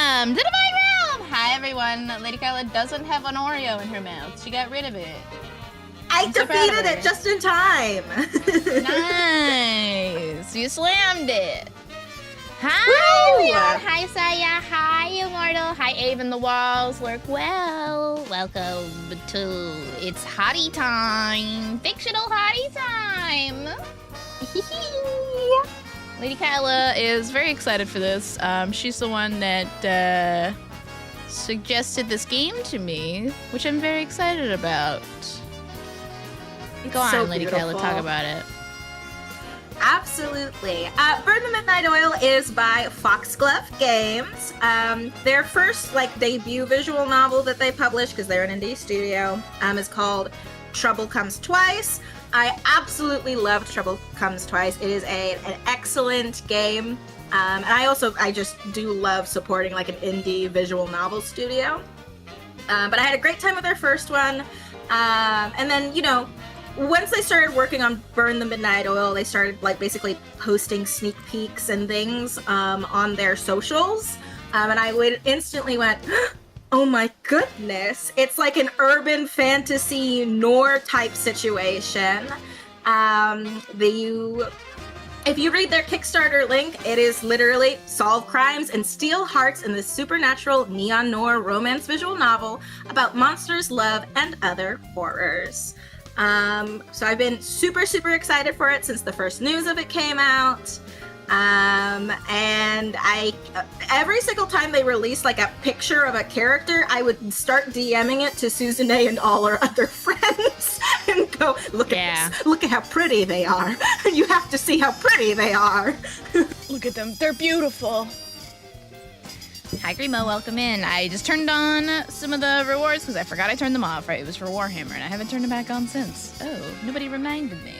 Welcome to the My Realm! Hi everyone, LadyKaella doesn't have an Oreo in her mouth. She got rid of it. I defeated it just in time. Nice! You slammed it. Hi everyone! Hi Saya! Hi Immortal! Hi Aven the Walls! Work well! Welcome to It's Hottie Time! Fictional Hottie Time! LadyKaella is very excited for this. She's the one that suggested this game to me, which I'm very excited about. Go on, LadyKaella, talk about it. Absolutely. Burn the Midnight Oil is by Foxglove Games. Their first debut visual novel that they published, because they're an indie studio, is called Trouble Comes Twice. I absolutely loved Trouble Comes Twice. It is an excellent game. And I just do love supporting an indie visual novel studio. But I had a great time with their first one. And then, once they started working on Burn the Midnight Oil, they started basically posting sneak peeks and things on their socials. And I instantly went, oh my goodness. It's like an urban fantasy noir type situation. If you read their Kickstarter link, it is literally solve crimes and steal hearts in this supernatural neon noir romance visual novel about monsters, love, and other horrors. So I've been super, super excited for it since the first news of it came out. And every single time they release a picture of a character, I would start DMing it to Susanne and all our other friends and go, look at this. Look at how pretty they are. You have to see how pretty they are. Look at them. They're beautiful. Hi, Grimo. Welcome in. I just turned on some of the rewards because I forgot I turned them off, right? It was for Warhammer, and I haven't turned them back on since. Oh, nobody reminded me.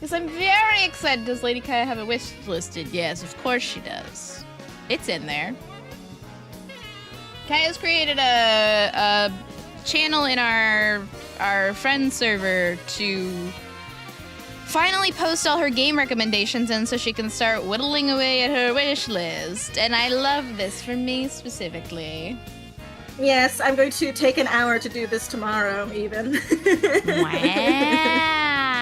Because I'm very excited. Does LadyKaella have a wish listed? Yes, of course she does. It's in there. Kaya's created a channel in our friend server to finally post all her game recommendations in so she can start whittling away at her wish list. And I love this for me specifically. Yes, I'm going to take an hour to do this tomorrow, even. Wow!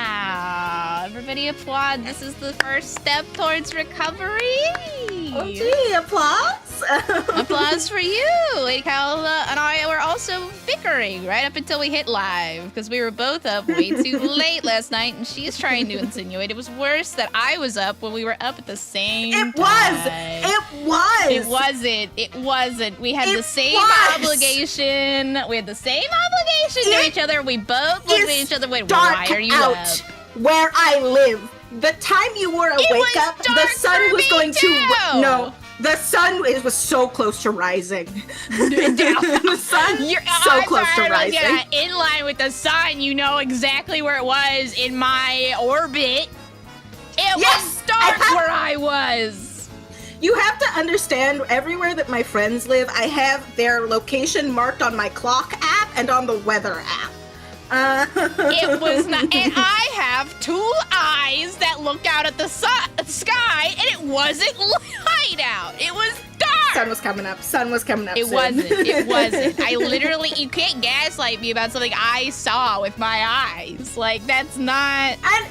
Everybody applaud. This is the first step towards recovery. Oh gee, applause! Applause for you! LadyKaella and I were also bickering right up until we hit live because we were both up way too late last night, and she's trying to insinuate it was worse that I was up when we were up at the same time. It wasn't. We had the same obligation. We had the same obligation to each other. We both looked at each other and went, why are you up? Where I live. The time you were awake up, the sun was going to... No. The sun was so close to rising. The sun so close to rising. In line with the sun, you know exactly where it was in my orbit. It was dark where I was. You have to understand, everywhere that my friends live, I have their location marked on my clock app and on the weather app. It was not, and I have two eyes that look out at the sky, and it wasn't light out. It was dark. Sun was coming up. It wasn't. I literally, you can't gaslight me about something I saw with my eyes. That's not. And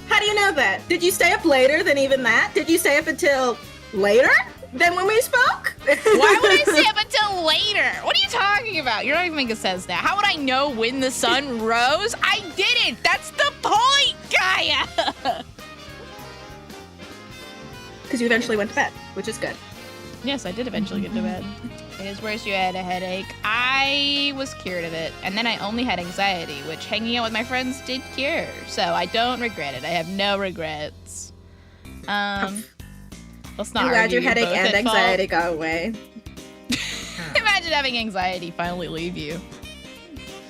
how do you know that? Did you stay up later than even that? Did you stay up until later than when we spoke? Why would I stay up until later? What are you talking about? You're not even making sense now. How would I know when the sun rose? I didn't. That's the point, Gaia. Because you eventually went to bed, which is good. Yes, I did eventually get to bed. It is worse you had a headache. I was cured of it, and then I only had anxiety, which hanging out with my friends did cure. So I don't regret it. I have no regrets. Let's not I'm glad your headache and anxiety go away. Imagine having anxiety finally leave you.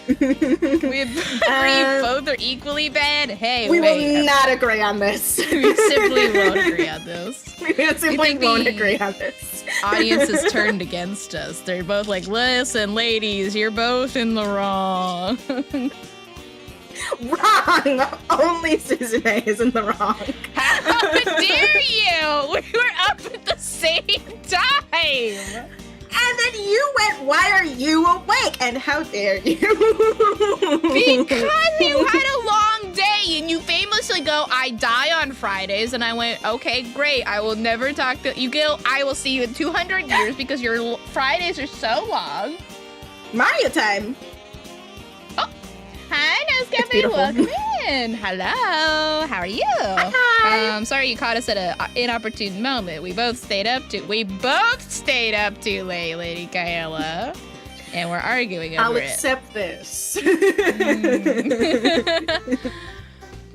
We both are equally bad. Hey, we will not agree on this. We simply won't agree on this. We simply won't agree on this. Audience has turned against us. They're both like, listen, ladies, you're both in the wrong. Wrong! Only Susanne is in the wrong. How dare you? We were up at the same time. And then you went, why are you awake? And how dare you? Because you had a long day and you famously go, I die on Fridays. And I went, okay, great. I will never talk to you. Gil, I will see you in 200 years because your Fridays are so long. Mario time. Oh, hi, Nescafe. beautiful. Welcome in. Hello. How are you? Hi. Sorry you caught us at an inopportune moment. We both stayed up too late, LadyKaella. And we're arguing over I'll it. accept this.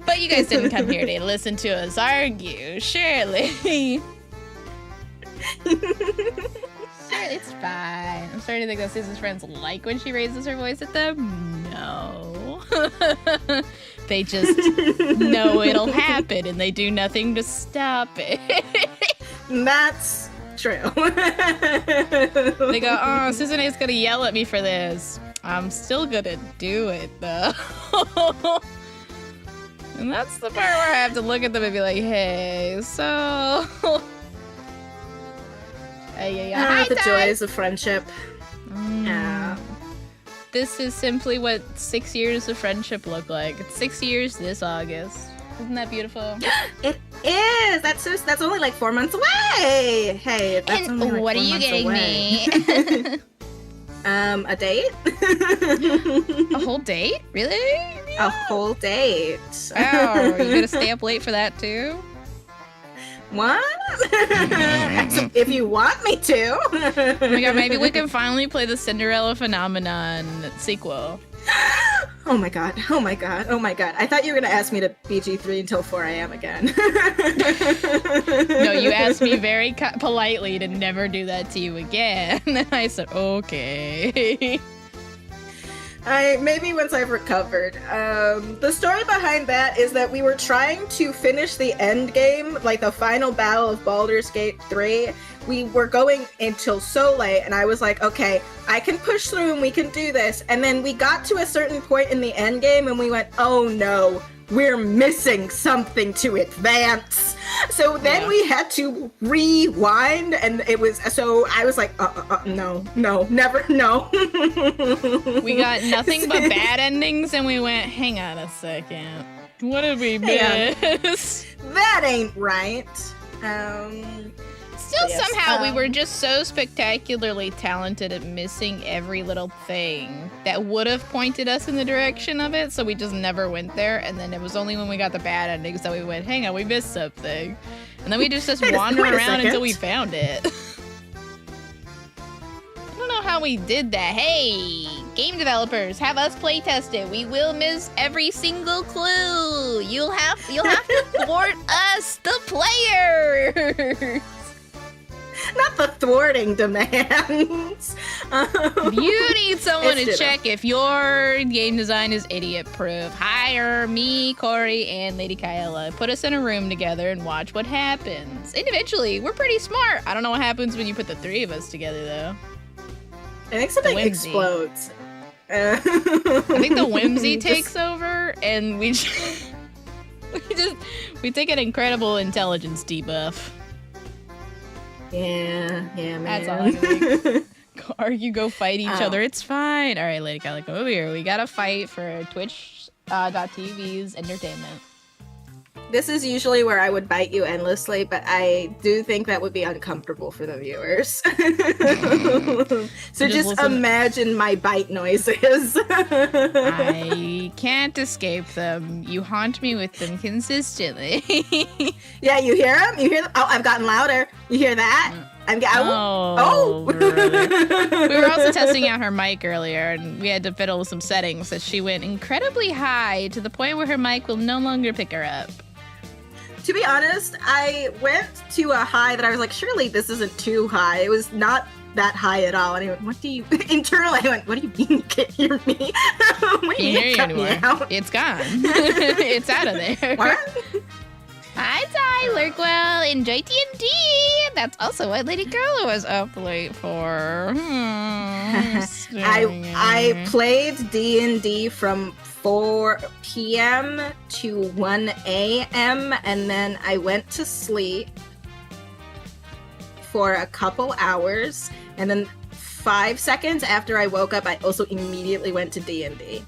But you guys didn't come here to listen to us argue, surely. Sure, it's fine. I'm starting to think that Susan's friends like when she raises her voice at them. No. They just know it'll happen and they do nothing to stop it. That's true. They go, oh, Susan is gonna yell at me for this. I'm still gonna do it though. And that's the part where I have to look at them and be like, hey, so... Hi, the Ty. joys of friendship. Yeah. This is simply what 6 years of friendship look like. It's 6 years this August. Isn't that beautiful? It is. That's only like 4 months away. Hey, that's And only like what 4 are you months getting away. me? A date? A whole date? Really? A whole date. Oh, are you gonna stay up late for that too? What? If you want me to. Oh my god, maybe we can finally play the Cinderella Phenomenon sequel. Oh my god. Oh my god. Oh my god. I thought you were going to ask me to BG3 until 4 a.m. again. No, you asked me very politely to never do that to you again. And I said, okay. Maybe once I've recovered. The story behind that is that we were trying to finish the end game, like the final battle of Baldur's Gate 3. We were going until so late, and I was like, okay, I can push through and we can do this. And then we got to a certain point in the end game, and we went, oh no, we're missing something to advance. So then we had to rewind, and it was, so I was like, no, never, no. We got nothing but bad endings, and we went, hang on a second. What did we miss? That ain't right. Still, yes, somehow, we were just so spectacularly talented at missing every little thing that would have pointed us in the direction of it, so we just never went there, and then it was only when we got the bad endings that we went, hang on, we missed something. And then we just wandered around until we found it. I don't know how we did that. Hey, game developers, have us play test it. We will miss every single clue. You'll have to thwart us, the players. Not the thwarting demands. You need someone to ditto. check if your game design is idiot-proof. Hire me, Corey, and LadyKaella. Put us in a room together and watch what happens. Individually, we're pretty smart. I don't know what happens when you put the three of us together, though. I think something whimsy. explodes. I think the whimsy takes over, and we take an incredible intelligence debuff. Yeah, man. That's all I think. Argue, go fight each other. It's fine. All right, LadyKaella, come over here. We gotta fight for Twitch.tv's entertainment. This is usually where I would bite you endlessly, but I do think that would be uncomfortable for the viewers. So just imagine my bite noises. I can't escape them. You haunt me with them consistently. Yeah, you hear them? You hear them? Oh, I've gotten louder. You hear that? Really? We were also testing out her mic earlier, and we had to fiddle with some settings that she went incredibly high to the point where her mic will no longer pick her up. To be honest, I went to a high that I was like, surely this isn't too high. It was not that high at all. And I went, what do you... Internally, I went, what do you mean you can't hear me? Can't hear you anymore. It's gone. It's out of there. What? Hi, Ty, Lurkwell, enjoy TNT. that's also what LadyKaella was up late for. I played D&D from 4 p.m. to 1 a.m. and then I went to sleep for a couple hours, and then 5 seconds after I woke up, I also immediately went to D&D.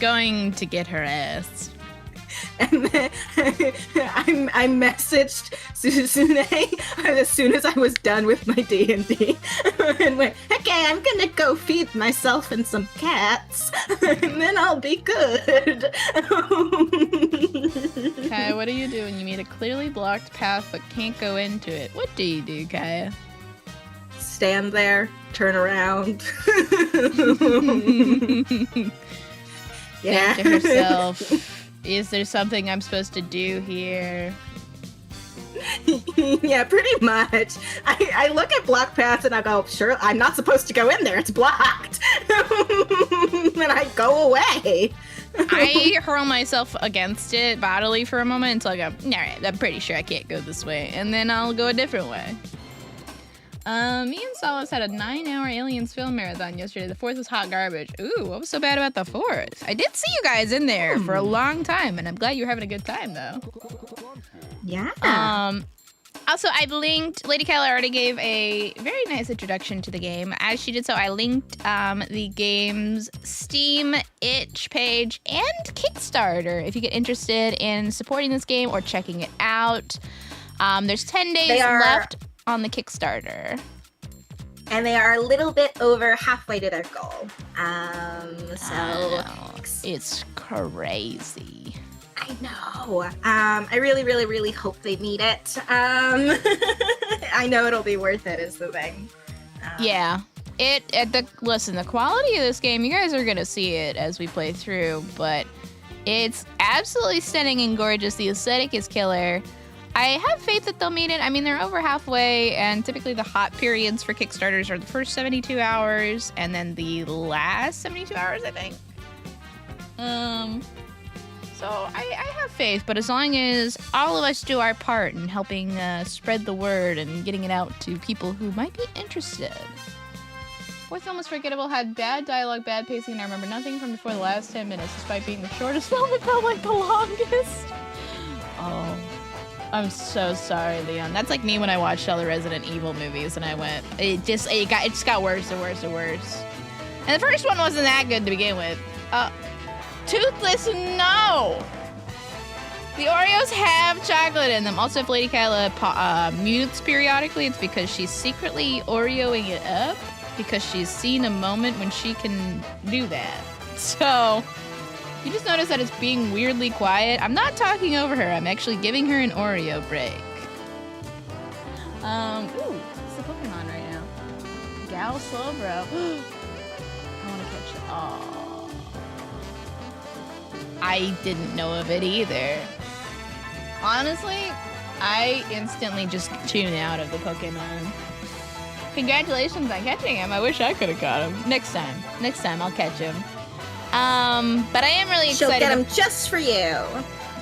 Going to get her ass. And then I messaged Susune as soon as I was done with my D&D and went, okay, I'm gonna go feed myself and some cats and then I'll be good. Kaya, what do you do when you meet a clearly blocked path but can't go into it? What do you do, Kaya? Stand there, turn around. Think to herself, is there something I'm supposed to do here? Yeah, pretty much. I look at block paths and I go, sure, I'm not supposed to go in there. It's blocked. And I go away. I hurl myself against it bodily for a moment until I go, alright, I'm pretty sure I can't go this way. And then I'll go a different way. Me and Solace had a 9-hour Aliens film marathon yesterday. The fourth was hot garbage. Ooh, what was so bad about the fourth? I did see you guys in there for a long time, and I'm glad you're having a good time, though. Yeah. Also, I've linked, LadyKaella already gave a very nice introduction to the game. As she did so, I linked the game's Steam, itch page, and Kickstarter if you get interested in supporting this game or checking it out. There's 10 days left on the Kickstarter. And they are a little bit over halfway to their goal. It's crazy. I know. I really, really, really hope they meet it. I know it'll be worth it is the thing. Yeah. Listen, the quality of this game, you guys are gonna see it as we play through, but it's absolutely stunning and gorgeous. The aesthetic is killer. I have faith that they'll meet it. I mean, they're over halfway, and typically the hot periods for Kickstarters are the first 72 hours, and then the last 72 hours, I think. So I have faith, but as long as all of us do our part in helping spread the word and getting it out to people who might be interested. Fourth film was forgettable, had bad dialogue, bad pacing, and I remember nothing from before the last 10 minutes. Despite being the shortest film, it felt like the longest. Oh. I'm so sorry, Leon. That's like me when I watched all the Resident Evil movies and I went, it just got worse and worse and worse. And the first one wasn't that good to begin with. Toothless, no! The Oreos have chocolate in them. Also, if LadyKaella mutes periodically, it's because she's secretly Oreoing it up because she's seen a moment when she can do that. So, you just notice that it's being weirdly quiet. I'm not talking over her. I'm actually giving her an Oreo break. Ooh, what's the Pokemon right now? Gal Slowbro. I want to catch it. Oh. I didn't know of it either. Honestly, I instantly just tune out of the Pokemon. Congratulations on catching him. I wish I could have caught him. Next time I'll catch him. But I am really excited. She'll get him just for you.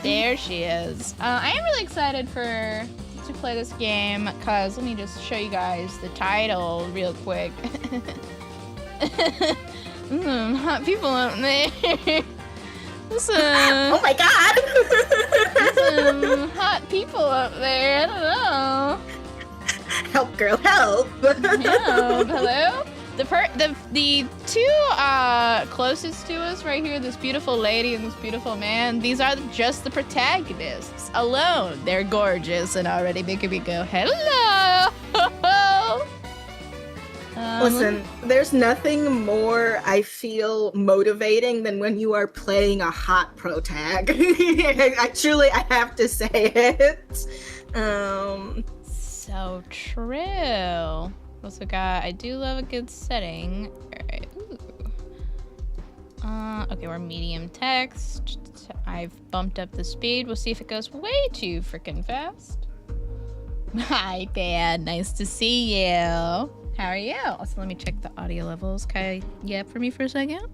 There she is. I am really excited to play this game because let me just show you guys the title real quick. Hot people out there. Oh my god! Some hot people up there. I don't know. Help, girl, help! Help, hello? The two closest to us right here, this beautiful lady and this beautiful man, these are just the protagonists alone. They're gorgeous and already making me go, hello! Listen, there's nothing more I feel motivating than when you are playing a hot protag. I have to say it. So true. Also got, I do love a good setting. Alright, ooh. Okay, we're medium text. I've bumped up the speed. We'll see if it goes way too freaking fast. Hi, Dan. Nice to see you. How are you? Also, let me check the audio levels. Can you yap for me for a second?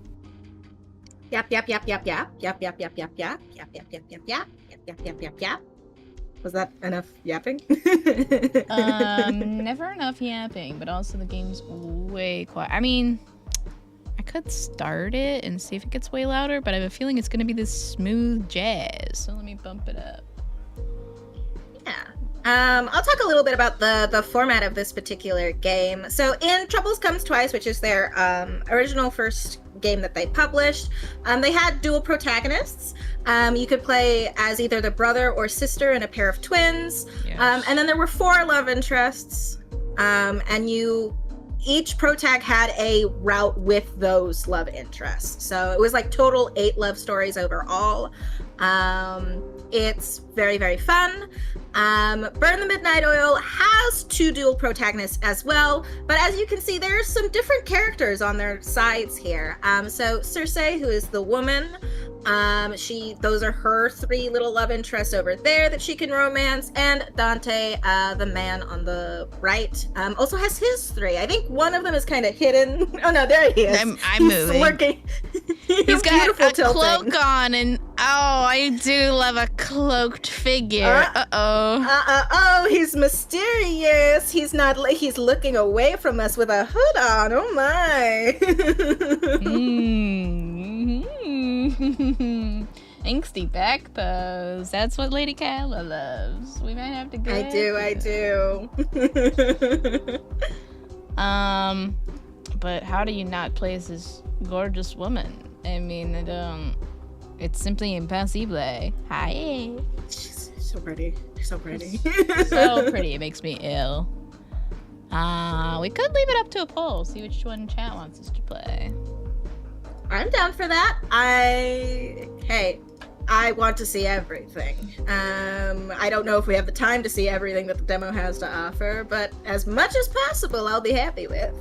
Yap, yap, yap, yap, yap, yap, yap, yap, yap, yap, yap, yap, yap, yap, yap, yap, yap, yap, yap. Was that enough yapping? Never enough yapping, but also the game's way quiet. I mean, I could start it and see if it gets way louder, but I have a feeling it's gonna be this smooth jazz. So let me bump it up. Yeah. I'll talk a little bit about the format of this particular game. So in Troubles Comes Twice, which is their original first game that they published, they had dual protagonists. You could play as either the brother or sister and a pair of twins. Yes. And then there were 4 love interests. And each protag had a route with those love interests. So it was like total 8 love stories overall. It's very, very fun. Burn the Midnight Oil has 2 dual protagonists as well, but as you can see, there's some different characters on their sides here. So Cersei, who is the woman, those are her 3 little love interests over there that she can romance, and Dante, the man on the right, also has his 3. I think one of them is kind of hidden. Oh no, there he is. I'm moving. Lurking. He's got a tilting. cloak on, and I do love a cloaked figure. Oh, he's mysterious. He's not. He's looking away from us with a hood on. Oh my. Angsty back pose. That's what LadyKaella loves. We might have to go. I do. But how do you not play as this gorgeous woman? I mean, it's simply impossible. Hi. She's so pretty. So pretty. So pretty. It makes me ill. We could leave it up to a poll. See which one chat wants us to play. I'm down for that. I want to see everything. I don't know if we have the time to see everything that the demo has to offer, but as much as possible, I'll be happy with.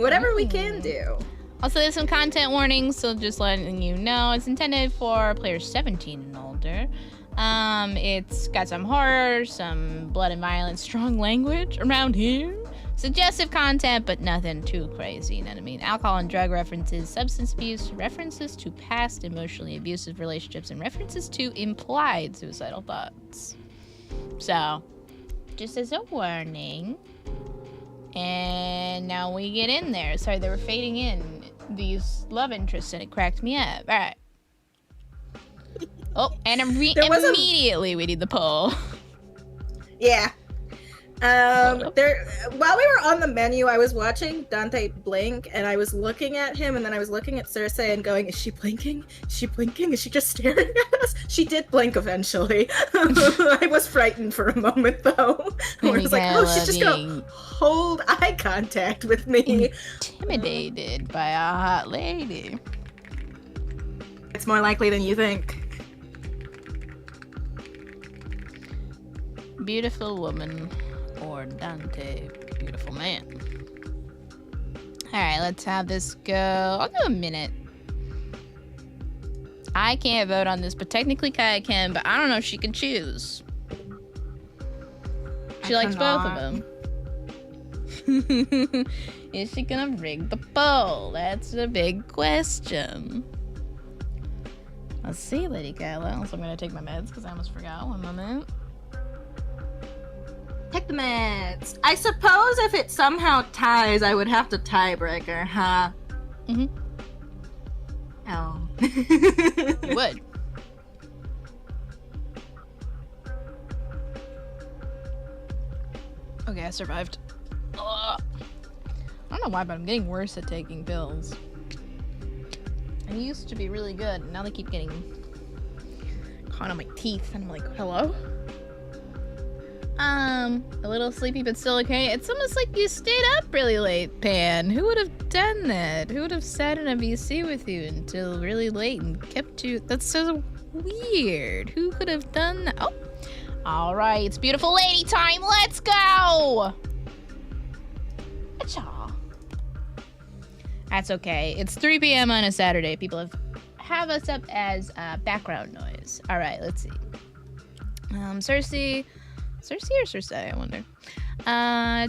Whatever we can do. Also, there's some content warnings, so just letting you know, it's intended for players 17 and older. It's got some horror, some blood and violence, strong language around here. Suggestive content, but nothing too crazy, you know what I mean? Alcohol and drug references, substance abuse, references to past emotionally abusive relationships, and references to implied suicidal thoughts. So, just as a warning. And now we get in there. Sorry, they were fading in these love interests, and it cracked me up. All right. Oh, and immediately we need the poll. Yeah. While we were on the menu, I was watching Dante blink, and I was looking at him, and then I was looking at Cersei and going, is she blinking? Is she blinking? Is she just staring at us? She did blink eventually. I was frightened for a moment, though. I was like, oh, she's just gonna hold eye contact with me. Intimidated by a hot lady. It's more likely than you think. Beautiful woman. Or Dante, beautiful man. Alright, let's have this go. I'll go a minute. I can't vote on this, but technically Kaya can, but I don't know if she can choose. She likes both of them. Is she gonna rig the poll? That's the big question. Let's see, LadyKaella. Also, I'm gonna take my meds because I almost forgot. 1 moment. Take the meds. I suppose if it somehow ties, I would have to tiebreaker, huh? Mm-hmm. Oh. You would. Okay, I survived. Ugh. I don't know why, but I'm getting worse at taking pills. I used to be really good, and now they keep getting caught on my teeth, and I'm like, hello? A little sleepy, but still okay. It's almost like you stayed up really late, Pan. Who would have done that? Who would have sat in a VC with you until really late and kept you? That's so weird. Who could have done that? Oh, all right. It's beautiful lady time. Let's go. Acha. That's okay. It's 3 p.m. on a Saturday. People have us up as background noise. All right, let's see. Cersei or Cersei, I wonder.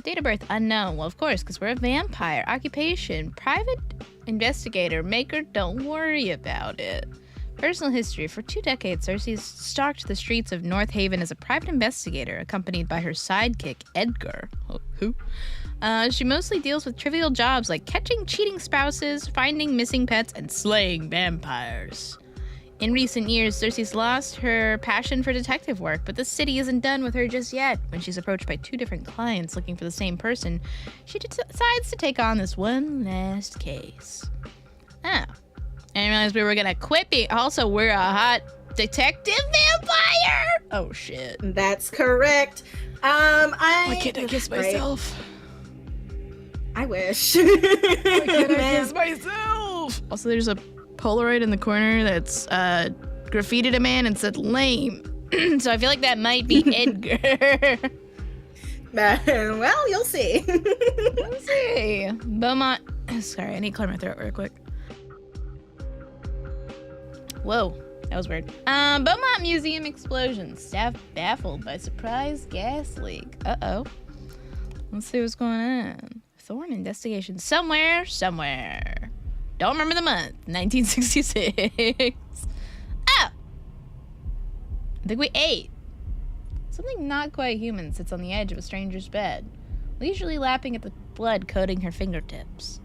Date of birth, unknown. Well, of course, because we're a vampire. Occupation, private investigator. Maker, don't worry about it. Personal history. For 2 decades, Cersei's stalked the streets of North Haven as a private investigator, accompanied by her sidekick, Edgar. Oh, who? She mostly deals with trivial jobs like catching cheating spouses, finding missing pets, and slaying vampires. In recent years, Cersei's lost her passion for detective work, but the city isn't done with her just yet. When she's approached by 2 different clients looking for the same person, she decides to take on this one last case. Oh. I didn't realize we were gonna quit being. Also, we're a hot detective vampire! Oh, shit. That's correct. Why can't I kiss myself? I wish. Why can't I kiss myself? Also, there's a Polaroid in the corner that's graffitied a man and said lame. So I feel like that might be Edgar. Well, you'll see. We'll see. Beaumont. Sorry, I need to clear my throat real quick. Whoa, that was weird. Beaumont Museum explosion. Staff baffled by surprise gas leak. Uh-oh. Let's see what's going on. Thorn investigation. Somewhere. Don't remember the month. 1966. Oh! I think we ate. Something not quite human sits on the edge of a stranger's bed, leisurely lapping at the blood coating her fingertips,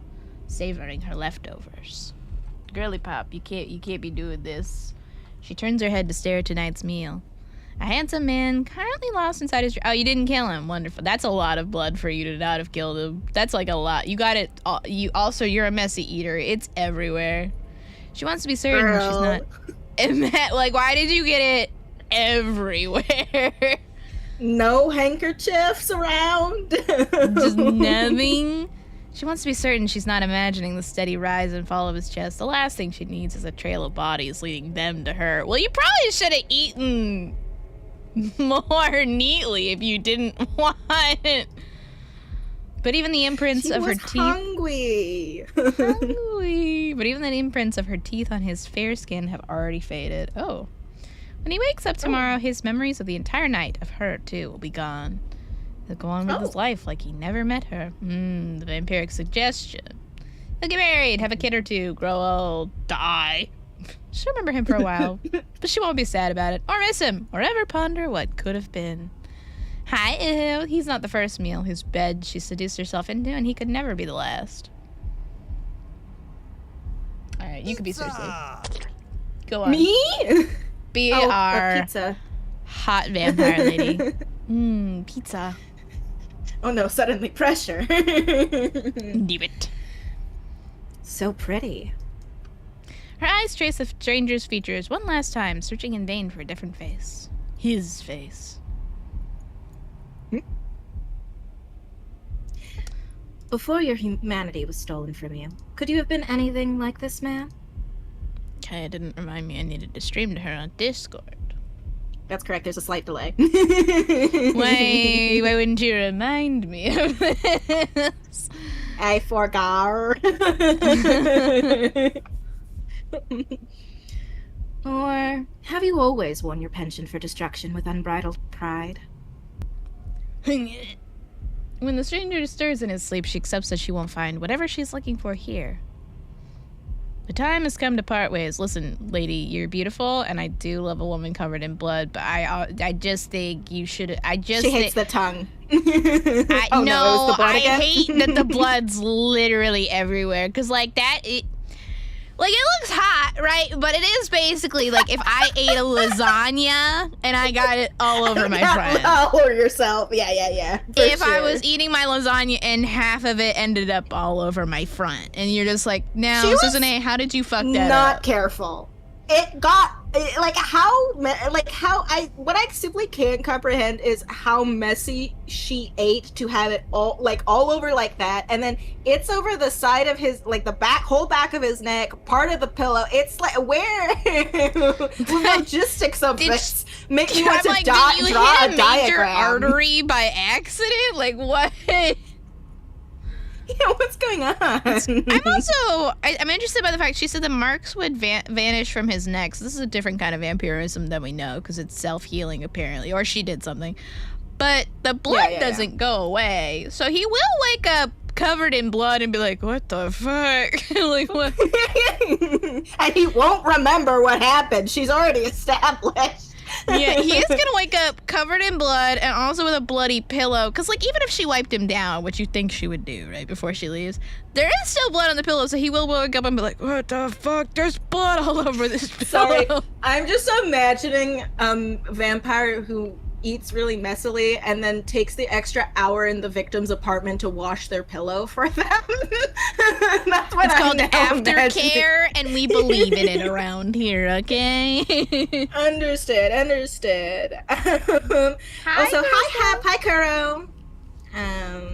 savoring her leftovers. Girly pop, you can't be doing this. She turns her head to stare at tonight's meal. A handsome man currently lost inside his... Oh, you didn't kill him. Wonderful. That's a lot of blood for you to not have killed him. That's like a lot. You got it. You're a messy eater. It's everywhere. She wants to be certain she's not... Like, why did you get it everywhere? No handkerchiefs around. Just nothing. She wants to be certain she's not imagining the steady rise and fall of his chest. The last thing she needs is a trail of bodies leading them to her. Well, you probably should have eaten more neatly if you didn't want it. But even the imprints of her teeth... hungry. Hungry. But even the imprints of her teeth on his fair skin have already faded. Oh. When he wakes up tomorrow, his memories of the entire night of her, too, will be gone. He'll go on with his life like he never met her. The vampiric suggestion. He'll get married, have a kid or 2, grow old, die. She'll remember him for a while, but she won't be sad about it, or miss him, or ever ponder what could have been. Hi, ew. He's not the first meal whose bed she seduced herself into, and he could never be the last. Alright, you could be Cersei. Go on. Me? Be our pizza. Hot vampire lady. Pizza. Oh no, suddenly pressure. Do it. So pretty. Her eyes trace the stranger's features one last time, searching in vain for a different face. His face. Before your humanity was stolen from you, could you have been anything like this man? Kaya didn't remind me I needed to stream to her on Discord. That's correct, there's a slight delay. Why wouldn't you remind me of this? I forgot. Or have you always worn your penchant for destruction with unbridled pride? When the stranger stirs in his sleep, she accepts that she won't find whatever she's looking for here. The time has come to part ways. Listen, lady, you're beautiful, and I do love a woman covered in blood, but I just think you should... She hates the tongue. No, it was the blood again? I hate that the blood's literally everywhere, because, like, it looks hot, right? But it is basically, like, if I ate a lasagna and I got it all over my front. All over yourself. Yeah. If I was eating my lasagna and half of it ended up all over my front. And you're just like, now, Susan A., how did you fuck that up? Not careful. It got... what I simply can't comprehend is how messy she ate to have it all over like that, and then it's over the side of his, like, the whole back of his neck, part of the pillow. It's like, where the logistics of this make you want to draw a diagram? Did you hit a major artery by accident? Like, what? Yeah, what's going on? I'm interested by the fact she said the marks would vanish from his neck. So this is a different kind of vampirism than we know, because it's self-healing apparently, or she did something. But the blood doesn't go away, so he will wake up covered in blood and be like, what the fuck? Like, what? And he won't remember what happened. She's already established. Yeah, he is gonna wake up covered in blood and also with a bloody pillow. Because, like, even if she wiped him down, which you think she would do, right, before she leaves, there is still blood on the pillow, so he will wake up and be like, what the fuck? There's blood all over this pillow. Sorry, I'm just imagining vampire who eats really messily and then takes the extra hour in the victim's apartment to wash their pillow for them. That's what it's called aftercare, and we believe in it around here, okay? Understood. Also, hi Hap, hi Kuro.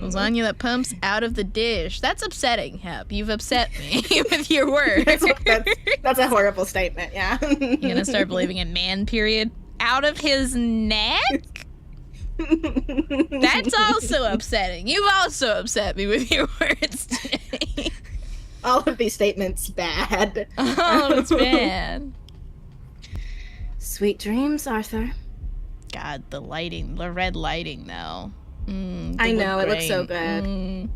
Lasagna that pumps out of the dish. That's upsetting, Hep. You've upset me with your words. That's a horrible statement, yeah. You're gonna start believing in man period out of his neck? That's also upsetting. You've also upset me with your words today. All of these statements bad. Oh, it's bad. Sweet dreams, Arthur. God, the lighting, the red lighting, though. I know, it looks so good.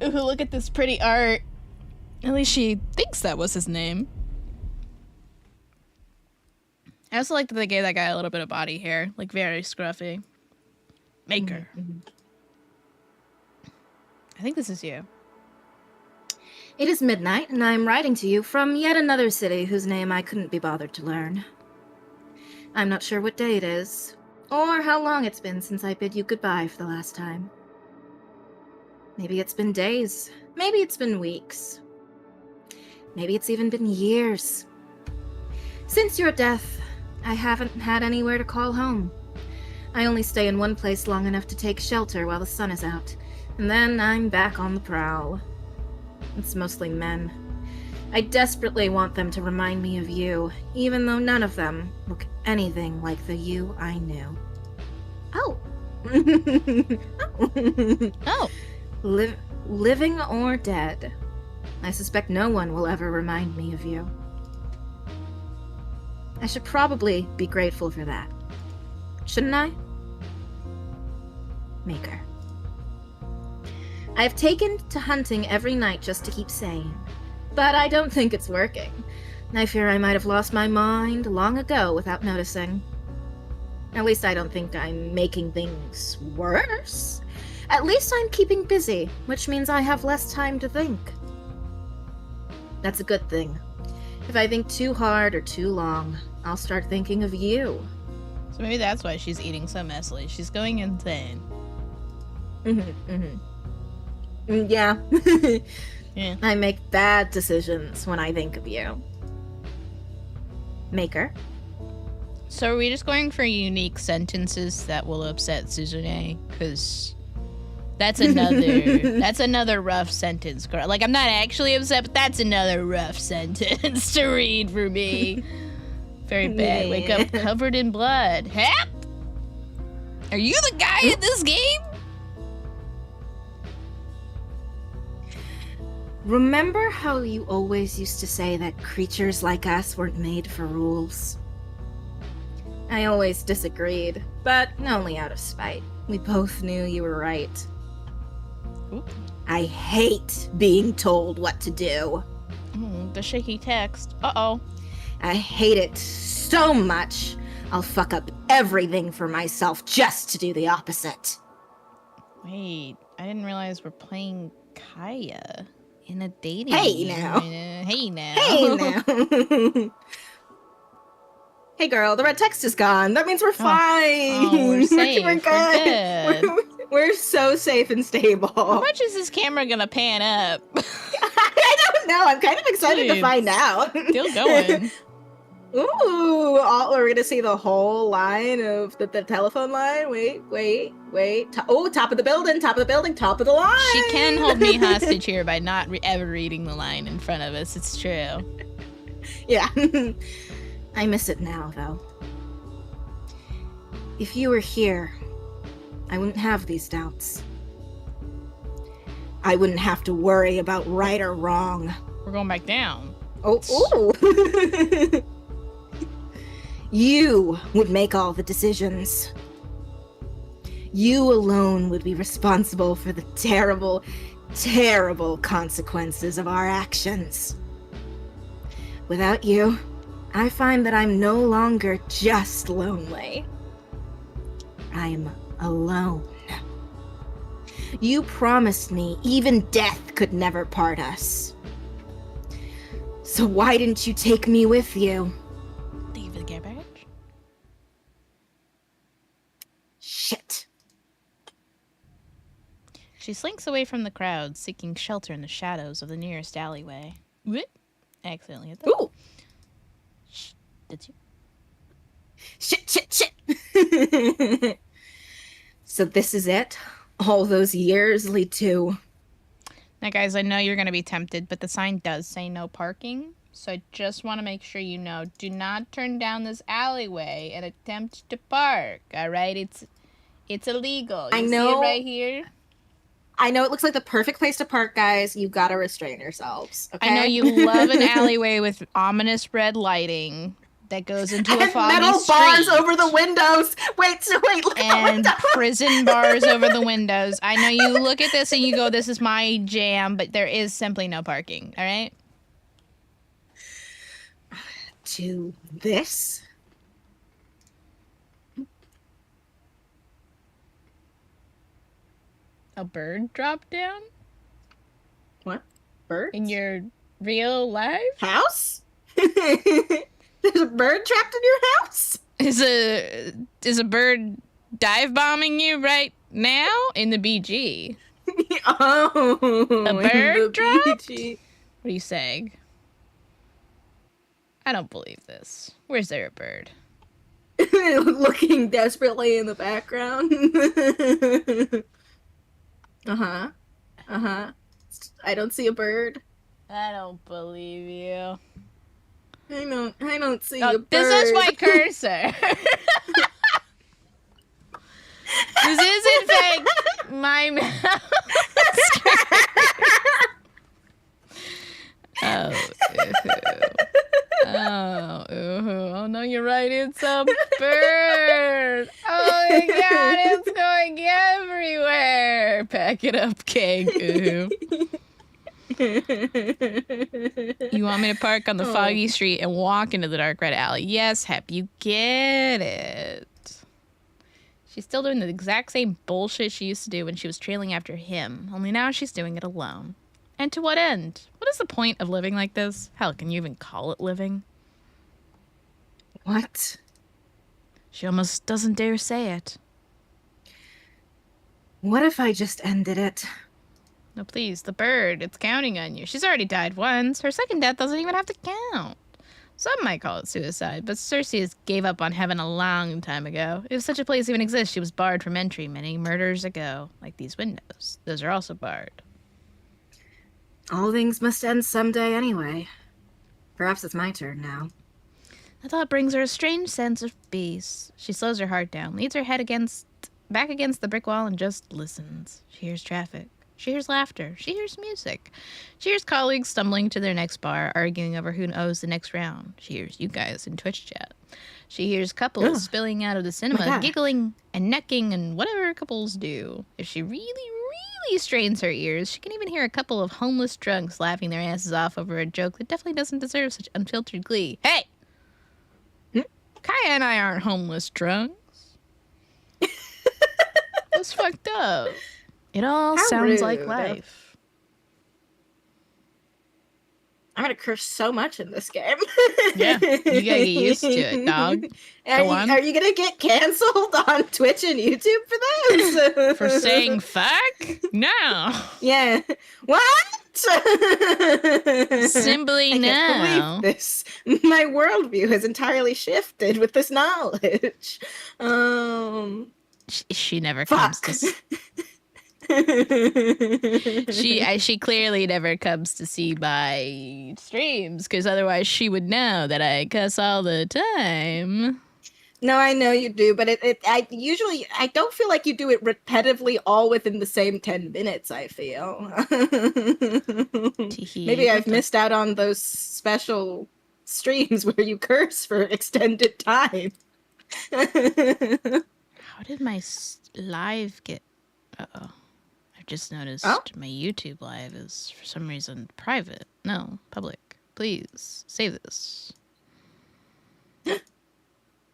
Ooh, look at this pretty art. At least she thinks that was his name. I also like that they gave that guy a little bit of body hair, like very scruffy. Maker. Mm-hmm. I think this is you. It is midnight, and I am writing to you from yet another city whose name I couldn't be bothered to learn. I'm not sure what day it is, or how long it's been since I bid you goodbye for the last time. Maybe it's been days. Maybe it's been weeks. Maybe it's even been years. Since your death, I haven't had anywhere to call home. I only stay in one place long enough to take shelter while the sun is out, and then I'm back on the prowl. It's mostly men. I desperately want them to remind me of you, even though none of them look anything like the you I knew. Oh. Oh. Living or dead. I suspect no one will ever remind me of you. I should probably be grateful for that. Shouldn't I? Maker. I've taken to hunting every night just to keep sane, but I don't think it's working. I fear I might have lost my mind long ago without noticing. At least I don't think I'm making things worse. At least I'm keeping busy, which means I have less time to think. That's a good thing. If I think too hard or too long, I'll start thinking of you. So maybe that's why she's eating so messily. She's going insane. Yeah. Yeah. I make bad decisions when I think of you. Maker. So are we just going for unique sentences that will upset Suzune? Because that's another rough sentence, girl. Like, I'm not actually upset, but that's another rough sentence to read for me. Very bad. Wake up covered in blood. Hap? Are you the guy in this game? Remember how you always used to say that creatures like us weren't made for rules? I always disagreed, but only out of spite. We both knew you were right. Ooh. I hate being told what to do. The shaky text. Uh-oh. I hate it so much, I'll fuck up everything for myself just to do the opposite. Wait, I didn't realize we're playing Kaya in a dating Hey game. now. Hey now. Hey now. Hey girl, the red text is gone. That means we're fine. Oh, we're safe. We're good. We're good. We're so safe and stable. How much is this camera gonna pan up? I don't know. I'm kind of excited to find out. Still going. Ooh, we're gonna see the whole line of the telephone line. Wait. Top of the building, top of the line. She can hold me hostage here by not ever reading the line in front of us. It's true. Yeah. I miss it now, though. If you were here, I wouldn't have these doubts. I wouldn't have to worry about right or wrong. We're going back down. Oh. You would make all the decisions. You alone would be responsible for the terrible, terrible consequences of our actions. Without you, I find that I'm no longer just lonely. I'm alone. You promised me even death could never part us. So why didn't you take me with you? Thank you for the care package. Shit. She slinks away from the crowd, seeking shelter in the shadows of the nearest alleyway. Whoop! I accidentally hit that. Ooh. Shh. Did you? Shit. So this is it? All those years lead to... Now, guys, I know you're going to be tempted, but the sign does say no parking. So I just want to make sure you know, do not turn down this alleyway and attempt to park, all right? It's illegal. You see it right here? I know it looks like the perfect place to park, guys. You gotta restrain yourselves, okay? I know you love an alleyway with ominous red lighting that goes into a foggy metal street. bars over the windows. Wait, look and at the prison bars over the windows. I know you look at this and you go, this is my jam, but there is simply no parking, all right? To this? A bird dropped down? What? Bird? In your real life? House? There's a bird trapped in your house? Is a bird dive bombing you right now in the BG? Oh, A bird dropped? BG. What are you saying? I don't believe this. Where's there a bird? Looking desperately in the background. Uh-huh. I don't see a bird. I don't believe you. I don't see a bird. This is my cursor. This is in fact my mouse. Oh no, you're right, it's a bird. Oh my god, it's going everywhere. Pack it up, King. You want me to park on the foggy street and walk into the dark red alley? Yes, Hep, you get it. She's still doing the exact same bullshit she used to do when she was trailing after him, only now she's doing it alone. And to what end? What is the point of living like this? Hell, can you even call it living? What? She almost doesn't dare say it. What if I just ended it? No, please, the bird, it's counting on you. She's already died once. Her second death doesn't even have to count. Some might call it suicide, but Cersei gave up on heaven a long time ago. If such a place even exists, she was barred from entry many murders ago. Like these windows. Those are also barred. All things must end someday anyway. Perhaps it's my turn now. The thought brings her a strange sense of peace. She slows her heart down, leads her head back against the brick wall, and just listens. She hears traffic. She hears laughter. She hears music. She hears colleagues stumbling to their next bar, arguing over who owes the next round. She hears you guys in Twitch chat. She hears couples spilling out of the cinema, giggling and necking and whatever couples do. If she really, really strains her ears, she can even hear a couple of homeless drunks laughing their asses off over a joke that definitely doesn't deserve such unfiltered glee. Hey! Kaya and I aren't homeless drunks. That's fucked up. It all sounds like life. I'm gonna curse so much in this game. Yeah, you gotta get used to it, dog. Are you gonna get canceled on Twitch and YouTube for this? For saying fuck? No. Yeah. What? Simply I no. can't believe this. My worldview has entirely shifted with this knowledge. She never comes to. She clearly never comes to see my streams, because otherwise she would know that I cuss all the time. No, I know you do, but I don't feel like you do it repetitively all within the same 10 minutes, I feel. Maybe I've missed out on those special streams where you curse for extended time. How did my live get... Uh-oh. I've just noticed my YouTube live is, for some reason, private. No, public. Please, save this.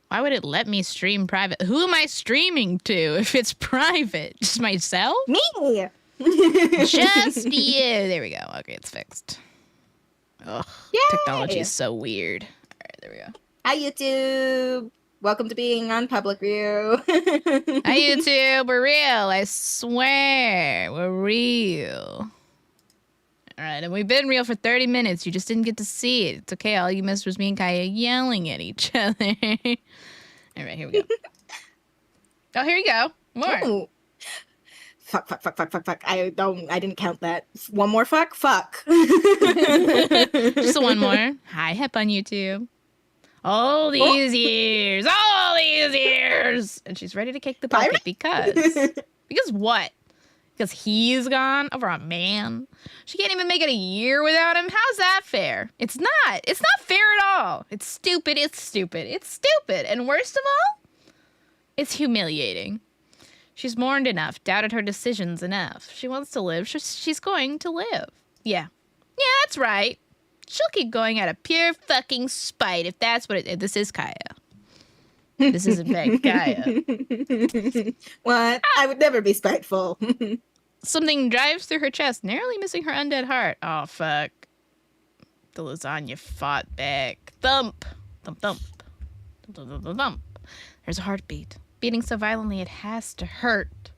Why would it let me stream private? Who am I streaming to if it's private? Just myself? Me! Just you. There we go. Okay, it's fixed. Ugh, Yay! technology is so weird. All right, there we go. Hi, YouTube. Welcome to being on Public View. Hi, YouTube. We're real. I swear. We're real. All right, and we've been real for 30 minutes. You just didn't get to see it. It's okay. All you missed was me and Kaya yelling at each other. All right, here we go. Oh, here you go. More. Ooh. Fuck. I didn't count that. One more fuck? Fuck. Just one more. Hi, Hep on YouTube. All these years. All these years. And she's ready to kick the bucket because what? Because he's gone over a man. She can't even make it a year without him. How's that fair? It's not. It's not fair at all. It's stupid. It's stupid. It's stupid. And worst of all, it's humiliating. She's mourned enough, doubted her decisions enough. She wants to live. She's going to live. Yeah. Yeah, that's right. She'll keep going out of pure fucking spite if that's what it is. This is Kaya. This is, in fact, Kaya. What? I would never be spiteful. Something drives through her chest, narrowly missing her undead heart. Oh, fuck. The lasagna fought back. Thump. Thump, thump. Thump, thump, thump, thump, thump. There's a heartbeat. Beating so violently it has to hurt.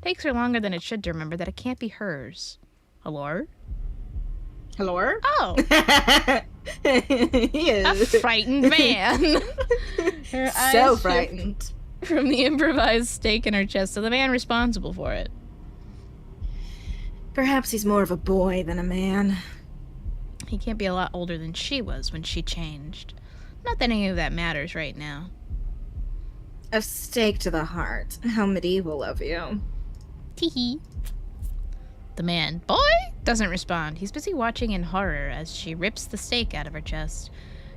Takes her longer than it should to remember that it can't be hers. Hello? Hello? Oh. He is. A frightened man. Her eyes So shift frightened. from the improvised stake in her chest to the man responsible for it. Perhaps he's more of a boy than a man. He can't be a lot older than she was when she changed. Not that any of that matters right now. A stake to the heart. How medieval of you. Teehee. The man, boy, doesn't respond. He's busy watching in horror as she rips the stake out of her chest.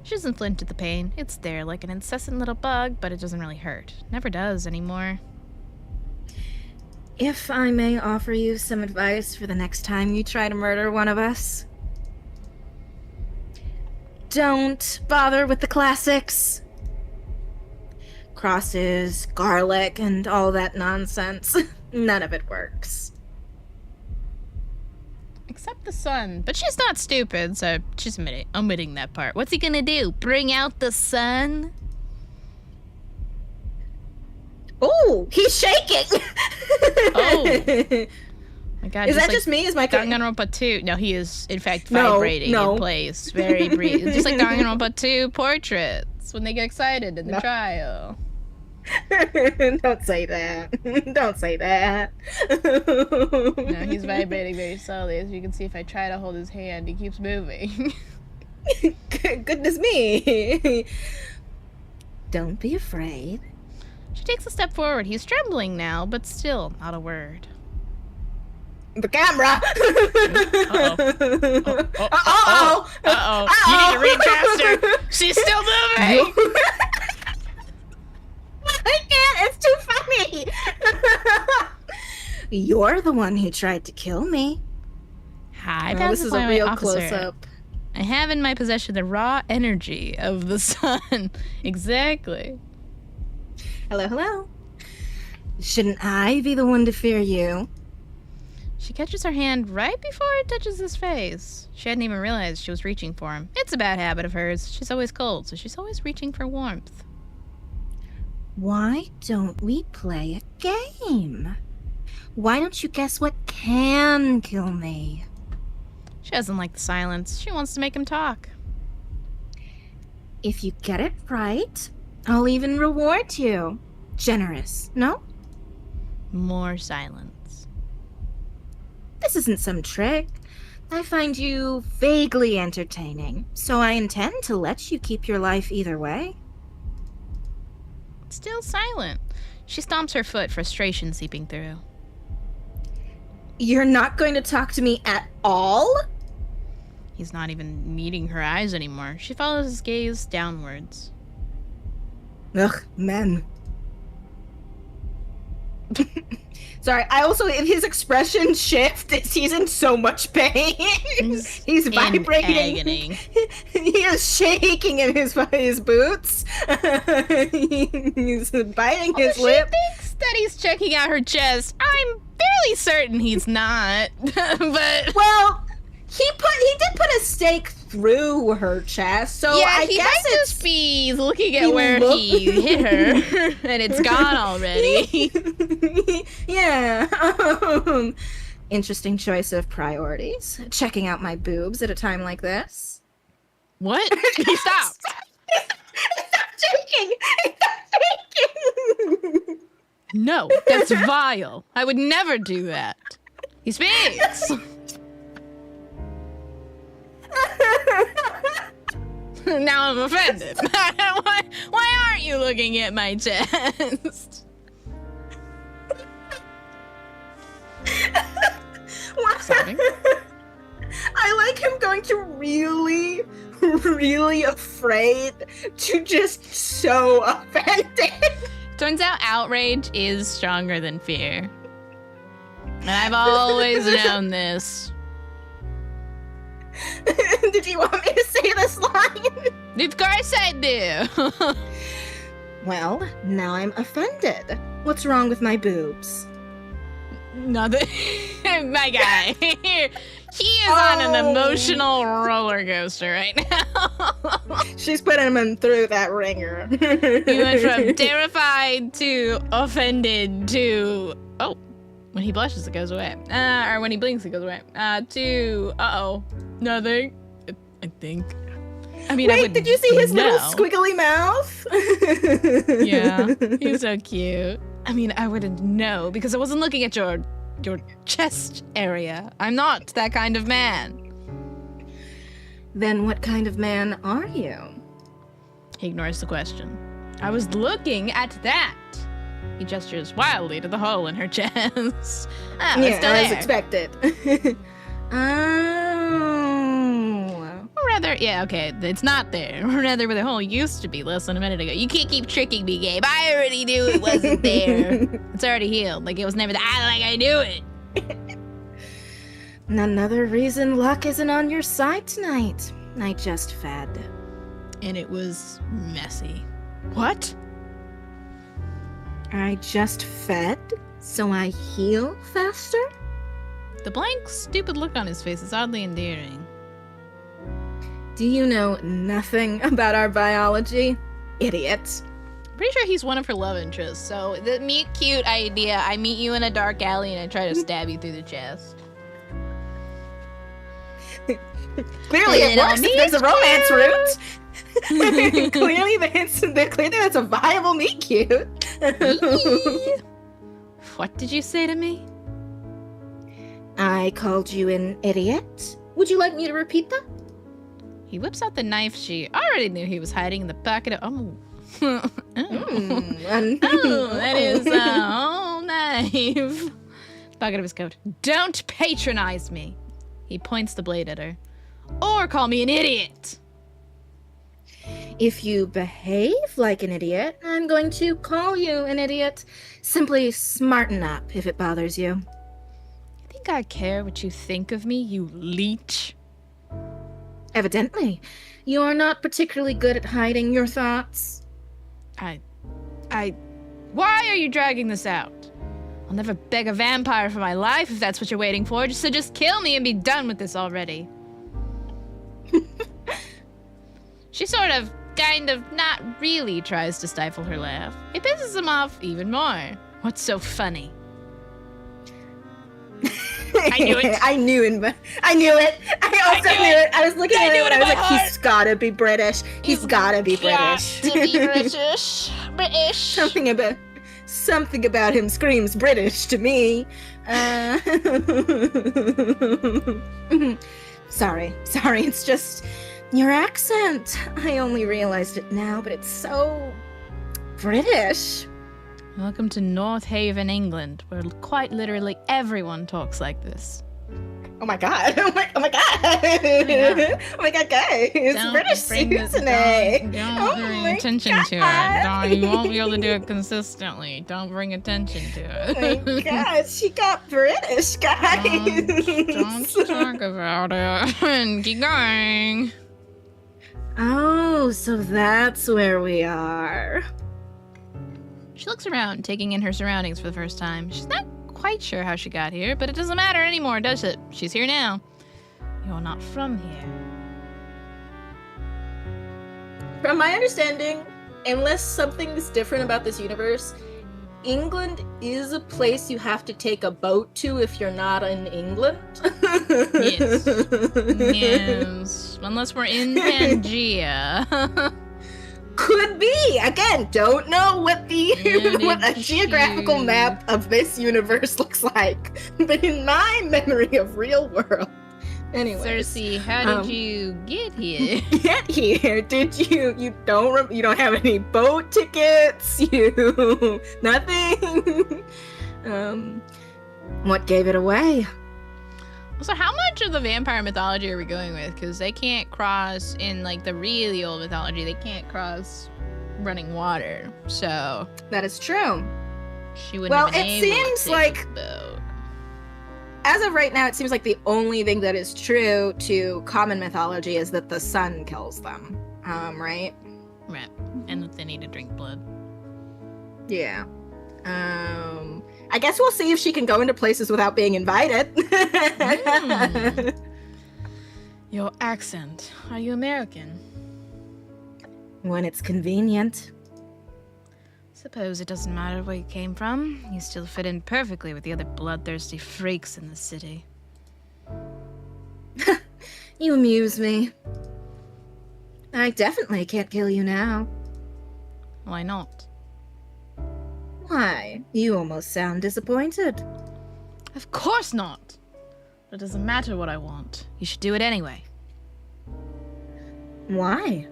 She doesn't flinch at the pain. It's there like an incessant little bug, but it doesn't really hurt. Never does anymore. If I may offer you some advice for the next time you try to murder one of us, don't bother with the classics. Crosses, garlic, and all that nonsense. None of it works. Except the sun. But she's not stupid, so she's omitting that part. What's he gonna do? Bring out the sun? Oh, he's shaking! Oh. My God, Is that like just me? Is my Danganronpa 2? No, he is, in fact, vibrating in place. Very brief. Just like Danganronpa 2 portraits when they get excited in the trial. Don't say that. Don't say that. No, he's vibrating very slowly. As you can see, if I try to hold his hand, he keeps moving. Goodness me. Don't be afraid. She takes a step forward. He's trembling now, but still not a word. The camera. Uh-oh. Uh-oh. You need to read faster. She's still moving. I can't. It's too funny. You're the one who tried to kill me. Hi, this is a real close-up. I have in my possession the raw energy of the sun. Exactly. Hello. Shouldn't I be the one to fear you? She catches her hand right before it touches his face. She hadn't even realized she was reaching for him. It's a bad habit of hers. She's always cold, so she's always reaching for warmth. Why don't we play a game? Why don't you guess what can kill me? She doesn't like the silence. She wants to make him talk. If you get it right, I'll even reward you. Generous, no? More silence. This isn't some trick. I find you vaguely entertaining, so I intend to let you keep your life either way. Still silent. She stomps her foot, frustration seeping through. You're not going to talk to me at all? He's not even meeting her eyes anymore. She follows his gaze downwards. Ugh, men. Sorry, I also, in his expression shift, he's in so much pain. He's vibrating. Agony. He is shaking in his boots. He's biting his lip. She thinks that he's checking out her chest. I'm fairly certain he's not. But well, he did put a stake through her chest, so yeah, I he guess might it's just be looking at where he hit her, and it's gone already. Yeah. Interesting choice of priorities. Checking out my boobs at a time like this. What? Stop. Stop shaking! Stop shaking! No, that's vile. I would never do that. He speaks. Now I'm offended. Why aren't you looking at my chest? Sorry. I like him going to really, really afraid to just so offended. Turns out outrage is stronger than fear. And I've always known this. Did you want me to say this line? Of course I do. Well, now I'm offended. What's wrong with my boobs? Nothing. My guy. He is on an emotional roller coaster right now. She's putting him through that ringer. He went from terrified to offended to, oh, when he blushes it goes away. Or when he blinks it goes away. To, uh-oh, nothing, I think. I mean, Wait, did you see his little squiggly mouth? Yeah, he's so cute. I mean, I wouldn't know because I wasn't looking at your chest area. I'm not that kind of man. Then what kind of man are you? He ignores the question. I was looking at that. He gestures wildly to the hole in her chest. Oh, it's still as there. expected. Oh. Or rather, yeah, okay, it's not there. Or rather, where the hole used to be less than a minute ago. You can't keep tricking me, Gabe. I already knew it wasn't there. It's already healed. Like it was never there. Like I knew it. Another reason luck isn't on your side tonight. I just fed. And it was messy. What? I just fed, so I heal faster? The blank, stupid look on his face is oddly endearing. Do you know nothing about our biology? Idiot. Pretty sure he's one of her love interests, so the meet cute idea. I meet you in a dark alley and I try to stab you through the chest. Clearly it works if there's a romance route. Clearly that's a viable meet cute. What did you say to me? I called you an idiot. Would you like me to repeat that? He whips out the knife she already knew he was hiding in the pocket of... Oh. Oh, that is a whole knife. Pocket of his coat. Don't patronize me. He points the blade at her. Or call me an idiot. If you behave like an idiot, I'm going to call you an idiot. Simply smarten up if it bothers you. You think I care what you think of me, you leech? Evidently, you are not particularly good at hiding your thoughts. Why are you dragging this out? I'll never beg a vampire for my life if that's what you're waiting for. Just kill me and be done with this already. She sort of, kind of, not really tries to stifle her laugh. It pisses him off even more. What's so funny? I knew it. I knew it. I knew it. I also knew it. I was looking at it and I was like, he's gotta be British. He's gotta be British. To be British. British. Something about him screams British to me. Sorry. It's just your accent. I only realized it now, but it's so British. Welcome to North Haven, England, where quite literally everyone talks like this. Oh my god. Oh my god. Oh my god, guys. Don't British bring this- Susan. Don't bring attention to it. Don't, you won't be able to do it consistently. Don't bring attention to it. Oh my god, she got British, guys. Don't talk about it. And keep going. Oh, so that's where we are. She looks around, taking in her surroundings for the first time. She's not quite sure how she got here, but it doesn't matter anymore, does it? She's here now. You're not from here. From my understanding, unless something's different about this universe, England is a place you have to take a boat to if you're not in England. Yes. Yes. Unless we're in Pangea. Could be. Again, don't know what the Yeah, what a did geographical you- map of this universe looks like. But in my memory of real world. Anyway. Cersei, how did you get here? Get here? Did you don't have any boat tickets? You nothing? What gave it away? So how much of the vampire mythology are we going with? Because they can't cross, in like the really old mythology, they can't cross running water. So That is true. she wouldn't Well, have been it able to seems take like- a boat. As of right now, it seems like the only thing that is true to common mythology is that the sun kills them. Right? Right. And that they need to drink blood. Yeah. I guess we'll see if she can go into places without being invited. Your accent. Are you American? When it's convenient. Suppose it doesn't matter where you came from. You still fit in perfectly with the other bloodthirsty freaks in the city. You amuse me. I definitely can't kill you now. Why not? Why? You almost sound disappointed. Of course not! It doesn't matter what I want. You should do it anyway. Why?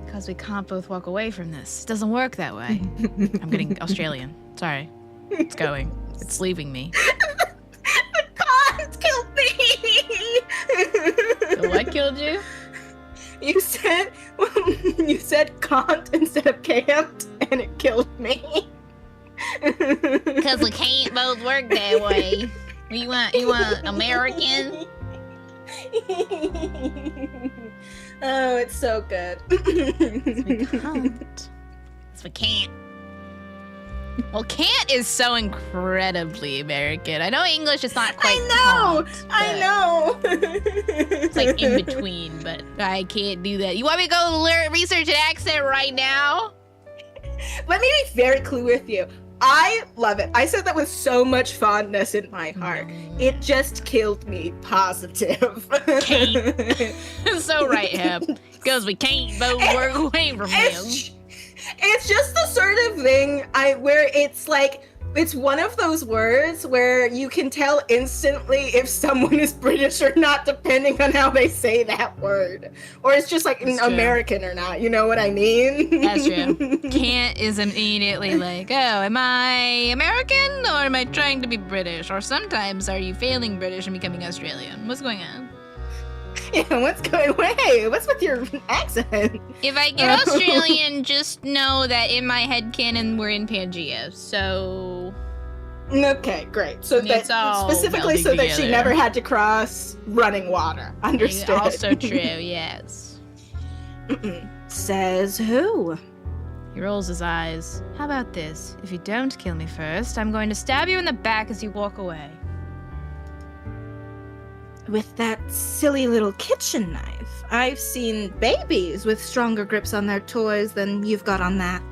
Because we can't both walk away from this. It doesn't work that way. I'm getting Australian. Sorry. It's going. It's leaving me. The cons killed me! The what killed you? You said can't instead of can't, and it killed me. Because we can't both work that way. You want American? Oh, it's so good. We can't. Yes, we can't. Well, can't is so incredibly American. I know English is not quite I know. It's like in between, but I can't do that. You want me to go research an accent right now? Let me be very clear with you. I love it. I said that with so much fondness in my heart. It just killed me positive. So right, Hep. Because we can't both work away from him. It's just the sort of thing where it's like, it's one of those words where you can tell instantly if someone is British or not, depending on how they say that word. Or it's just like That's true. American or not. You know what I mean? That's true. Can't is immediately like, oh, am I American or am I trying to be British? Or sometimes are you failing British and becoming Australian? What's going on? Yeah, what's going away? What's with your accent? If I get Australian, just know that in my headcanon we're in Pangea, so... Okay, great. So It's that all specifically melding so that she together. never had to cross running water. Understood. Also true, yes. Says who? He rolls his eyes. How about this? If you don't kill me first, I'm going to stab you in the back as you walk away. With that silly little kitchen knife. I've seen babies with stronger grips on their toys than you've got on that.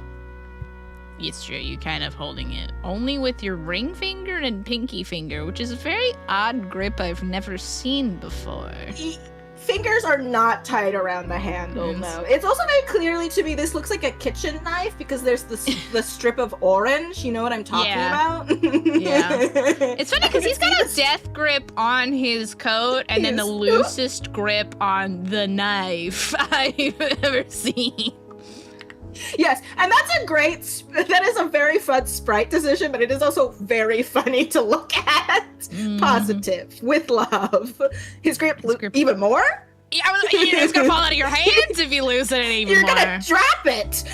It's true, you kind of holding it. Only with your ring finger and pinky finger, which is a very odd grip I've never seen before. Fingers are not tied around the handle, Yes. no. It's also very clearly to me, this looks like a kitchen knife because there's the strip of orange. You know what I'm talking about? Yeah. It's funny because he's got a death grip on his coat and then the Yes. loosest grip on the knife I've ever seen. Yes, and that is a very fun sprite decision, but it is also very funny to look at. Positive, with love. His grip, even more? Yeah, it's gonna fall out of your hands if you lose it even more. You're gonna drop it!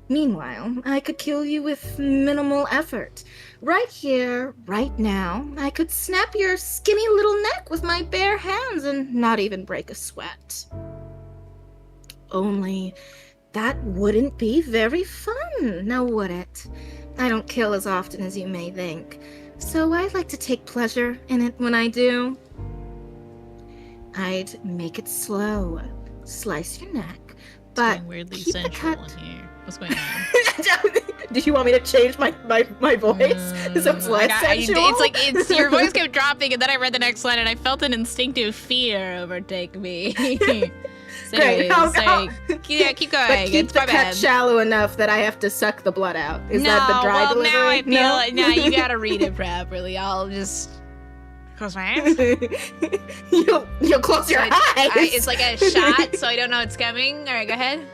Meanwhile, I could kill you with minimal effort. Right here, right now, I could snap your skinny little neck with my bare hands and not even break a sweat. Only that wouldn't be very fun, now would it? I don't kill as often as you may think, so I like to take pleasure in it when I do. I'd make it slow, slice your neck, but weirdly keep the cut. in here. What's going on? Do you want me to change my voice? So it's less sensual? It's your voice kept dropping, and then I read the next line, and I felt an instinctive fear overtake me. So Great. Yeah, keep going. But keep it's the my cut bad. shallow enough that I have to suck the blood out. Is no, that the dry well, delivery? now I feel like, no, you gotta read it properly. I'll just close my eyes. You'll close your eyes. It's like a shot, so I don't know it's coming. All right, go ahead.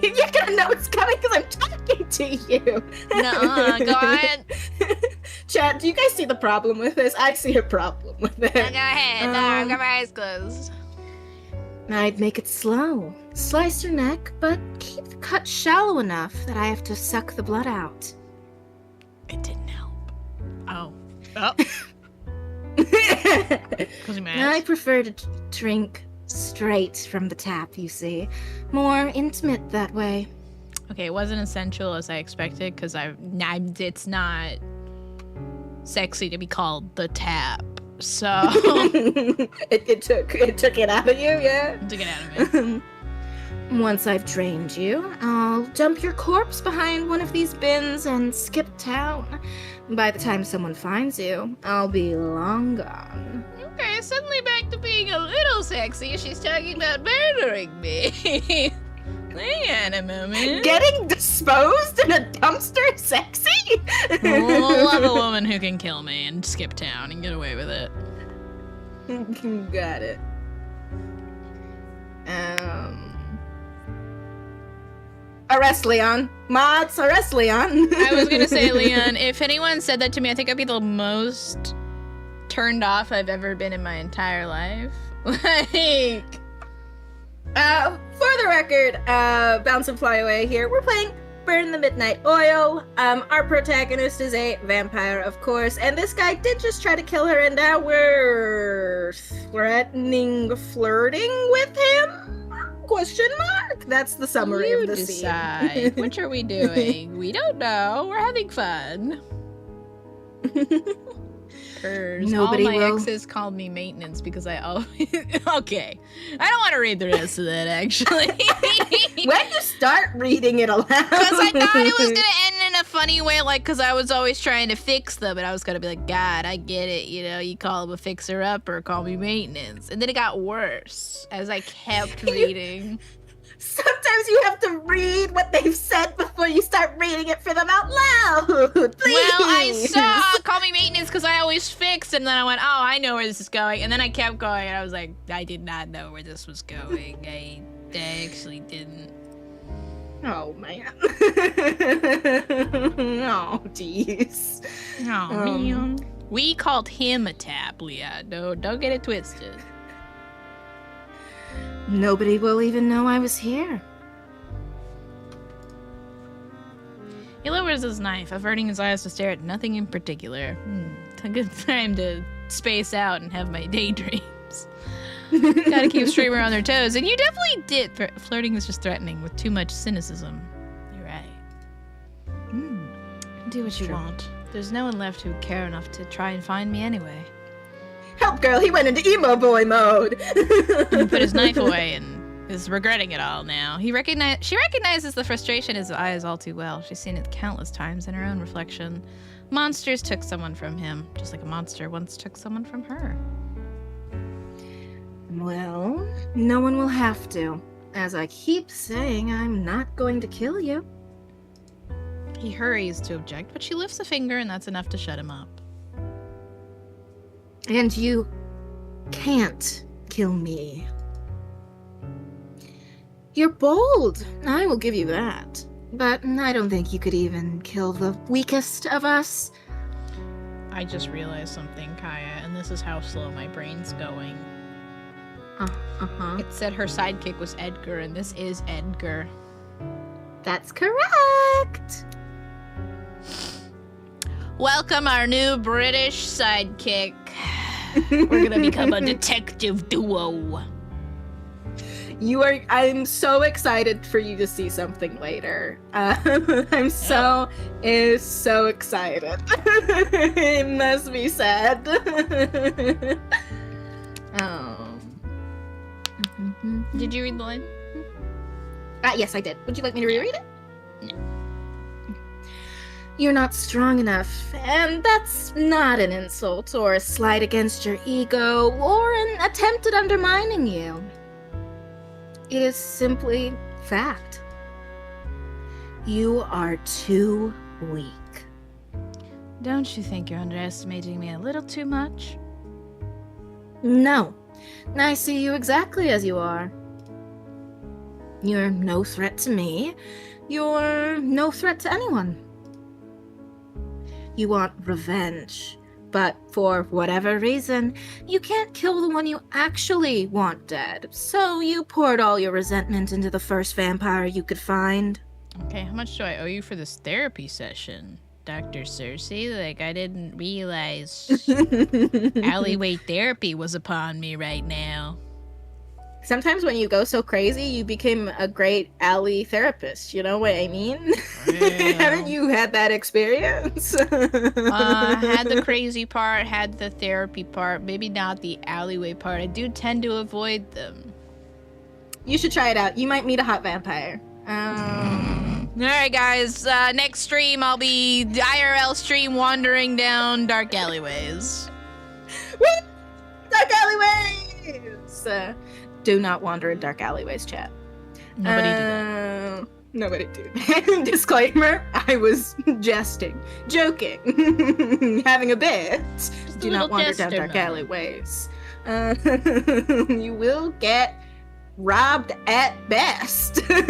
You're gonna know it's coming because I'm talking to you. No, go ahead. Chat, do you guys see the problem with this? I see a problem with it. No, go ahead. No, I've got my eyes closed. I'd make it slow. Slice your neck, but keep the cut shallow enough that I have to suck the blood out. It didn't help. Oh. Closing my eyes. I prefer to drink straight from the tap, you see. More intimate that way. Okay, it wasn't as sensual as I expected because it's not sexy to be called the tap. So it took it out of you, yeah? Took it out of me. Once I've drained you, I'll dump your corpse behind one of these bins and skip town. By the time someone finds you, I'll be long gone. Okay, suddenly back to being a little sexy. She's talking about murdering me. Hang on a moment. Getting disposed in a dumpster sexy? Love a woman who can kill me and skip town and get away with it. Got it. Arrest Leon. Mods, arrest Leon. I was gonna say, Leon, if anyone said that to me, I think I'd be the most turned off I've ever been in my entire life. Like... for the record, Bounce and Fly Away here. We're playing Burn the Midnight Oil. Our protagonist is a vampire, of course, and this guy did just try to kill her, and now we're threatening flirting with him? Question mark? That's the summary of the decide. scene. What are we doing? We don't know. We're having fun. Nobody all my will. exes called me maintenance because I always... Okay. I don't want to read the rest of that, actually. When you start reading it aloud? Because I thought it was going to end in a funny way, like, because I was always trying to fix them, and I was going to be like, God, I get it, you know, you call them a fixer-upper, call me maintenance. And then it got worse as I kept reading. Sometimes you have to read what they've said before you start reading it for them out loud. Please. Well, I saw call me maintenance because I always fixed, and then I went, oh, I know where this is going. And then I kept going, and I was like, I did not know where this was going. I actually didn't. Oh, man. Oh, jeez. Oh, man. We called him a tap, Leah. No, don't get it twisted. Nobody will even know I was here. He lowers his knife, averting his eyes to stare at nothing in particular. It's a good time to space out and have my daydreams. Gotta keep Streamer on their toes. And you definitely did. Flirting is just threatening with too much cynicism. You're right. Do what you want. There's no one left who'd care enough to try and find me anyway. Help, girl, he went into emo boy mode. He put his knife away and is regretting it all now. She recognizes the frustration in his eyes all too well. She's seen it countless times in her own reflection. Monsters took someone from him, just like a monster once took someone from her. Well, no one will have to. As I keep saying, I'm not going to kill you. He hurries to object, but she lifts a finger and that's enough to shut him up. And you can't kill me. You're bold. I will give you that. But I don't think you could even kill the weakest of us. I just realized something, Kaya, and this is how slow my brain's going. It said her sidekick was Edgar, and this is Edgar. That's correct. Welcome our new British sidekick. We're gonna become a detective duo. I'm so excited for you to see something later. I'm so excited. It must be said. Did you read the line? Yes, I did. Would you like me to reread it? No. You're not strong enough, and that's not an insult or a slight against your ego or an attempt at undermining you. It is simply fact. You are too weak. Don't you think you're underestimating me a little too much? No. I see you exactly as you are. You're no threat to me. You're no threat to anyone. You want revenge, but for whatever reason, you can't kill the one you actually want dead. So you poured all your resentment into the first vampire you could find. Okay, how much do I owe you for this therapy session, Dr. Cersei? Like, I didn't realize alleyway therapy was upon me right now. Sometimes when you go so crazy, you become a great alley therapist. You know what I mean? Well, haven't you had that experience? had the crazy part, had the therapy part, maybe not the alleyway part. I do tend to avoid them. You should try it out. You might meet a hot vampire. Alright guys, next stream I'll be IRL stream wandering down dark alleyways. What? Dark alleyways! Do not wander in dark alleyways, chat. Nobody do that. Nobody do that. Disclaimer, I was jesting, joking, having a bit. Just Do a not little wander down jester dark moment. alleyways. You will get robbed at best. Well,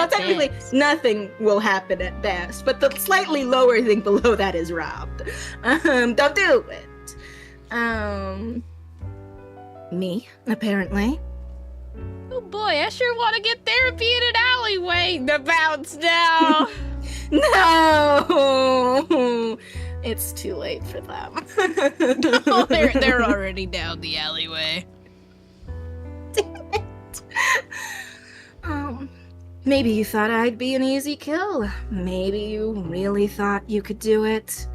technically, best. nothing will happen at best, but the slightly lower thing below that is robbed. Don't do it. Me, apparently. Oh boy, I sure want to get therapy in an alleyway. The bounce now. No! It's too late for them. Oh, they're already down the alleyway. Maybe you thought I'd be an easy kill. Maybe you really thought you could do it.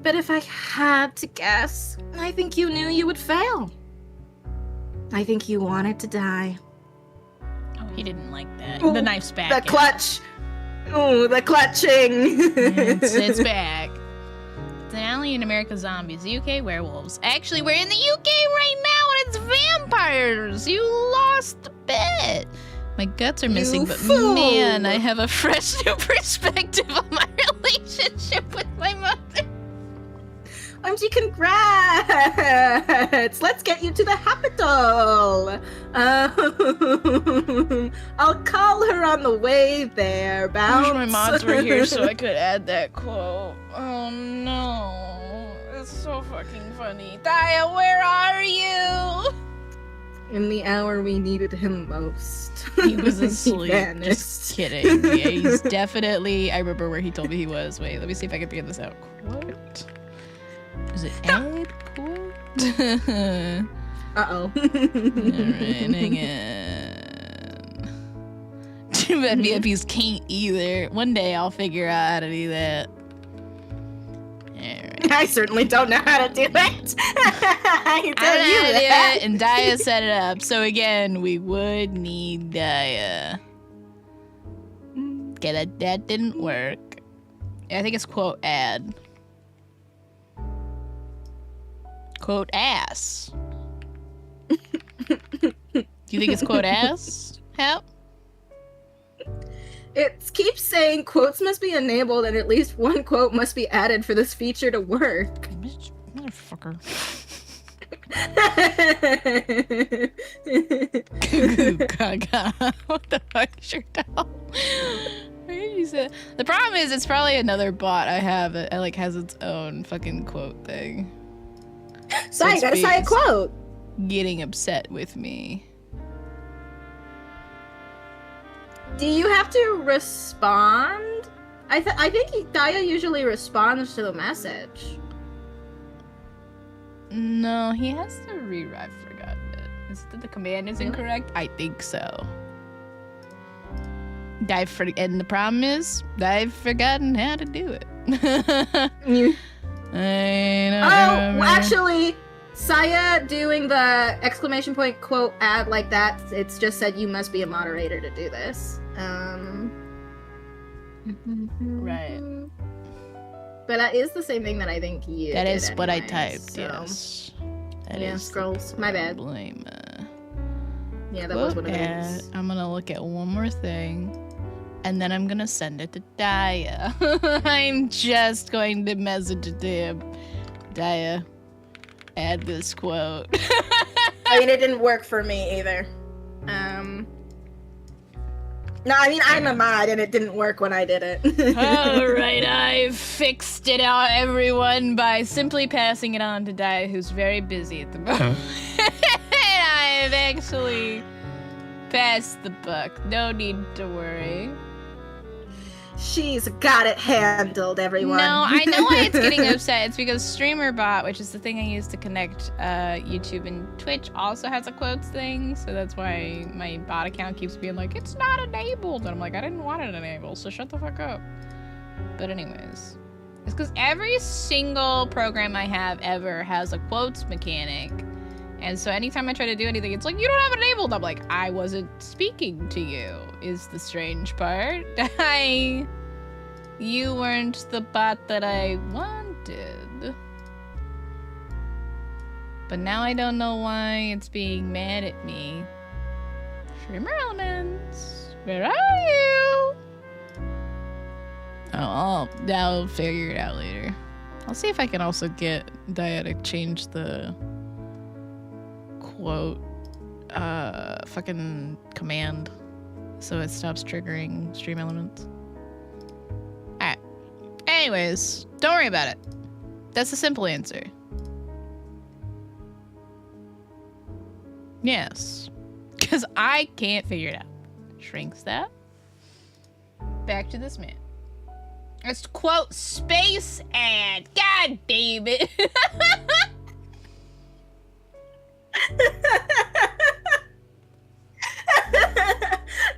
But if I had to guess, I think you knew you would fail. I think you wanted to die. Oh, he didn't like that. Ooh, The knife's back. The clutch! Ooh, the clutching! It's back. It's an alley in America Zombies, the UK werewolves. Actually, we're in the UK right now and it's vampires! You lost a bet! My guts are missing, but fool. man, I have a fresh new perspective on my relationship with my mother. OMG, congrats! Let's get you to the Capitol! I'll call her on the way there, I Bounce. wish my mods were here so I could add that quote. Oh no. It's so fucking funny. Daya, where are you? In the hour we needed him most. He was asleep. vanished. Just kidding. Yeah, he's definitely... I remember where he told me he was. Wait, let me see if I can figure this out. Quote? Is it Ed quote? Uh-oh. Alright, hang on. Too bad VIPs can't either. One day I'll figure out how to do that. Alright. I certainly don't know how to do it. I I tell know you how to do that. it, and Daya set it up. So again, we would need Daya. Okay, that didn't work. I think it's quote ad. Quote ass. You think it's quote ass? Help? It keeps saying quotes must be enabled and at least one quote must be added for this feature to work. Motherfucker. Gaga. What the fuck is your doll? The problem is, it's probably another bot I have. It like has its own fucking quote thing. So you gotta say a quote. Getting upset with me. Do you have to respond? I think Daya usually responds to the message. No, he has to rewrite. I've forgotten it. Is it that the command is incorrect? I think so. And the problem is, I've forgotten how to do it. Actually, Saya doing the exclamation point quote ad like that, it's just said you must be a moderator to do this. Right. But that is the same thing that I think you That did is what I anyways, typed, so. yes. That Yeah, is scrolls. My bad. Blame. Yeah, that was one of those. I'm gonna look at one more thing, and then I'm gonna send it to Daya. I'm just going to message it to him. Daya, add this quote. I mean, it didn't work for me either. No, I mean, I'm a mod, and it didn't work when I did it. Alright, I've fixed it out, everyone, by simply passing it on to Daya, who's very busy at the moment. I've actually passed the buck. No need to worry. She's got it handled, everyone. No, I know why it's getting upset. It's because StreamerBot, which is the thing I use to connect YouTube and Twitch, also has a quotes thing. So that's why my bot account keeps being like, it's not enabled. And I'm like, I didn't want it enabled, so shut the fuck up. But anyways, it's because every single program I have ever has a quotes mechanic. And so anytime I try to do anything, it's like, you don't have it enabled. I'm like, I wasn't speaking to you, is the strange part. You weren't the bot that I wanted. But now I don't know why it's being mad at me. Streamer Elements, where are you? Oh, I'll figure it out later. I'll see if I can also get Daya to change the quote fucking command so it stops triggering stream elements. Alright. Anyways, don't worry about it. That's the simple answer. Yes. Because I can't figure it out. Shrinks that. Back to this man. It's quote space ad. God damn it.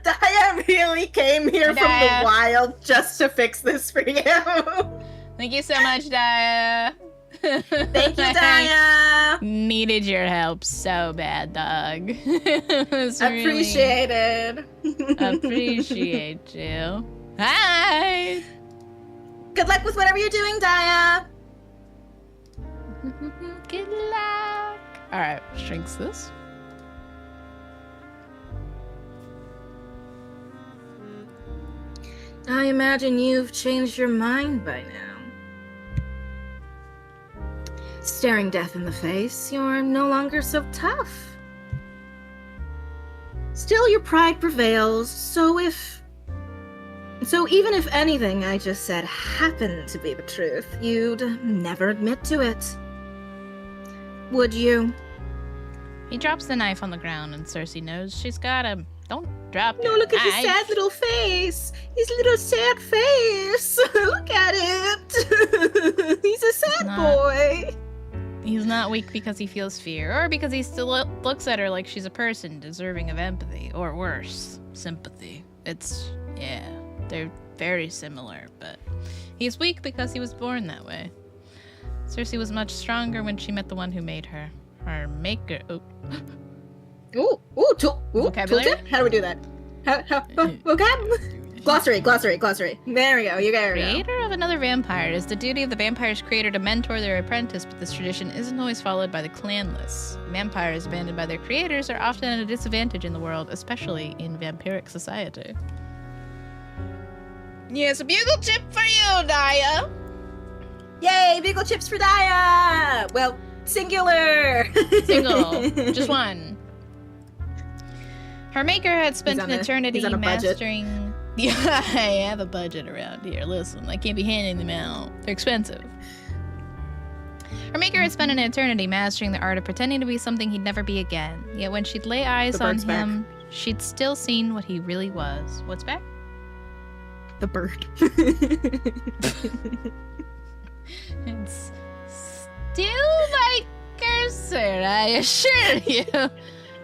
Daya really came here from the wild just to fix this for you. Thank you so much, Daya. Thank you, Daya. Needed your help so bad, dog. Appreciated. Appreciate you. Hi. Good luck with whatever you're doing, Daya. Good luck. All right, shrinks this. I imagine you've changed your mind by now. Staring death in the face, you're no longer so tough. Still, your pride prevails, so even if anything I just said happened to be the truth, you'd never admit to it. Would you? He drops the knife on the ground, and Cersei knows she's got him. Don't drop it. No, look at his sad little face. His little sad face. Look at it. He's a sad boy. He's not weak because he feels fear, or because he still looks at her like she's a person deserving of empathy, or worse, sympathy. Yeah, they're very similar, but he's weak because he was born that way. Cersei was much stronger when she met the one who made her. Her maker. Vocabulary? Tooltip? How do we do that? Glossary. There we go. You got it. Creator of another vampire. It is the duty of the vampire's creator to mentor their apprentice, but this tradition isn't always followed by the clanless. Vampires abandoned by their creators are often at a disadvantage in the world, especially in vampiric society. Yes, a bugle chip for you, Daya! Yay, bugle chips for Daya! Well, Singular! Single. Just one. Her maker had spent an eternity mastering... Yeah, I have a budget around here. Listen, I can't be handing them out. They're expensive. Her maker had spent an eternity mastering the art of pretending to be something he'd never be again. Yet when she'd lay eyes on him, she'd still seen what he really was. What's back? The bird. It's still my cursor, I assure you.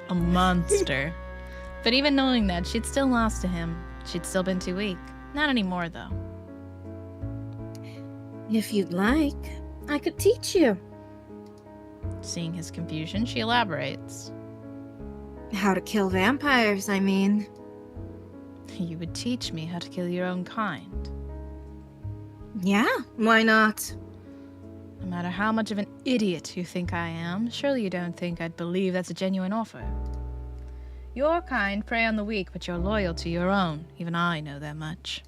A monster. But even knowing that, she'd still lost to him. She'd still been too weak. Not anymore, though. If you'd like, I could teach you. Seeing his confusion, she elaborates. How to kill vampires, I mean. You would teach me how to kill your own kind. Yeah, why not? No matter how much of an idiot you think I am, surely you don't think I'd believe that's a genuine offer. Your kind prey on the weak, but you're loyal to your own. Even I know that much.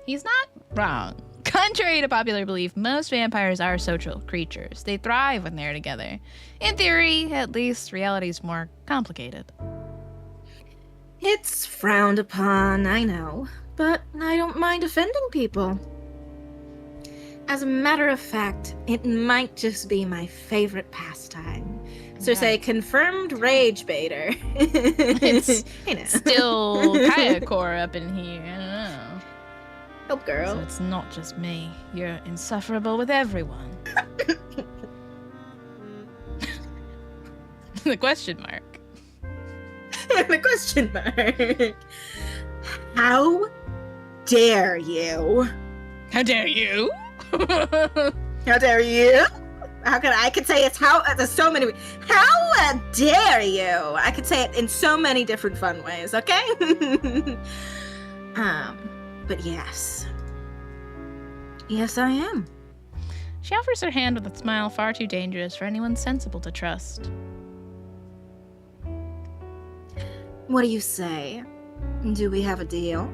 He's not wrong. Contrary to popular belief, most vampires are social creatures. They thrive when they're together. In theory, at least, reality's more complicated. It's frowned upon, I know, but I don't mind offending people. As a matter of fact, it might just be my favorite pastime. So say confirmed rage baiter. It's still Kaya-core up in here. I don't know. Help, girl. So it's not just me. You're insufferable with everyone. The question mark. The question mark. How dare you? How dare you? How dare you? I could say it's there's so many. How dare you? I could say it in so many different fun ways, okay? But yes. Yes, I am. She offers her hand with a smile far too dangerous for anyone sensible to trust. What do you say? Do we have a deal?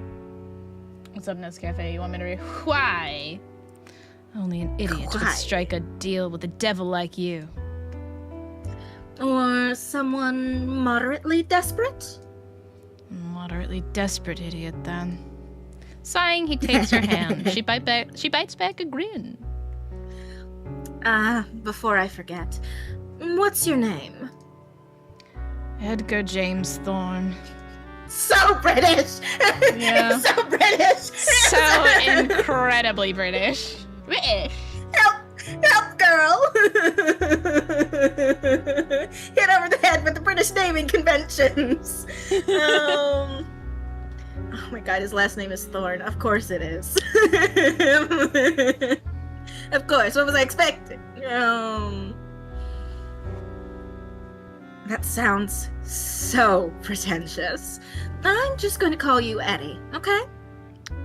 What's up, Nescafe? You want me to read? Why? Only an idiot could strike a deal with a devil like you. Or someone moderately desperate? Moderately desperate idiot, then. Sighing, he takes her hand. She bites back a grin. Before I forget, what's your name? Edgar James Thorne. So British! Yeah. So British! So incredibly British. British! Help, girl! Hit over the head with the British naming conventions. Oh my god, his last name is Thorne. Of course it is. Of course, what was I expecting? That sounds so pretentious. I'm just going to call you Eddie, okay?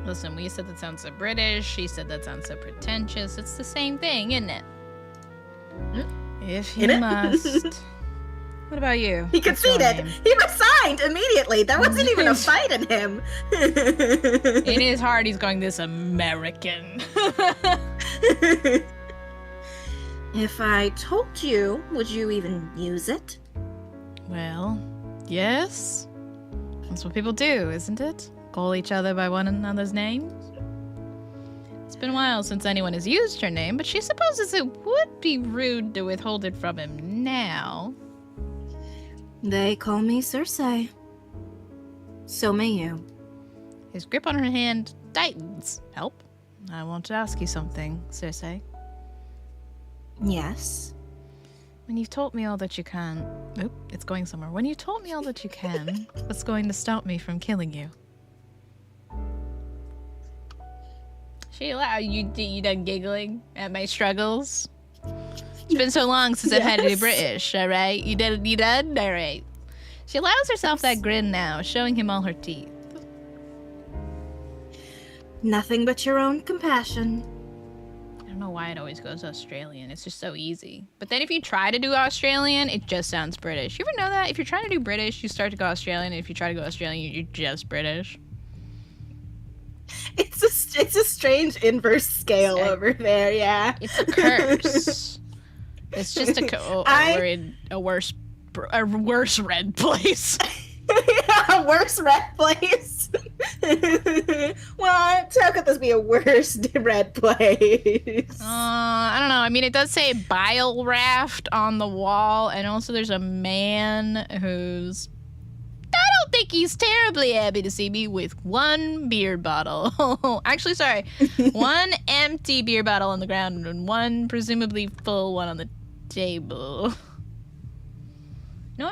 Listen, we said that sounds so British. She said that sounds so pretentious. It's the same thing, isn't it? If you must. What about you? He conceded. He resigned immediately. There wasn't even a fight in him. In his heart, he's going, this American. If I told you, would you even use it? Well, yes. That's what people do, isn't it? Call each other by one another's names. It's been a while since anyone has used her name, but she supposes it would be rude to withhold it from him now. They call me Cersei. So may you. His grip on her hand tightens. Help? I want to ask you something, Cersei. Yes? When you've told me all that you can... Oop, it's going somewhere. When you told me all that you can, what's going to stop me from killing you? Sheila, you done giggling at my struggles? It's been so long since I've had to do British, alright? You done? Alright. She allows herself that grin now, showing him all her teeth. Nothing but your own compassion. I don't know why it always goes Australian. It's just so easy. But then if you try to do Australian, it just sounds British. You ever know that? If you're trying to do British, you start to go Australian. And if you try to go Australian, you're just British. It's a strange inverse scale over there, yeah. It's a curse. It's just a worse red place. A worse red place. Well, how could this be a worse red place? I don't know. I mean, it does say bile raft on the wall, and also there's a man who's... I don't think he's terribly happy to see me with one beer bottle. Actually, sorry. One empty beer bottle on the ground and one presumably full one on the table. No,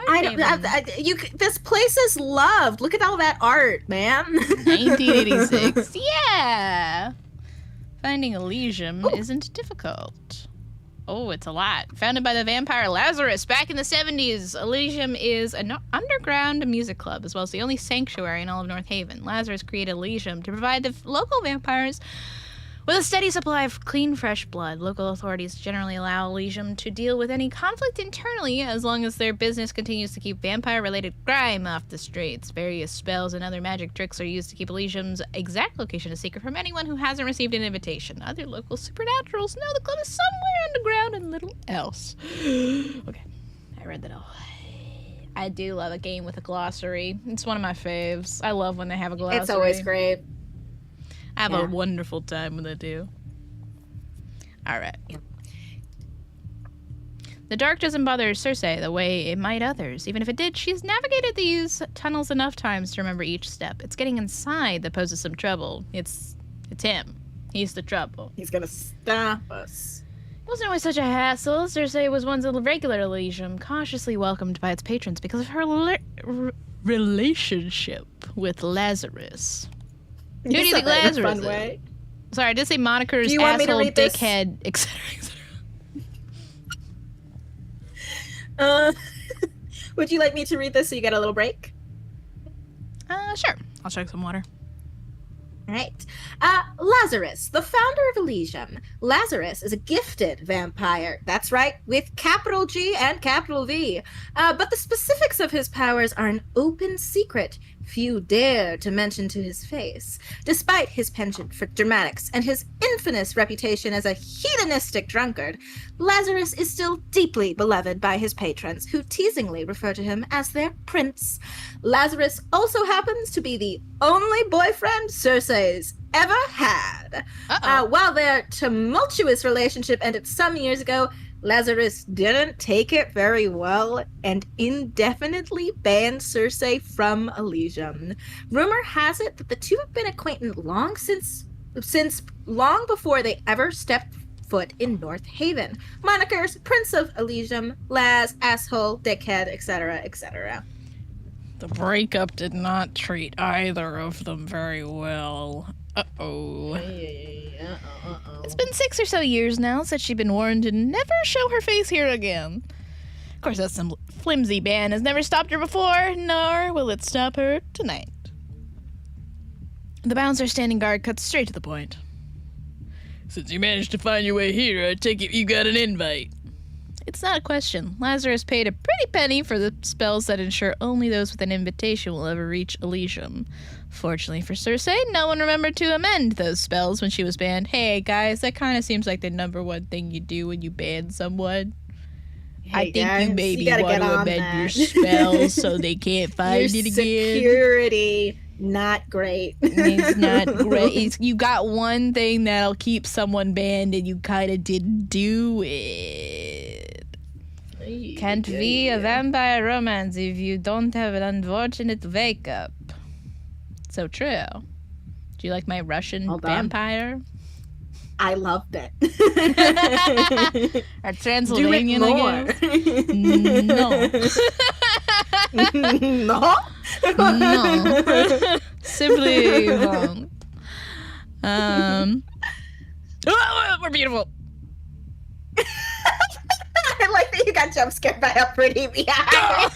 this place is loved. Look at all that art, man. 1986. Yeah. Finding Elysium isn't difficult. Oh, it's a lot. Founded by the vampire Lazarus back in the 70s, Elysium is an underground music club, as well as the only sanctuary in all of North Haven. Lazarus created Elysium to provide the local vampires with a steady supply of clean, fresh blood. Local authorities generally allow Elysium to deal with any conflict internally as long as their business continues to keep vampire-related crime off the streets. Various spells and other magic tricks are used to keep Elysium's exact location a secret from anyone who hasn't received an invitation. Other local supernaturals know the club is somewhere underground and little else. Okay, I read that all. I do love a game with a glossary. It's one of my faves. I love when they have a glossary. It's always great. I have a wonderful time when they do. All right. Yep. The dark doesn't bother Cersei the way it might others. Even if it did, she's navigated these tunnels enough times to remember each step. It's getting inside that poses some trouble. It's him. He's the trouble. He's gonna stop us. It wasn't always such a hassle. Cersei was once a regular Elysium, cautiously welcomed by its patrons because of her relationship with Lazarus. Who do you think Lazarus is? Sorry, I did say monikers, asshole, dickhead, etc. Would you like me to read this so you get a little break? Sure. I'll chug some water. All right. Lazarus, the founder of Elysium. Lazarus is a gifted vampire. That's right, with capital G and capital V. But the specifics of his powers are an open secret few dare to mention to his face. Despite his penchant for dramatics and his infamous reputation as a hedonistic drunkard, Lazarus is still deeply beloved by his patrons, who teasingly refer to him as their prince. Lazarus also happens to be the only boyfriend Cersei's ever had. While their tumultuous relationship ended some years ago, Lazarus didn't take it very well and indefinitely banned Cersei from Elysium. Rumor has it that the two have been acquainted since long before they ever stepped foot in North Haven. Monikers, Prince of Elysium, Laz, asshole, dickhead, etc., etc. The breakup did not treat either of them very well. Uh-oh. It's been 6 or so years now since she'd been warned to never show her face here again. Of course, that some flimsy ban has never stopped her before, nor will it stop her tonight. The bouncer standing guard cuts straight to the point. Since you managed to find your way here, I take it you got an invite. It's not a question. Lazarus paid a pretty penny for the spells that ensure only those with an invitation will ever reach Elysium. Fortunately for Cersei, no one remembered to amend those spells when she was banned. Hey guys, that kind of seems like the number one thing you do when you ban someone. Hey, I think guys, you maybe you want to amend your spells so they can't find it again. Security, not great. It's not great. You got one thing that'll keep someone banned and you kind of didn't do it. Can't be a vampire romance if you don't have an unfortunate wake-up. So true. Do you like my Russian vampire? I loved it. Or Transylvanian, Do it more. I guess. No. No. Simply won't. We're beautiful. I like that you got jump scared by a pretty behind.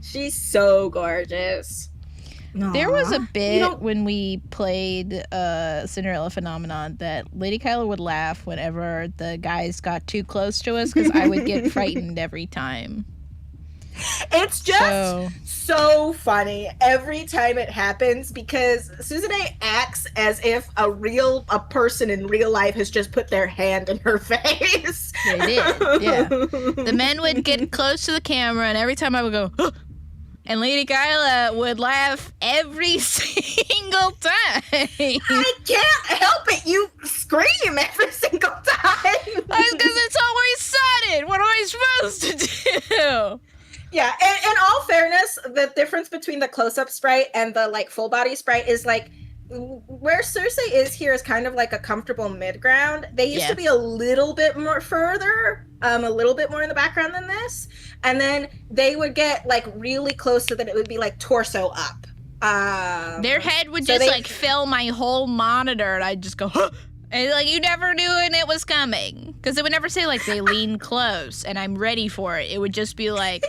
She's so gorgeous. There was a bit when we played Cinderella Phenomenon that LadyKaella would laugh whenever the guys got too close to us because I would get frightened every time. It's just so funny every time it happens because Suzune acts as if a person in real life has just put their hand in her face. They did, yeah. The men would get close to the camera, and every time I would go, "Huh!" And LadyKaella would laugh every single time. I can't help it. You scream every single time. That's because it's always sudden. What am I supposed to do? Yeah, and in all fairness, the difference between the close-up sprite and the like full body sprite is like where Circe is here is kind of like a comfortable mid-ground. They used to be a little bit more further, a little bit more in the background than this. And then they would get like really close so that it would be like torso up. Their head would just like fill my whole monitor and I'd just go, huh! And like you never knew when it was coming. Because it would never say like they lean close and I'm ready for it. It would just be like,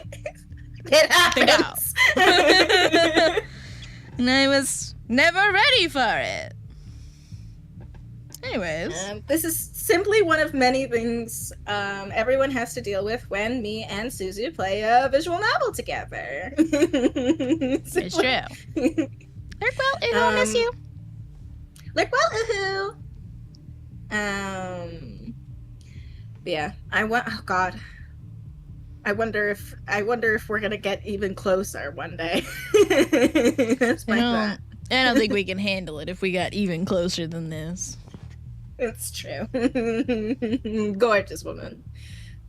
it happens. And I was never ready for it. Anyways. This is simply one of many things everyone has to deal with when me and Suzu play a visual novel together. It's true. Lurkwell, Uhu, I miss you. Lurkwell, Uhu. Yeah, oh God. I wonder if we're gonna get even closer one day. That's my thought. I don't think we can handle it if we got even closer than this. It's true. Gorgeous woman.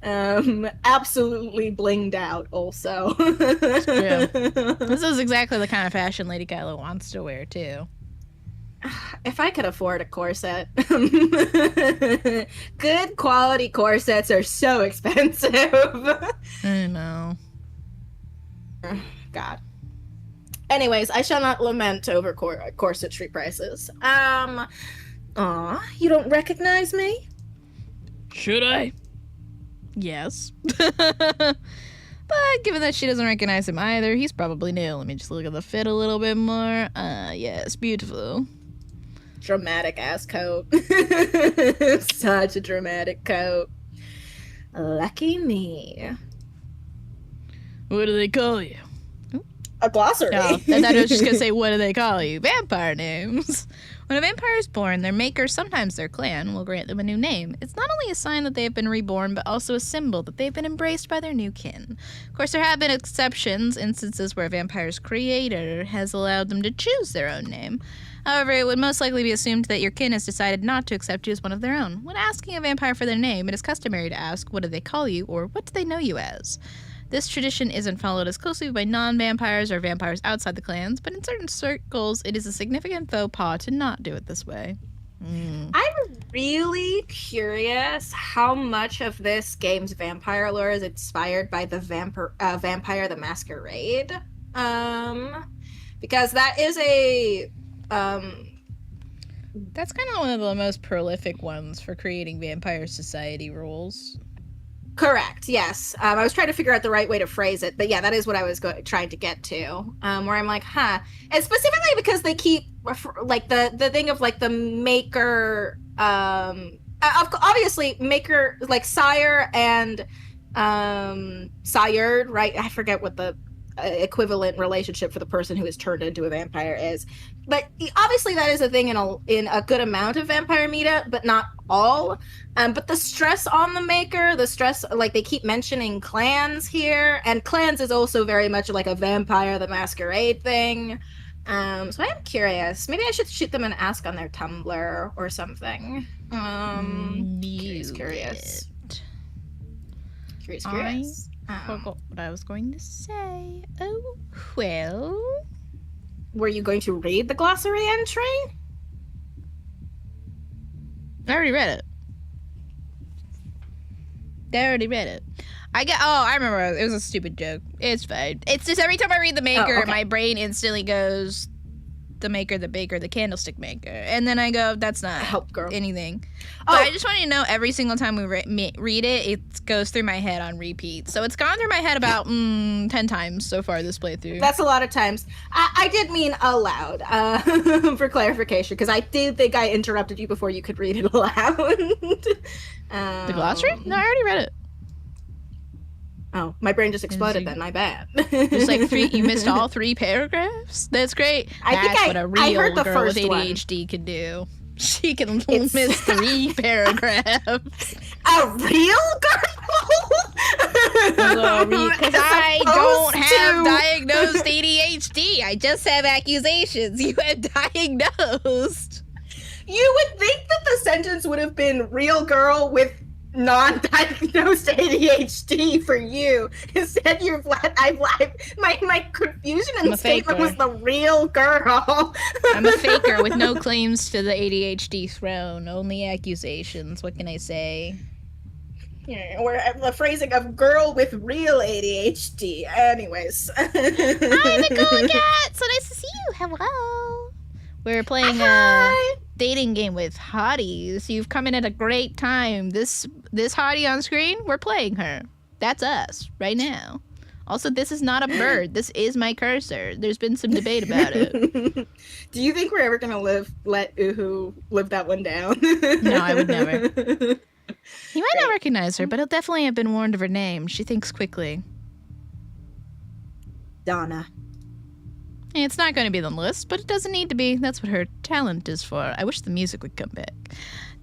Absolutely blinged out also. It's true. This is exactly the kind of fashion LadyKaella wants to wear too. If I could afford a corset. Good quality corsets are so expensive. I know. God. Anyways, I shall not lament over corsetry prices. Aw, you don't recognize me? Should I? Yes. But given that she doesn't recognize him either, he's probably new. Let me just look at the fit a little bit more. Yes, beautiful. Dramatic ass coat. Such a dramatic coat. Lucky me. What do they call you? A glossary. Oh, I thought I was just going to say, what do they call you? Vampire names. When a vampire is born, their maker, sometimes their clan, will grant them a new name. It's not only a sign that they have been reborn, but also a symbol that they've been embraced by their new kin. Of course, there have been exceptions, instances where a vampire's creator has allowed them to choose their own name. However, it would most likely be assumed that your kin has decided not to accept you as one of their own. When asking a vampire for their name, it is customary to ask, what do they call you, or what do they know you as? This tradition isn't followed as closely by non-vampires or vampires outside the clans, but in certain circles, it is a significant faux pas to not do it this way. I'm really curious how much of this game's vampire lore is inspired by the Vampire the Masquerade. Because that is a... That's kind of one of the most prolific ones for creating vampire society rules. Correct, yes. I was trying to figure out the right way to phrase it, but yeah, that is what I was trying to get to. Where I'm like, huh. And specifically because they keep, like, the thing of, like, the maker, obviously, maker, like, sire and sired, right? I forget what the equivalent relationship for the person who is turned into a vampire is. But obviously that is a thing in a good amount of vampire media, but not all. But the stress on the maker, the stress, like they keep mentioning clans here, and clans is also very much like a Vampire the Masquerade thing. So I am curious. Maybe I should shoot them and ask on their Tumblr or something. Curious. Curious. I forgot what I was going to say. Oh, well. Were you going to read the glossary entry? I already read it. I remember. It was a stupid joke. It's fine. It's just every time I read the maker, my brain instantly goes, the maker, the baker, the candlestick maker. And then I go, that's not anything. But I just want you to know every single time we read it, it goes through my head on repeat. So it's gone through my head about 10 times so far this playthrough. That's a lot of times. I did mean aloud, for clarification, because I did think I interrupted you before you could read it aloud. The glossary? No, I already read it. Oh, my brain just exploded then. My bad. There's like 3. You missed all 3 paragraphs? That's great. That's what a real heard the girl with first one. ADHD can do. She can miss 3 paragraphs. A real girl? Because I don't have diagnosed ADHD. I just have accusations. You have diagnosed. You would think that the sentence would have been real girl with non-diagnosed ADHD for you. Instead, my confusion in the statement was the real girl. I'm a faker with no claims to the ADHD throne, only accusations. What can I say? Yeah, or the phrasing of girl with real ADHD. Anyways. Hi, Nicole Cat! So nice to see you. Hello. We're playing a dating game with hotties. You've come in at a great time. This hottie on screen, we're playing her. That's us right now. Also, this is not a bird. This is my cursor. There's been some debate about it. Do you think we're ever gonna let Uhu live that one down? No, I would never. He might not recognize her, but he'll definitely have been warned of her name. She thinks quickly. Donna. It's not going to be on the list, but it doesn't need to be. That's what her talent is for. I wish the music would come back.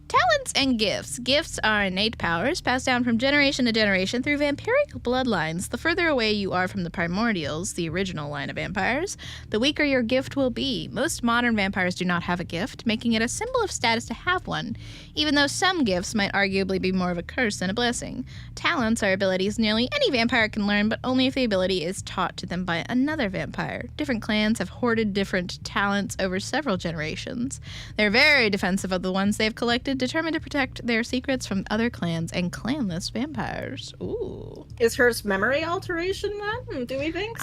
Talents and gifts. Gifts are innate powers passed down from generation to generation through vampiric bloodlines. The further away you are from the primordials, the original line of vampires, the weaker your gift will be. Most modern vampires do not have a gift, making it a symbol of status to have one, even though some gifts might arguably be more of a curse than a blessing. Talents are abilities nearly any vampire can learn, but only if the ability is taught to them by another vampire. Different clans have hoarded different talents over several generations. They're very defensive of the ones they've collected, determined to protect their secrets from other clans and clanless vampires. Ooh. Is hers memory alteration then? Do we think?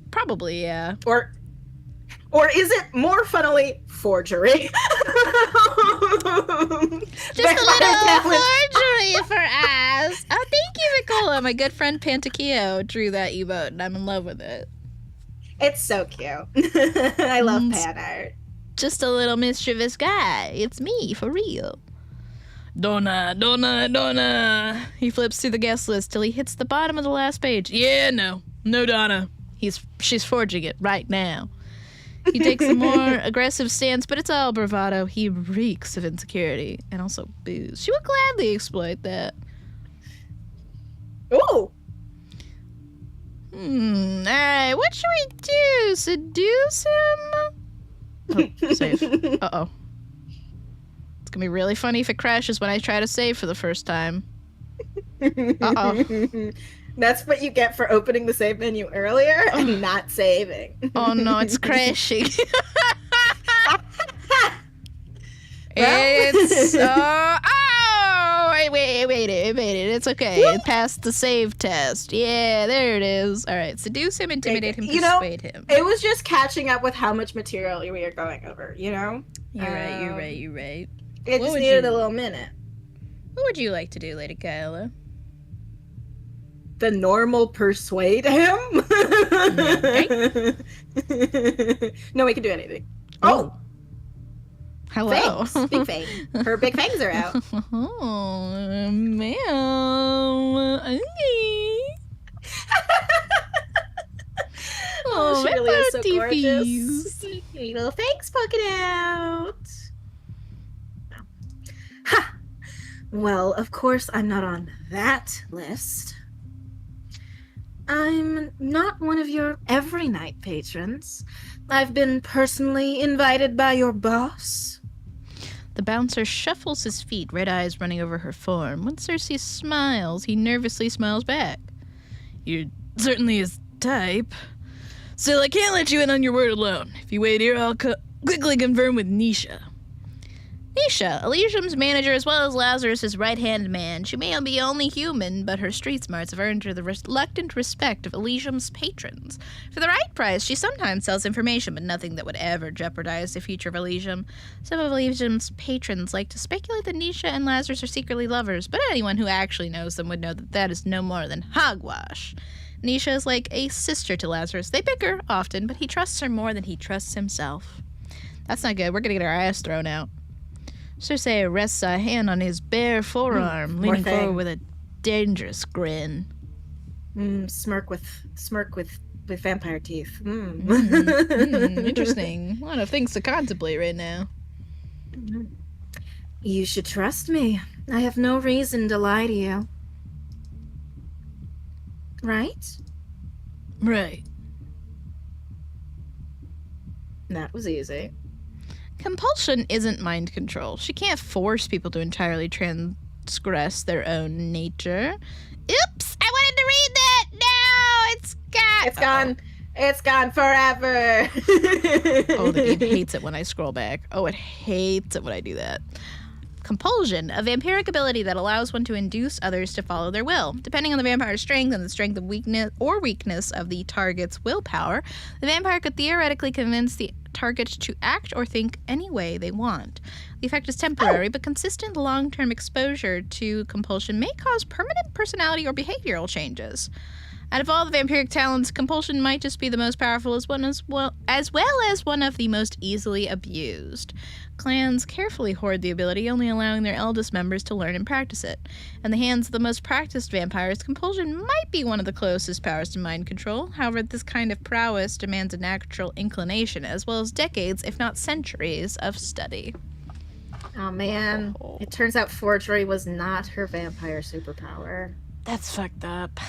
Probably, yeah. Or is it more funnily forgery? Just a little forgery for us. Oh, thank you, Nicola. My good friend Pantakio drew that emote, and I'm in love with it. It's so cute. I love pan art. Just a little mischievous guy. It's me, for real. Donna. He flips through the guest list till he hits the bottom of the last page. Yeah, no Donna. She's forging it right now. He takes a more aggressive stance, but it's all bravado. He reeks of insecurity and also booze. She would gladly exploit that. Ooh. Alright, what should we do? Seduce him? Oh, save. Uh-oh. It's gonna be really funny if it crashes when I try to save for the first time. Uh-oh. That's what you get for opening the save menu earlier and not saving. Oh no, it's crashing. It's wait, it made it. It's okay. It passed the save test. Yeah, there it is. All right, seduce him, intimidate him, persuade him. It was just catching up with how much material we are going over, you know? You're right. It just needed a little minute. What would you like to do, LadyKaella? The normal persuade him? Okay. No, we can do anything. Oh. Hello. Fangs. Big fang. Her big fangs are out. Oh, ma'am. Okay. Oh, she really is so gorgeous. Fees. Little fangs poking out. Ha! Well, of course I'm not on that list. I'm not one of your every night patrons. I've been personally invited by your boss. The bouncer shuffles his feet, red eyes running over her form. When Cersei smiles, he nervously smiles back. You're certainly his type. Still, I can't let you in on your word alone. If you wait here, I'll quickly confirm with Nisha. Nisha, Elysium's manager as well as Lazarus' right-hand man. She may be only human, but her street smarts have earned her the reluctant respect of Elysium's patrons. For the right price, she sometimes sells information, but nothing that would ever jeopardize the future of Elysium. Some of Elysium's patrons like to speculate that Nisha and Lazarus are secretly lovers, but anyone who actually knows them would know that that is no more than hogwash. Nisha is like a sister to Lazarus. They bicker often, but he trusts her more than he trusts himself. That's not good. We're gonna get our ass thrown out. Cersei rests a hand on his bare forearm, leaning forward with a dangerous grin. Smirk with vampire teeth. Interesting. A lot of things to contemplate right now. You should trust me. I have no reason to lie to you. Right? Right. That was easy. Compulsion isn't mind control. She can't force people to entirely transgress their own nature. Oops! I wanted to read that! No! It's gone! It's gone forever! Oh, the game hates it when I scroll back. Oh, it hates it when I do that. Compulsion, a vampiric ability that allows one to induce others to follow their will. Depending on the vampire's strength and the strength of weakness of the target's willpower, the vampire could theoretically convince the target to act or think any way they want. The effect is temporary, but consistent long-term exposure to compulsion may cause permanent personality or behavioral changes. Out of all the vampiric talents, compulsion might just be the most powerful as well as one of the most easily abused. Clans carefully hoard the ability, only allowing their eldest members to learn and practice it. In the hands of the most practiced vampires, compulsion might be one of the closest powers to mind control. However, this kind of prowess demands a natural inclination, as well as decades, if not centuries, of study. Oh man, It turns out forgery was not her vampire superpower. That's fucked up.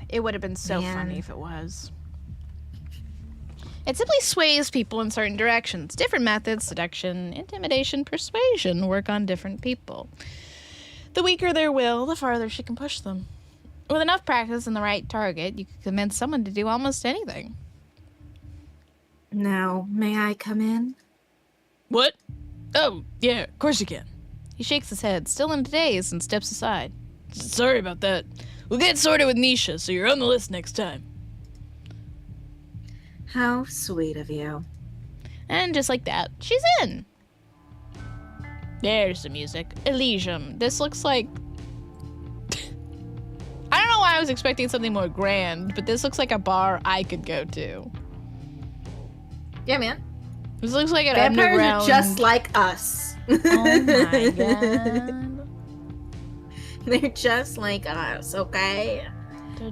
It would have been so funny if it was. It simply sways people in certain directions. Different methods, seduction, intimidation, persuasion, work on different people. The weaker their will, the farther she can push them. With enough practice and the right target, you can convince someone to do almost anything. Now, may I come in? What? Oh, yeah, of course you can. He shakes his head, still in a daze, and steps aside. Sorry about that. We'll get sorted with Nisha, so you're on the list next time. How sweet of you. And just like that, she's in. There's the music. Elysium. This looks like... I don't know why I was expecting something more grand, but this looks like a bar I could go to. Yeah, man. This looks like an Vampires underground... are just like us. Oh my god. They're just like us, okay?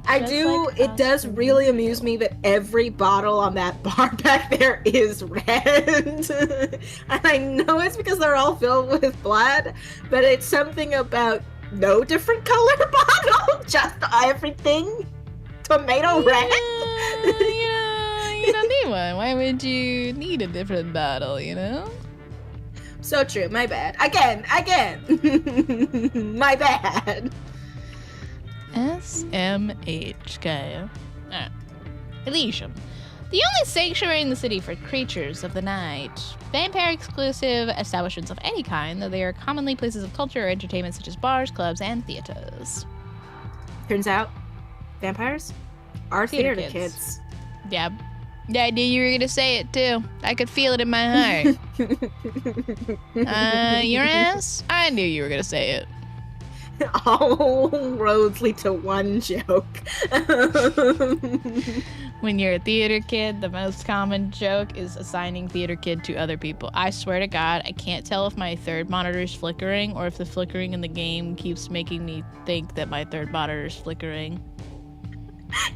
Like it does really amuse me that every bottle on that bar back there is red. And I know it's because they're all filled with blood, but it's something about no different color bottle, just everything tomato red. You don't need one. Why would you need a different bottle, you know? So true, my bad. Again. My bad. SMH, Gaia. Alright. Elysium. The only sanctuary in the city for creatures of the night. Vampire-exclusive establishments of any kind, though they are commonly places of culture or entertainment such as bars, clubs, and theaters. Turns out, vampires are theater kids. Yeah. Yeah, I knew you were going to say it, too. I could feel it in my heart. Your ass? I knew you were going to say it. All roads lead to one joke. When you're a theater kid, the most common joke is assigning theater kid to other people. I swear to God, I can't tell if my third monitor is flickering or if the flickering in the game keeps making me think that my third monitor is flickering.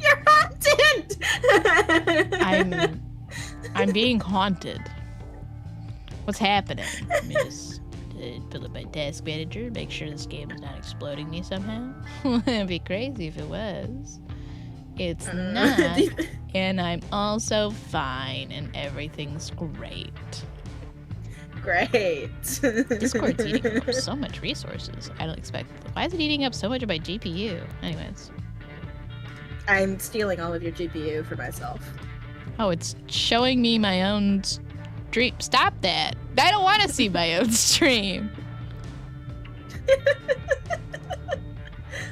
You're haunted! I'm being haunted. What's happening? Let me just pull up my task manager, make sure this game is not exploding me somehow. It'd be crazy if it was. It's not, and I'm also fine, and everything's great. Great. Discord's eating up so much resources. I don't expect. Why is it eating up so much of my GPU? Anyways. I'm stealing all of your GPU for myself. Oh, it's showing me my own stream. Stop that. I don't want to see my own stream.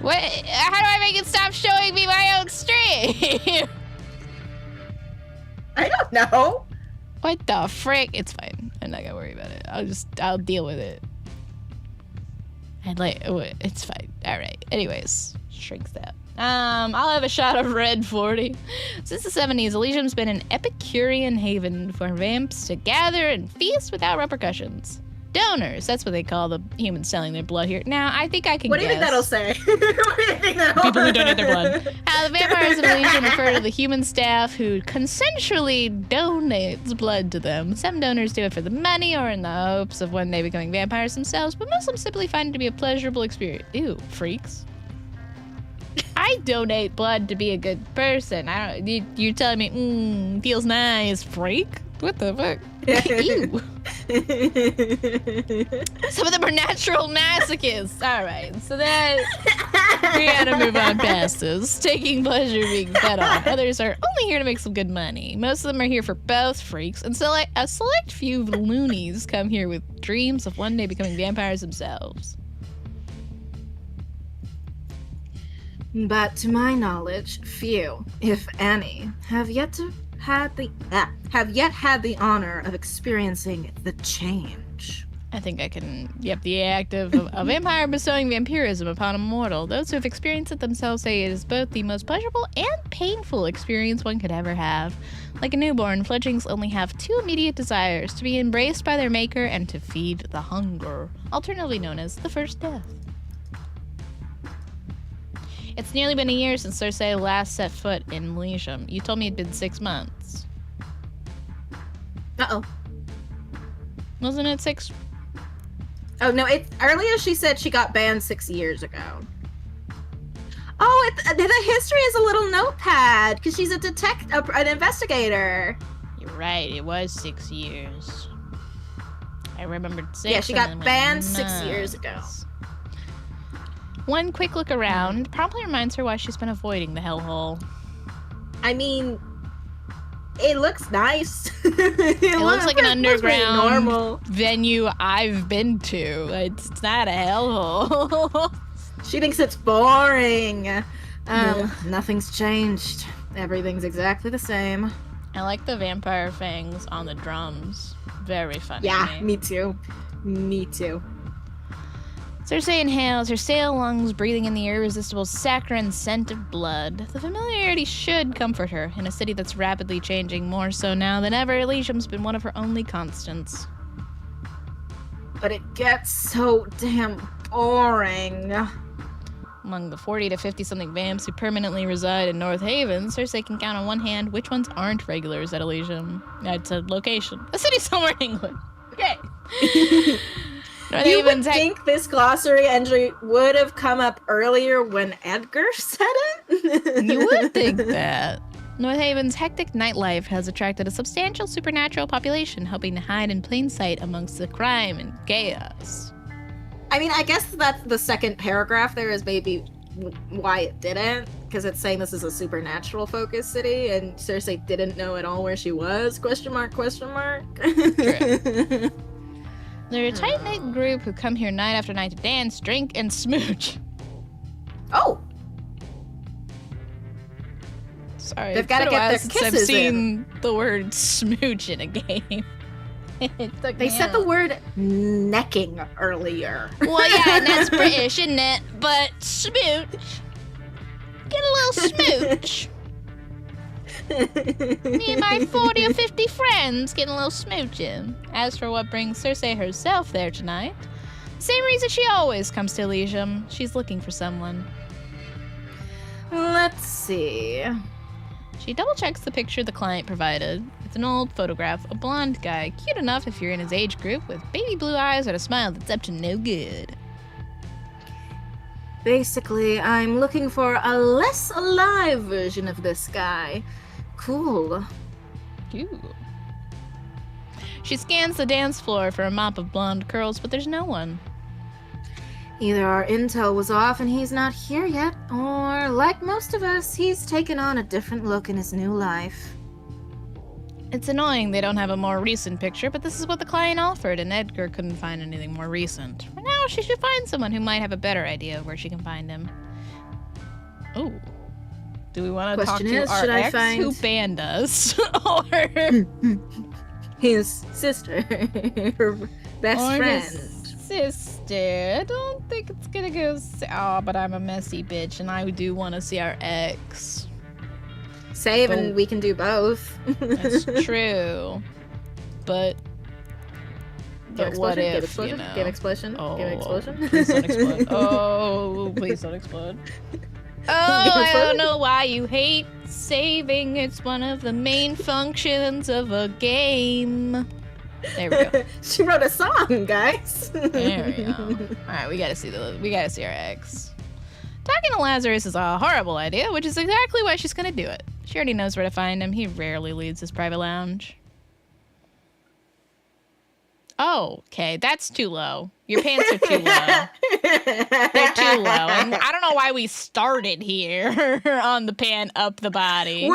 What? How do I make it stop showing me my own stream? I don't know. What the frick? It's fine. I'm not gonna worry about it. I'll deal with it. It's fine. All right. Anyways, shrinks that. I'll have a shot of red 40. Since the 70s, Elysium's been an Epicurean haven for vamps to gather and feast without repercussions. Donors, that's what they call the humans selling their blood here. Now, I think I can guess. What do you think that'll say? What do you think that'll People who donate their blood. The vampires of Elysium refer to the human staff who consensually donates blood to them. Some donors do it for the money or in the hopes of one day becoming vampires themselves, but most of them simply find it to be a pleasurable experience. Ew, freaks. I donate blood to be a good person. You're telling me, feels nice, freak? What the fuck? Ew. Some of them are natural masochists. All right, so then we gotta move on past this. Taking pleasure being fed on. Others are only here to make some good money. Most of them are here for both freaks, and so a select few loonies come here with dreams of one day becoming vampires themselves. But to my knowledge, few, if any, have yet had the honor of experiencing the change. I think I can. Yep, the act of a vampire bestowing vampirism upon a mortal. Those who have experienced it themselves say it is both the most pleasurable and painful experience one could ever have. Like a newborn, fledglings only have two immediate desires: to be embraced by their maker and to feed the hunger, alternatively known as the first death. It's nearly been a year since Cersei last set foot in Elysium. You told me it'd been 6 months. Uh-oh. Wasn't it 6? Oh, no, earlier she said she got banned 6 years ago. Oh, the history is a little notepad, because she's an investigator. You're right, it was 6 years. I remembered 6. Yeah, she got banned 6 years ago. One quick look around promptly reminds her why she's been avoiding the hellhole. I mean, it looks nice. It looks like an underground venue I've been to. It's not a hellhole. She thinks it's boring. Nothing's changed. Everything's exactly the same. I like the vampire fangs on the drums. Very funny. Yeah, me too. Me too. Cersei inhales, her stale lungs breathing in the irresistible saccharine scent of blood. The familiarity should comfort her, in a city that's rapidly changing, more so now than ever. Elysium's been one of her only constants. But it gets so damn boring. Among the 40 to 50-something vamps who permanently reside in North Haven, Cersei can count on one hand which ones aren't regulars at Elysium. It's a location. A city somewhere in England. Okay. You would think this glossary entry would have come up earlier when Edgar said it? You would think that. North Haven's hectic nightlife has attracted a substantial supernatural population, hoping to hide in plain sight amongst the crime and chaos. I mean, I guess that's the second paragraph there is maybe why it didn't, because it's saying this is a supernatural focused city, and Cersei didn't know at all where she was, question mark, question mark. True. They're a tight-knit group who come here night after night to dance, drink, and smooch. Oh! Sorry, they've got to get their kisses I've seen the word smooch in a game. They said the word necking earlier. Well, yeah, and that's British, isn't it? But smooch. Get a little smooch. Me and my 40 or 50 friends getting a little smooching. As for what brings Cersei herself there tonight, the same reason she always comes to Elysium. She's looking for someone. Let's see. She double-checks the picture the client provided. It's an old photograph, a blonde guy, cute enough if you're in his age group, with baby blue eyes and a smile that's up to no good. Basically, I'm looking for a less alive version of this guy. Cool. Ooh. She scans the dance floor for a mop of blonde curls, but there's no one. Either our intel was off and he's not here yet, or, like most of us, he's taken on a different look in his new life. It's annoying they don't have a more recent picture, but this is what the client offered, and Edgar couldn't find anything more recent. For now, she should find someone who might have a better idea of where she can find him. Oh. Do we want to talk to our ex who banned us? Or his sister, her best friend. His sister. I don't think it's gonna go. But I'm a messy bitch, and I do want to see our ex. Save, and we can do both. That's true. But what if, you know? Game explosion. Game explosion. Please don't explode. Oh, please don't explode. Oh, I don't know why you hate saving. It's one of the main functions of a game. There we go. She wrote a song, guys. There we go. All right, we gotta see our ex. Talking to Lazarus is a horrible idea, which is exactly why she's gonna do it. She already knows where to find him. He rarely leaves his private lounge. Oh, okay, that's too low. Your pants are too low. They're too low. And I don't know why we started here on the pan up the body.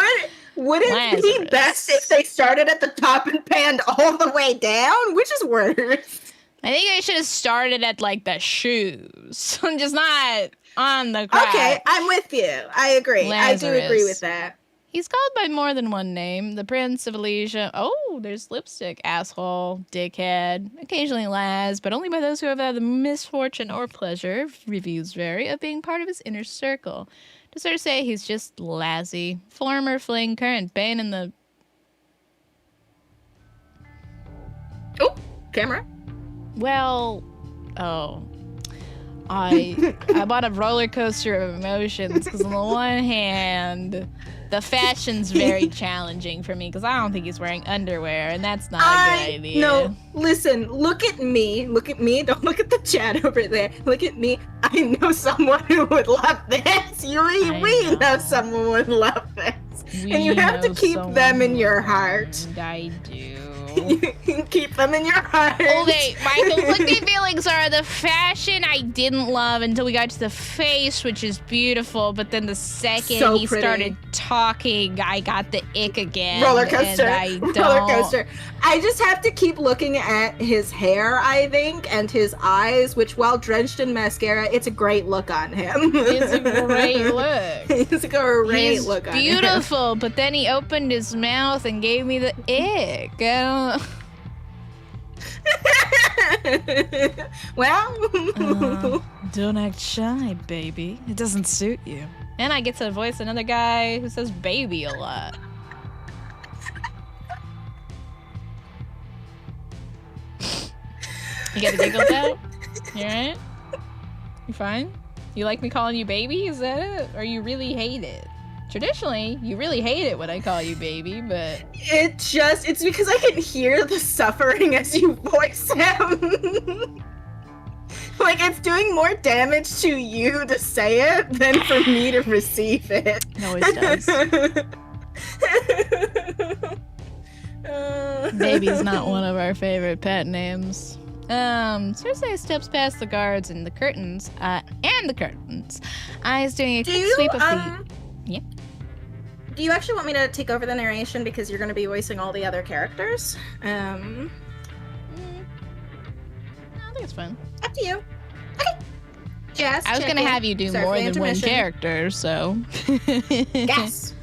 Would it be best if they started at the top and panned all the way down? Which is worse? I think they should have started at, like, the shoes. Just not on the crotch. Okay, I'm with you. I agree. Lazarus. I do agree with that. He's called by more than one name. The Prince of Elysia. Oh, there's lipstick. Asshole. Dickhead. Occasionally Laz, but only by those who have had the misfortune or pleasure, reviews vary, of being part of his inner circle. To sort of say he's just Lazzy. Former fling, current bane in the... Oh, camera. Well, oh. I bought a roller coaster of emotions because on the one hand, the fashion's very challenging for me because I don't think he's wearing underwear, and that's not a good idea. No, listen, look at me. Look at me. Don't look at the chat over there. Look at me. I know someone who would love this. We know someone who would love this. And you have to keep them in your heart. I do. Keep them in your heart. Okay, my conflicting feelings are the fashion I didn't love until we got to the face, which is beautiful, but then the second he started talking, I got the ick again. Roller coaster. Roller coaster. I just have to keep looking at his hair, I think, and his eyes, which, while drenched in mascara, it's a great look on him. It's a great look. It's a great look on him. He's beautiful, but then he opened his mouth and gave me the ick. Well, don't act shy, baby. It doesn't suit you. And I get to voice another guy who says baby a lot. You got the giggles out? You alright? You fine? You like me calling you baby? Is that it? Or you really hate it? Traditionally, you really hate it when I call you baby, but... It's because I can hear the suffering as you voice him. Like, it's doing more damage to you to say it than for me to receive it. It always does. Baby's not one of our favorite pet names. Cersei steps past the guards and the curtains, Eyes doing a quick sweep of the... Yeah. Do you actually want me to take over the narration because you're going to be voicing all the other characters? I think it's fun. Up to you. Okay. Jazz. I was going to have you do more than one character, so. Yes.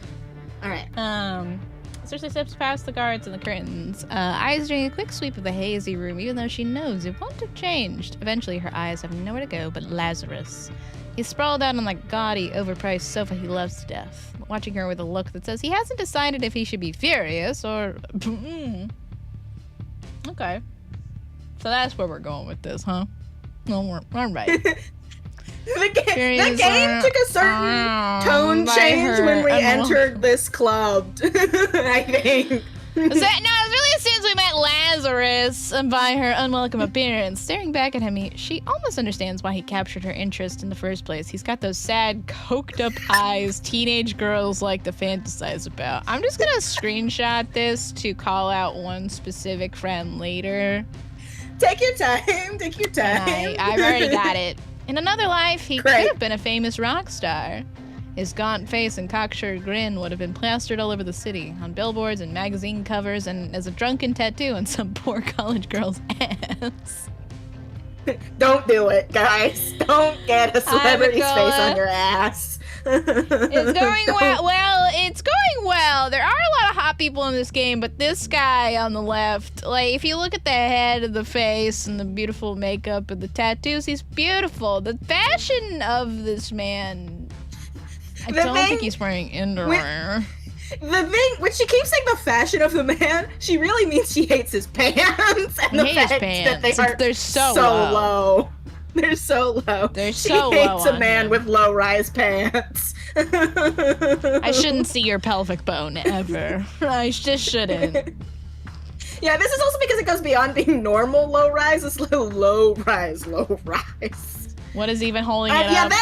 All right. Cersei steps past the guards and the curtains, eyes doing a quick sweep of the hazy room, even though she knows it won't have changed. Eventually, her eyes have nowhere to go but Lazarus. He's sprawled out on the gaudy, overpriced sofa he loves to death, watching her with a look that says he hasn't decided if he should be furious or... Okay. So that's where we're going with this, huh? No, we're all right. The game took a certain tone change when we entered this club, I think. No, it was really as soon as we met Lazarus and by her unwelcome appearance. Staring back at him, she almost understands why he captured her interest in the first place. He's got those sad, coked-up eyes teenage girls like to fantasize about. I'm just gonna screenshot this to call out one specific friend later. Take your time. Take your time. I've already got it. In another life, he could have been a famous rock star. His gaunt face and cocksure grin would have been plastered all over the city, on billboards and magazine covers, and as a drunken tattoo on some poor college girl's ass. Don't do it, guys. Don't get a celebrity's face on your ass. It's going well. Well, it's going well. There are a lot of hot people in this game, but this guy on the left, like, if you look at the head of the face and the beautiful makeup and the tattoos, he's beautiful. The fashion of this man, I don't think he's wearing underwear. The thing, when she keeps saying the fashion of the man, she really means she hates his pants and the fact that they're so low. They're so low. They're She so low hates a on man him. with low-rise pants. I shouldn't see your pelvic bone ever. I just shouldn't. Yeah, this is also because it goes beyond being normal low-rise. It's low-rise. What is even holding it yeah, up?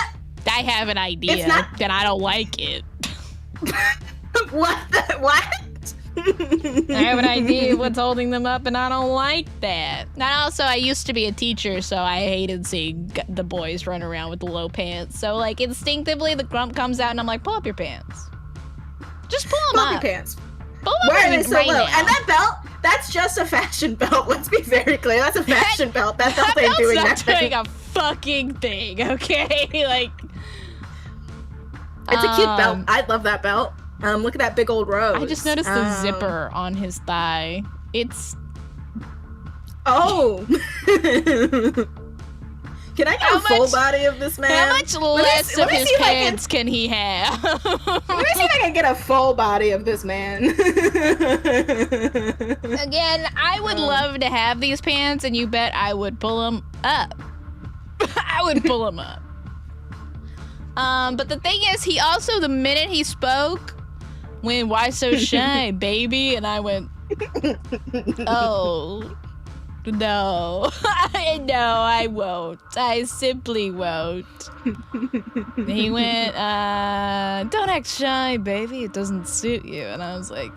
I have an idea that I don't like it. What? I have an idea what's holding them up, and I don't like that. And also, I used to be a teacher, so I hated seeing the boys run around with the low pants. So, like, instinctively, the grump comes out, and I'm like, pull up your pants. Just pull them up. Pull up your pants. Pull them Why up are they so right low? now. And that belt, that's just a fashion belt. Let's be very clear. That's a fashion belt. That belt ain't belt's doing not nothing. doing a fucking thing, okay? Like, it's a cute belt. I love that belt. Look at that big old rose. I just noticed the zipper on his thigh. It's... Oh! Can I get a full body of this man? How much less of his pants can he have? Let me see if I can get a full body of this man. Again, I would love to have these pants, and you bet I would pull them up. I would pull them up. But the thing is, he also, the minute he spoke, went, "Why so shy, baby?" And I went, "Oh, no. No, I won't. I simply won't." And he went, "Don't act shy, baby. It doesn't suit you." And I was like,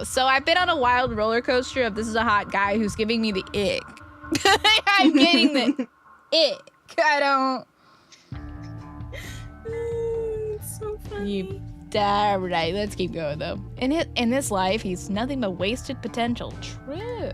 So I've been on a wild roller coaster of this is a hot guy who's giving me the ick. I'm getting the ick. I don't... It's so funny. Alright, let's keep going though. In this life, he's nothing but wasted potential. True.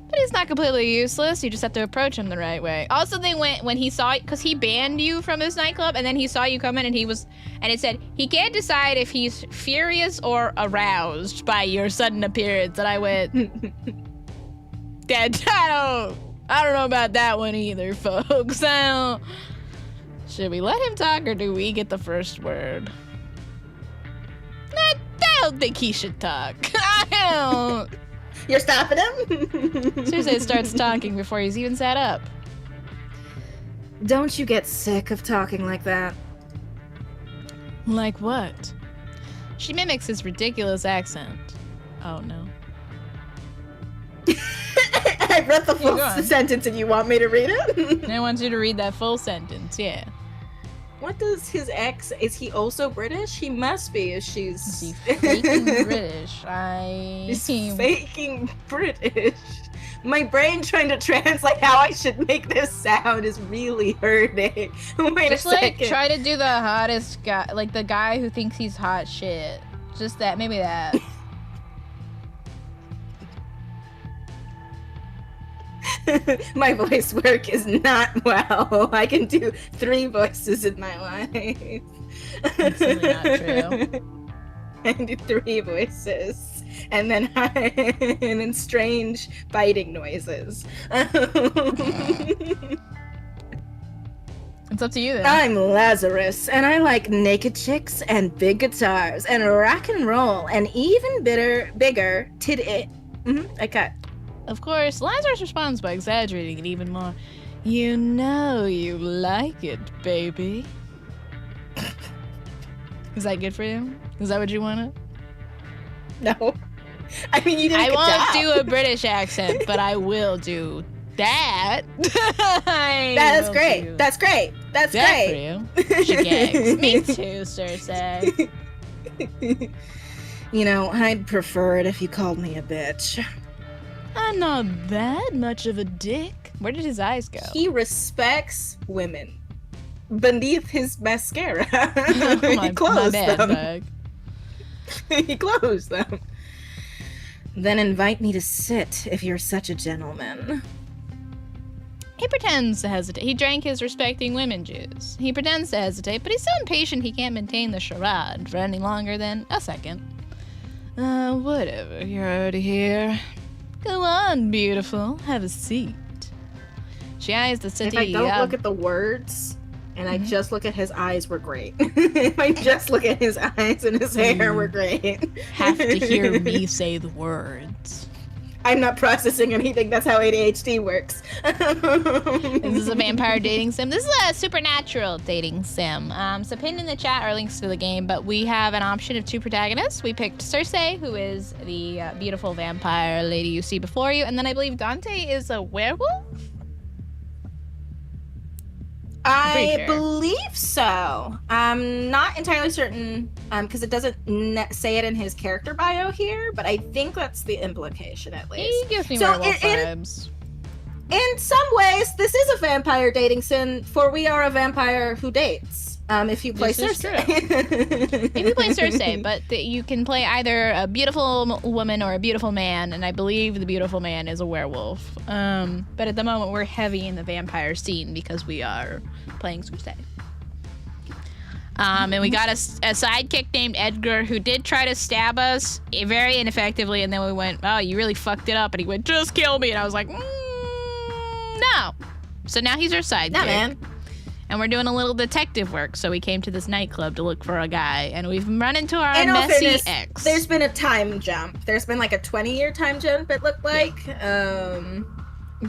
But he's not completely useless. You just have to approach him the right way. Also, they went when he saw, because he banned you from his nightclub, and then he saw you come in, and it said he can't decide if he's furious or aroused by your sudden appearance. And I went, Dad, I don't know about that one either, folks. Should we let him talk, or do we get the first word? I don't think he should talk. I don't. You're stopping him? Seriously, starts talking before he's even sat up. Don't you get sick of talking like that? Like what? She mimics his ridiculous accent. Oh no. I read the full sentence and you want me to read it? I want you to read that full sentence, yeah. What does his ex... Is he also British? He must be, if she's... Is he faking British? He's faking British. My brain trying to translate how I should make this sound is really hurting. Wait Just a second. like try to do the hottest guy, like the guy who thinks he's hot shit. Just that, maybe that. My voice work is not well. I can do 3 voices in my life. That's really not true. I can do 3 voices, and then strange biting noises. It's up to you then. I'm Lazarus, and I like naked chicks and big guitars and rock and roll and even bigger tit. I cut. Of course, Lazarus responds by exaggerating it even more. You know you like it, baby. Is that good for you? Is that what you wanted? No. I mean, you did a good won't job. do a British accent, but I will do that. That's great. That's great. That's great. For you. She gags. Me too, Cersei. You know, I'd prefer it if you called me a bitch. I'm not that much of a dick. Where did his eyes go? He respects women. Beneath his mascara. He closed bad, them. Doug. He closed them. Then invite me to sit if you're such a gentleman. He pretends to hesitate. He drank his respecting women juice. He pretends to hesitate, but he's so impatient he can't maintain the charade for any longer than a second. Whatever. You're already here. Go on, beautiful. Have a seat. She eyes the city. If I don't look at the words, and I just look at his eyes, we're great. If I just look at his eyes and his hair, we're great. Have to hear me say the words. I'm not processing anything. That's how ADHD works. This is a vampire dating sim. This is a supernatural dating sim. So pinned in the chat are links to the game, but we have an option of 2 protagonists. We picked Cersei, who is the beautiful vampire lady you see before you, and then I believe Dante is a werewolf? I believe so. I'm not entirely certain because it doesn't say it in his character bio here, but I think that's the implication at least. He gives me werewolf vibes. In some ways, this is a vampire dating sim, for we are a vampire who dates. If you play Cersei. If you play Cersei, but you can play either a beautiful woman or a beautiful man, and I believe the beautiful man is a werewolf. But at the moment, we're heavy in the vampire scene because we are playing Cersei. And we got a sidekick named Edgar who did try to stab us very ineffectively, and then we went, oh, you really fucked it up, and he went, just kill me, and I was like, no. So now he's our sidekick. No, man. And we're doing a little detective work, so we came to this nightclub to look for a guy, and we've run into our messy ex. There's been a time jump. There's been like a 20-year time jump, it looked like,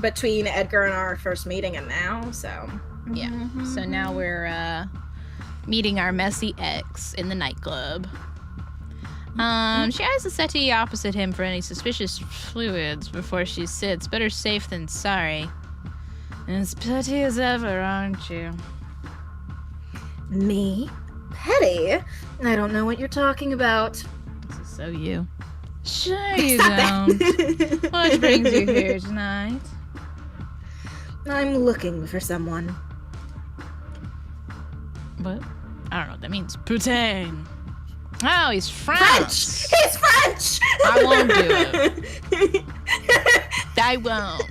between Edgar and our first meeting and now, so. Yeah, so now we're meeting our messy ex in the nightclub. She has the settee opposite him for any suspicious fluids before she sits. Better safe than sorry. As petty as ever, aren't you? Me? Petty? I don't know what you're talking about. This is so you. Sure you don't. What brings you here tonight? I'm looking for someone. What? I don't know what that means. Putain. Oh, he's French. He's French! I won't do it. I won't.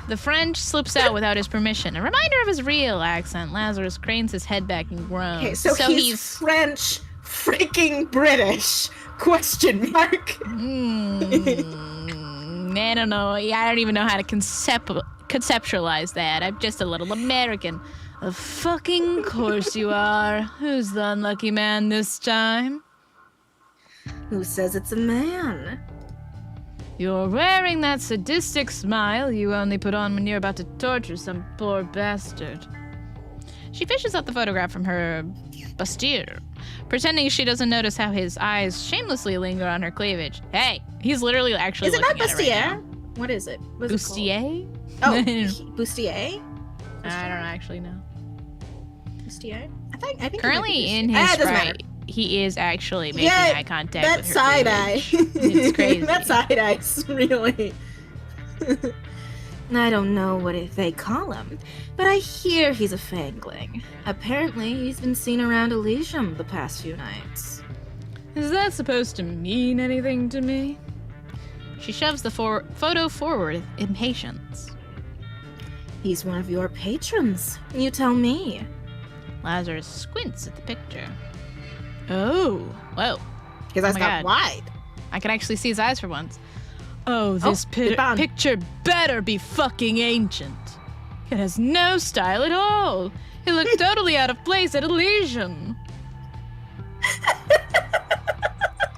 The French slips out without his permission. A reminder of his real accent. Lazarus cranes his head back and groans. Okay, so he's French, freaking British? Question mark. I don't know. I don't even know how to conceptualize that. I'm just a little American. Of fucking course you are. Who's the unlucky man this time? Who says it's a man? You're wearing that sadistic smile you only put on when you're about to torture some poor bastard. She fishes out the photograph from her bustier, pretending she doesn't notice how his eyes shamelessly linger on her cleavage. Hey, he's literally actually looking at it right now. Is it not bustier? What is it? Bustier? Oh, bustier? I don't actually know. Bustier? I think currently in his sprite, he is actually making eye contact with her. That side eye. It's crazy. That side eye's really. I don't know what they call him, but I hear he's a fangling. Apparently, he's been seen around Elysium the past few nights. Is that supposed to mean anything to me? She shoves the photo forward with impatience. He's one of your patrons. You tell me. Lazarus squints at the picture. Oh, whoa. His eyes got wide. I can actually see his eyes for once. Oh, this picture better be fucking ancient. It has no style at all. It looked totally out of place at Elysium.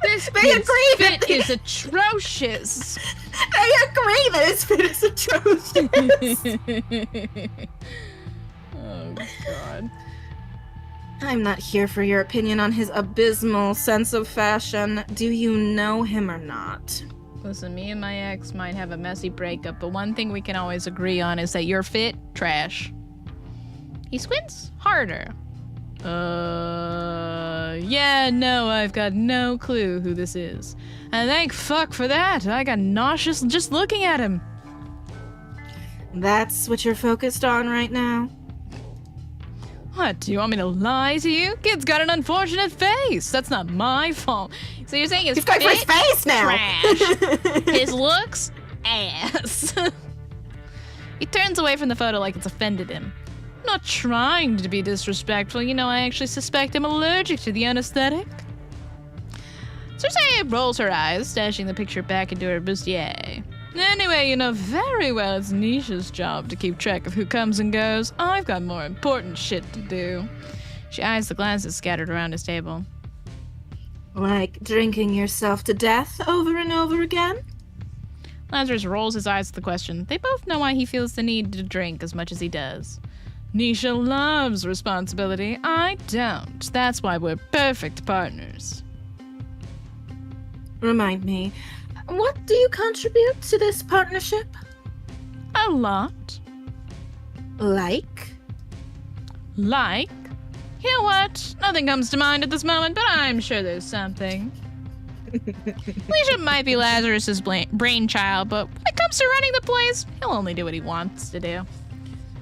This kid's fit is atrocious. I agree that his fit is atrocious. Oh, God. I'm not here for your opinion on his abysmal sense of fashion. Do you know him or not? Listen, me and my ex might have a messy breakup, but one thing we can always agree on is that you're fit, trash. He squints harder. Yeah, no, I've got no clue who this is. And thank fuck for that. I got nauseous just looking at him. That's what you're focused on right now? What, do you want me to lie to you? Kid's got an unfortunate face. That's not my fault. So you're saying his fit, his face now. Trash. His looks, ass. He turns away from the photo like it's offended him. I'm not trying to be disrespectful. You know, I actually suspect I'm allergic to the anesthetic. Cersei rolls her eyes, stashing the picture back into her bustier. Anyway, you know very well it's Nisha's job to keep track of who comes and goes. I've got more important shit to do. She eyes the glasses scattered around his table. Like drinking yourself to death over and over again? Lazarus rolls his eyes at the question. They both know why he feels the need to drink as much as he does. Nisha loves responsibility. I don't. That's why we're perfect partners. Remind me, what do you contribute to this partnership? A lot. Like? Like? You know what? Nothing comes to mind at this moment, but I'm sure there's something. Alicia might be Lazarus's brainchild, but when it comes to running the place, he'll only do what he wants to do.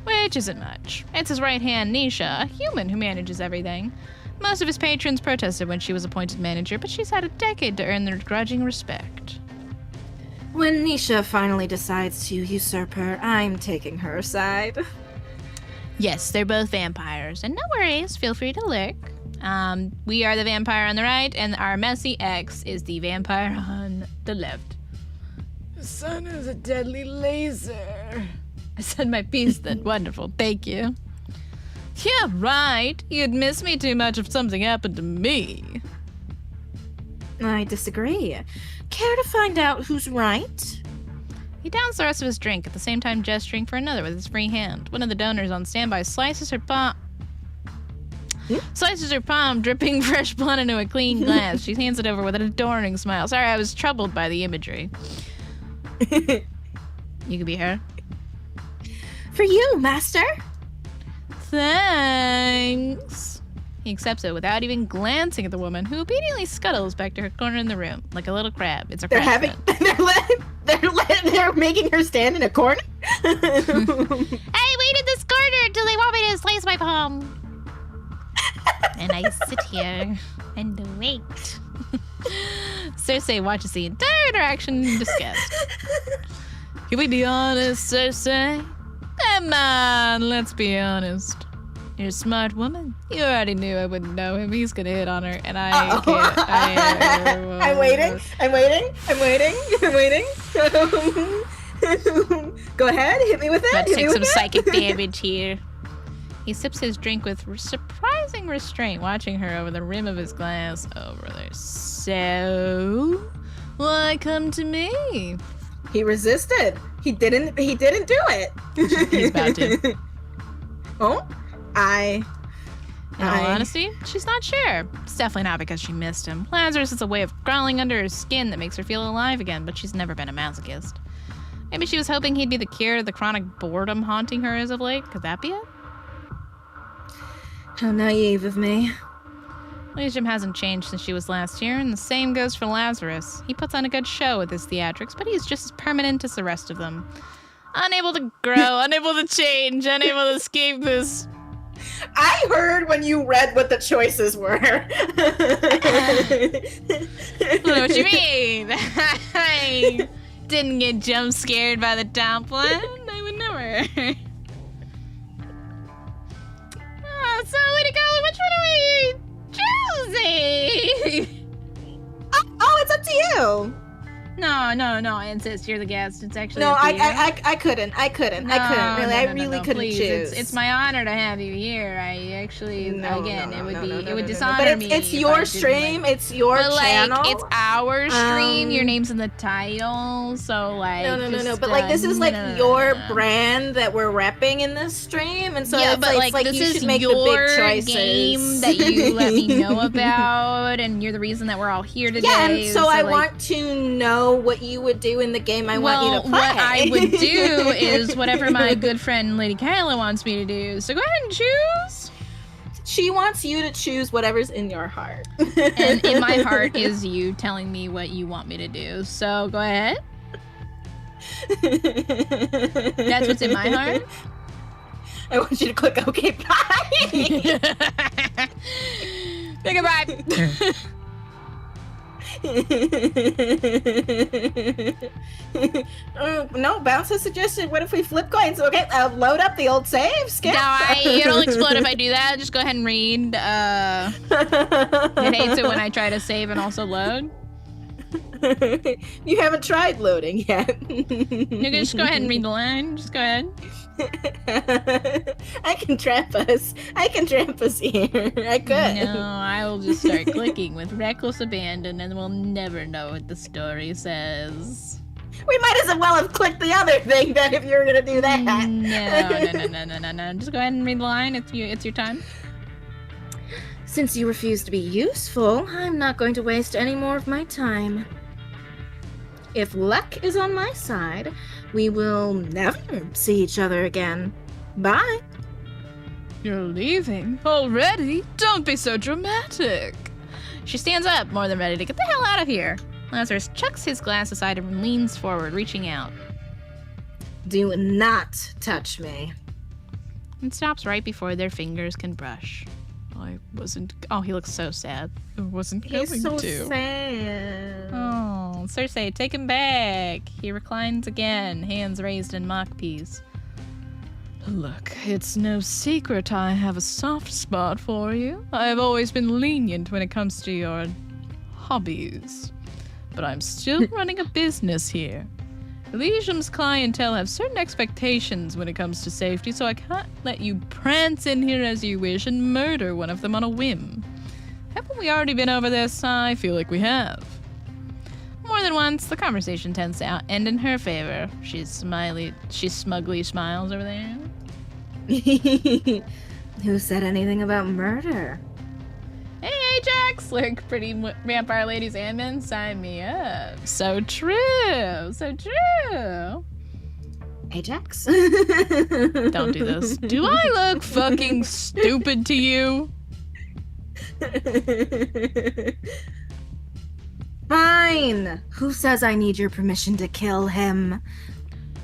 Which isn't much. It's his right hand, Nisha, a human who manages everything. Most of his patrons protested when she was appointed manager, but she's had a decade to earn their grudging respect. When Nisha finally decides to usurp her, I'm taking her side. Yes, they're both vampires, and no worries, feel free to lurk. We are the vampire on the right, and our messy ex is the vampire on the left. The sun is a deadly laser. I said my piece then. Wonderful, thank you. Yeah, right. You'd miss me too much if something happened to me. I disagree. Care to find out who's right? He downs the rest of his drink, at the same time gesturing for another with his free hand. One of the donors on standby slices her palm, dripping fresh blood into a clean glass. She hands it over with an adoring smile. Sorry, I was troubled by the imagery. You could be her. For you, master. Thanks. He accepts it without even glancing at the woman, who obediently scuttles back to her corner in the room, like a little crab. It's a crab. They're making her stand in a corner. I wait in this corner until they want me to slice my palm. And I sit here and wait. Cersei watches the entire interaction in disgust. Can we be honest, Cersei? Come on, let's be honest. You're a smart woman. You already knew I wouldn't know him. He's gonna hit on her, and I can't. I'm waiting. Go ahead, hit me with it. Let's take some psychic damage here. He sips his drink with surprising restraint, watching her over the rim of his glass. Over there. So, why come to me? He resisted. He didn't do it. He's about to. Oh, in all honesty, she's not sure. It's definitely not because she missed him. Lazarus is a way of crawling under her skin that makes her feel alive again, but she's never been a masochist. Maybe she was hoping he'd be the cure to the chronic boredom haunting her as of late. Could that be it? How naive of me. Elysium hasn't changed since she was last here, and the same goes for Lazarus. He puts on a good show with his theatrics, but he's just as permanent as the rest of them. Unable to grow, unable to change, unable to escape this. I heard when you read what the choices were. I don't know what you mean. I didn't get jump scared by the top one. I would never. So, LadyKaella, which one are we choosing? Oh, it's up to you. No, I insist. You're the guest. It's actually no. up to you. I couldn't. I couldn't. Really, I really couldn't please. choose. It's my honor to have you here. I actually, it would dishonor but me. It's your stream. It's your channel. It's our stream. Your name's in the title. So like, no. But like, this is like your brand that we're repping in this stream, and so yeah, it's but like this you is should make your the big choices. Game that you let me know about, and you're the reason that we're all here today. Yeah, and so I want to know what you would do in the game I want you to play. What I would do is whatever my good friend LadyKaella wants me to do. So go ahead and choose. She wants you to choose whatever's in your heart. And in my heart is you telling me what you want me to do. So go ahead. That's what's in my heart. I want you to click OK, bye. Say goodbye. No, Bounce has suggested, what if we flip coins? Okay, load up the old save, skip. No, it'll explode if I do that. Just go ahead and read. It hates it when I try to save and also load. You haven't tried loading yet. You can just go ahead and read the line. Just go ahead. I can trap us. I can trap us here. I could. No, I will just start clicking with reckless abandon and we'll never know what the story says. We might as well have clicked the other thing then if you were gonna do that. No. Just go ahead and read the line. It's your time. Since you refuse to be useful, I'm not going to waste any more of my time. If luck is on my side, we will never see each other again. Bye. You're leaving already? Don't be so dramatic. She stands up, more than ready to get the hell out of here. Lazarus chucks his glass aside and leans forward, reaching out. Do not touch me. And stops right before their fingers can brush. I wasn't. Oh, he looks so sad. I wasn't going to. He's so sad. Oh, Cersei, take him back. He reclines again, hands raised in mock peace. Look, it's no secret I have a soft spot for you. I've always been lenient when it comes to your hobbies. But I'm still running a business here. Elysium's clientele have certain expectations when it comes to safety, so I can't let you prance in here as you wish and murder one of them on a whim. Haven't we already been over this? I feel like we have. More than once, the conversation tends to end in her favor. She smugly smiles over there. Who said anything about murder? Hey, Ajax! Like pretty vampire ladies and men, sign me up. So true! So true! Ajax? Don't do this. Do I look fucking stupid to you? Fine! Who says I need your permission to kill him?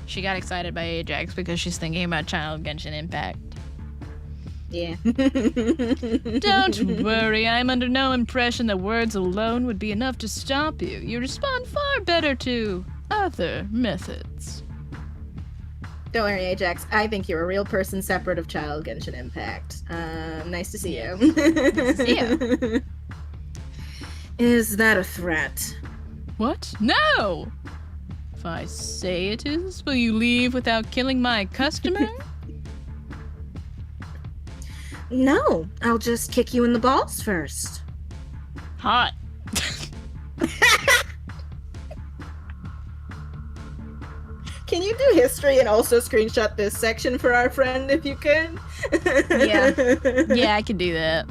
She got excited by Ajax because she's thinking about Child Genshin Impact. Yeah. Don't worry, I'm under no impression that words alone would be enough to stop you. You respond far better to other methods. Don't worry, Ajax. I think you're a real person separate of Child Genshin Impact. Nice to see you. Nice to see you. Is that a threat? What? No! If I say it is, will you leave without killing my customer? No, I'll just kick you in the balls first. Hot. Can you do history and also screenshot this section for our friend if you can? Yeah, I can do that.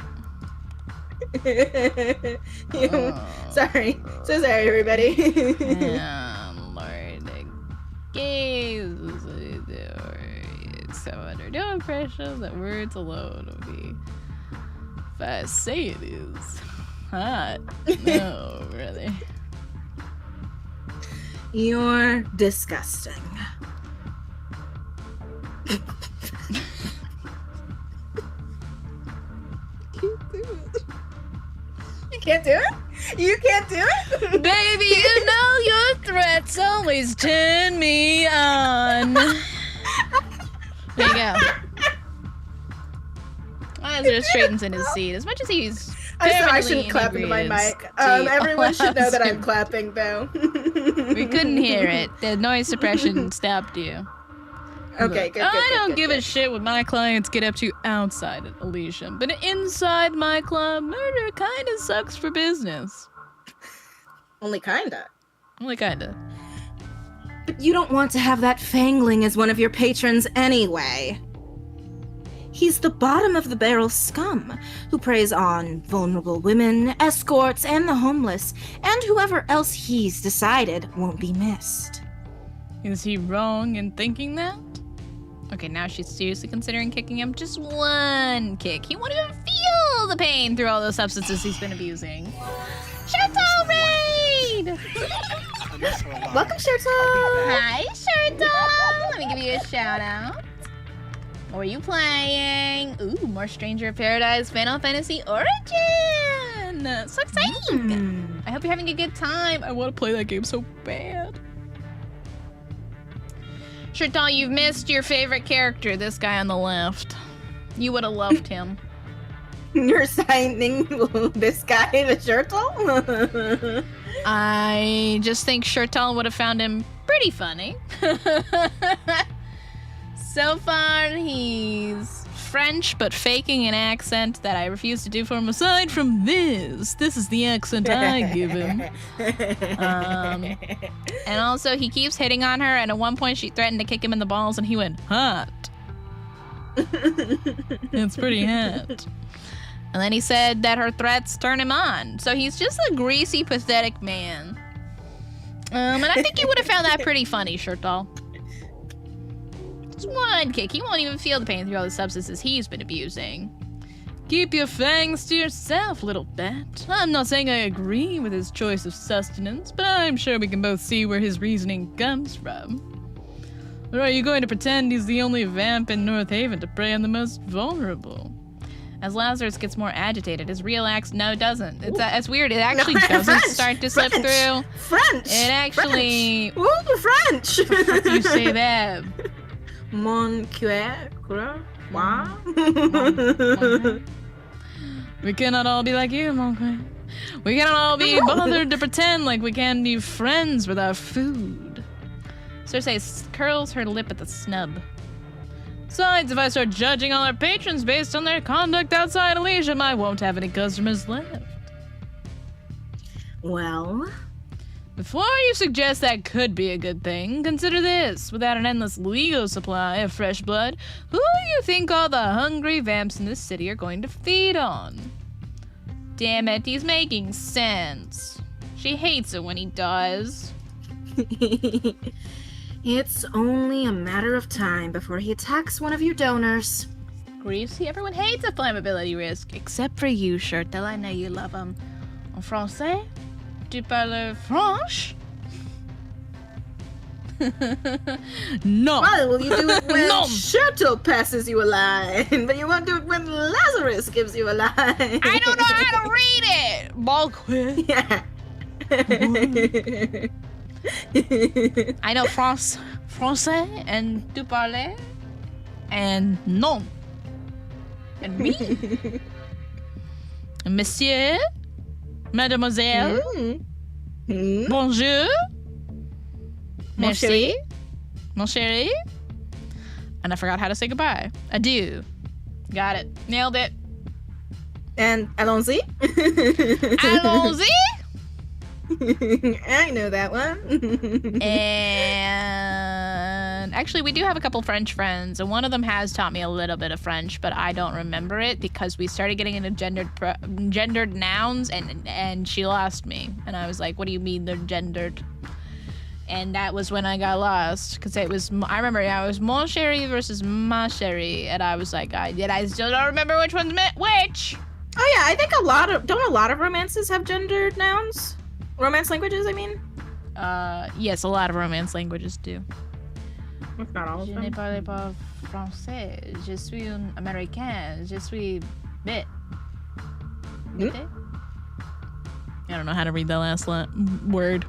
Sorry. So sorry, everybody. Lord, gaze. So under no impression that words alone will be. If I say it is hot. No, really. You're disgusting. You can't do it? You can't do it? Baby, you know your threats always turn me on. There you go. Lazarus straightens in his seat. As much as he's I'm sorry, I shouldn't clap into my mic. Everyone should know that I'm clapping, though. We couldn't hear it. The noise suppression stopped you. Okay, good. I don't give a shit what my clients get up to outside of Elysium, but inside my club, murder kinda sucks for business. Only kinda. Only kinda. But you don't want to have that Fangling as one of your patrons anyway. He's the bottom of the barrel scum who preys on vulnerable women, escorts, and the homeless, and whoever else he's decided won't be missed. Is he wrong in thinking that? Okay, now she's seriously considering kicking him. Just one kick. He won't even feel the pain through all those substances he's been abusing. Shirtle Raid! Welcome, Shirtle! Hi, Shirtle! Let me give you a shout out. What are you playing? Ooh, more Stranger of Paradise Final Fantasy Origin! So exciting! I hope you're having a good time. I want to play that game so bad. Shirtal, you've missed your favorite character, this guy on the left. You would have loved him. You're signing this guy to Shirtle? I just think Shirtal would have found him pretty funny. So far, he's French, but faking an accent that I refuse to do for him. Aside from this is the accent I give him. And also, he keeps hitting on her, and at one point, she threatened to kick him in the balls, and he went, hot. It's pretty hot. And then he said that her threats turn him on. So he's just a greasy, pathetic man. And I think you would have found that pretty funny, Shirt Doll. Just one kick. He won't even feel the pain through all the substances he's been abusing. Keep your fangs to yourself, little bat. I'm not saying I agree with his choice of sustenance, but I'm sure we can both see where his reasoning comes from. Or are you going to pretend he's the only vamp in North Haven to prey on the most vulnerable? As Lazarus gets more agitated, his real axe, no, it doesn't. It's weird. It actually doesn't start to slip through. French. It actually. French. Ooh, French. How do you say that? Mon cœur, moi. We cannot all be like you, mon cœur. We cannot all be bothered to pretend like we can be friends with our food. Cersei curls her lip at the snub. Besides, if I start judging all our patrons based on their conduct outside Elysium, I won't have any customers left. Well, before you suggest that could be a good thing, consider this. Without an endless legal supply of fresh blood, who do you think all the hungry vamps in this city are going to feed on? Damn it, he's making sense. She hates it when he does. It's only a matter of time before he attacks one of your donors. Greasy, everyone hates a flammability risk, except for you, Shirtle. I know you love him. En français? Tu parles French? No. Why will you do it when No. Shirtle passes you a line, but you won't do it when Lazarus gives you a line? I don't know how to read it. Balquid. Yeah. I know français and tu parles and non and oui. Monsieur, mademoiselle, bonjour, merci, mon chéri, and I forgot how to say goodbye. Adieu. Got it. Nailed it. And allons-y. Allons-y. I know that one. And actually, we do have a couple French friends, and one of them has taught me a little bit of French, but I don't remember it because we started getting into gendered nouns, and she lost me. And I was like, "What do you mean they're gendered?" And that was when I got lost because it was. I remember it was mon chéri versus ma chérie, and I was like, I still don't remember which one's which. Oh yeah, I think a lot of romances have gendered nouns? Romance languages, I mean? Yes, a lot of romance languages do. If not all of Je them. ne parle pas français. Je suis un américain. Je suis bit. I don't know how to read the last word.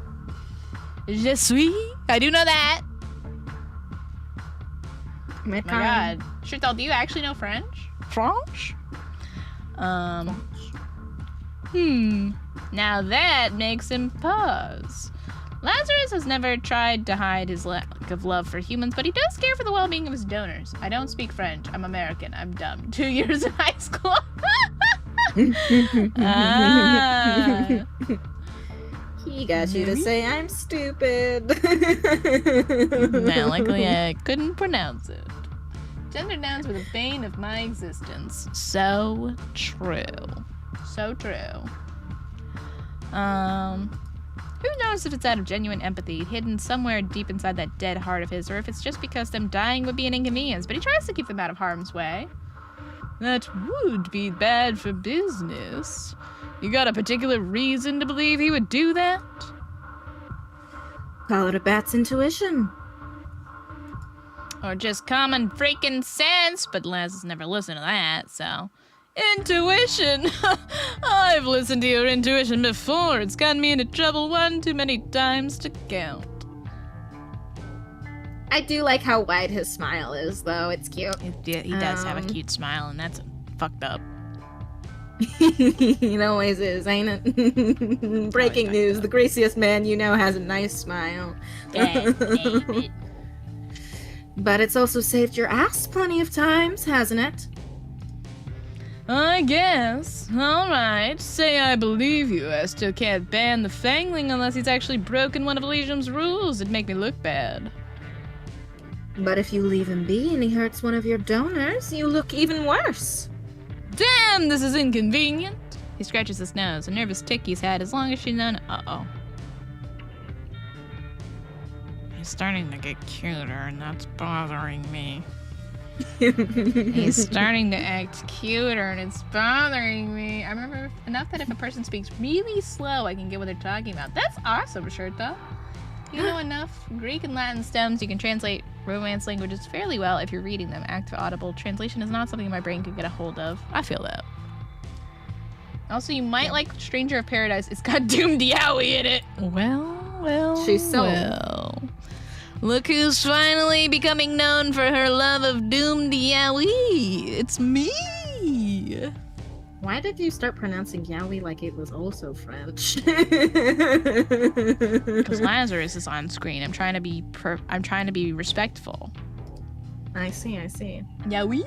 Je suis. I do know that. My Oh my god. Chantal, do you actually know French? French? Now that makes him pause. Lazarus has never tried to hide his lack of love for humans, but he does care for the well-being of his donors. I don't speak French. I'm American. I'm dumb. 2 years in high school. He got you to say I'm stupid. Now, luckily I couldn't pronounce it. Gender nouns were the bane of my existence. So true. So true. Who knows if it's out of genuine empathy, hidden somewhere deep inside that dead heart of his, or if it's just because them dying would be an inconvenience, but he tries to keep them out of harm's way. That would be bad for business. You got a particular reason to believe he would do that? Call it a bat's intuition. Or just common freaking sense, but Laz has never listened to that, so... Intuition! I've listened to your intuition before. It's gotten me into trouble one too many times to count. I do like how wide his smile is, though. It's cute. He does have a cute smile, and that's fucked up. It always is, ain't it? Breaking news, the greasiest man you know has a nice smile. Damn it. But it's also saved your ass plenty of times, hasn't it? I guess. Alright, say I believe you. I still can't ban the Fangling unless he's actually broken one of Elysium's rules. It'd make me look bad. But if you leave him be and he hurts one of your donors, you look even worse. Damn, this is inconvenient. He scratches his nose, a nervous tick he's had as long as she's known. Uh-oh. He's starting to get cuter, and that's bothering me. He's starting to act cuter, and it's bothering me. I remember enough that if a person speaks really slow, I can get what they're talking about. That's awesome, Shirta. You know enough Greek and Latin stems, you can translate Romance languages fairly well if you're reading them. Active audible translation is not something my brain could get a hold of. I feel that. Also, you might like Stranger of Paradise. It's got Doomed Yowie in it. Well. She's so well. Look who's finally becoming known for her love of Doomed Yowie. It's me. Why did you start pronouncing Yowie like it was also French? Because Lazarus is on screen. I'm trying to be respectful. I see. Yowie.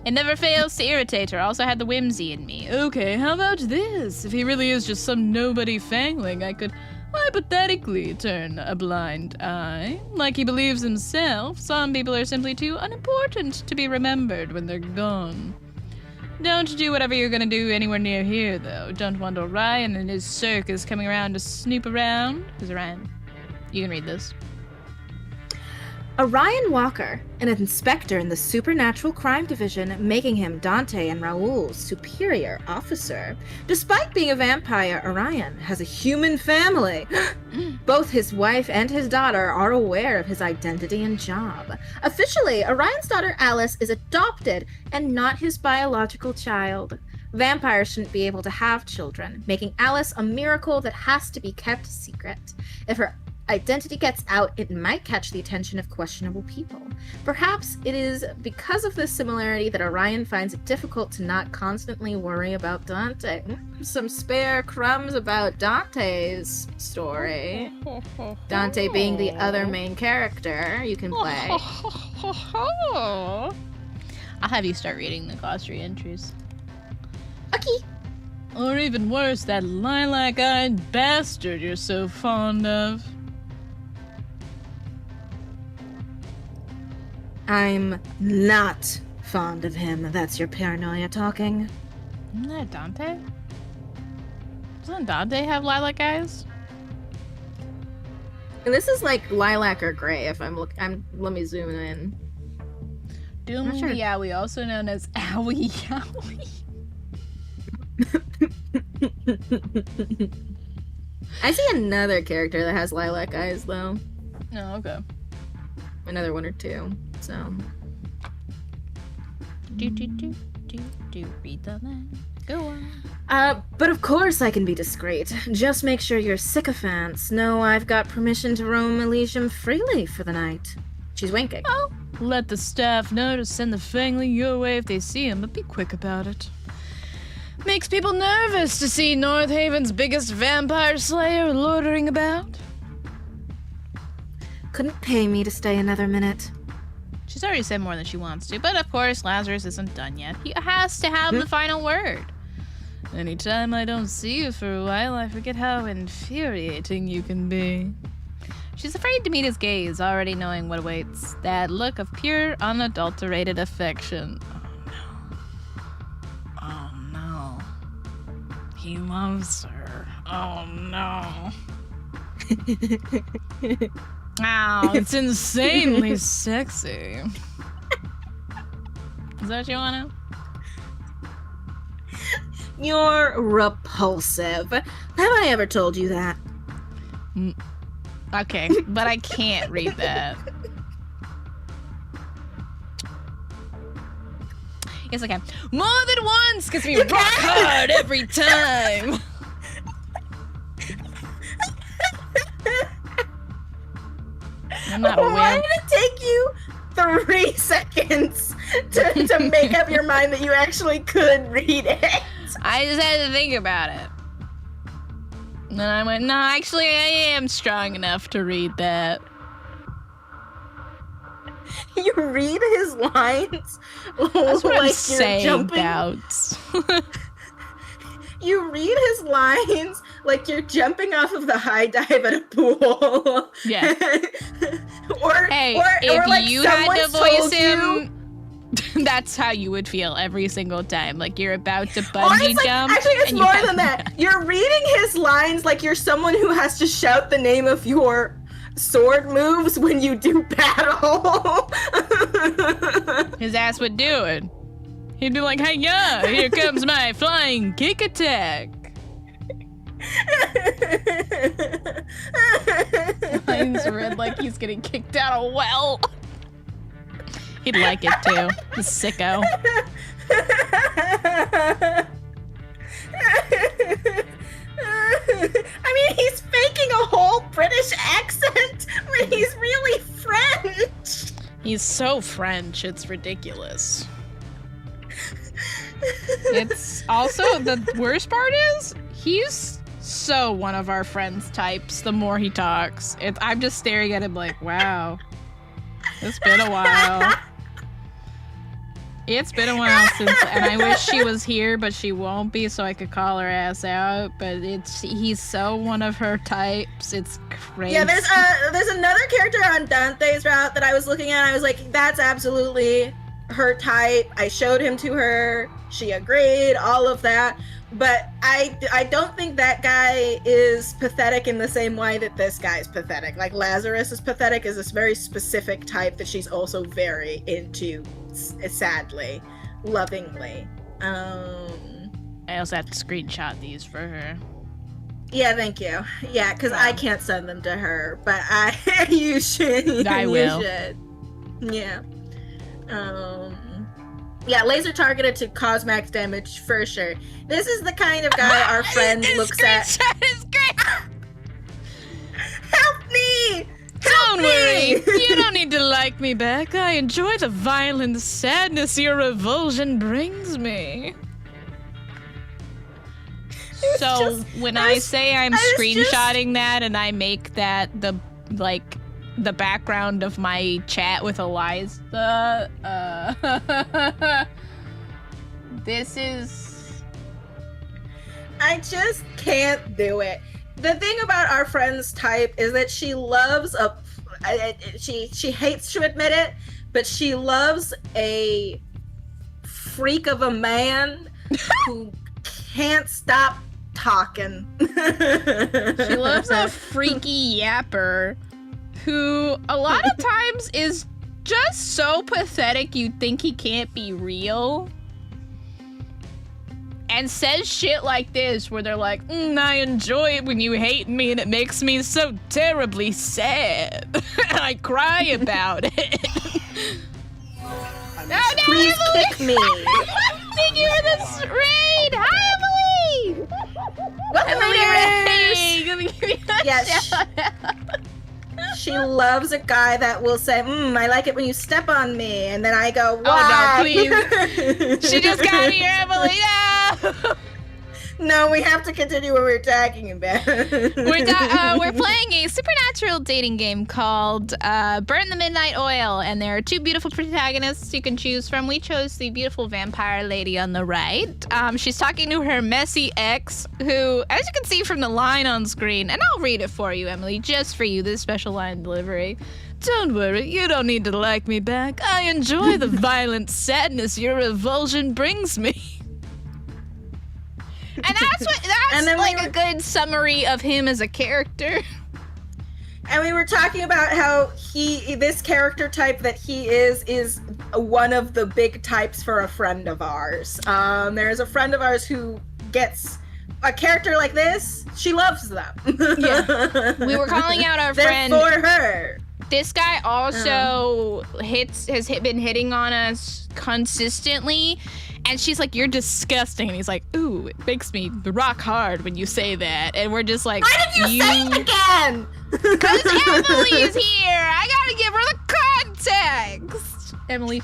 It never fails to irritate her. Also had the whimsy in me. Okay, how about this? If he really is just some nobody Fangling, I could hypothetically turn a blind eye. Like he believes himself. Some people are simply too unimportant to be remembered when they're gone. Don't do whatever you're gonna do anywhere near here, though. Don't want Orion and his circus coming around to snoop around. Who's Orion? You can read this. Orion Walker, an inspector in the Supernatural Crime Division, making him Dante and Raoul's superior officer. Despite being a vampire, Orion has a human family. Both his wife and his daughter are aware of his identity and job. Officially, Orion's daughter Alice is adopted and not his biological child. Vampires shouldn't be able to have children, making Alice a miracle that has to be kept secret. If her identity gets out, it might catch the attention of questionable people. Perhaps it is because of this similarity that Orion finds it difficult to not constantly worry about Dante. Some spare crumbs about Dante's story. Dante being the other main character you can play. I'll have you start reading the glossary entries. Okay. Or even worse, that lilac-eyed bastard you're so fond of. I'm not fond of him. That's your paranoia talking. Isn't that Dante? Doesn't Dante have lilac eyes? And this is like lilac or gray. If let me zoom in. Doomed Sure. Yowie, also known as Owie Yowie. I see another character that has lilac eyes though. Oh, okay. Another one or two. So. Do, read the line. Go on. But of course I can be discreet. Just make sure your sycophants know I've got permission to roam Elysium freely for the night. She's winking. Oh, let the staff know to send the Fangling your way if they see him, but be quick about it. Makes people nervous to see North Haven's biggest vampire slayer loitering about. Couldn't pay me to stay another minute. She's already said more than she wants to, but of course Lazarus isn't done yet. He has to have the final word. Anytime I don't see you for a while, I forget how infuriating you can be. She's afraid to meet his gaze, already knowing what awaits. That look of pure, unadulterated affection. Oh no. He loves her. Oh no. Wow, it's insanely sexy. Is that what you want to? You're repulsive. Have I ever told you that? Okay, but I can't read that. Yes, I can. More than once gets me rock hard every time. I'm not a Why wimp. did it take you 3 seconds to make up your mind that you actually could read it? I just had to think about it. And then I went, no, actually, I am strong enough to read that. you read his lines That's what I'm like saying, you're jumping. Bouts. You read his lines like you're jumping off of the high dive at a pool. Yeah. Hey, or if like you had to someone's voice told him, that's how you would feel every single time. Like you're about to Or bungee it's like, jump. actually, it's and you more have- than that. You're reading his lines like you're someone who has to shout the name of your sword moves when you do battle. His ass would do it. He'd be like, hey, yeah, here comes my flying kick attack. Lines read like he's getting kicked out of a well. He'd like it too. He's sicko. I mean, he's faking a whole British accent when he's really French. He's so French, it's ridiculous. It's also, the worst part is, he's so one of our friends' types the more he talks. I'm just staring at him like, wow. It's been a while. It's been a while since, and I wish she was here, but she won't be, so I could call her ass out. But he's so one of her types. It's crazy. Yeah, there's another character on Dante's route that I was looking at. I was like, that's absolutely her type. I showed him to her. She agreed. All of that. But I don't think that guy is pathetic in the same way that this guy's pathetic. Like Lazarus is pathetic is this very specific type that she's also very into, sadly, lovingly. I also have to screenshot these for her. Yeah, thank you. Yeah, because I can't send them to her, but you should. I will. You should. Yeah. Yeah, laser targeted to cause max damage for sure. This is the kind of guy our friend looks at. Is great. Help me! Don't worry, you don't need to like me back. I enjoy the violent sadness your revulsion brings me. So when I say I'm screenshotting that and I make that the background of my chat with Eliza, this is... I just can't do it. The thing about our friend's type is that she loves she hates to admit it, but she loves a freak of a man who can't stop talking. She loves a freaky yapper who a lot of times is just so pathetic you'd think he can't be real. And says shit like this where they're like, I enjoy it when you hate me and it makes me so terribly sad. I cry about it. Oh, no, Please Emily! kick me. Thank you for this raid! Hi, Emily! Welcome, Emily Ray! Give me a Yes. shout out. She loves a guy that will say, I like it when you step on me. And then I go, Oh, why? no, please. She just got here, Emily. No! No, we have to continue what we're talking about. We're playing a supernatural dating game called Burn the Midnight Oil, and there are two beautiful protagonists you can choose from. We chose the beautiful vampire lady on the right. She's talking to her messy ex, who, as you can see from the line on screen, and I'll read it for you, Emily, just for you, this special line delivery. Don't worry, you don't need to like me back. I enjoy the violent sadness your revulsion brings me. And that's like a good summary of him as a character. And we were talking about how this character type that he is one of the big types for a friend of ours. There's a friend of ours who gets a character like this. She loves them. Yeah. We were calling out our friend. They're for her. This guy also has been hitting on us consistently. And she's like, you're disgusting. And he's like, ooh, it makes me rock hard when you say that. And we're just like, Why did you say it again? Because Emily is here. I gotta give her the context. Emily,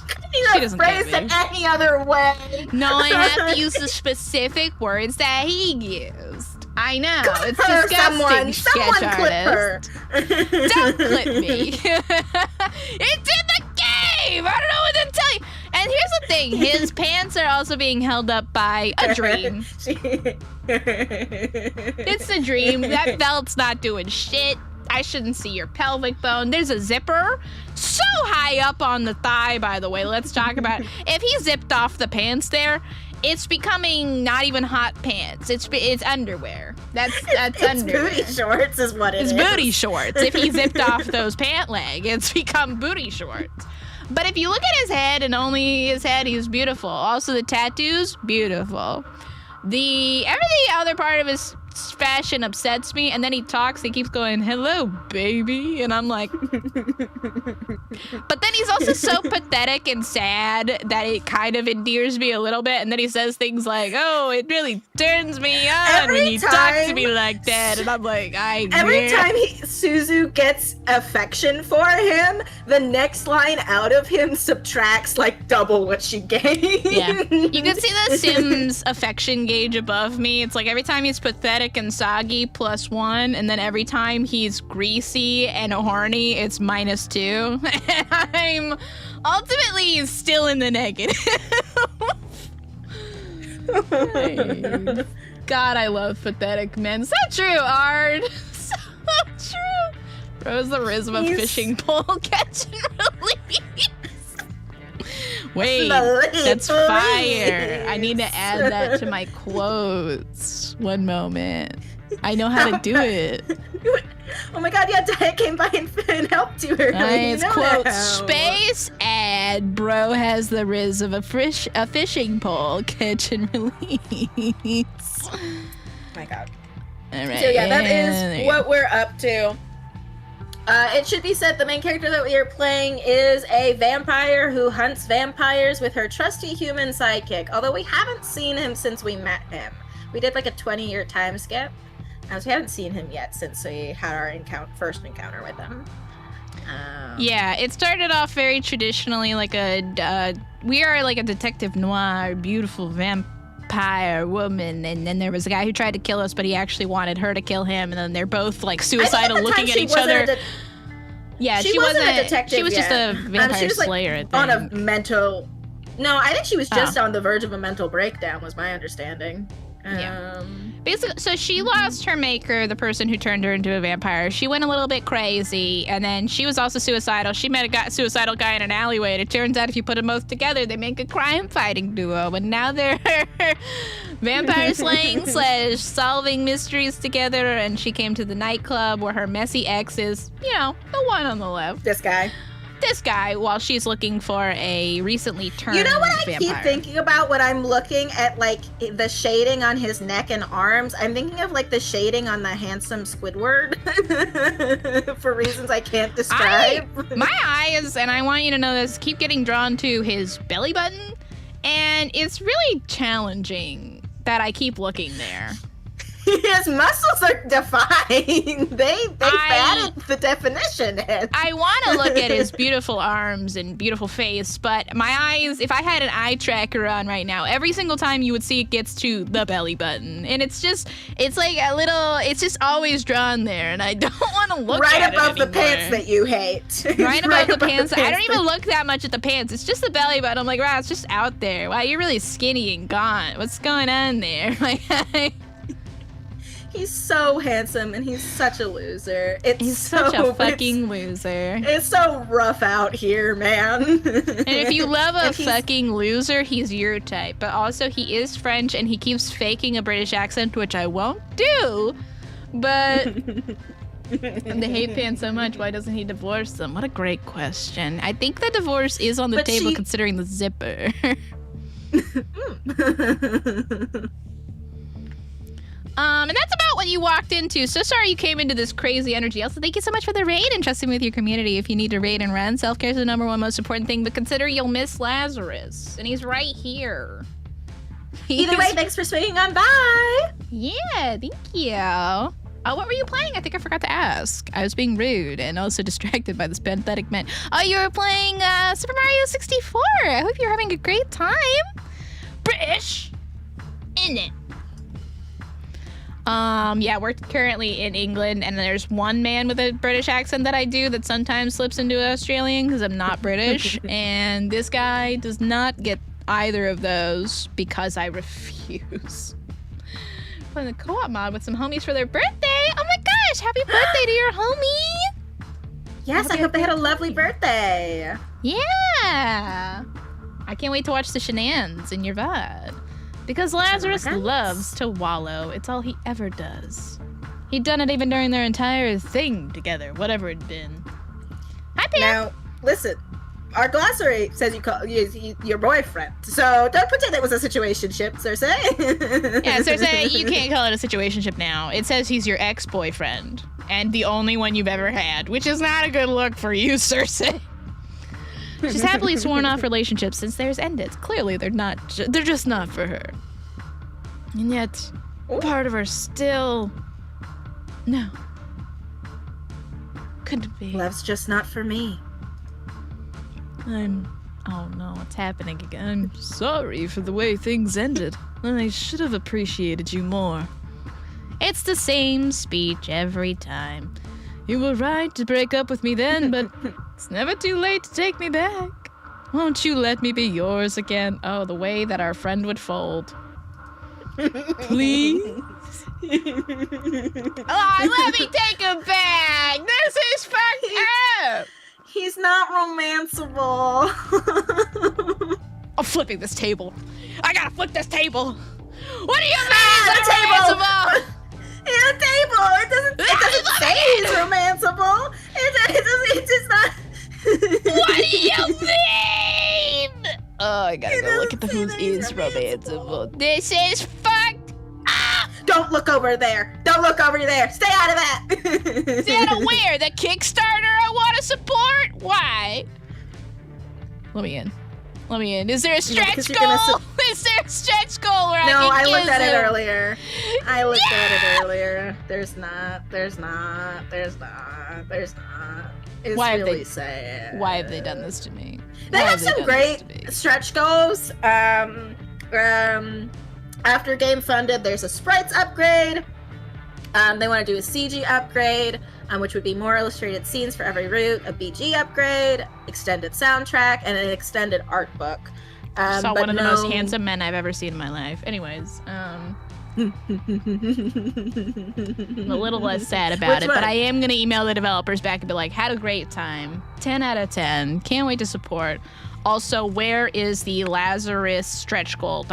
she doesn't phrase get it me. any other way. No, I have to use the specific words that he used. I know. It's Her, disgusting, someone sketch clip her. artist. Don't clip me. It's in the I don't know what to tell you. And here's the thing. His pants are also being held up by a dream. It's a dream. That belt's not doing shit. I shouldn't see your pelvic bone. There's a zipper so high up on the thigh, by the way. Let's talk about it. If he zipped off the pants there, it's becoming not even hot pants. It's underwear. That's underwear. Booty shorts is what it's booty shorts. If he zipped off those pant leg, it's become booty shorts. But if you look at his head and only his head, he's beautiful. Also the tattoos, beautiful. Every other part of his fashion upsets me, and then he talks, he keeps going, hello, baby, and I'm like... But then he's also so pathetic and sad that it kind of endears me a little bit, and then he says things like, oh, it really turns me on when you talk to me like that, and I'm like, Every time Suzu gets affection for him, the next line out of him subtracts like double what she gained. Yeah. You can see the Sims affection gauge above me. It's like every time he's pathetic and soggy, +1, and then every time he's greasy and horny, it's -2. And I'm ultimately still in the negative. God, I love pathetic men. So true, Ard. So true. Rose the riz of a fishing pole catch and release. Wait, that's fire. I need to add that to my quotes. One moment. I know how to do it. Oh my god, yeah, Diet came by and helped you earlier. Nice quote. Space ad. Bro has the riz of a fishing pole. Catch and release. Oh my god. All right. So yeah, that is what we're up to. It should be said the main character that we are playing is a vampire who hunts vampires with her trusty human sidekick, although we haven't seen him since we met him. We did like a 20-year time skip, so we haven't seen him yet since we had our first encounter with him. Yeah, it started off very traditionally like we are like a detective noir, beautiful vampire woman, and then there was a guy who tried to kill us, but he actually wanted her to kill him, and then they're both like suicidal looking at each other. Yeah, she wasn't a detective. She was just a vampire she was, slayer. Like, on a mental. No, I think she was just on the verge of a mental breakdown. Was my understanding. Yeah. Basically, so she lost her maker, the person who turned her into a vampire. She went a little bit crazy, and then she was also suicidal. She met a suicidal guy in an alleyway, and it turns out if you put them both together, they make a crime-fighting duo. And now they're vampire slaying / solving mysteries together. And she came to the nightclub where her messy ex is, the one on the left. This guy, while she's looking for a recently turned vampire. You know what I keep thinking about when I'm looking at, like, the shading on his neck and arms? I'm thinking of, like, the shading on the handsome Squidward for reasons I can't describe. My eyes, and I want you to know this, keep getting drawn to his belly button, and it's really challenging that I keep looking there. His muscles are defined. They added the definition in. I want to look at his beautiful arms and beautiful face, but my eyes, if I had an eye tracker on right now, every single time you would see it gets to the belly button. And it's like it's just always drawn there, and I don't want to look at it right above the pants that you hate. Right above the pants. I don't even look that much at the pants. It's just the belly button. I'm like, wow, it's just out there. Wow, you're really skinny and gaunt. What's going on there? He's so handsome, and he's such a loser. He's such a fucking loser. It's so rough out here, man. And if you love a fucking loser, he's your type. But also, he is French, and he keeps faking a British accent, which I won't do. But and they hate Pan so much, why doesn't he divorce them? What a great question. I think the divorce is on the table considering the zipper. And that's about what you walked into. So sorry you came into this crazy energy. Also, thank you so much for the raid and trusting with your community. If you need to raid and run, self-care is the #1 most important thing, but consider you'll miss Lazarus. And he's right here. Either way, thanks for swinging on by. Yeah, thank you. What were you playing? I think I forgot to ask. I was being rude and also distracted by this pathetic man. Oh, you were playing Super Mario 64. I hope you're having a great time. British, in it. Yeah, we're currently in England, and there's one man with a British accent that I do that sometimes slips into Australian because I'm not British, and this guy does not get either of those because I refuse. Playing the co-op mod with some homies for their birthday. Oh my gosh, happy birthday to your homie! Yes, I hope they had a lovely birthday. Yeah! I can't wait to watch the shenanigans in your VOD. Because Lazarus loves to wallow. It's all he ever does. He'd done it even during their entire thing together, whatever it'd been. Hi, Pam! Now, listen. Our glossary says you call your boyfriend. So don't pretend it was a situationship, Cersei. Yeah, Cersei, you can't call it a situationship now. It says he's your ex-boyfriend. And the only one you've ever had, which is not a good look for you, Cersei. She's happily sworn off relationships since theirs ended. Clearly, they're just not for her. And yet, part of her still... No. Couldn't be. Love's just not for me. Oh no, what's happening again? I'm sorry for the way things ended. I should have appreciated you more. It's the same speech every time. You were right to break up with me then, but it's never too late to take me back. Won't you let me be yours again? Oh, the way that our friend would fold. Please? Oh, let me take him back! This is fucked up! He's not romanceable. I'm flipping this table. I gotta flip this table. What do you mean the he's table? romanceable? Yeah, the table. It doesn't say he's romanceable. It's just not. What do you mean? Oh, I gotta go look at the who is romanceable. This is fucked up. Don't look over there. Don't look over there. Stay out of that. Stay out of where? The Kickstarter I want to support? Why? Let me in. Let me in. Is there a stretch goal? Is there a stretch goal where No, I I looked at it him? earlier. I looked at it earlier. There's not. It's Why have really they sad. Why have they done this to me? They Why have some done great this to me? stretch goals. After game funded, there's a sprites upgrade. They want to do a CG upgrade, which would be more illustrated scenes for every route, a BG upgrade, extended soundtrack, and an extended art book. Saw one of the most handsome men I've ever seen in my life. Anyways, I'm a little less sad about it, but I am going to email the developers back and be like, had a great time. 10 out of 10. Can't wait to support. Also, where is the Lazarus stretch goal? ...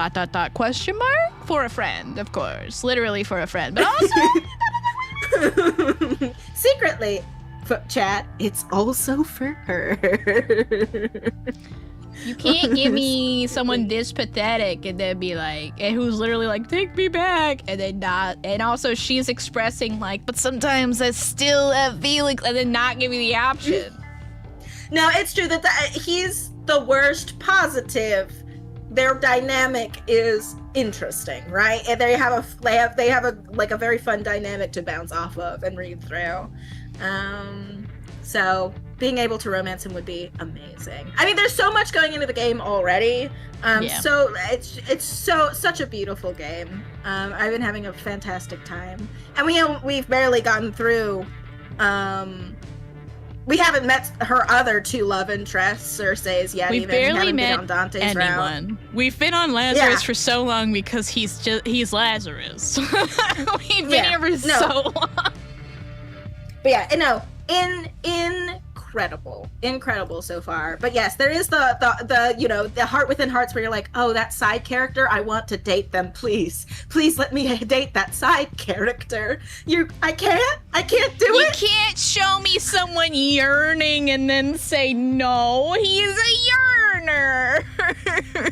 Question mark? For a friend, of course. Literally for a friend. But also... Secretly, chat, it's also for her. You can't give me someone this pathetic and then be like, and who's literally like, take me back, and then not. And also she's expressing like, but sometimes I still have feelings, and then not give me the option. No, it's true that he's the worst positive. Their dynamic is interesting, right? And they have a very fun dynamic to bounce off of and read through. So being able to romance him would be amazing. I mean, there's so much going into the game already. So it's such a beautiful game. I've been having a fantastic time, and we've barely gotten through. We haven't met her other two love interests, Cersei's yet. We've barely met on Dante's anyone. route. We've been on Lazarus for so long because he's Lazarus. We've been here for so long. But yeah, no, incredible so far. But yes, there is the heart within hearts where you're like, oh, that side character, I want to date them, please let me date that side character. I can't do it. You can't show me someone yearning and then say no. He's a yearner.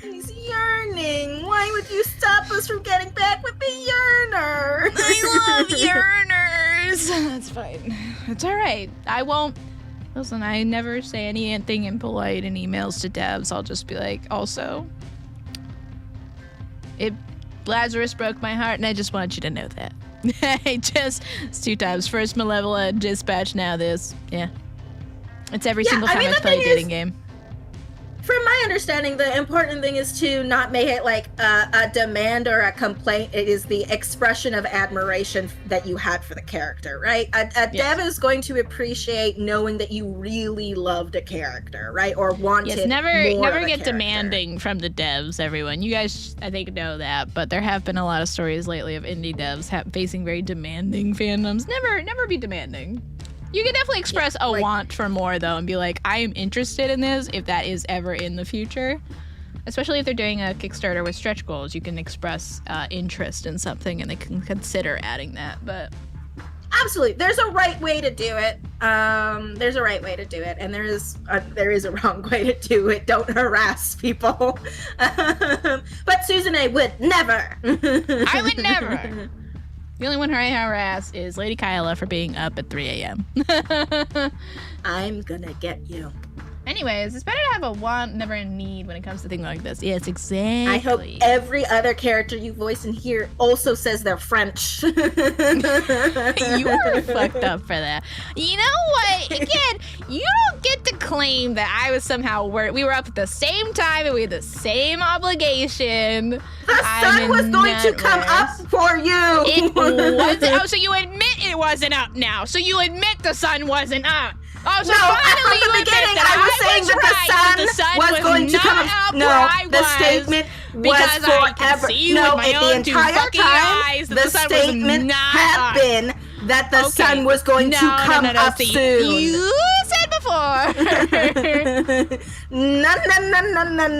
He's yearning. Why would you stop us from getting back with the yearner? I love yearners. That's fine. It's all right. I won't. Listen, I never say anything impolite in emails to devs. I'll just be like, also, Lazarus broke my heart, and I just want you to know that. It's 2 times. First Malevolent, Dispatch, now this. Yeah. It's every single time I've played a dating game. From my understanding, the important thing is to not make it like a demand or a complaint. It is the expression of admiration that you had for the character, right? A dev is going to appreciate knowing that you really loved a character, right? Or wanted never more of a get character. demanding from the devs, everyone. You guys, I think, know that, but there have been a lot of stories lately of indie devs facing very demanding fandoms. Never be demanding. You can definitely express a want for more, though, and be like, I am interested in this if that is ever in the future. Especially if they're doing a Kickstarter with stretch goals, you can express interest in something and they can consider adding that. But absolutely, there's a right way to do it. There's a right way to do it, and there is a wrong way to do it. Don't harass people. But Susan A would never. I would never. The only one I harass is LadyKaella for being up at 3 a.m. I'm gonna get you. Anyways, it's better to have a want, never a need when it comes to things like this. Yes, exactly. I hope every other character you voice in here also says they're French. You were fucked up for that. You know what? Again, you don't get to claim that I was somehow we were up at the same time and we had the same obligation. The sun was going to come up for you. It wasn't. Oh, so you admit it wasn't up now. So you admit the sun wasn't up. Oh, so no, finally from the beginning, I was saying that the sun was going to come up. No, the statement was forever. No, the entire time, the statement had been that the sun was going to come up soon. You said before. No.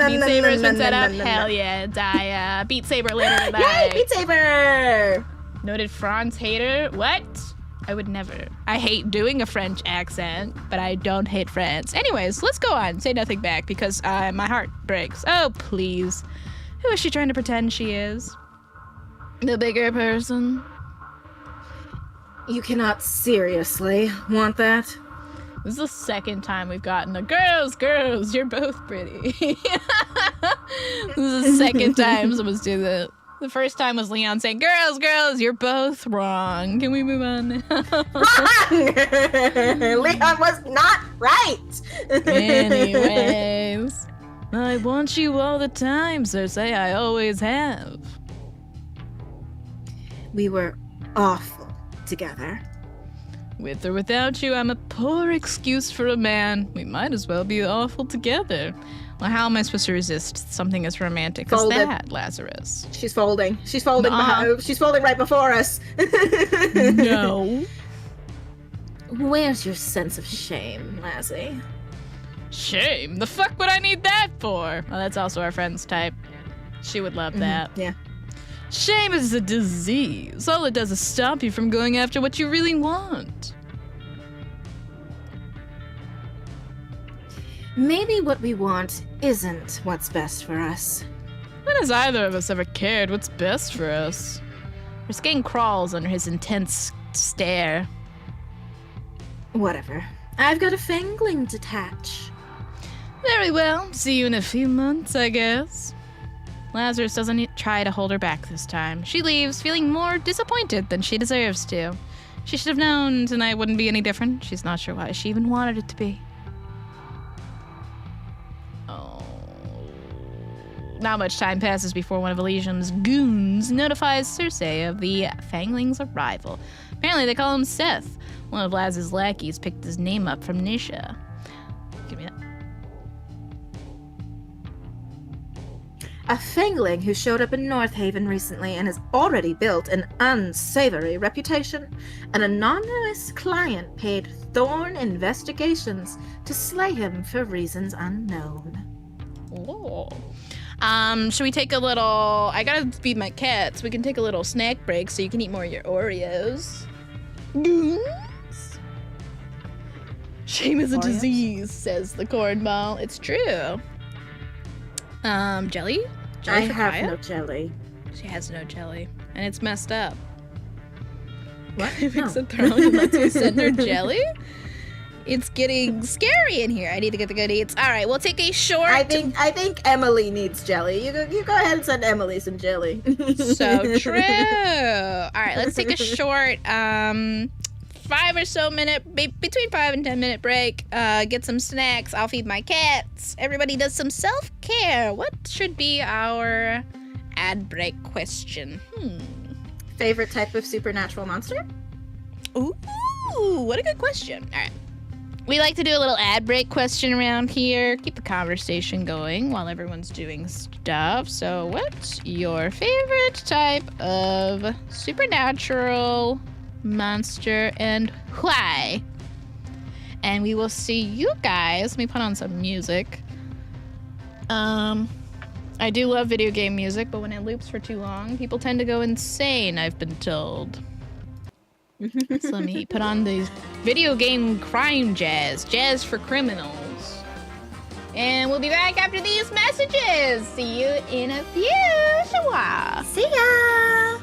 Beat Saber's been set up. Hell yeah, Beat Saber later tonight. Yay, Beat Saber! Noted France hater. What? I would never. I hate doing a French accent, but I don't hate France. Anyways, let's go on. Say nothing back because my heart breaks. Oh, please. Who is she trying to pretend she is? The bigger person? You cannot seriously want that. This is the second time we've gotten a girls, you're both pretty. This is the second time someone's doing that. The first time was Leon saying, girls, you're both wrong. Can we move on now? Wrong! Leon was not right! Anyways. I want you all the time, so say I always have. We were awful together. With or without you, I'm a poor excuse for a man. We might as well be awful together. Well, how am I supposed to resist something as romantic as that, Lazarus? She's folding. She's folding. She's folding right before us. No. Where's your sense of shame, Lassie? Shame? The fuck would I need that for? Well, that's also our friend's type. She would love that. Yeah. Shame is a disease. All it does is stop you from going after what you really want. Maybe what we want isn't what's best for us. When has either of us ever cared what's best for us? Her skin crawls under his intense stare. Whatever. I've got a fangling to attach. Very well. See you in a few months, I guess. Lazarus doesn't try to hold her back this time. She leaves, feeling more disappointed than she deserves to. She should have known tonight wouldn't be any different. She's not sure why she even wanted it to be. Not much time passes before one of Elysium's goons notifies Cersei of the Fangling's arrival. Apparently they call him Seth. One of Laz's lackeys picked his name up from Nisha. Give me that. A Fangling who showed up in North Haven recently and has already built an unsavory reputation. An anonymous client paid Thorn Investigations to slay him for reasons unknown. Oh. Should we take a little... I gotta feed my cat, so we can take a little snack break so you can eat more of your Oreos. Shame is a disease, says the cornball. It's true. Jelly? I have no jelly. She has no jelly. And it's messed up. What? Picks a throne and lets me send her jelly? It's getting scary in here. I need to get the good eats. All right, we'll take a short... I think Emily needs jelly. You go ahead and send Emily some jelly. So true. All right, let's take a short 30 5 or so between 5 and 10 minute break. Get some snacks. I'll feed my cats. Everybody does some self-care. What should be our ad break question? Favorite type of supernatural monster? Ooh, what a good question. All right. We like to do a little ad break question around here. Keep the conversation going while everyone's doing stuff. So, what's your favorite type of supernatural monster and why? And we will see you guys. Let me put on some music. I do love video game music, but when it loops for too long, people tend to go insane, I've been told. So let me put on the video game crime jazz for criminals. And we'll be back after these messages. See you in a few. Shwa. See ya!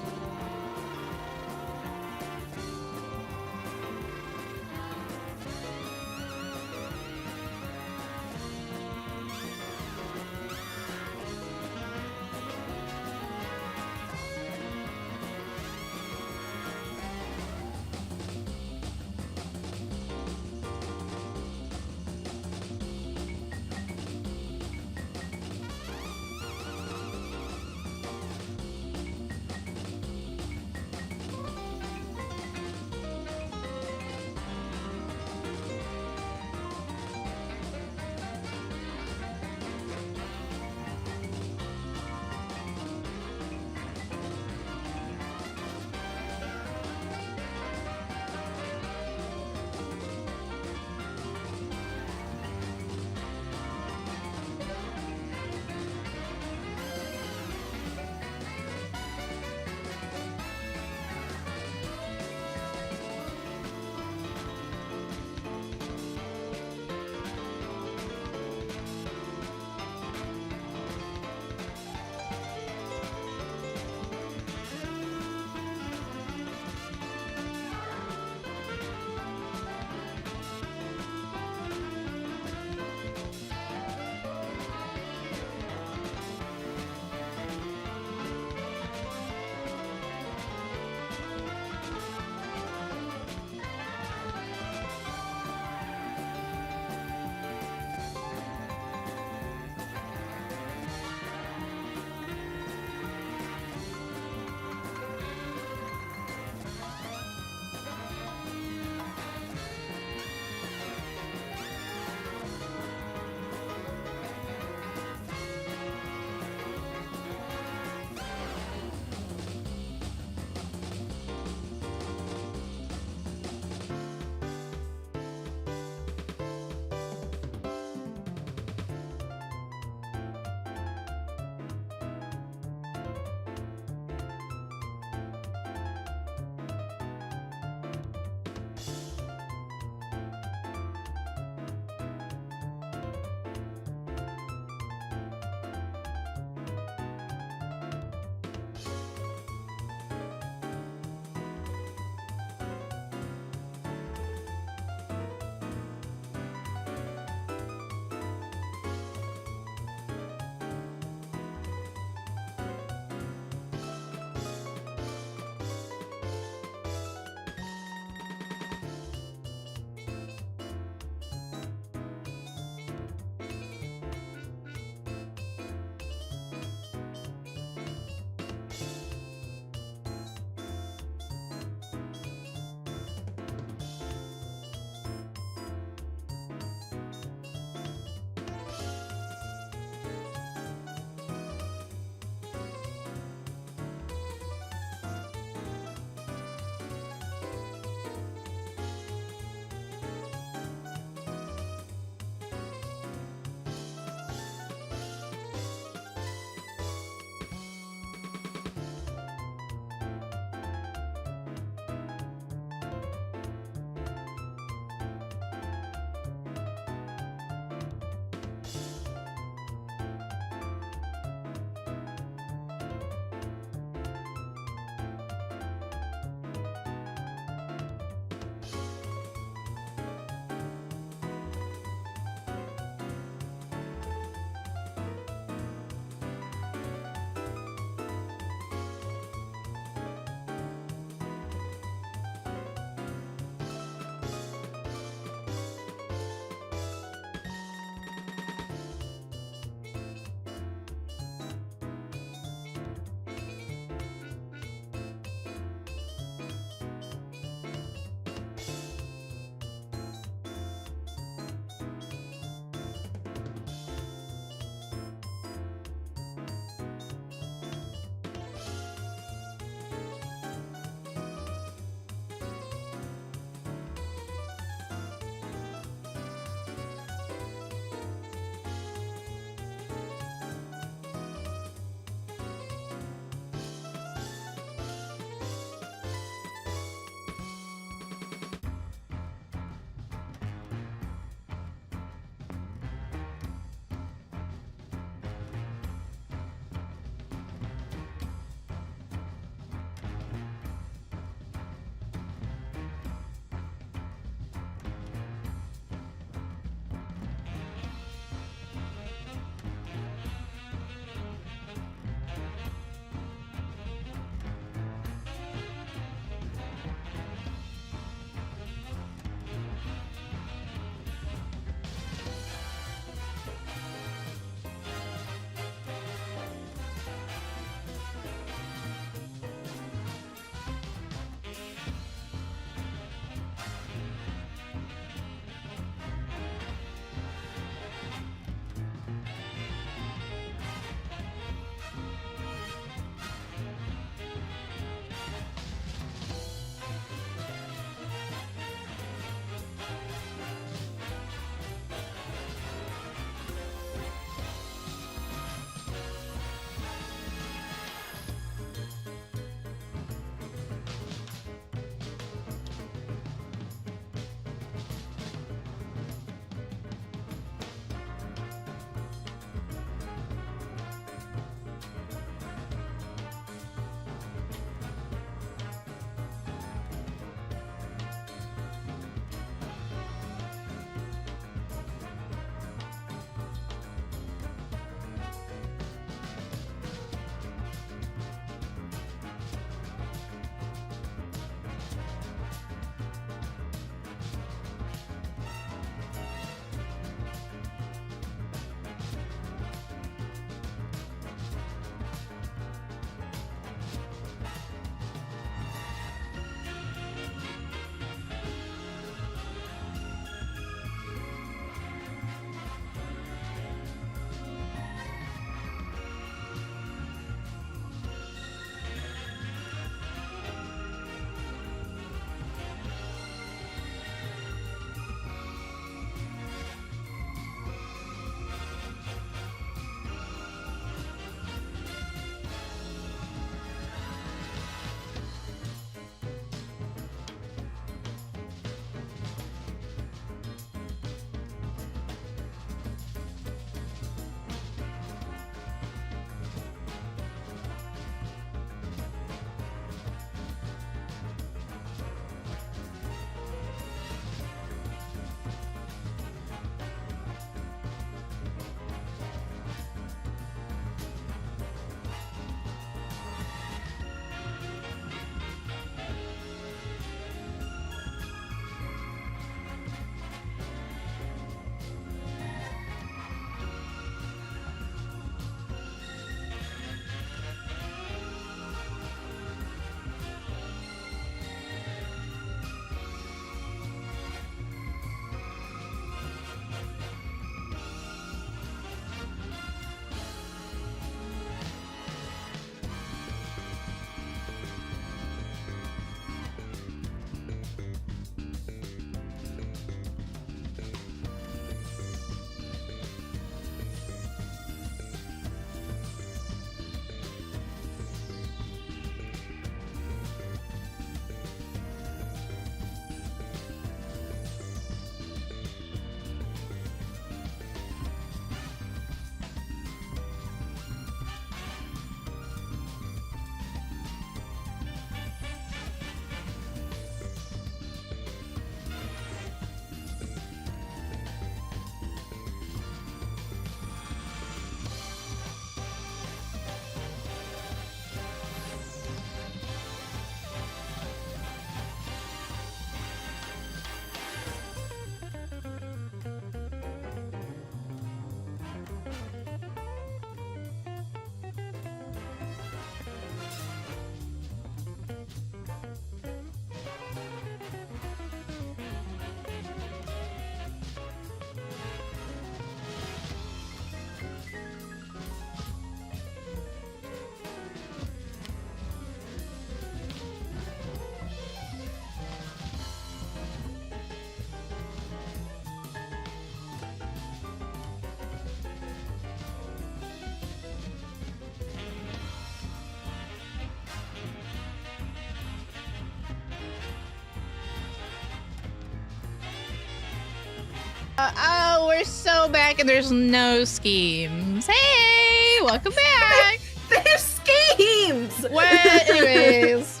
Oh, we're so back and there's no schemes. Hey, welcome back. There's schemes. What? Anyways.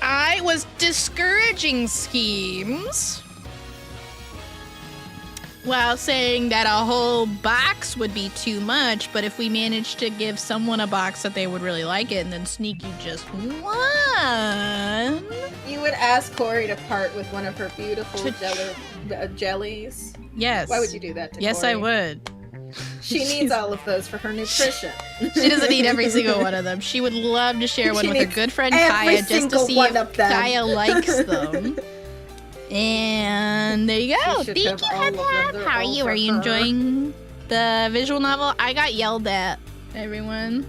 I was discouraging schemes while saying that a whole box would be too much, but if we managed to give someone a box that they would really like it and then sneak you just one. You would ask Corey to part with one of her beautiful jellies. Yes. Why would you do that to Yes, Corey? I would. She needs all of those for her nutrition. She doesn't need every single one of them. She would love to share one with her good friend Kaya just to see if Kaya likes them. And there you go. Thank you, Hep. How are you? Are you enjoying the visual novel? I got yelled at, everyone.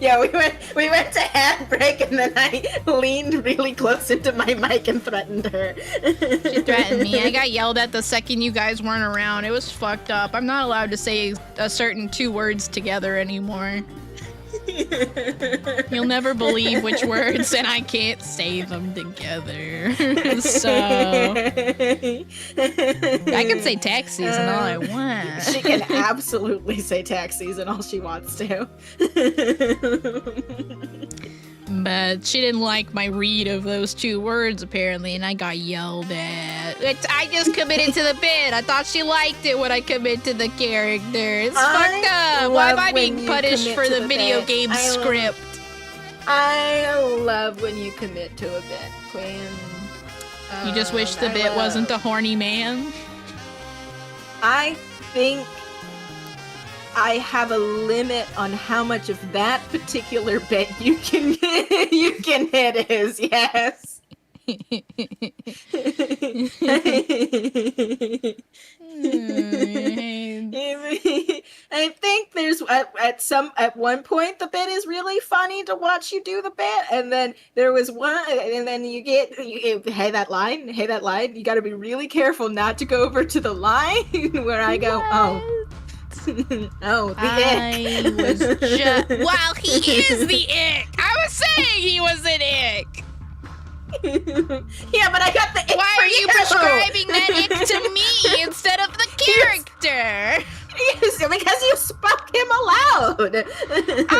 Yeah, we went to handbrake and then I leaned really close into my mic and threatened her. She threatened me. I got yelled at the second you guys weren't around. It was fucked up. I'm not allowed to say a certain 2 words together anymore. You'll never believe which words, and I can't say them together. So I can say tax season all I want. She can absolutely say tax season all she wants to. But she didn't like my read of those 2 words, apparently, and I got yelled at. I just committed to the bit. I thought she liked it when I committed to the character. It's fucked up. Why am I being punished for the video game script? I love when you commit to a bit, Queen. You just wish the bit wasn't a horny man? I think I have a limit on how much of that particular bit you can hit is, yes. I think there's at one point the bit is really funny to watch you do the bit, and then there was one, and then you hey that line, you got to be really careful not to go over to the line where I go, oh. Oh, the ick. Well, he is the ick. I was saying he was an ick. Yeah, but I got the ick. Why are you prescribing that ick to me instead of the character? Because you spoke him aloud. I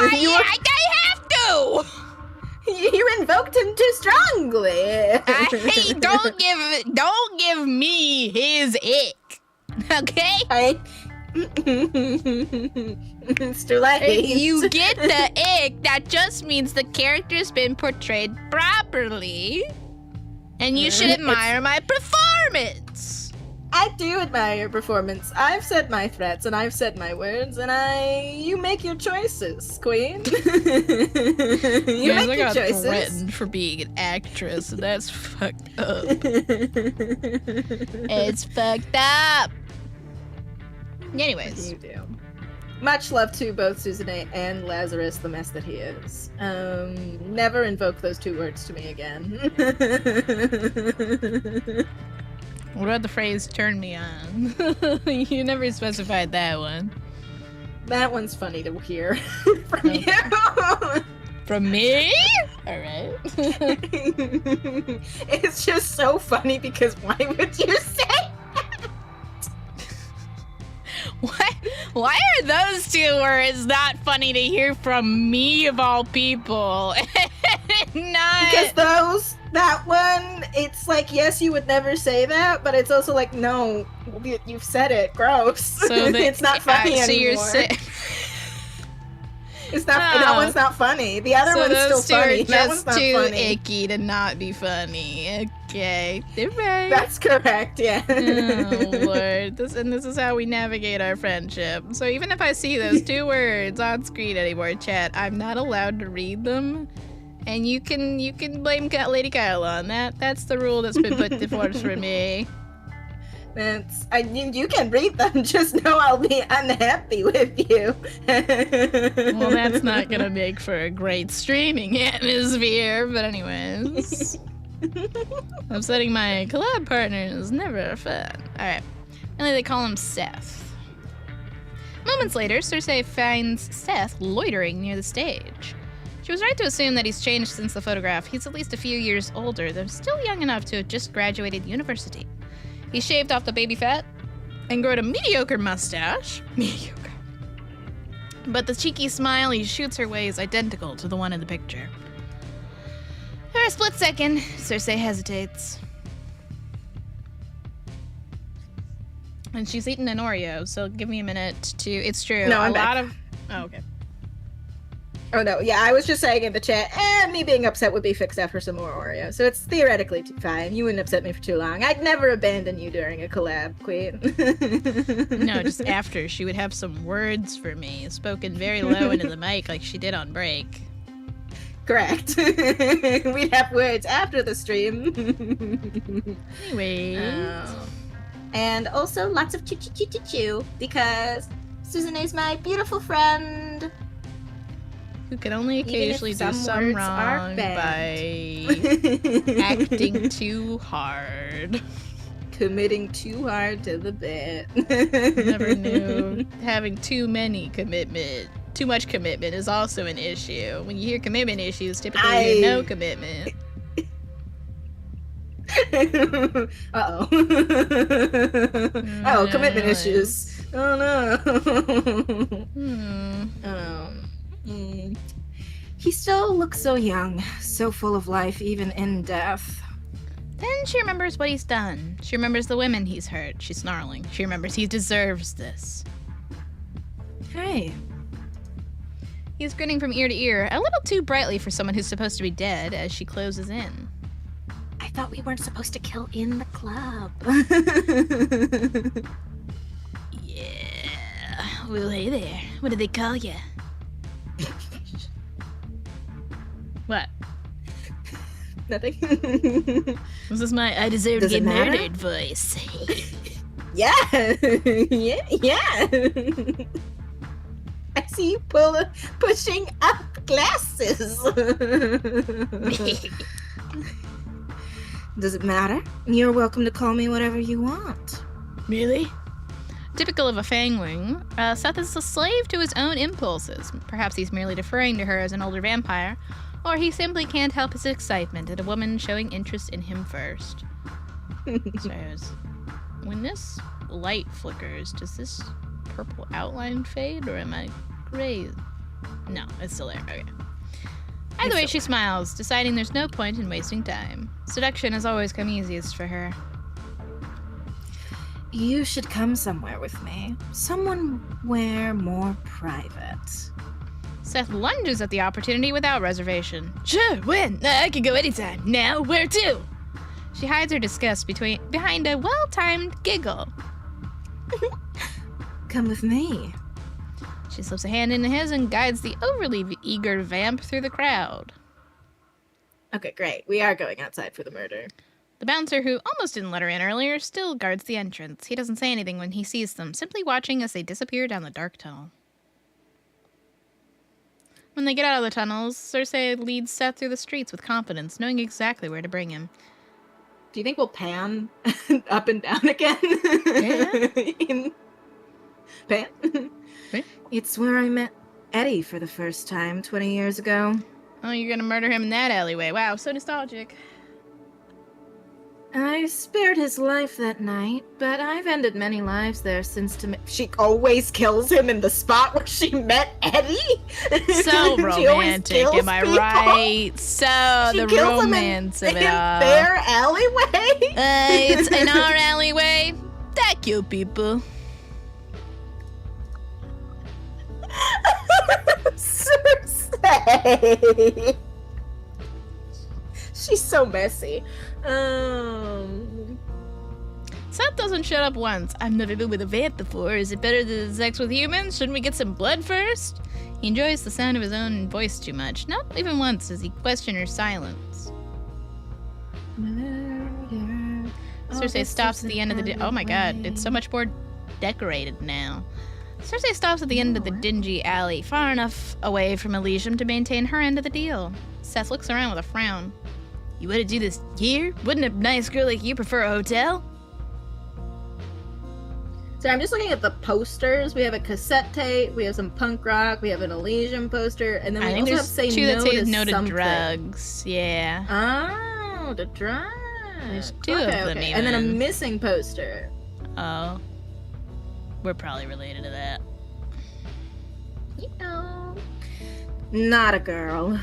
have to. You invoked him too strongly. Hey, don't give me his ick. Okay? It's too late. If you get the ick, that just means the character's been portrayed properly. And you should admire my performance. I do admire your performance. I've said my threats and I've said my words, and you make your choices, Queen. You make your choices. I got threatened for being an actress, and that's fucked up. It's fucked up. Anyways. You do. Much love to both Susan and Lazarus, the mess that he is. Never invoke those 2 words to me again. What about the phrase turn me on? You never specified that one. That one's funny to hear from you. From me? Alright. It's just so funny because why would you say Why are those 2 words not funny to hear from me of all people? Because that one, it's like, yes, you would never say that, but it's also like, no, you've said it. Gross. So it's not funny anymore. It's not. That one's not funny. The other one's still funny. That one's not funny. Just too icky to not be funny. Okay, right. That's correct. Yeah. Oh Lord, this is how we navigate our friendship. So even if I see those 2 words on screen anymore, chat, I'm not allowed to read them, and you can blame LadyKaella on that. That's the rule that's been put forth for me. You can read them, just know I'll be unhappy with you. Well, that's not gonna make for a great streaming atmosphere, but anyways. Upsetting my collab partner is never fun. Alright. Only they call him Seth. Moments later, Cersei finds Seth loitering near the stage. She She was right to assume that he's changed since the photograph. He's at least a few years older, though still young enough to have just graduated university. He shaved off the baby fat and growed a mediocre mustache. Mediocre. But the cheeky smile he shoots her way is identical to the one in the picture. For a split second, Cersei hesitates. And she's eaten an Oreo, so give me a minute to... It's true. No, I'm a back. lot of... Oh, okay. Oh, no. Yeah, I was just saying in the chat, me being upset would be fixed after some more Oreo. So it's theoretically fine. You wouldn't upset me for too long. I'd never abandon you during a collab, Queen. No, just after. She would have some words for me, spoken very low into the mic like she did on break. Correct. We'd have words after the stream. Anyway. And also lots of choo because Susan is my beautiful friend. Who can only occasionally do some words wrong are by acting too hard. Committing too hard to the bit. Never knew having too much commitment is also an issue. When you hear commitment issues, typically you hear no commitment. Uh-oh. Oh, commitment issues. Oh, no. He still looks so young, so full of life, even in death. Then she remembers what he's done. She remembers the women he's hurt. She's snarling. She remembers he deserves this. Hey. He's grinning from ear to ear, a little too brightly for someone who's supposed to be dead, as she closes in. I thought we weren't supposed to kill in the club. Yeah. Well, hey there. What do they call you? What? Nothing. Was this my I deserve Does to it get matter? murdered voice? Yeah. Yeah. I see you pushing up glasses. Does it matter? You're welcome to call me whatever you want. Really? Typical of a fangling, Seth is a slave to his own impulses. Perhaps he's merely deferring to her as an older vampire, or he simply can't help his excitement at a woman showing interest in him first. So, when this light flickers, does this purple outline fade, or am I gray? No, it's still there. Okay. Either way, she smiles, deciding there's no point in wasting time. Seduction has always come easiest for her. You should come somewhere with me. Somewhere more private. Seth lunges at the opportunity without reservation. Sure, when? I can go anytime. Now, where to? She hides her disgust behind a well-timed giggle. Come with me. She slips a hand into his and guides the overly eager vamp through the crowd. Okay, great. We are going outside for the murder. The bouncer, who almost didn't let her in earlier, still guards the entrance. He doesn't say anything when he sees them, simply watching as they disappear down the dark tunnel. When they get out of the tunnels, Cersei leads Seth through the streets with confidence, knowing exactly where to bring him. Do you think we'll pan up and down again? Yeah. Pan? Yeah. It's where I met Eddie for the first time 20 years ago. Oh, you're gonna murder him in that alleyway. Wow, so nostalgic. I spared his life that night, but I've ended many lives there since she always kills him in the spot where she met Eddie? So She always romantic, kills am I people? right? So She the kills him romance of it in all. their alleyway? It's in our alleyway. Thank you, people. Cersei. She's so messy. Seth doesn't shut up once. I've never been with a vamp before. Is it better than sex with humans? Shouldn't we get some blood first? He enjoys the sound of his own voice too much. Not even once does he question her silence. Cersei stops at the end of the... Oh my god, it's so much more decorated now. Cersei stops at the end of the dingy alley, far enough away from Elysium to maintain her end of the deal. Seth looks around with a frown. You want to do this here? Wouldn't a nice girl like you prefer a hotel? So I'm just looking at the posters. We have a cassette tape, we have some punk rock, we have an Elysium poster, and then we also have Say two No that say to no to Something. drugs. Yeah. Oh, the drugs. There's two of them even. And then a missing poster. Oh. We're probably related to that. You know. Not a girl.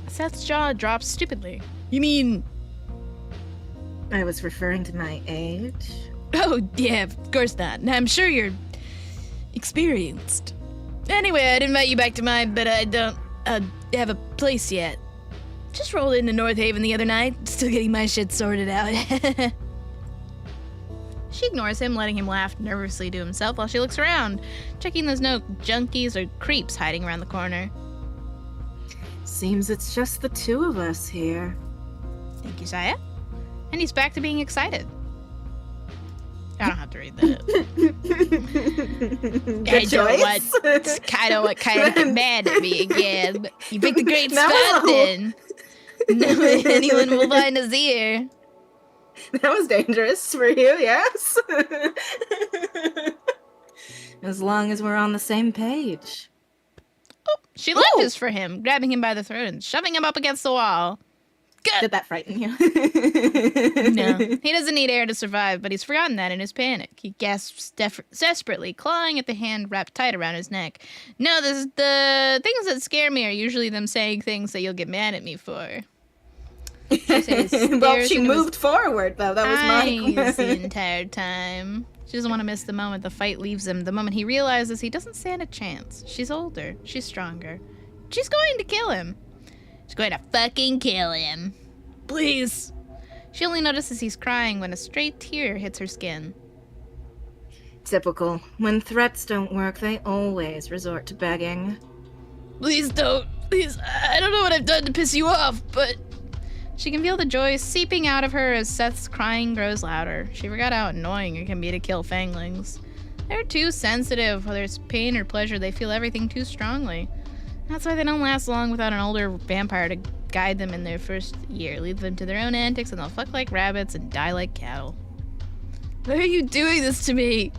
Seth's jaw drops stupidly. You mean... I was referring to my age. Oh, yeah, of course not. I'm sure you're experienced. Anyway, I'd invite you back to mine, but I don't have a place yet. Just rolled into North Haven the other night, still getting my shit sorted out. She ignores him, letting him laugh nervously to himself while she looks around, checking there's no junkies or creeps hiding around the corner. Seems it's just the two of us here. Thank you, Saya. And he's back to being excited. I don't have to read that. Good choice. It's kind of get mad at me again. You picked a great That spot was then. No anyone will find us here. That was dangerous for you, yes? As long as we're on the same page. Oh, she lunges for him, grabbing him by the throat and shoving him up against the wall. Good. Did that frighten you? No, he doesn't need air to survive, but he's forgotten that in his panic. He gasps desperately, clawing at the hand wrapped tight around his neck. No, the things that scare me are usually them saying things that you'll get mad at me for. Well, she moved forward, though. That was my the entire time. She doesn't want to miss the moment the fight leaves him, the moment he realizes he doesn't stand a chance. She's older. She's stronger. She's going to kill him. She's going to fucking kill him. Please. She only notices he's crying when a stray tear hits her skin. Typical. When threats don't work, they always resort to begging. Please don't. Please. I don't know what I've done to piss you off, but... She can feel the joy seeping out of her as Seth's crying grows louder. She forgot how annoying it can be to kill fanglings. They're too sensitive. Whether it's pain or pleasure, they feel everything too strongly. That's why they don't last long without an older vampire to guide them in their first year. Leave them to their own antics and they'll fuck like rabbits and die like cattle. Why are you doing this to me?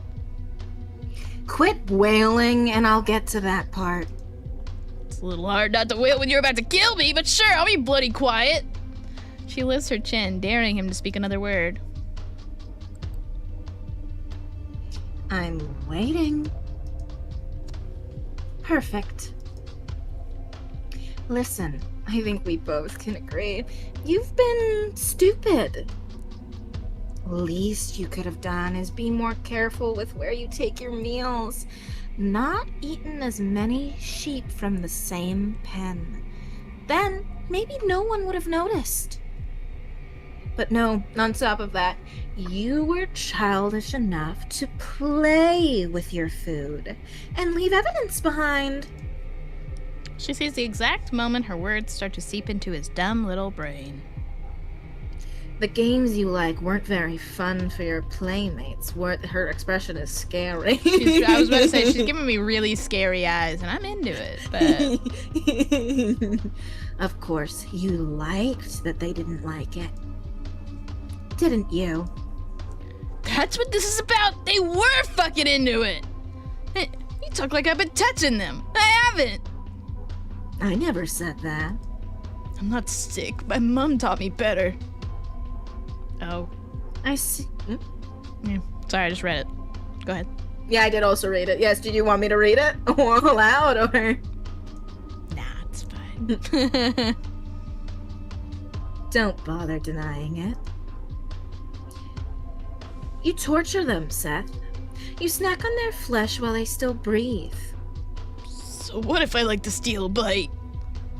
Quit wailing and I'll get to that part. It's a little hard not to wail when you're about to kill me, but sure, I'll be bloody quiet. She lifts her chin, daring him to speak another word. I'm waiting. Perfect. Listen, I think we both can agree. You've been stupid. Least you could have done is be more careful with where you take your meals. Not eaten as many sheep from the same pen. Then maybe no one would have noticed. But no, on top of that, you were childish enough to play with your food and leave evidence behind. She sees the exact moment her words start to seep into his dumb little brain. The games you like weren't very fun for your playmates. Her expression is scary. I was about to say, she's giving me really scary eyes, and I'm into it, but... Of course, you liked that they didn't like it. Didn't you? That's what this is about! They were fucking into it! Hey, you talk like I've been touching them. I haven't! I never said that. I'm not sick. My mom taught me better. Oh. I see. Yeah. Sorry, I just read it. Go ahead. Yeah, I did also read it. Yes, did you want me to read it? Aloud or? Nah, it's fine. Don't bother denying it. You torture them, Seth. You snack on their flesh while they still breathe. So what if I like to steal a bite?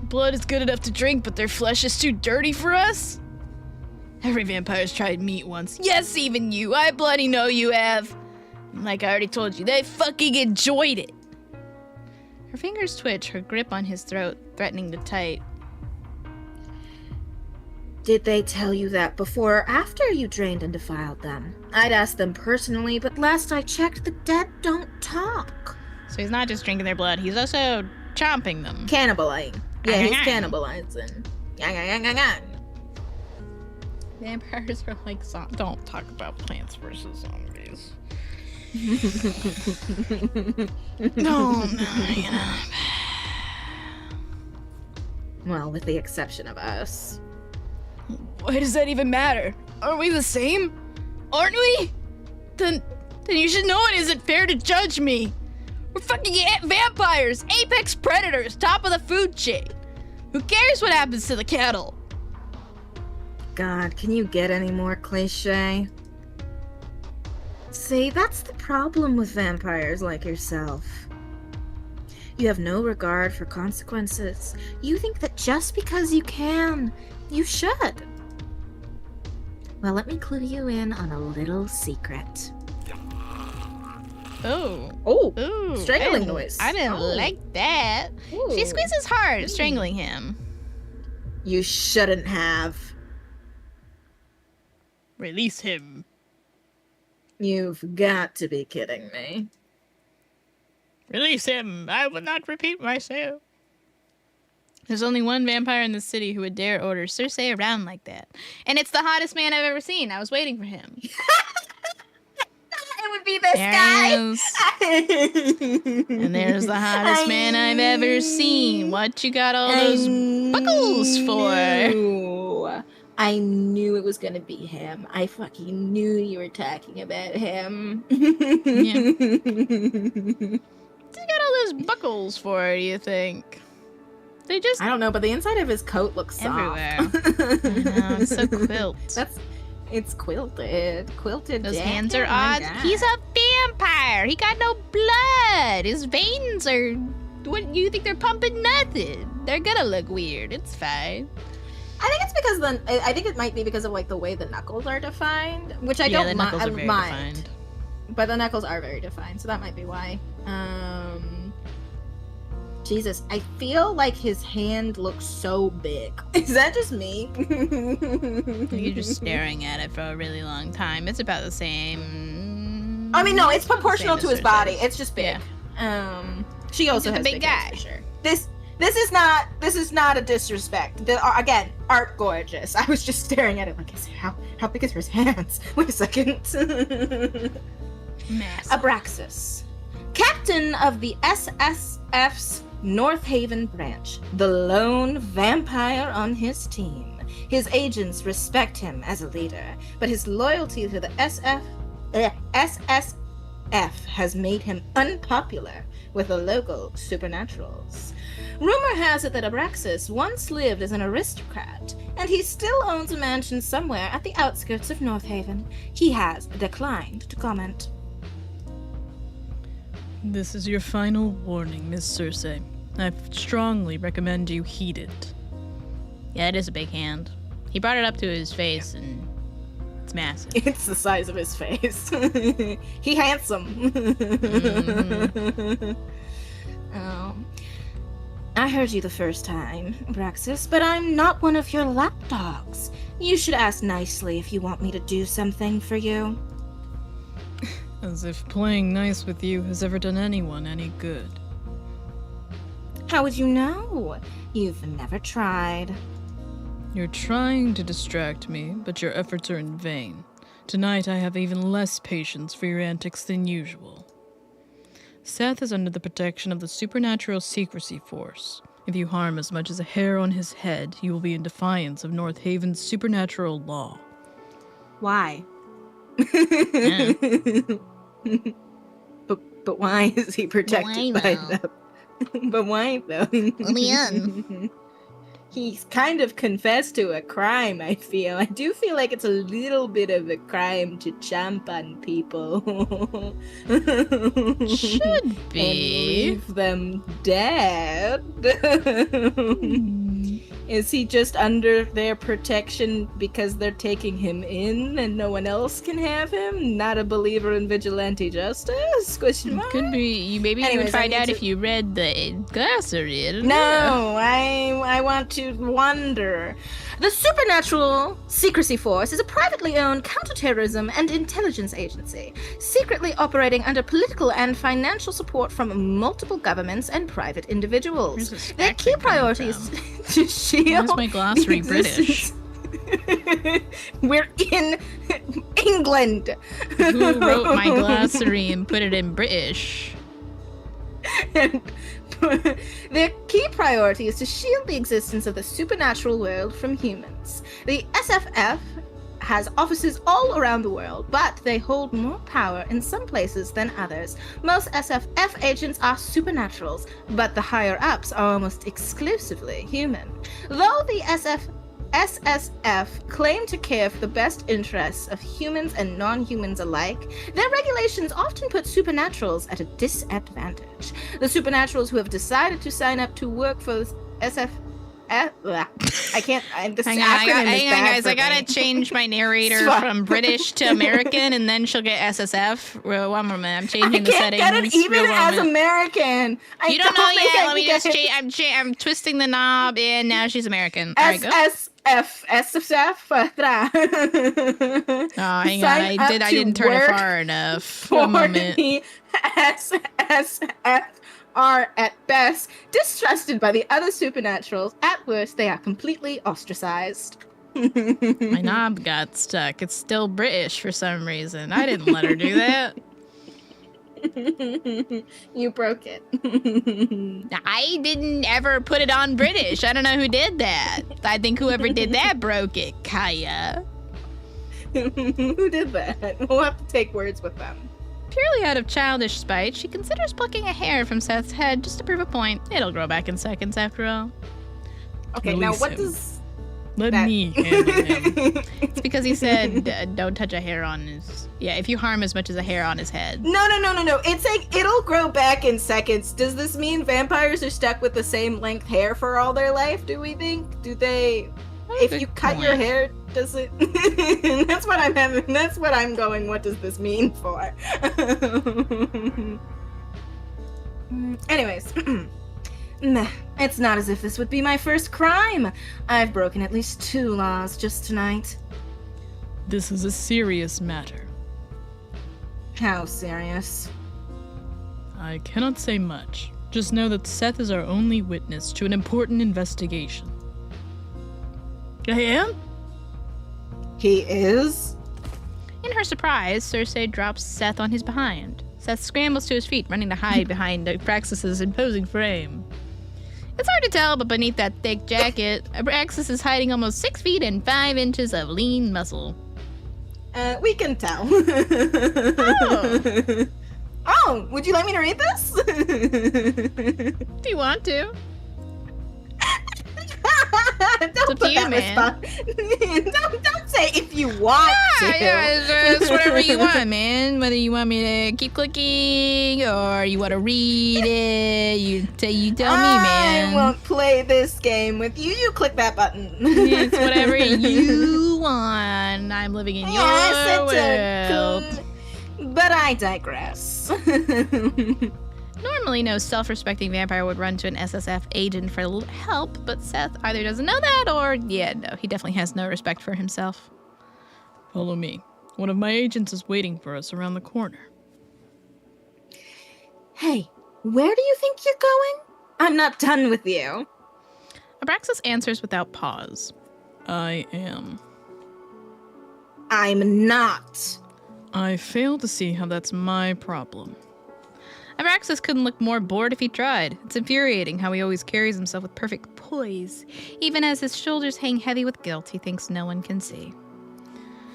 Blood is good enough to drink, but their flesh is too dirty for us? Every vampire's tried meat once. Yes, even you. I bloody know you have. And like I already told you, they fucking enjoyed it. Her fingers twitch, her grip on his throat threatening to tight. Did they tell you that before or after you drained and defiled them? I'd ask them personally, but last I checked, the dead don't talk. So he's not just drinking their blood, he's also chomping them. Cannibalizing. Yeah, he's cannibalizing. Vampires are like don't talk about Plants vs. Zombies. No, you know. Well, with the exception of us. Why does that even matter? Aren't we the same? Aren't we? Then you should know it isn't fair to judge me. We're fucking vampires, apex predators, top of the food chain. Who cares what happens to the cattle? God, can you get any more cliche? See, that's the problem with vampires like yourself. You have no regard for consequences. You think that just because you can, you should. Well, let me clue you in on a little secret. Oh. Oh, strangling noise. I didn't like that. Ooh. She squeezes hard, strangling him. You shouldn't have. Release him. You've got to be kidding me. Release him. I will not repeat myself. There's only one vampire in the city who would dare order Cersei around like that. And it's the hottest man I've ever seen. I was waiting for him. It would be this guy. And there's the hottest man I've ever seen. What you got all those buckles for? I knew it was gonna be him. I fucking knew you were talking about him. Yeah. What's he got all those buckles for, do you think? They just... I don't know, but the inside of his coat looks soft. everywhere. I know, it's so quilt. It's quilted. Quilted Those jacket. hands are Oh my odd. God. He's a vampire. He got no blood. His veins are... What, you think they're pumping nothing? They're gonna look weird. It's fine. I think it's because I think it might be because of like the way the knuckles are defined, which I Yeah, don't the knuckles are very mind. defined. But the knuckles are very defined, so that might be why. Jesus, I feel like his hand looks so big. Is that just me? You're just staring at it for a really long time. It's about the same. I mean, no, it's proportional Same to as his body. Cersei's. It's just big. Yeah. She also He's has a big hands guy. for sure. This is not a disrespect. Again, art gorgeous. I was just staring at it like, how big is his hands? Wait a second. Massive. Abraxas, captain of the SSF's North Haven branch, the lone vampire on his team. His agents respect him as a leader, but his loyalty to the SSF has made him unpopular with the local supernaturals. Rumor has it that Abraxas once lived as an aristocrat, and he still owns a mansion somewhere at the outskirts of North Haven. He has declined to comment. This is your final warning, Miss Cersei. I strongly recommend you heed it. Yeah, it is a big hand. He brought it up to his face, and it's massive. It's the size of his face. He handsome. Mm-hmm. Oh. I heard you the first time, Abraxas, but I'm not one of your lapdogs. You should ask nicely if you want me to do something for you. As if playing nice with you has ever done anyone any good. How would you know? You've never tried. You're trying to distract me, but your efforts are in vain. Tonight I have even less patience for your antics than usual. Seth is under the protection of the Supernatural Secrecy Force. If you harm as much as a hair on his head, you will be in defiance of North Haven's supernatural law. Why? Yeah. But why is he protected by them? But why though? He's kind of confessed to a crime, I feel. I do feel like it's a little bit of a crime to jump on people. Should And be. leave them dead. Is he just under their protection because they're taking him in and no one else can have him? Not a believer in vigilante justice? Question mark? Could be. Maybe you Anyways, would I find need out to- if you read the glossary. I don't know. No, I want to wonder. The Supernatural Secrecy Force is a privately owned counterterrorism and intelligence agency, secretly operating under political and financial support from multiple governments and private individuals. Where's this Their fact key coming priorities from? to shield Where's my glossary the British? existence- We're in England. Who wrote my glossary and put it in British? And their key priority is to shield the existence of the supernatural world from humans. The SFF has offices all around the world, but they hold more power in some places than others. Most SFF agents are supernaturals, but the higher-ups are almost exclusively human. Though the SSF claim to care for the best interests of humans and non-humans alike, their regulations often put supernaturals at a disadvantage. The supernaturals who have decided to sign up to work for SFF. Hang on, guys. I gotta change my narrator from British to American, and then she'll get SSF. Well, one moment, I'm changing the settings. I can't get it even as American. You don't know yet. Let me just change. I'm twisting the knob, and now she's American. All right, go. SSF. Oh, hang on. I didn't turn it far enough. One moment. SSF are at best distrusted by the other supernaturals. At worst, they are completely ostracized. My knob got stuck. It's still British for some reason. I didn't let her do that. You broke it. I didn't ever put it on British. I don't know who did that. I think whoever did that broke it, Kaya. Who did that? We'll have to take words with them. Purely out of childish spite, she considers plucking a hair from Seth's head just to prove a point. It'll grow back in seconds, after all. Okay, now what does... Let me handle him. It's because he said, don't touch a hair on his... Yeah, if you harm as much as a hair on his head. No. It's like, it'll grow back in seconds. Does this mean vampires are stuck with the same length hair for all their life, do we think? Do they... If you cut your hair, does it... That's what I'm having. That's what I'm going, what does this mean for? Anyways. It's not as if this would be my first crime. I've broken at least 2 laws just tonight. This is a serious matter. How serious? I cannot say much. Just know that Seth is our only witness to an important investigation. I am? He is? In her surprise, Cersei drops Seth on his behind. Seth scrambles to his feet, running to hide behind Abraxas' imposing frame. It's hard to tell, but beneath that thick jacket, Abraxas is hiding almost 6 feet and 5 inches of lean muscle. We can tell. Oh. Oh, would you like me to read this? Do you want to? Don't put that response. Don't say if you want to. Yeah, it's whatever you want, man. Whether you want me to keep clicking or you want to read it, you tell me, man. I won't play this game with you. You click that button. It's whatever you want. I'm living in your world. But I digress. Normally, no self-respecting vampire would run to an SSF agent for help, but Seth either doesn't know that or, no, he definitely has no respect for himself. Follow me. One of my agents is waiting for us around the corner. Hey, where do you think you're going? I'm not done with you. Abraxas answers without pause. I am. I'm not. I fail to see how that's my problem. Abraxas couldn't look more bored if he tried. It's infuriating how he always carries himself with perfect poise. Even as his shoulders hang heavy with guilt, he thinks no one can see.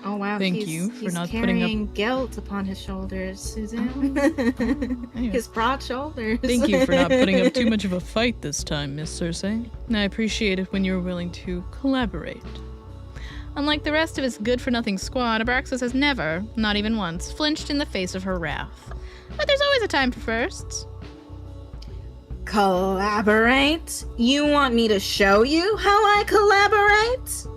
Oh wow! Thank you for not putting up. He's carrying guilt upon his shoulders, Suzanne. His broad shoulders. Thank you for not putting up too much of a fight this time, Miss Cersei. I appreciate it when you're willing to collaborate. Unlike the rest of his good-for-nothing squad, Abraxas has never, not even once, flinched in the face of her wrath. But there's always a time for firsts. Collaborate? You want me to show you how I collaborate?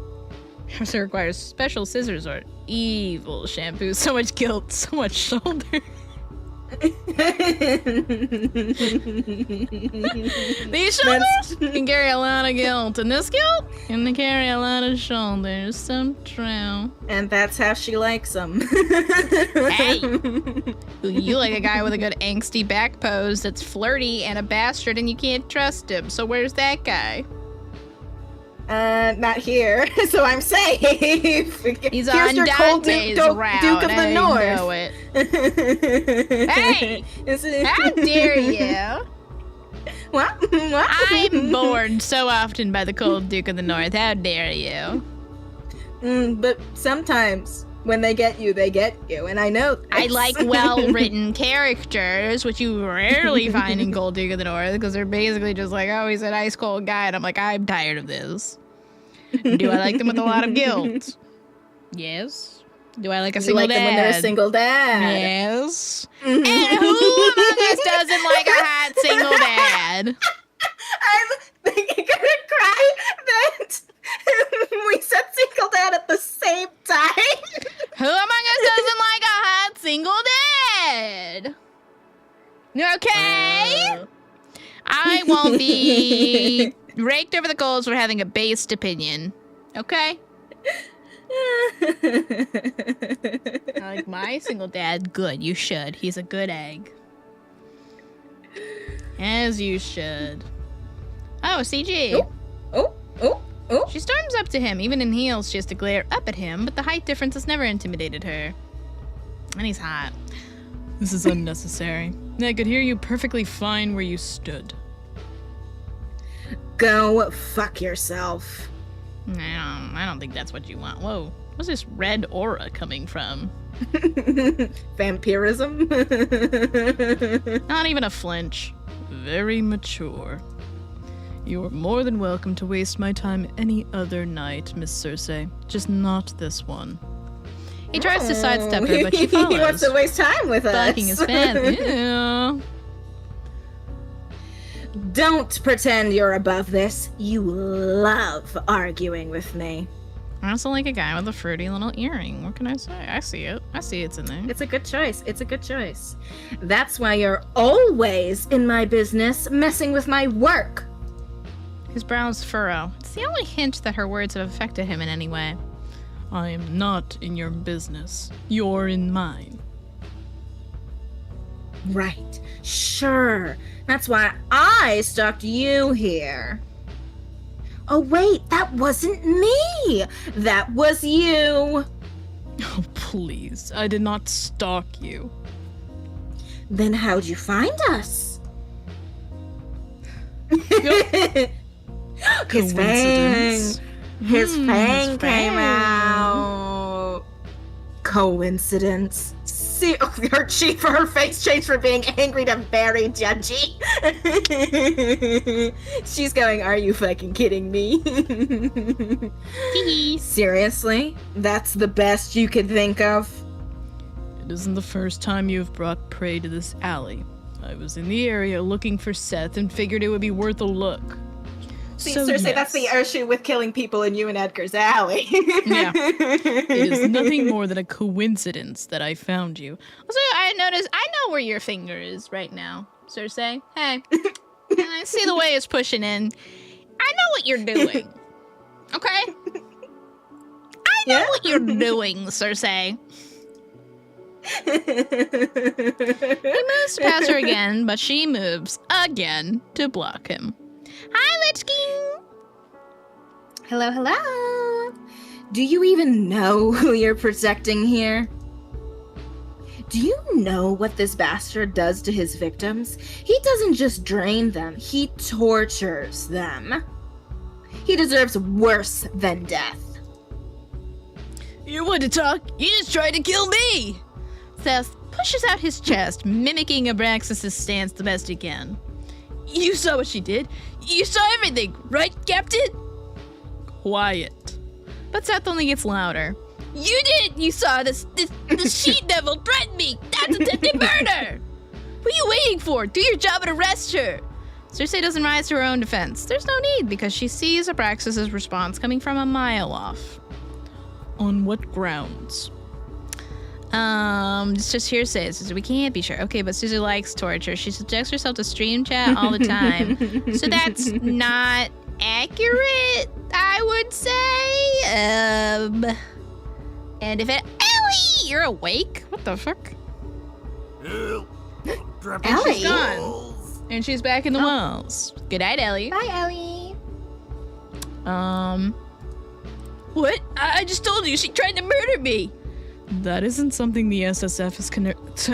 This requires special scissors or evil shampoo. So much guilt, so much shoulder. These shoulders can carry a lot of guilt, and this guilt can carry a lot of shoulders. So true. And that's how she likes them. Hey, you like a guy with a good angsty back pose that's flirty and a bastard, and you can't trust him. So where's that guy? Not here, so I'm safe. He's Here's on your cold Dante's Duke of the I North. know it. Hey! How dare you? What? I'm bored so often by the cold Duke of the North. How dare you? But sometimes when they get you, and I know this. I like well-written characters, which you rarely find in Cold Duke of the North, because they're basically just like, oh, he's an ice cold guy, and I'm like, I'm tired of this. Do I like them with a lot of guilt? Yes. Do I like a single like dad? them when they're a single dad? Yes. And who among us doesn't like a hot single dad? I'm gonna cry that we said single dad at the same time. Who among us doesn't like a hot single dad? Okay? I won't be raked over the coals for having a based opinion. Okay? I like my single dad. Good, you should. He's a good egg. As you should. Oh, CG. Oh. She storms up to him. Even in heels, she has to glare up at him, but the height difference has never intimidated her. And he's hot. This is unnecessary. I could hear you perfectly fine where you stood. Go fuck yourself. I don't think that's what you want. Whoa. What's this red aura coming from? Vampirism? Not even a flinch. Very mature. You are more than welcome to waste my time any other night, Miss Cersei. Just not this one. He tries to sidestep her, but she follows. He wants to waste time with us. Fucking his fan. Yeah. Don't pretend you're above this. You love arguing with me. I also like a guy with a fruity little earring. What can I say? I see it. I see it's in there. It's a good choice. That's why you're always in my business, messing with my work. His brows furrow. It's the only hint that her words have affected him in any way. I am not in your business. You're in mine. Right. Sure. That's why I stalked you here. Oh, wait, that wasn't me. That was you. Oh, please. I did not stalk you. Then how'd you find us? His fang. His fang came out. Coincidence. See, her face changed from being angry to very judgy. She's going, are you fucking kidding me? Seriously? That's the best you could think of? It isn't the first time you've brought prey to this alley. I was in the area looking for Seth and figured it would be worth a look. See, So, Cersei, yes. that's the issue with killing people in you and Edgar's alley. Yeah. It is nothing more than a coincidence that I found you. Also, I know where your finger is right now, Cersei. Hey. And I see the way it's pushing in. I know what you're doing. Okay? I know what you're doing, Cersei. He moves past her again, but she moves again to block him. Hi, Lich King! Hello. Do you even know who you're protecting here? Do you know what this bastard does to his victims? He doesn't just drain them, he tortures them. He deserves worse than death. You want to talk? You just tried to kill me! Seth pushes out his chest, mimicking Abraxas' stance the best he can. You saw what she did. You saw everything, right, Captain? Quiet. But Seth only gets louder. You did! You saw this she-devil threaten me! That's attempted murder! What are you waiting for? Do your job and arrest her! Cersei doesn't rise to her own defense. There's no need, because she sees Abraxas' response coming from a mile off. On what grounds? It's just hearsay. So we can't be sure. Okay, but Susie likes torture. She subjects herself to stream chat all the time. So that's not accurate, I would say. And if it... Ellie! You're awake? What the fuck? Ellie? She's gone. And she's back in the walls. Good night, Ellie. Bye, Ellie. What? I just told you she tried to murder me! That isn't something the SSF is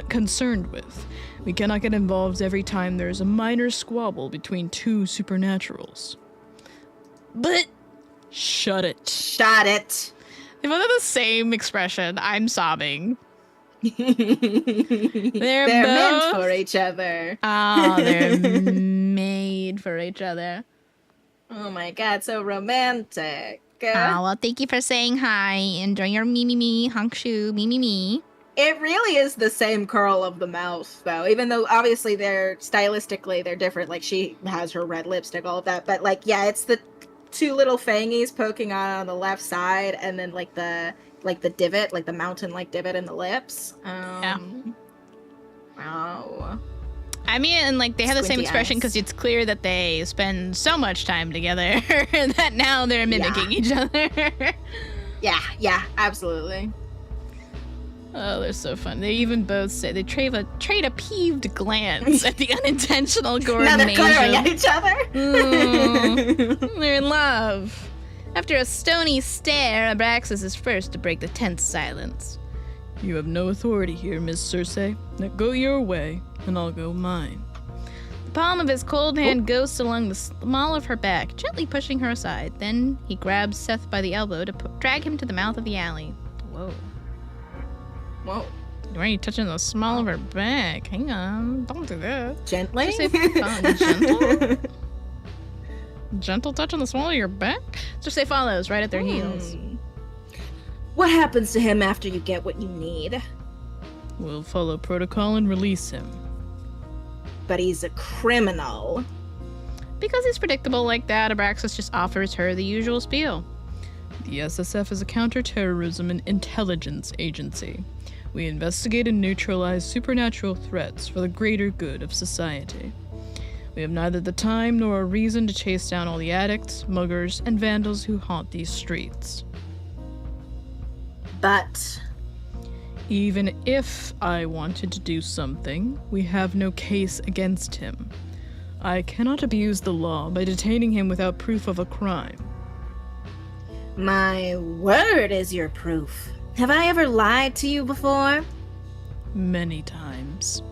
concerned with. We cannot get involved every time there's a minor squabble between two supernaturals. But... Shut it. Shut it. They both have the same expression. I'm sobbing. They're meant for each other. Oh, they're made for each other. Oh my god, so romantic. Oh, well, thank you for saying hi. Enjoy your me, honk shoe, me. It really is the same curl of the mouth, though. Even though, obviously, stylistically, they're different. Like, she has her red lipstick, all of that. But, like, yeah, it's the two little fangies poking on the left side, and then, like, the divot, like the mountain-like divot in the lips. Yeah. Wow. I mean, and like they have the same Squinty expression eyes. because it's clear that they spend so much time together that now they're mimicking each other. Yeah, absolutely. Oh, they're so fun. They even both say they trade a peeved glance at the unintentional Now coordination. they're glaring at each other. They're in love. After a stony stare, Abraxas is first to break the tense silence. You have no authority here, Miss Cersei. Now go your way, and I'll go mine. The palm of his cold hand goes along the small of her back, gently pushing her aside. Then he grabs Seth by the elbow to drag him to the mouth of the alley. Whoa. Whoa. Why are you touching the small of her back? Hang on. Don't do that. Gently? Gentle? Gentle touch on the small of your back? Cersei follows right at their heels. What happens to him after you get what you need? We'll follow protocol and release him. But he's a criminal. Because he's predictable like that, Abraxas just offers her the usual spiel. The SSF is a counterterrorism and intelligence agency. We investigate and neutralize supernatural threats for the greater good of society. We have neither the time nor a reason to chase down all the addicts, muggers, and vandals who haunt these streets. But Even if I wanted to do something, we have no case against him. I cannot abuse the law by detaining him without proof of a crime. my word is your proof. Have I ever lied to you before? Many times.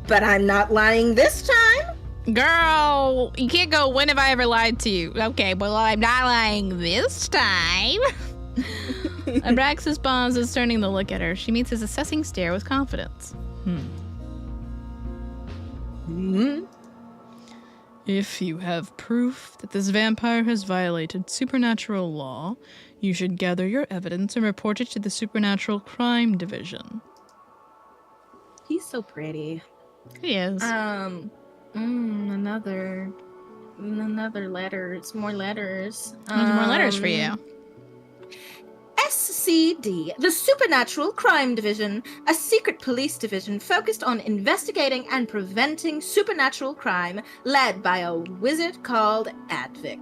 But I'm not lying this time. Girl, you can't go, when have I ever lied to you? Okay, well, I'm not lying this time. Abraxas Bonds is turning to look at her. She meets his assessing stare with confidence. If you have proof that this vampire has violated supernatural law, you should gather your evidence and report it to the Supernatural Crime Division. He's so pretty. He is. Another letter. It's more letters. There's more letters for you. SCD, the Supernatural Crime Division, a secret police division focused on investigating and preventing supernatural crime, led by a wizard called Advic.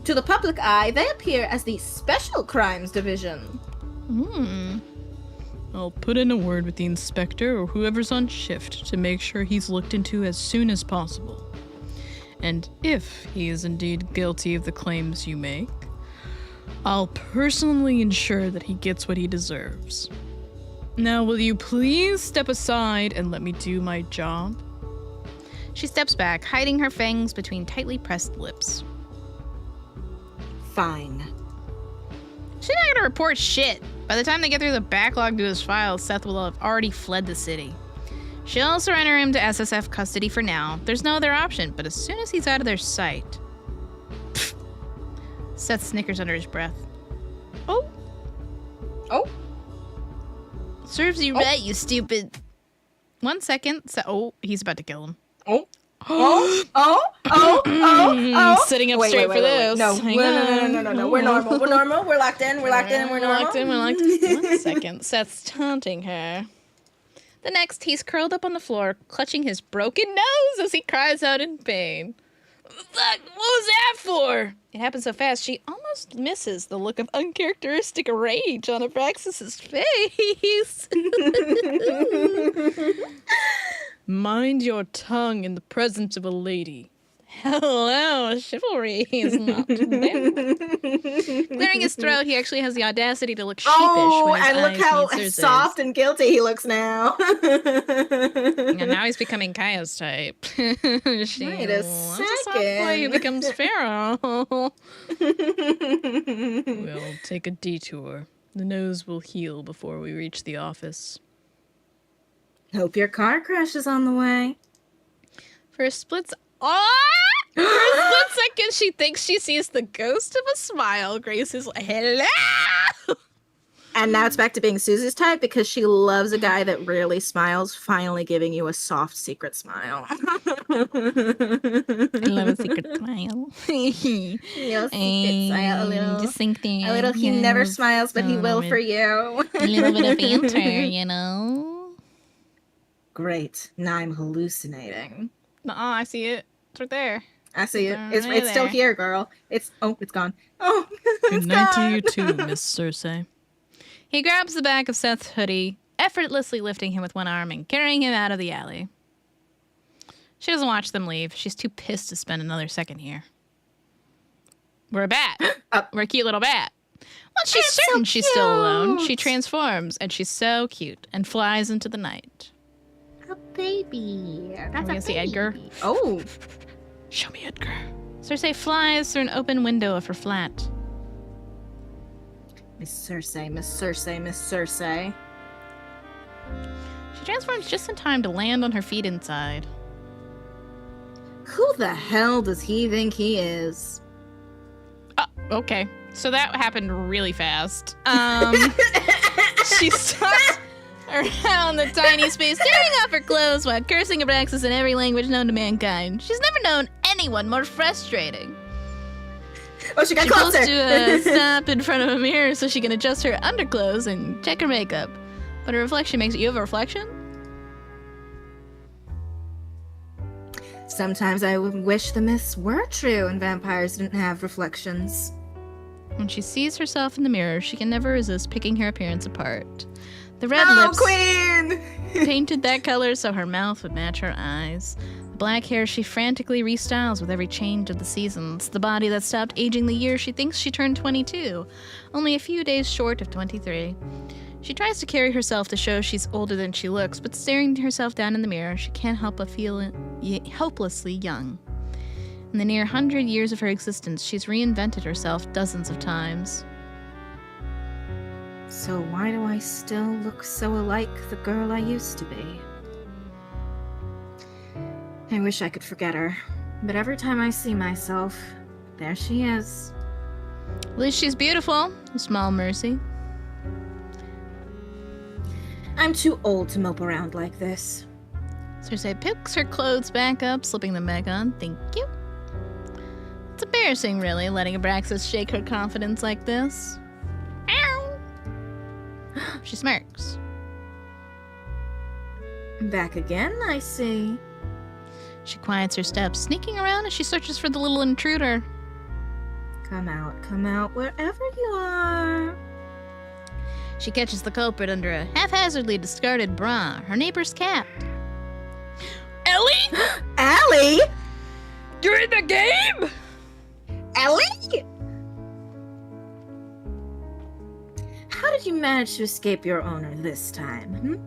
To the public eye, they appear as the Special Crimes Division. I'll put in a word with the inspector or whoever's on shift to make sure he's looked into as soon as possible. And if he is indeed guilty of the claims you make, I'll personally ensure that he gets what he deserves. Now, will you please step aside and let me do my job? She steps back, hiding her fangs between tightly pressed lips. Fine. She's not gonna report shit. By the time they get through the backlog to his files, Seth will have already fled the city. She'll surrender him to SSF custody for now. There's no other option, but as soon as he's out of their sight... Pfft. Seth snickers under his breath. Oh. Serves you right, you stupid... 1 second. He's about to kill him. Sitting up Wait, straight wait, for wait, this. No, Hang no. on. We're normal. We're locked in. We're locked in. 1 second. Seth's taunting her. The next, he's curled up on the floor, clutching his broken nose as he cries out in pain. What was that for? It happened so fast, she almost misses the look of uncharacteristic rage on Abraxas' face. Mind your tongue in the presence of a lady. Hello, chivalry is not there. Clearing his throat, he actually has the audacity to look sheepish when his and look eyes how meet Cersei's. soft and guilty he looks now. And now he's becoming Kaya's type. Wait a a soft boy who second. becomes Pharaoh. We'll take a detour. The nose will heal before we reach the office. Hope your car crash is on the way. For a split second, she thinks she sees the ghost of a smile. Grace is like, hello! And now it's back to being Susie's type because she loves a guy that rarely smiles, finally giving you a soft secret smile. I love a secret smile. Just think there. A little, he never smiles, but he will for you. A little bit of banter, you know? Great. Now I'm hallucinating. Nuh-uh, I see it. It's right there. I see it. Right It's still there. here, girl. It's gone. Oh, Good it's night to gone. you too, Miss Cersei. He grabs the back of Seth's hoodie, effortlessly lifting him with one arm and carrying him out of the alley. She doesn't watch them leave. She's too pissed to spend another second here. We're a bat. We're a cute little bat. Once she's It's so certain she's still alone, she cute. transforms, and she's so cute, and flies into the night. A baby. That's we gonna see Edgar? Oh. Show me Edgar. Cersei flies through an open window of her flat. Miss Cersei, Miss Cersei, Miss Cersei. She transforms just in time to land on her feet inside. Who the hell does he think he is? Oh, okay. So that happened really fast. She stops around the tiny space, tearing off her clothes while cursing Abraxas in every language known to mankind. She's never known anyone more frustrating. Oh, she got She pulls closer. to a stop in front of a mirror so she can adjust her underclothes and check her makeup. But her reflection makes it. You have a reflection? Sometimes I would wish the myths were true and vampires didn't have reflections. When she sees herself in the mirror, she can never resist picking her appearance apart. The red Oh, lips Queen! painted that color so her mouth would match her eyes. The black hair she frantically restyles with every change of the seasons. The body that stopped aging the year she thinks she turned 22, only a few days short of 23. She tries to carry herself to show she's older than she looks, but staring herself down in the mirror, she can't help but feel hopelessly young. In the near 100 years of her existence, she's reinvented herself dozens of times. So why do I still look so alike the girl I used to be? I wish I could forget her, but every time I see myself, there she is. At least she's beautiful, a small mercy. I'm too old to mope around like this. Cersei picks her clothes back up, slipping them back on. Thank you. It's embarrassing, really, letting Abraxas shake her confidence like this. Ow! She smirks. Back again, I see. She quiets her steps, sneaking around as she searches for the little intruder. Come out, wherever you are. She catches the culprit under a haphazardly discarded bra, her neighbor's cat. Ellie? Allie! You're in the game? Ellie? How did you manage to escape your owner this time?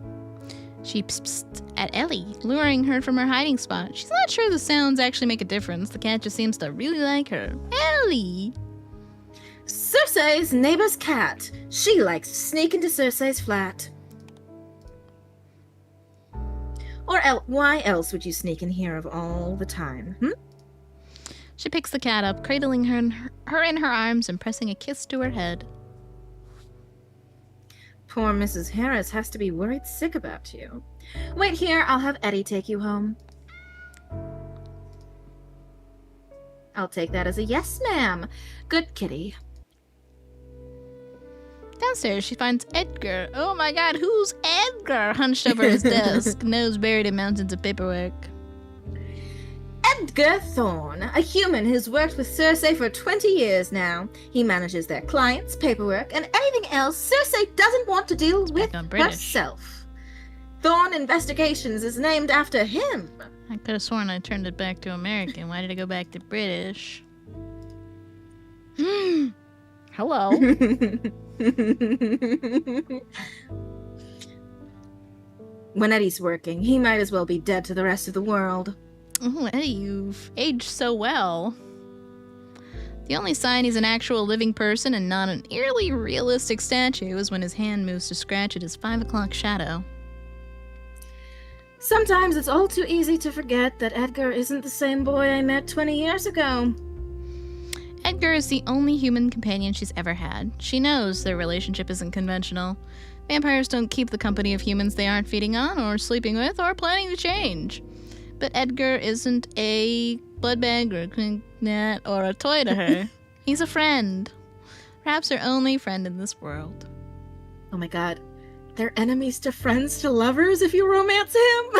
She psst at Ellie, luring her from her hiding spot. She's not sure the sounds actually make a difference. The cat just seems to really like her. Ellie! Cersei's neighbor's cat. She likes to sneak into Cersei's flat. Or why else would you sneak in here of all the time? She picks the cat up, cradling her in her arms and pressing a kiss to her head. Poor Mrs. Harris has to be worried sick about you. Wait here, I'll have Eddie take you home. I'll take that as a yes, ma'am. Good kitty. Downstairs, she finds Edgar. Oh my god, who's Edgar? Hunched over his desk, nose buried in mountains of paperwork. Edgar Thorne, a human who's worked with Cersei for 20 years now. He manages their clients, paperwork, and anything else Cersei doesn't want to deal with on British. herself. Thorne Investigations is named after him. I could have sworn I turned it back to American. Why did it go back to British? Hello. When Eddie's working, he might as well be dead to the rest of the world. Oh, Eddie, you've aged so well. The only sign he's an actual living person and not an eerily realistic statue is when his hand moves to scratch at his 5 o'clock shadow. Sometimes it's all too easy to forget that Edgar isn't the same boy I met 20 years ago. Edgar is the only human companion she's ever had. She knows their relationship isn't conventional. Vampires don't keep the company of humans they aren't feeding on or sleeping with or planning to change. But Edgar isn't a blood bag or a gnat or a toy to her. He's a friend. Perhaps her only friend in this world. Oh my god. They're enemies to friends to lovers if you romance him?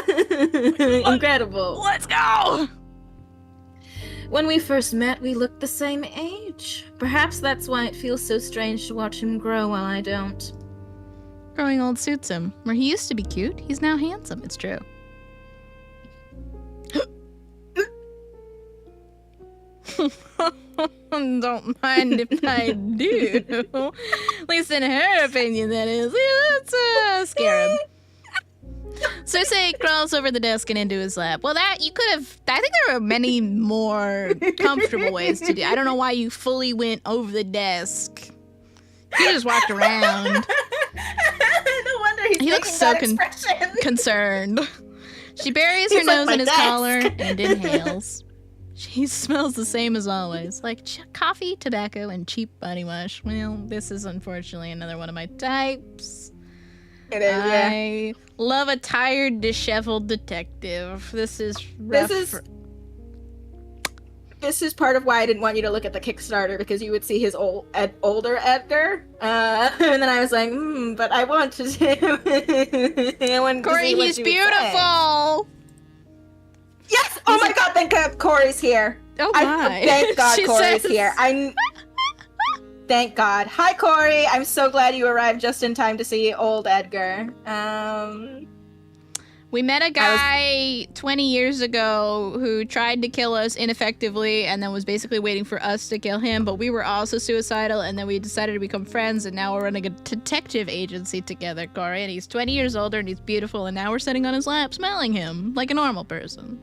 Incredible. Let's go! When we first met, we looked the same age. Perhaps that's why it feels so strange to watch him grow while I don't. Growing old suits him. Where he used to be cute, he's now handsome. It's true. Don't mind if I do. At least in her opinion, that is. Let's scare him. Cersei crawls over the desk and into his lap. Well, that you could have. I think there were many more comfortable ways to do. I don't know why you fully went over the desk. You just walked around. No wonder He looks so concerned. She buries her nose in his collar and inhales. She smells the same as always, like coffee, tobacco, and cheap body wash. Well, this is unfortunately another one of my types. It is, I love a tired, disheveled detective. This is rough. This is part of why I didn't want you to look at the Kickstarter, because you would see his older Edgar, and then I was like, but I want to see him. Corey, he's beautiful. Yes! Oh my god, thank God Corey's here. Oh my. Thank God She Corey's says. here. Thank God. Hi, Corey. I'm so glad you arrived just in time to see old Edgar. We met a guy 20 years ago who tried to kill us ineffectively and then was basically waiting for us to kill him, but we were also suicidal, and then we decided to become friends, and now we're running a detective agency together, Corey, and he's 20 years older and he's beautiful, and now we're sitting on his lap smelling him like a normal person.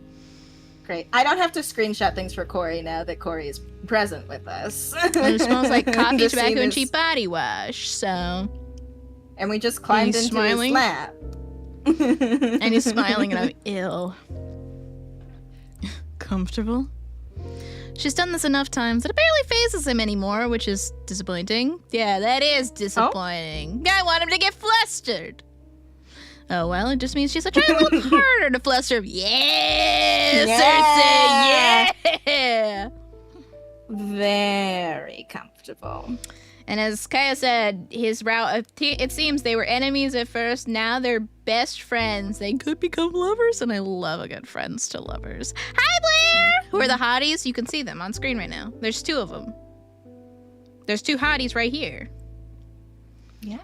Great. I don't have to screenshot things for Corey now that Corey is present with us. And it smells like coffee, The tobacco, scene and is- cheap body wash, so... And we just climbed He's into smiling. his lap. And he's smiling and I'm ill. Comfortable? She's done this enough times that it barely phases him anymore, which is disappointing. Yeah, that is disappointing. I want him to get flustered. Oh, well, it just means she's trying a little harder to fluster him. Yeah, Cersei, yeah! Very comfortable. And as Kaya said, his route, it seems they were enemies at first, now they're best friends. They could become lovers, and I love a good friends to lovers. Hi, Blair! Who are the hotties? You can see them on screen right now. There's 2 of them. There's 2 hotties right here. Yeah.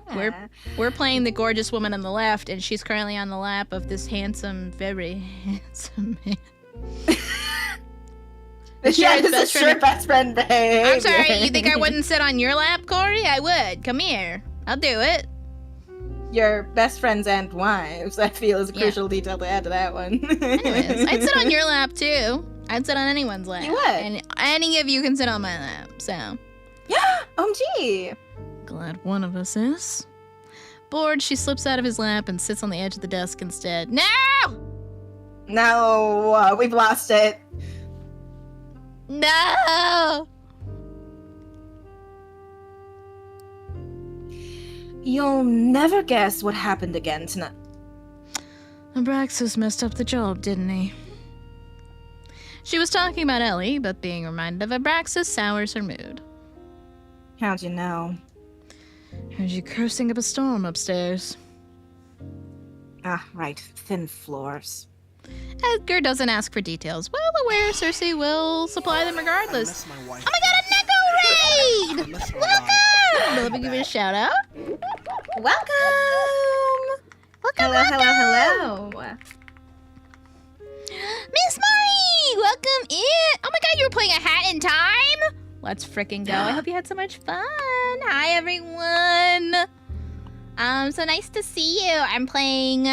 We're playing the gorgeous woman on the left, and she's currently on the lap of this handsome, very handsome man. Yeah, this is your best friend behavior. I'm sorry, you think I wouldn't sit on your lap, Corey? I would. Come here. I'll do it. Your best friends and wives, I feel, is a crucial detail to add to that one. Anyways, I'd sit on your lap, too. I'd sit on anyone's lap. You would. And any of you can sit on my lap, so. OMG. Glad one of us is. Bored, she slips out of his lap and sits on the edge of the desk instead. No! No, we've lost it. No! You'll never guess what happened again tonight. Abraxas messed up the job, didn't he? She was talking about Ellie, but being reminded of Abraxas sours her mood. How'd you know? Heard you cursing up a storm upstairs. Ah, right. Thin floors. Edgar doesn't ask for details. Well aware Cersei will supply them regardless. I miss my wife. Oh my god, a Neko raid! Welcome! Let me give you a shout out. Welcome! Welcome, Hello. in. Oh my god, you were playing A Hat in Time? Let's frickin' go. I hope you had so much fun. Hi, everyone. So nice to see you. I'm playing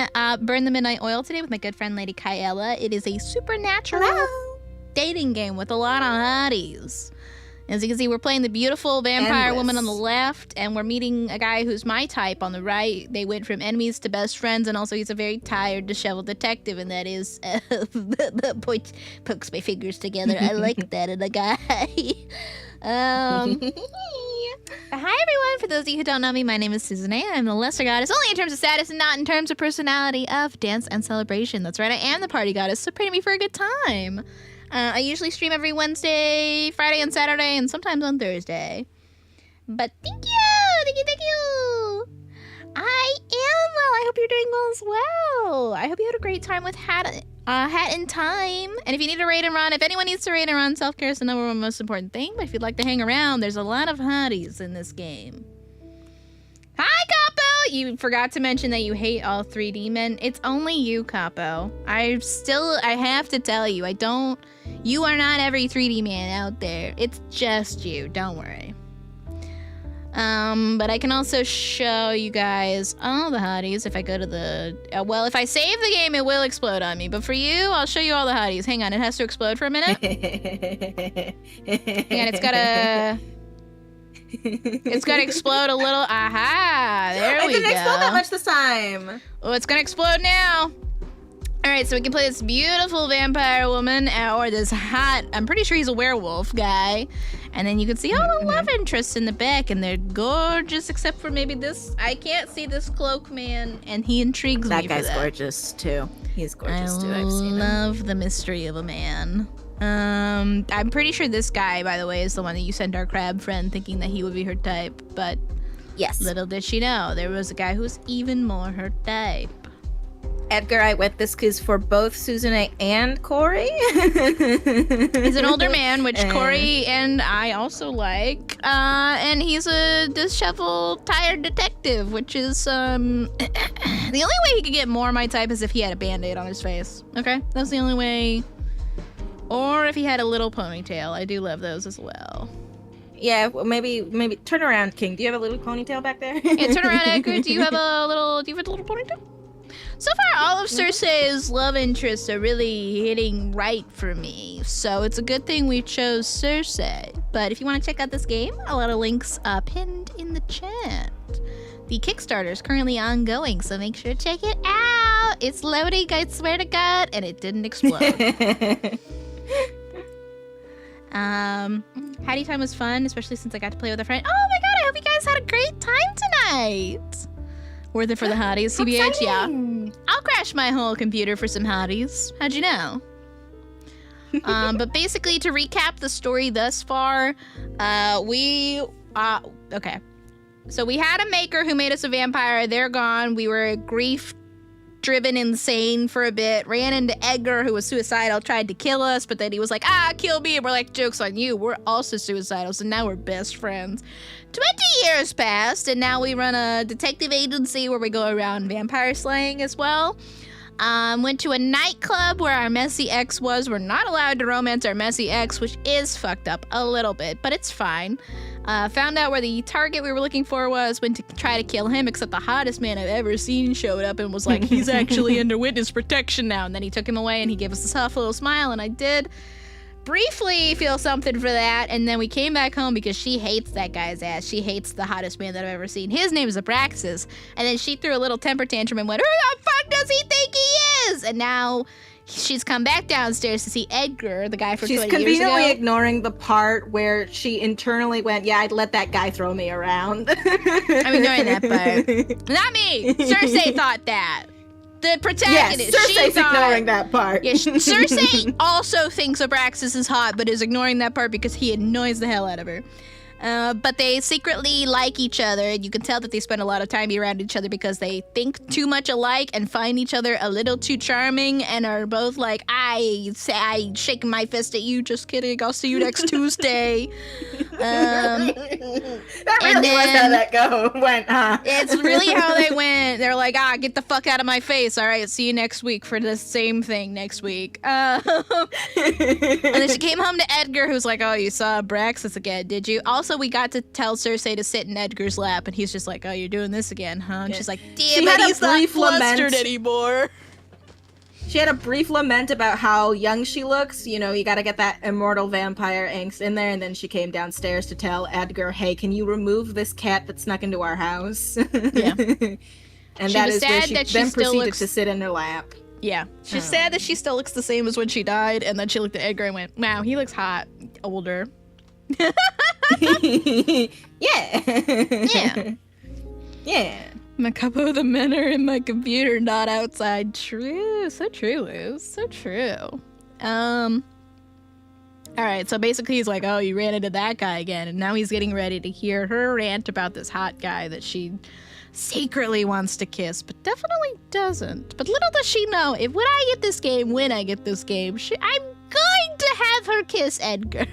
Burn the Midnight Oil today with my good friend LadyKaella. It is a supernatural dating game with a lot of hotties. As you can see, we're playing the beautiful vampire woman on the left, and we're meeting a guy who's my type on the right. They went from enemies to best friends, and also he's a very tired, disheveled detective, and that is pokes my fingers together. I like that in a guy. Hi, everyone. For those of you who don't know me, my name is Susan A. I'm the lesser goddess, only in terms of status and not in terms of personality, of dance and celebration. That's right, I am the party goddess, so pray to me for a good time. I usually stream every Wednesday, Friday, and Saturday, and sometimes on Thursday. But thank you! I am well. I hope you're doing well as well. I hope you had a great time with Hat in Time. And if you need to raid and run, if anyone needs to raid and run, self-care is the number one most important thing. But if you'd like to hang around, there's a lot of hotties in this game. Hi, Capo! You forgot to mention that you hate all 3D men. It's only you, Capo. I have to tell you, you are not every 3D man out there. It's just you, don't worry. But I can also show you guys all the hotties if I go to the, well, if I save the game, it will explode on me. But for you, I'll show you all the hotties. Hang on, it has to explode for a minute. And it's gotta explode a little. Aha! There we go. It didn't explode that much this time. Oh, it's gonna explode now. All right, so we can play this beautiful vampire woman or this hot, I'm pretty sure he's a werewolf guy. And then you can see all the love interests in the back, and they're gorgeous, except for maybe this. I can't see this cloak man, and he intrigues me for that. That guy's gorgeous, too. He's gorgeous, too. I've seen him. I love the mystery of a man. I'm pretty sure this guy, by the way, is the one that you sent our crab friend thinking that he would be her type, but yes, little did she know, there was a guy who was even more her type. Edgar, I went this quiz for both Susan and Corey. He's an older man, which Corey and I also like, and he's a disheveled, tired detective, which is, the only way he could get more my type is if he had a Band-Aid on his face, okay? That's the only way. Or if he had a little ponytail. I do love those as well. Yeah, well, maybe turn around, King. Do you have a little ponytail back there? Yeah, turn around, Edgar. Do you have a little ponytail? So far, all of Cersei's love interests are really hitting right for me. So it's a good thing we chose Cersei. But if you want to check out this game, a lot of links pinned in the chat. The Kickstarter is currently ongoing, so make sure to check it out. It's loading, I swear to God, and it didn't explode. Hattie time was fun, especially since I got to play with a friend. Oh my god, I hope you guys had a great time tonight. Worth it for the hotties, CBH, yeah. I'll crash my whole computer for some hotties. How'd you know? But basically, to recap the story thus far, okay. So we had a maker who made us a vampire. They're gone. We were grief-driven insane for a bit. Ran into Edgar, who was suicidal, tried to kill us, but then he was like, kill me. And we're like, joke's on you. We're also suicidal, so now we're best friends. 20 years passed, and now we run a detective agency where we go around vampire slaying as well. Went to a nightclub where our messy ex was. We're not allowed to romance our messy ex, which is fucked up a little bit, but it's fine. Found out where the target we were looking for was, went to try to kill him, except the hottest man I've ever seen showed up and was like, he's actually under witness protection now. And then he took him away and he gave us this tough little smile, and I did briefly feel something for that. And then we came back home because she hates that guy's ass. She hates the hottest man that I've ever seen. His name is Abraxas. And then she threw a little temper tantrum and went, who the fuck does he think he is? And now she's come back downstairs to see Edgar, the guy from 20 years ago. She's conveniently ignoring the part where she internally went, yeah, I'd let that guy throw me around. I'm ignoring that part. Not me. Cersei thought that. The protagonist. Yes, Cersei's ignoring that part. Yeah, Cersei also thinks Abraxas is hot, but is ignoring that part because he annoys the hell out of her. But they secretly like each other, and you can tell that they spend a lot of time around each other because they think too much alike and find each other a little too charming and are both like, I shake my fist at you, just kidding, I'll see you next Tuesday. That really was how that went, huh? It's really how they went. They're like, get the fuck out of my face. All right, see you next week for the same thing next week. And then she came home to Edgar, who's like, oh, you saw Abraxas again, did you? Also, we got to tell Cersei to sit in Edgar's lap, and he's just like, oh, you're doing this again, huh? And she's like, damn it, he's not flustered anymore. She had a brief lament about how young she looks. You know, you gotta get that immortal vampire angst in there. And then she came downstairs to tell Edgar, hey, can you remove this cat that snuck into our house? Yeah. And that is where she then proceeded to sit in her lap. Yeah. She's sad that she still looks the same as when she died. And then she looked at Edgar and went, wow, he looks hot. Older. Yeah. Yeah. Yeah. A couple of the men are in my computer, not outside. True. So true, Liz. So true. All right, so basically he's like, oh, you ran into that guy again. And now he's getting ready to hear her rant about this hot guy that she secretly wants to kiss, but definitely doesn't. But little does she know, when I get this game, I'm going to have her kiss Edgar.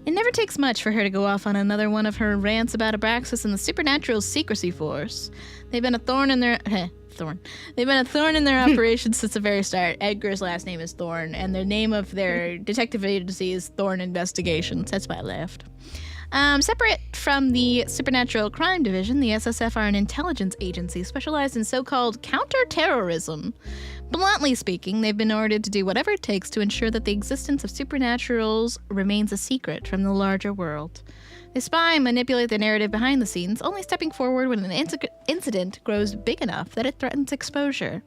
It never takes much for her to go off on another one of her rants about Abraxas and the Supernatural Secrecy Force. They've been a thorn in their operation since the very start. Edgar's last name is Thorn, and the name of their detective agency is Thorn Investigations. That's why I laughed. Separate from the Supernatural Crime Division, the SSF are an intelligence agency specialized in so-called counter-terrorism. Bluntly speaking, they've been ordered to do whatever it takes to ensure that the existence of supernaturals remains a secret from the larger world. They spy and manipulate the narrative behind the scenes, only stepping forward when an incident grows big enough that it threatens exposure.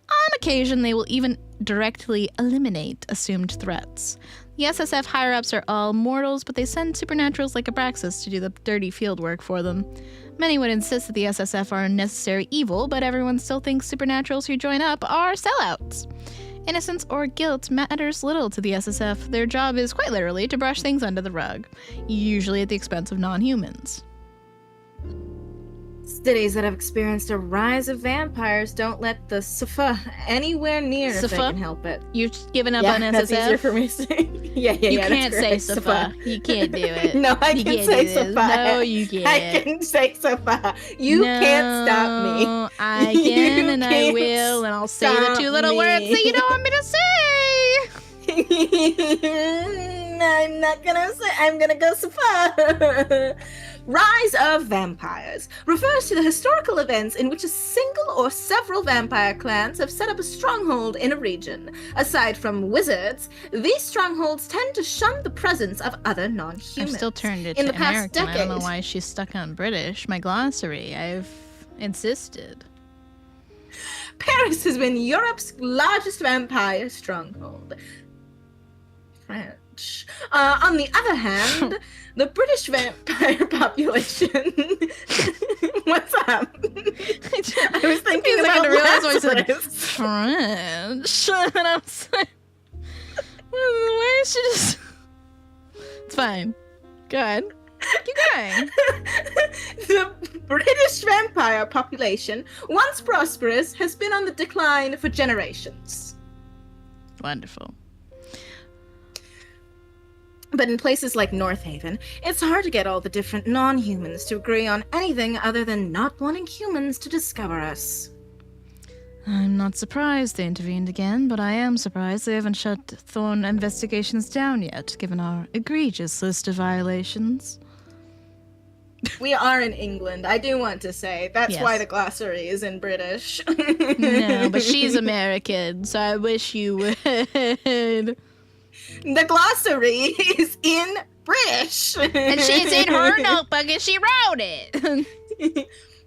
On occasion, they will even directly eliminate assumed threats. The SSF higher-ups are all mortals, but they send supernaturals like Abraxas to do the dirty field work for them. Many would insist that the SSF are unnecessary evil, but everyone still thinks supernaturals who join up are sellouts. Innocence or guilt matters little to the SSF. Their job is, quite literally, to brush things under the rug, usually at the expense of non-humans. Cities that have experienced a rise of vampires don't let the Safa anywhere near if they can help it. You've given up on SSF? That's easier for me to say. You can't say Safa. You can't do it. No, I can say Safa. No, you can't. I can say Safa. You can't stop me. I can and I will, and I'll say the two little words that you don't want me to say. I'm not gonna say. I'm gonna go Safa. Rise of Vampires refers to the historical events in which a single or several vampire clans have set up a stronghold in a region. Aside from wizards, these strongholds tend to shun the presence of other non-humans. I've still turned it to American. I don't know why she's stuck on British. My glossary. I've insisted. Paris has been Europe's largest vampire stronghold. French. On the other hand, the British vampire population. What's up? I was thinking about French, and I was like, why is she just? It's fine. Go ahead. Keep going. The British vampire population, once prosperous, has been on the decline for generations. Wonderful. But in places like North Haven, it's hard to get all the different non-humans to agree on anything other than not wanting humans to discover us. I'm not surprised they intervened again, but I am surprised they haven't shut Thorn Investigations down yet, given our egregious list of violations. We are in England, I do want to say. That's why the glossary is in British. No, but she's American, so I wish you would. The glossary is in British. And she's in her notebook and she wrote it.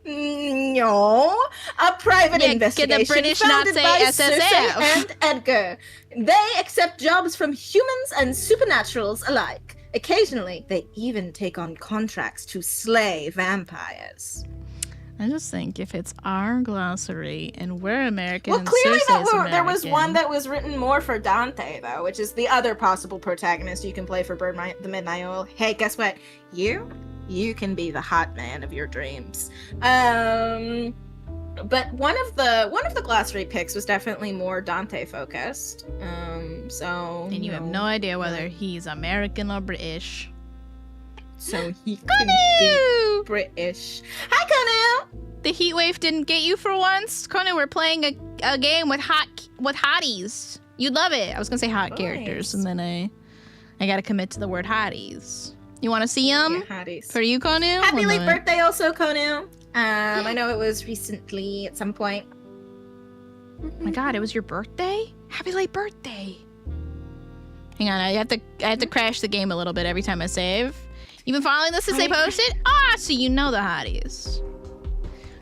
No. A private investigation can the British founded not say by SSF? Cersei and Edgar. They accept jobs from humans and supernaturals alike. Occasionally, they even take on contracts to slay vampires. I just think if it's our glossary and we're American, well, and clearly there was American, one that was written more for Dante, though, which is the other possible protagonist you can play for the Midnight Oil. Hey, guess what? You can be the hot man of your dreams. But one of the glossary picks was definitely more Dante focused. So And you have no idea whether he's American or British. So he could be British. Hi, Konu! The heat wave didn't get you for once? Konu, we're playing a game with hotties. You'd love it. I was gonna say hot characters, and then I gotta commit to the word hotties. You wanna see them? Yeah, hotties. For you, Konu? Happy late birthday also, Konu. I know it was recently at some point. Oh my god, it was your birthday? Happy late birthday. Hang on, I have to crash the game a little bit every time I save. You been following this since they posted? Ah, so you know the hotties.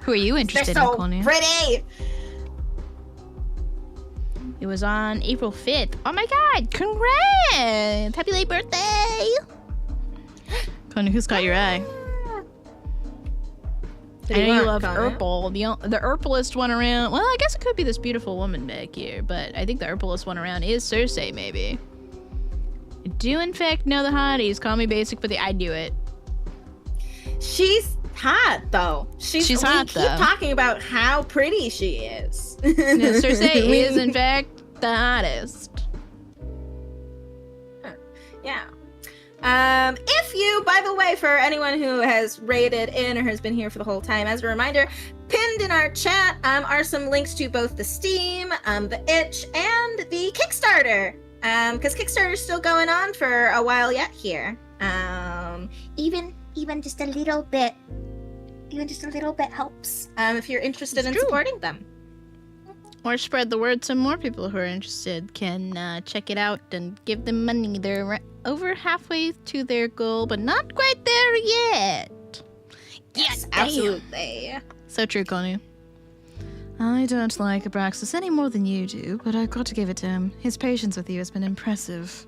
Who are you interested They're so in, Konu? pretty. It was on April 5th. Oh my god, congrats! Happy late birthday! Konu, who's caught your eye? I know you love Urple. The Urplest one around. Well, I guess it could be this beautiful woman back here, but I think the Urplest one around is Cersei, maybe. I do, in fact, know the hotties. Call me basic, but I do it. She's hot, though. She's hot, though. We keep talking about how pretty she is. No, Cersei is, in fact, the hottest. Yeah. If you, by the way, for anyone who has rated in or has been here for the whole time, as a reminder, pinned in our chat are some links to both the Steam, the Itch, and the Kickstarter. Because Kickstarter's still going on for a while yet here. Even just a little bit. Even just a little bit helps. If you're interested in supporting them. Or spread the word so more people who are interested can check it out and give them money. They're over halfway to their goal, but not quite there yet. Yes, absolutely. So true, Konu. I don't like Abraxas any more than you do, but I've got to give it to him. His patience with you has been impressive.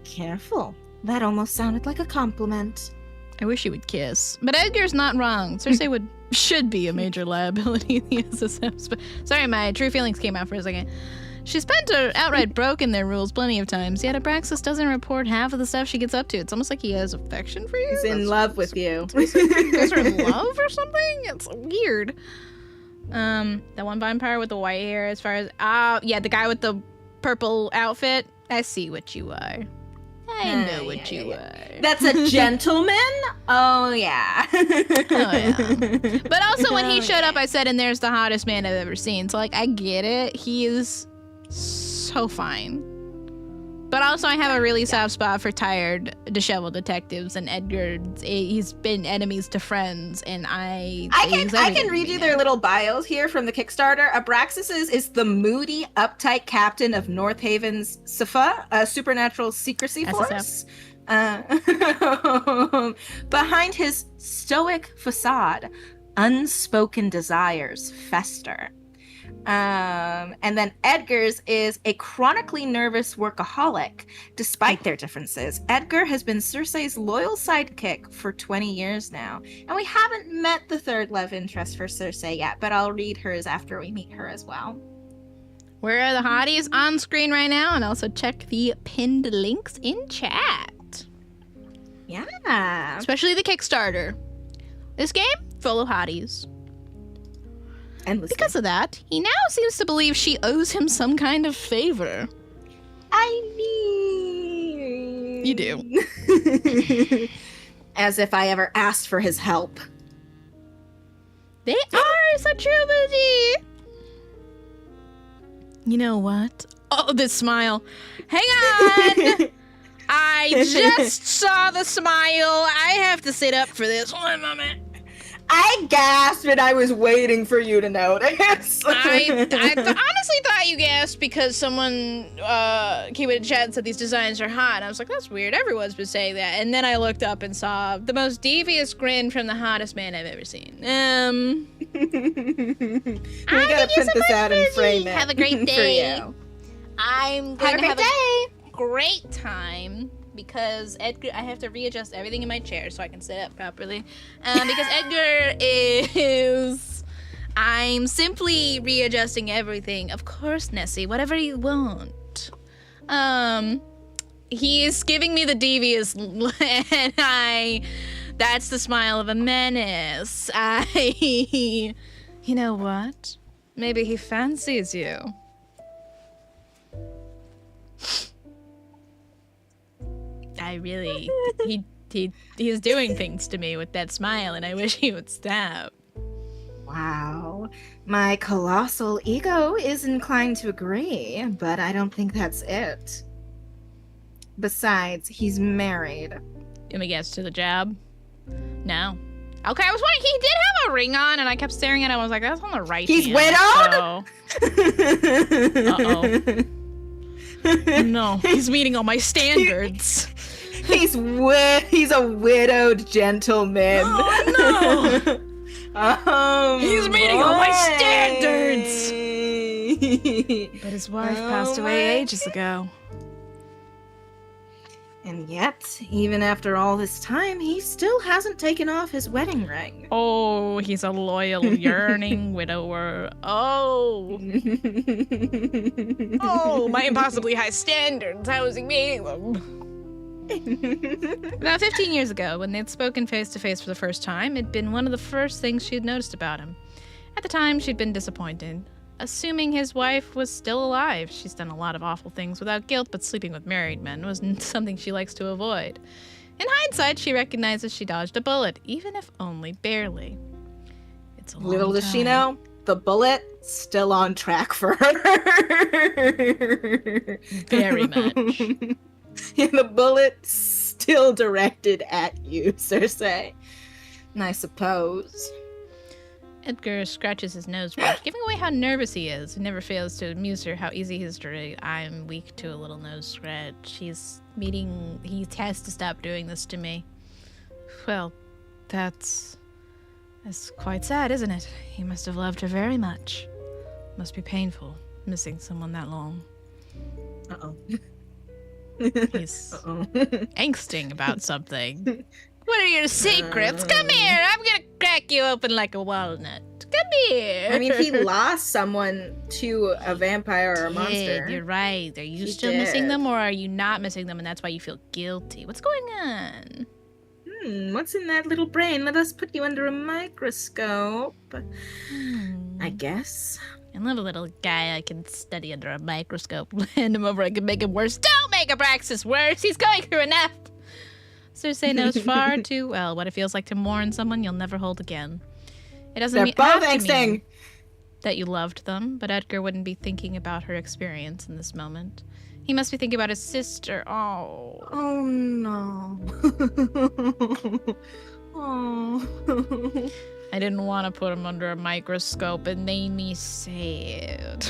Careful. That almost sounded like a compliment. I wish he would kiss. But Edgar's not wrong. Cersei should be a major liability in the SSMs. But sorry, my true feelings came out for a second. She's been to outright broken their rules plenty of times, yet Abraxas doesn't report half of the stuff she gets up to. It's almost like he has affection for you. He's in love with you. You guys are in love or something? It's weird. That one vampire with the white hair, as far as yeah, the guy with the purple outfit. I see what you are. I know what you are. That's a gentleman? Oh, yeah. Oh, yeah. But also, when he showed up, I said, and there's the hottest man I've ever seen. So, like, I get it. He is so fine. But also, I have a really soft spot for tired, disheveled detectives, and Edgar, he's been enemies to friends, and I can read you their little bios here from the Kickstarter. Abraxas is the moody, uptight captain of North Haven's SIFA, a supernatural secrecy force. Behind his stoic facade, unspoken desires fester. And then Edgar's is a chronically nervous workaholic. Despite their differences, Edgar has been Cersei's loyal sidekick for 20 years now. And we haven't met the third love interest for Cersei yet, but I'll read hers after we meet her as well. Where are the hotties? On screen right now, and also check the pinned links in chat. Yeah. Especially the Kickstarter. This game, full of hotties. Because of that, he now seems to believe she owes him some kind of favor. I mean... You do. As if I ever asked for his help. They are such a You know what? Oh, this smile. Hang on! I just saw the smile. I have to sit up for this. 1 moment. I gasped and I was waiting for you to notice. I honestly thought you gasped because someone came in chat and said these designs are hot. And I was like, that's weird. Everyone's been saying that. And then I looked up and saw the most devious grin from the hottest man I've ever seen. We gotta print this out and frame it. Have a great day. For you. I'm going to have a great time. Because Edgar, I have to readjust everything in my chair so I can sit up properly. Because Edgar is... I'm simply readjusting everything. Of course, Nessie, whatever you want. He is giving me the devious... and That's the smile of a menace. You know what? Maybe he fancies you. He's doing things to me with that smile, and I wish he would stop. Wow. My colossal ego is inclined to agree, but I don't think that's it. Besides, he's married. Let me guess, to the job? No. Okay, I was wondering, he did have a ring on, and I kept staring at it. I was like, that's on the right He's hand. widowed? Uh-oh. No, he's meeting all my standards. He's a widowed gentleman. Oh, no. Oh, He's meeting all my standards. standards. But his wife passed away ages ago. And yet, even after all this time, he still hasn't taken off his wedding ring. Oh, he's a loyal, yearning widower. Oh. Oh, my impossibly high standards. How is he meeting them? About 15 years ago, when they'd spoken face-to-face for the first time, it'd been one of the first things she'd noticed about him. At the time, she'd been disappointed. Assuming his wife was still alive, she's done a lot of awful things without guilt, but sleeping with married men was something she likes to avoid. In hindsight, she recognizes she dodged a bullet, even if only barely. It's a long Little does she time. know, the bullet still on track for her. Very much. And the bullet still directed at you, Cersei. I suppose. Edgar scratches his nose, giving away how nervous he is. It never fails to amuse her how easy he is to I'm weak to a little nose scratch. He has to stop doing this to me. Well, that's quite sad, isn't it? He must have loved her very much. Must be painful, missing someone that long. Uh-oh. He's angsting about something. What are your secrets? Come here! I'm gonna crack you open like a walnut. Come here! I mean, he lost someone to a vampire or a monster. You're right. Are you He still missing did. them, or are you not missing them and that's why you feel guilty? What's going on? What's in that little brain? Let us put you under a microscope. I guess. I love a little guy I can study under a microscope. Hand him over, I can make him worse. Don't make Abraxas worse! He's going through enough! Cersei knows far too well what it feels like to mourn someone you'll never hold again. It doesn't They're mean, both have to mean angsting. that you loved them, but Edgar wouldn't be thinking about her experience in this moment. He must be thinking about his sister. Oh. Oh no. Oh. I didn't want to put him under a microscope. It made me sad.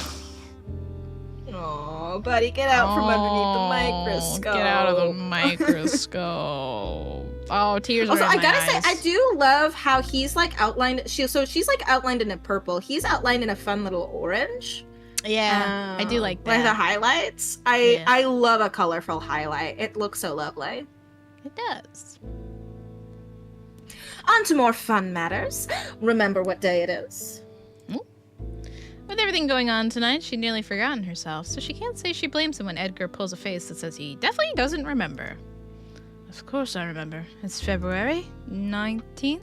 Oh, buddy, get out from underneath the microscope. Get out of the microscope. Oh, tears Also, are in I my gotta eyes. say, I do love how he's like outlined. She's like outlined in a purple. He's outlined in a fun little orange. Yeah, I do like Like the that. highlights. Yeah. I love a colorful highlight. It looks so lovely. It does. On to more fun matters. Remember what day it is. With everything going on tonight, she'd nearly forgotten herself, so she can't say she blames him when Edgar pulls a face that says he definitely doesn't remember. Of course I remember. It's February 19th?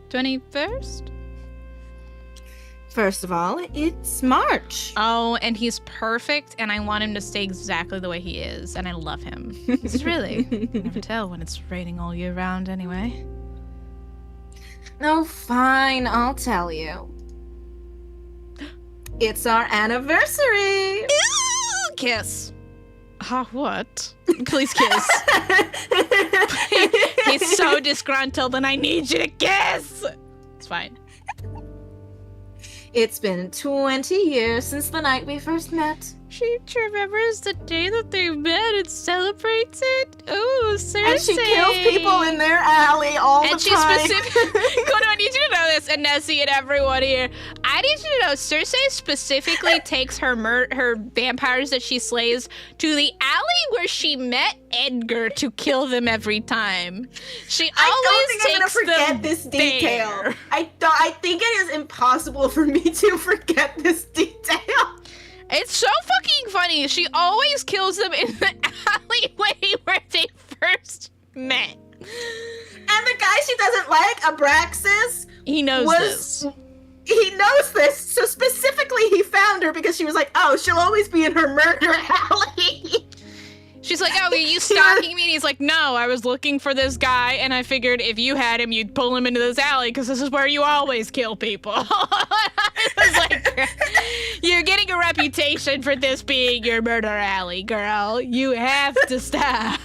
21st? First of all, it's March. Oh, and he's perfect, and I want him to stay exactly the way he is, and I love him. It's really. You never tell when it's raining all year round anyway. Oh, fine, I'll tell you. It's our anniversary. Ooh, kiss. What? Please kiss. He's so disgruntled, and I need you to kiss. It's fine. It's been 20 years since the night we first met. She remembers the day that they met and celebrates it. Oh, Cersei. And she kills people in their alley all the And she time. Kono, I need you to know this, and Nessie and everyone here. I need you to know Cersei specifically takes her vampires that she slays to the alley where she met Edgar to kill them every time. She I don't always think I'm gonna takes forget them this detail. there. I think it is impossible for me to forget this detail. It's so fucking funny. She always kills them in the alleyway where they first met. And the guy she doesn't like, Abraxas, He knows this. He knows this, so specifically he found her because she was like, oh, she'll always be in her murder alley. She's like, oh, are you stalking me? And he's like, no, I was looking for this guy, and I figured if you had him, you'd pull him into this alley, because this is where you always kill people. I was like, you're getting a reputation for this being your murder alley, girl. You have to stop.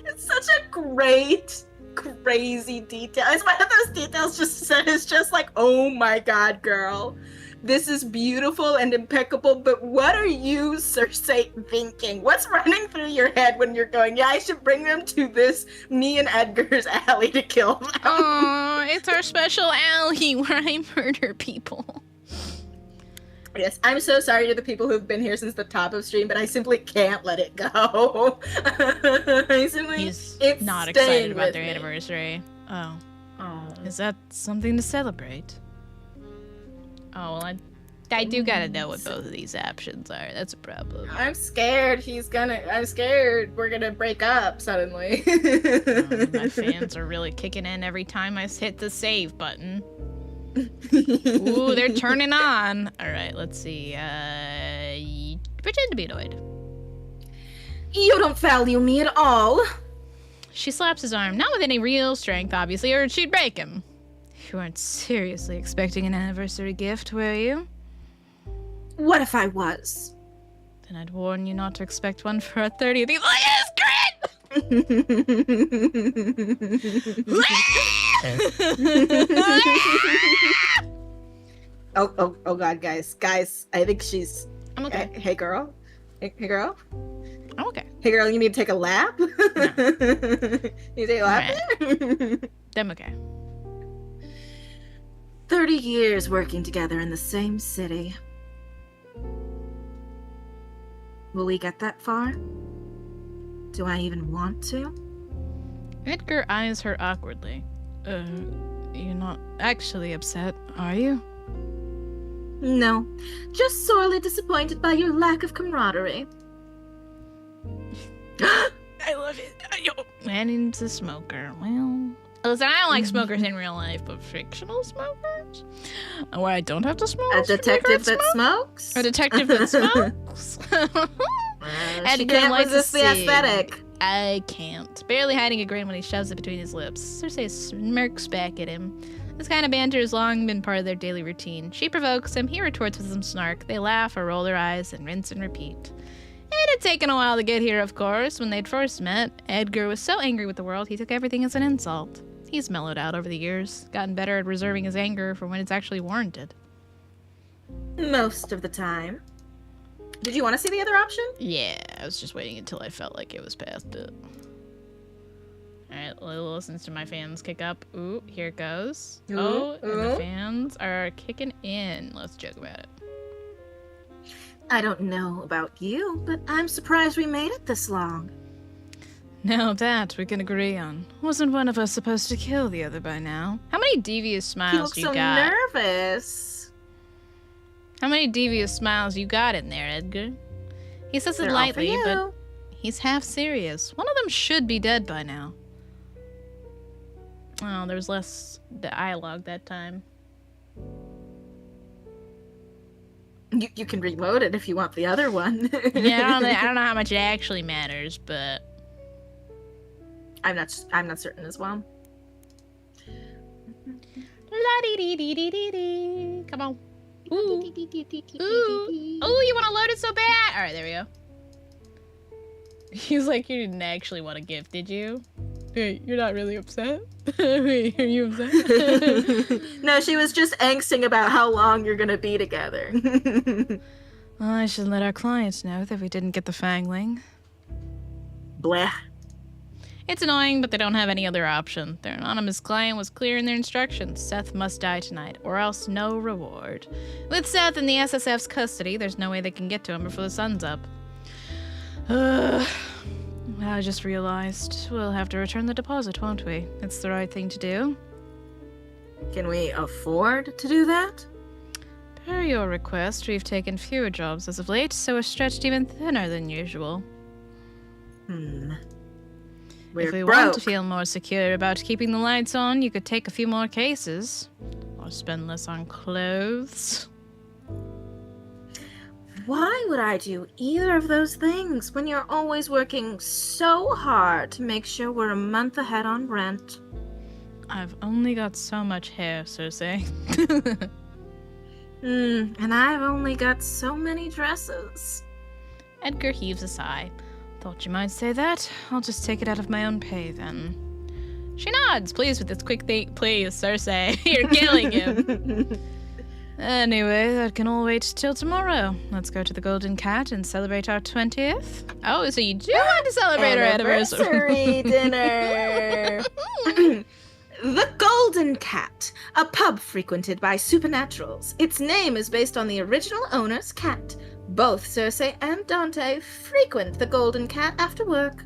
It's such a great, crazy detail. It's one of those details it's just like, oh my god, girl. This is beautiful and impeccable, but what are you, Cersei, thinking? What's running through your head when you're going, yeah, I should bring them to this me and Edgar's alley to kill them? Aw, it's our special alley where I murder people. Yes, I'm so sorry to the people who've been here since the top of stream, but I simply can't let it go. He's not excited about their anniversary. Oh. Is that something to celebrate? Oh, well, I do gotta know what both of these options are. That's a problem. I'm scared I'm scared we're gonna break up suddenly. My fans are really kicking in every time I hit the save button. Ooh, they're turning on. All right, let's see. Pretend to be annoyed. You don't value me at all. She slaps his arm, not with any real strength, obviously, or she'd break him. You weren't seriously expecting an anniversary gift, were you? What if I was? Then I'd warn you not to expect one for our 30th. He's like, yes, oh god, guys, I think she's. I'm okay. Hey girl, hey girl. I'm okay. Hey girl, you need to take a lap. No. You take a lap. Right. I'm okay. 30 years working together in the same city. Will we get that far? Do I even want to? Edgar eyes her awkwardly. You're not actually upset, are you? No, just sorely disappointed by your lack of camaraderie. I love it. And he's a smoker. Well, listen, I don't like smokers in real life, but fictional smokers? Where I don't have to smoke? A detective that smokes? A detective that smokes? She can't resist the aesthetic. I can't. Barely hiding a grin when he shoves it between his lips. Cersei smirks back at him. This kind of banter has long been part of their daily routine. She provokes him, he retorts with some snark. They laugh or roll their eyes and rinse and repeat. It had taken a while to get here, of course. When they'd first met, Edgar was so angry with the world he took everything as an insult. He's mellowed out over the years, gotten better at reserving his anger for when it's actually warranted. Most of the time. Did you want to see the other option? Yeah, I was just waiting until I felt like it was past it. Alright, Lil listens to my fans kick up. Ooh, here it goes. Ooh, and the fans are kicking in. Let's joke about it. I don't know about you, but I'm surprised we made it this long. Now that we can agree on. Wasn't one of us supposed to kill the other by now? How many devious smiles do you got? He looks so nervous. How many devious smiles you got in there, Edgar? He says it lightly, but he's half serious. One of them should be dead by now. Oh, there was less dialogue that time. You can reload it if you want the other one. Yeah, I don't know how much it actually matters, but I'm not certain as well. La dee dee dee dee dee dee. Come on. Ooh. Ooh, you want to load it so bad? All right, there we go. He's like, you didn't actually want a gift, did you? Wait, you're not really upset? Wait, are you upset? No, she was just angsting about how long you're gonna be together. Well, I should let our clients know that we didn't get the fangling. Blah. It's annoying, but they don't have any other option. Their anonymous client was clear in their instructions. Seth must die tonight, or else no reward. With Seth in the SSF's custody, there's no way they can get to him before the sun's up. I just realized we'll have to return the deposit, won't we? It's the right thing to do. Can we afford to do that? Per your request, we've taken fewer jobs as of late, so we're stretched even thinner than usual. We're If we broke. want to feel more secure about keeping the lights on, you could take a few more cases. Or spend less on clothes. Why would I do either of those things when you're always working so hard to make sure we're a month ahead on rent? I've only got so much hair, Cersei. And I've only got so many dresses. Edgar heaves a sigh. Thought you might say that. I'll just take it out of my own pay, then. She nods, pleased with this quick thing. Please, Cersei, you're killing him. Anyway, that can all wait till tomorrow. Let's go to the Golden Cat and celebrate our 20th. Oh, so you do want to celebrate our anniversary dinner. The Golden Cat, a pub frequented by supernaturals. Its name is based on the original owner's cat. Both Cersei and Dante frequent the Golden Cat after work.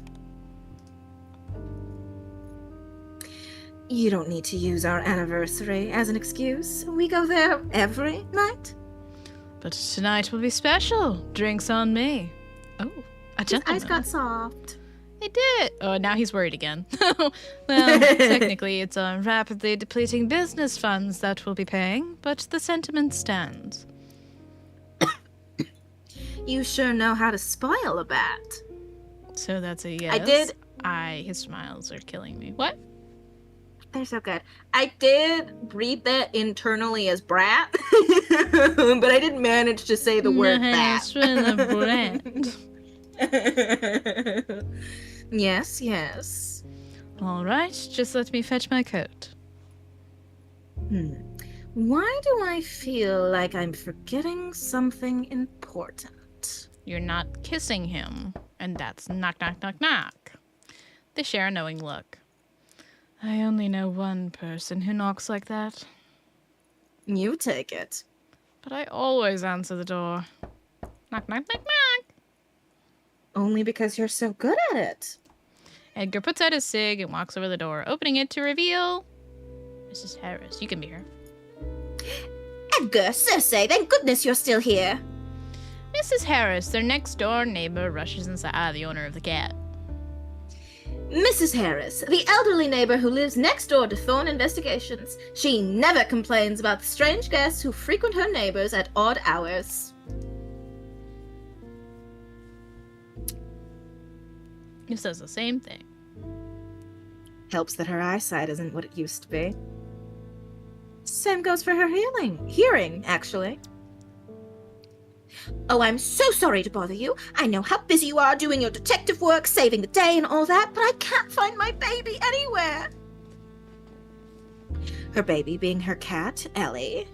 You don't need to use our anniversary as an excuse. We go there every night. But tonight will be special. Drinks on me. Oh, a gentleman. His eyes got soft. They did. Oh, now he's worried again. Well, technically, it's our rapidly depleting business funds that we'll be paying, but the sentiment stands. You sure know how to spoil a bat. So that's a yes. I did. His smiles are killing me. What? They're so good. I did read that internally as brat, but I didn't manage to say the word Nice bat. brat. Yes, yes. All right, just let me fetch my coat. Why do I feel like I'm forgetting something important? You're not kissing him, and that's knock, knock, knock, knock. They share a knowing look. I only know one person who knocks like that. You take it. But I always answer the door. Knock, knock, knock, knock. Only because you're so good at it. Edgar puts out his cig and walks over the door, opening it to reveal Mrs. Harris. You can be her. Edgar, Cersei, thank goodness you're still here. Mrs. Harris, their next door neighbor, rushes inside, the owner of the cat. Mrs. Harris, the elderly neighbor who lives next door to Thorne Investigations. She never complains about the strange guests who frequent her neighbors at odd hours. He says the same thing. Helps that her eyesight isn't what it used to be. Same goes for her hearing, actually. Oh, I'm so sorry to bother you. I know how busy you are doing your detective work, saving the day and all that, but I can't find my baby anywhere. Her baby being her cat, Ellie.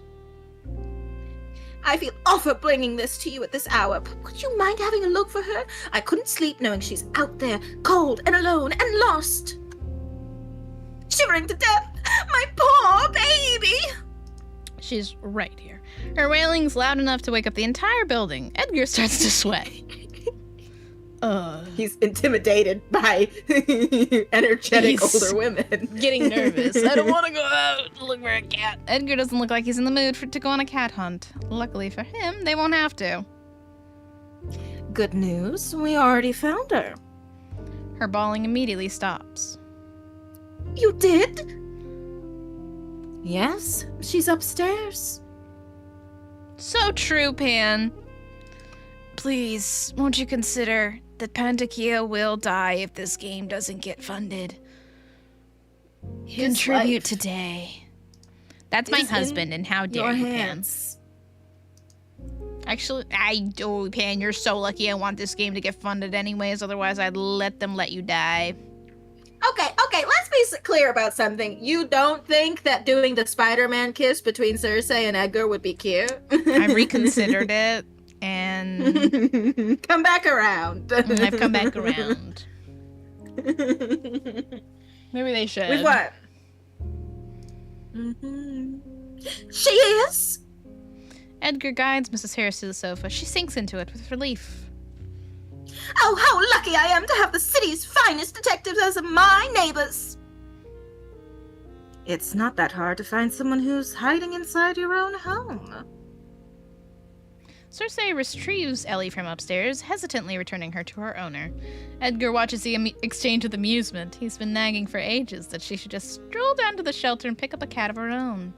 I feel awful bringing this to you at this hour, but would you mind having a look for her? I couldn't sleep knowing she's out there, cold and alone and lost. Shivering to death. My poor baby. She's right here. Her wailing's loud enough to wake up the entire building. Edgar starts to sweat. He's intimidated by energetic He's older women. Getting nervous. I don't want to go out to look for a cat. Edgar doesn't look like he's in the mood to go on a cat hunt. Luckily for him, they won't have to. Good news, we already found her. Her bawling immediately stops. You did? Yes, she's upstairs. So true, Pan. Please, won't you consider that Pandakia will die if this game doesn't get funded? Contribute today. That's my husband, and how dare you, Pan? Actually, Pan, you're so lucky I want this game to get funded anyways, otherwise I'd let them let you die. Okay, let's be clear about something. You don't think that doing the Spider-Man kiss between Cersei and Edgar would be cute? I reconsidered it, and... Come back around. I've come back around. Maybe they should. With what? She is? Edgar guides Mrs. Harris to the sofa. She sinks into it with relief. Oh, how lucky I am to have the city's finest detectives as my neighbors. It's not that hard to find someone who's hiding inside your own home. Cersei retrieves Ellie from upstairs, hesitantly returning her to her owner. Edgar watches the exchange with amusement. He's been nagging for ages that she should just stroll down to the shelter and pick up a cat of her own.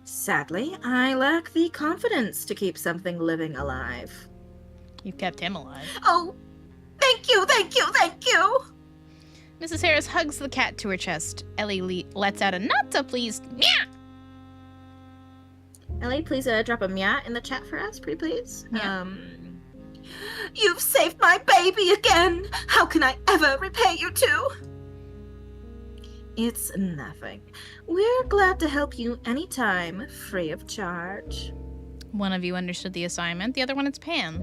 Sadly, I lack the confidence to keep something living alive. You've kept him alive. Oh, thank you, thank you, thank you! Mrs. Harris hugs the cat to her chest. Ellie lets out a not-so-pleased meow. Ellie, please drop a meow in the chat for us, pretty please. Yeah. You've saved my baby again! How can I ever repay you two? It's nothing. We're glad to help you anytime, free of charge. One of you understood the assignment, the other one is Pam.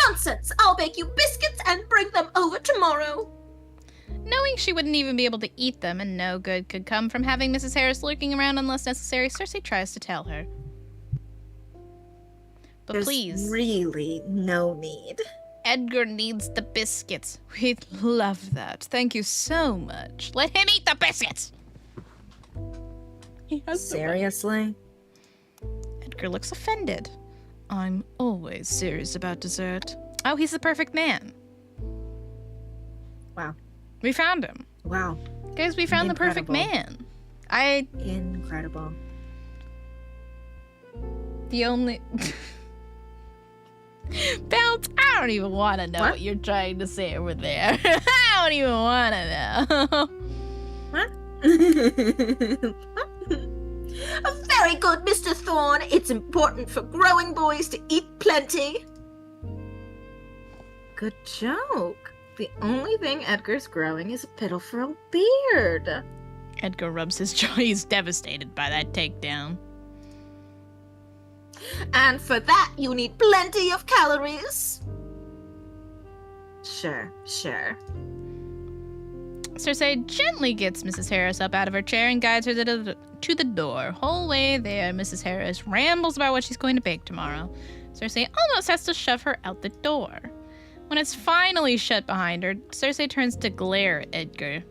Nonsense! I'll bake you biscuits and bring them over tomorrow. Knowing she wouldn't even be able to eat them and no good could come from having Mrs. Harris lurking around unless necessary, Cersei tries to tell her. But There's please. really no need. Edgar needs the biscuits. We'd love that. Thank you so much. Let him eat the biscuits! He has Seriously? Edgar looks offended. I'm always serious about dessert. Oh, he's the perfect man. Wow. We found him. Wow. Guys, we found the perfect Incredible. man. Incredible. The only... Belt, I don't even want to know what you're trying to say over there. I don't even want to know. What? Very good, Mr. Thorne. It's important for growing boys to eat plenty. Good joke. The only thing Edgar's growing is a pitiful beard. Edgar rubs his jaw. He's devastated by that takedown. And for that, you need plenty of calories. Sure. Cersei gently gets Mrs. Harris up out of her chair and guides her to the door. Whole way there, Mrs. Harris rambles about what she's going to bake tomorrow. Cersei almost has to shove her out the door. When it's finally shut behind her, Cersei turns to glare at Edgar.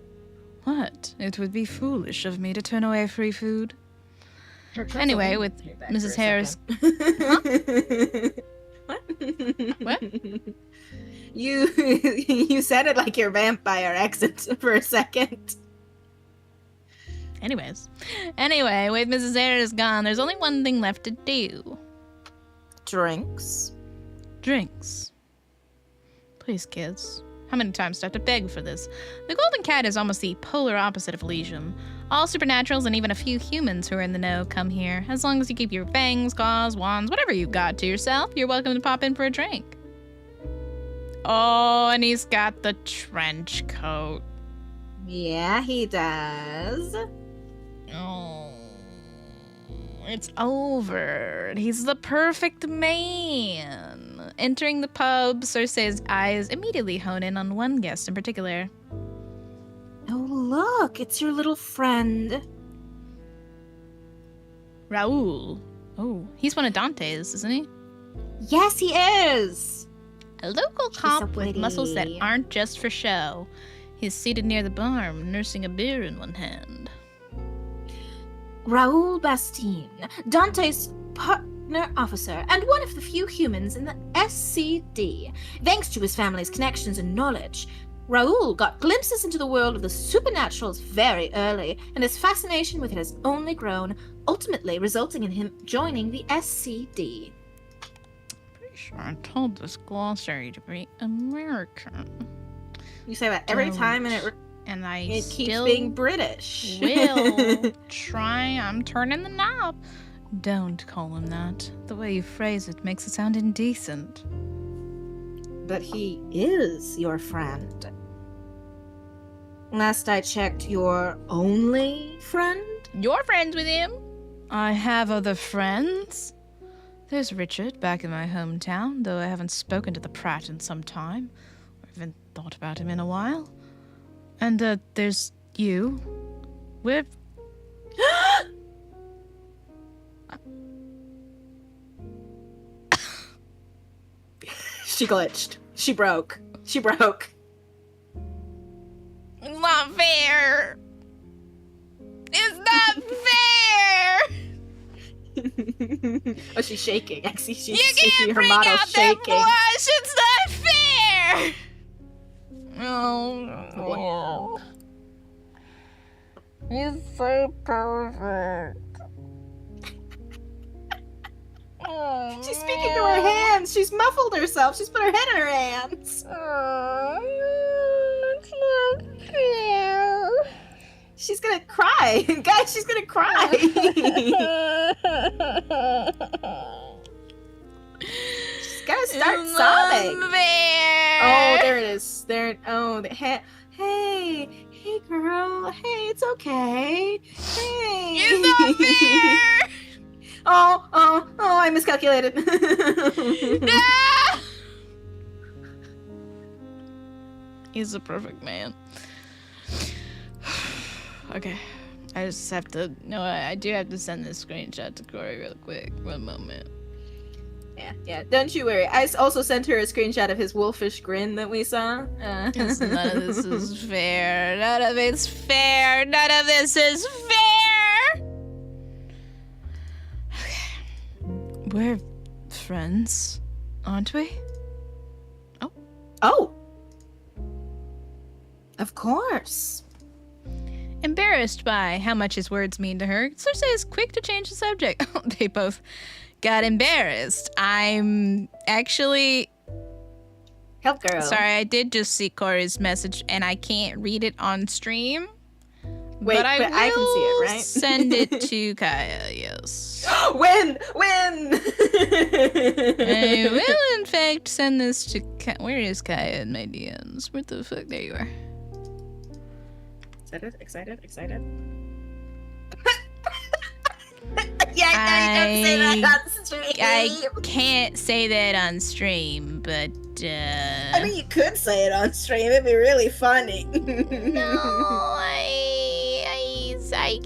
What? It would be foolish of me to turn away free food. Anyway, with Mrs. Harris... What? You said it like your vampire accent for a second. Anyway, with Mrs. Harris gone, there's only one thing left to do. Drinks. Please, kids. How many times do I have to beg for this? The Golden Cat is almost the polar opposite of Elysium. All supernaturals and even a few humans who are in the know come here. As long as you keep your fangs, claws, wands, whatever you've got to yourself, you're welcome to pop in for a drink. Oh, and he's got the trench coat. Yeah, he does. Oh, it's over. He's the perfect man. Entering the pub, Cersei's eyes immediately hone in on one guest in particular. Oh, look, it's your little friend. Raoul. Oh, he's one of Dante's, isn't he? Yes, he is. A local She's cop so with pretty. muscles that aren't just for show. He's seated near the bar, nursing a beer in one hand. Raoul Bastien, Dante's partner officer, and one of the few humans in the SCD. Thanks to his family's connections and knowledge, Raoul got glimpses into the world of the supernaturals very early, and his fascination with it has only grown, ultimately resulting in him joining the SCD. Pretty sure I told this glossary to be American. You say that every time, and And I it keeps still being British. will try. I'm turning the knob. Don't call him that. The way you phrase it makes it sound indecent. But he is your friend. Last I checked, your only friend? You're friends with him? I have other friends. There's Richard back in my hometown, though I haven't spoken to the Pratt in some time. Or even thought about him in a while. And, there's you. We're... She glitched. She broke. It's not fair. It's not fair. Oh, she's shaking. I see You can't bring out that blush. It's not fair. Oh. He's so perfect. Oh, She's speaking to her hands. She's muffled herself. She's put her head in her hands. It's not fair. She's gonna cry. Guys, she's gonna cry. She's gotta start sobbing. Oh, there it is. There. Oh, hey, girl. Hey, it's okay. Hey. It's not fair. Oh, I miscalculated. No! He's a perfect man. Okay. I just have to... No, I do have to send this screenshot to Corey real quick. 1 moment. Yeah. Don't you worry. I also sent her a screenshot of his wolfish grin that we saw. None of this is fair. None of it's fair. None of this is fair! We're friends, aren't we? Oh. Of course. Embarrassed by how much his words mean to her, Cersei is quick to change the subject. They both got embarrassed. I'm actually... Help, girl. Sorry, I did just see Corey's message, and I can't read it on stream. Wait, but I can see it, right? Send it to Kaya, yes. Win! I will, in fact, send this to Where is Kaya in my DMs? Where the fuck? There you are. Excited? I can't say that on stream, but I mean, you could say it on stream. It'd be really funny. No, I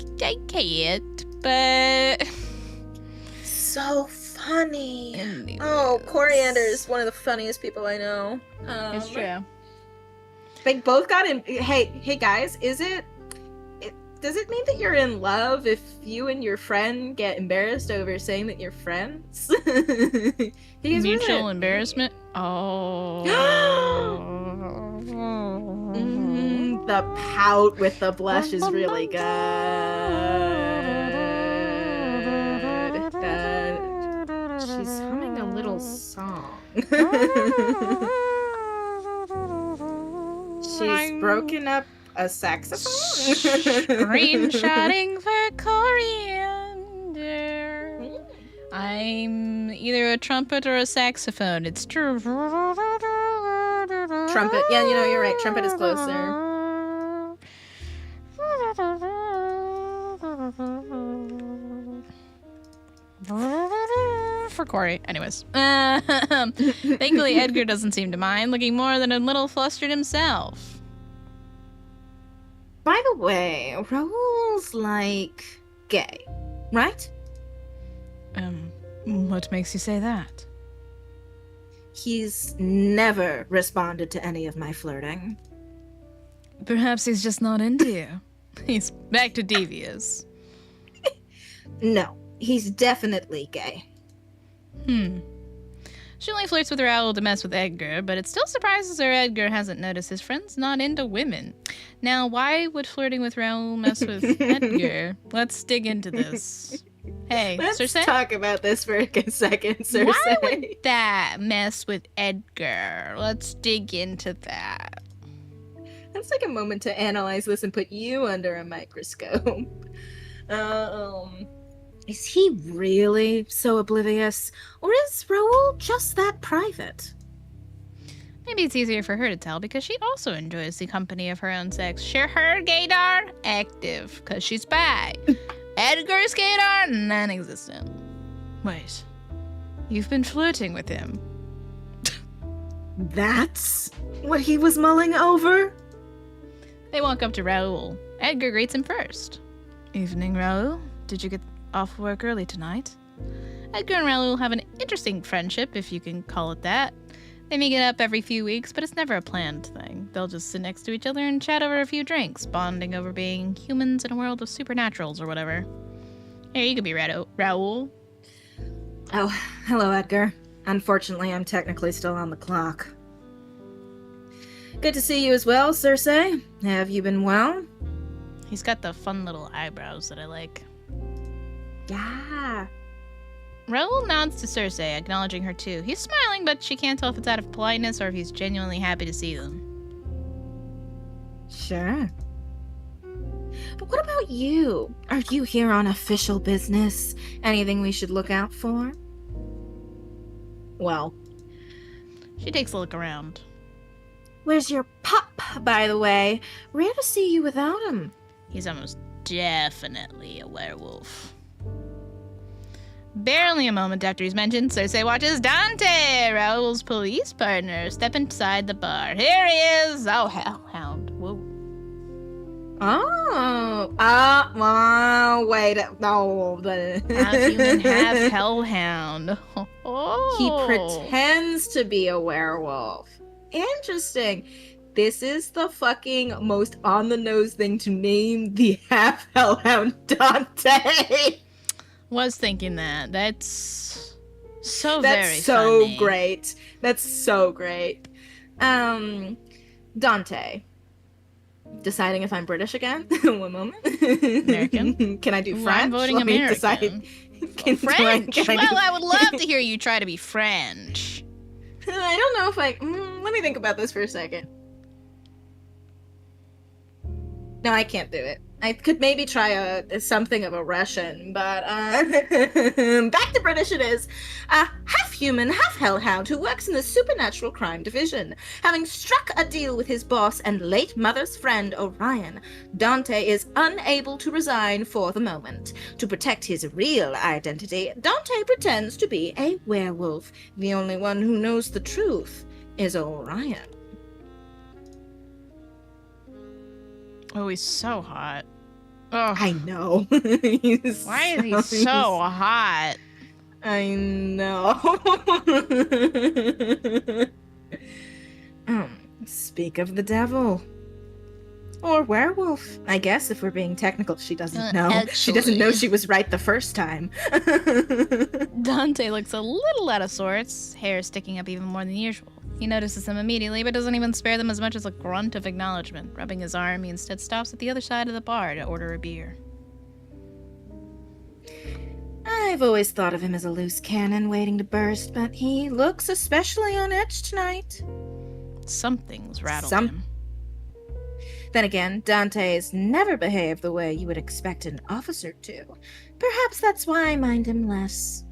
can't. But so funny. Anyways. Oh, Coriander is one of the funniest people I know. It's true. They both got in. Hey guys, does it mean that you're in love if you and your friend get embarrassed over saying that you're friends? Mutual embarrassment? Oh. The pout with the blush is really good. She's humming a little song. She's broken up a saxophone. Screenshotting for Coriander. I'm either a trumpet or a saxophone. It's true. Trumpet. Yeah, you're right. Trumpet is closer. For Corey. Anyways. Thankfully, Edgar doesn't seem to mind, looking more than a little flustered himself. By the way, Raoul's gay, right? What makes you say that? He's never responded to any of my flirting. Perhaps he's just not into you. He's back to devious. No, he's definitely gay. She only flirts with Raoul to mess with Edgar, but it still surprises her Edgar hasn't noticed his friend's not into women. Now, why would flirting with Raoul mess with Edgar? Let's dig into this. Hey, Let's Cersei? talk about this for a second, Cersei. Why would that mess with Edgar? Let's dig into that. Let's take a moment to analyze this and put you under a microscope. Is he really so oblivious? Or is Raoul just that private? Maybe it's easier for her to tell because she also enjoys the company of her own sex. Share her gaydar? Active, because she's bi. Edgar's gaydar? Non-existent. Wait, you've been flirting with him. That's what he was mulling over? They walk up to Raoul. Edgar greets him first. Evening, Raoul. Did you get off work early tonight? Edgar and Raoul have an interesting friendship, if you can call it that. They meet up every few weeks, but it's never a planned thing. They'll just sit next to each other and chat over a few drinks, bonding over being humans in a world of supernaturals or whatever. Here, you could be Raoul. Oh, hello, Edgar. Unfortunately, I'm technically still on the clock. Good to see you as well, Cersei. Have you been well? He's got the fun little eyebrows that I like. Yeah. Raoul nods to Cersei, acknowledging her too. He's smiling, but she can't tell if it's out of politeness or if he's genuinely happy to see them. Sure. But what about you? Are you here on official business? Anything we should look out for? Well, She takes a look around. where's your pup, by the way? Rare to see you without him. He's almost definitely a werewolf. Barely a moment after he's mentioned, Cersei watches Dante, Raoul's police partner, step inside the bar. Here he is! Oh, hellhound. Whoa. Oh, wait, no. Half human, half hellhound. He pretends to be a werewolf. Interesting. This is the fucking most on-the-nose thing to name the half-hellhound Dante. Was thinking that. That's so That's very so funny. great. That's so great. Dante. Deciding if I'm British again? One moment. American. Can I do Ooh, French? I'm voting Let me American. decide. French? Can I Well, do- I would love to hear you try to be French. I don't know if I... let me think about this for a second. No, I can't do it. I could maybe try something of a Russian, but back to British it is. Half human, half hellhound who works in the supernatural crime division. Having struck a deal with his boss and late mother's friend Orion, Dante is unable to resign for the moment. To protect his real identity, Dante pretends to be a werewolf. The only one who knows the truth is Orion. Oh, he's so hot. Oh, I know. why is he so hot? I know. Speak of the devil. Or werewolf. I guess if we're being technical, she doesn't know. She doesn't know actually- she was right the first time. Dante looks a little out of sorts, hair sticking up even more than usual. He notices them immediately, but doesn't even spare them as much as a grunt of acknowledgement. Rubbing his arm, he instead stops at the other side of the bar to order a beer. I've always thought of him as a loose cannon waiting to burst, but he looks especially on edge tonight. Something's rattled Some- him. Then again, Dante's never behaved the way you would expect an officer to. Perhaps that's why I mind him less.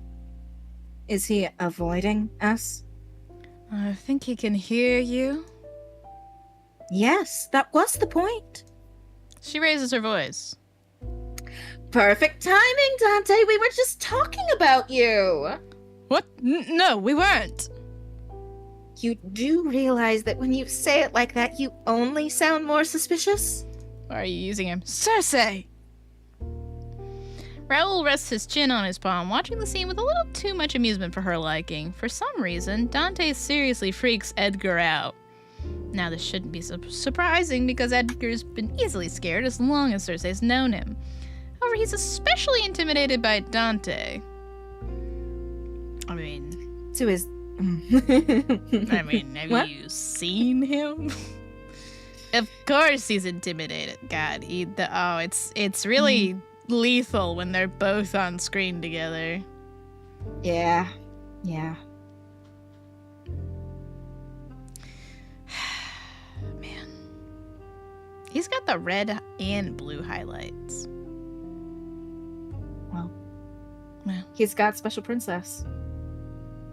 Is he avoiding us? I think he can hear you. Yes, that was the point. She raises her voice. Perfect timing, Dante. We were just talking about you. What? No, we weren't. You do realize that when you say it like that, you only sound more suspicious? Why are you using him? Cersei! Raoul rests his chin on his palm, watching the scene with a little too much amusement for her liking. For some reason, Dante seriously freaks Edgar out. Now, this shouldn't be surprising because Edgar's been easily scared as long as Cersei's known him. However, he's especially intimidated by Dante. I mean, To his... have What? you seen him? Of course he's intimidated. God, it's really lethal when they're both on screen together. Yeah. Man. He's got the red and blue highlights. Well, Well, he's got special princess.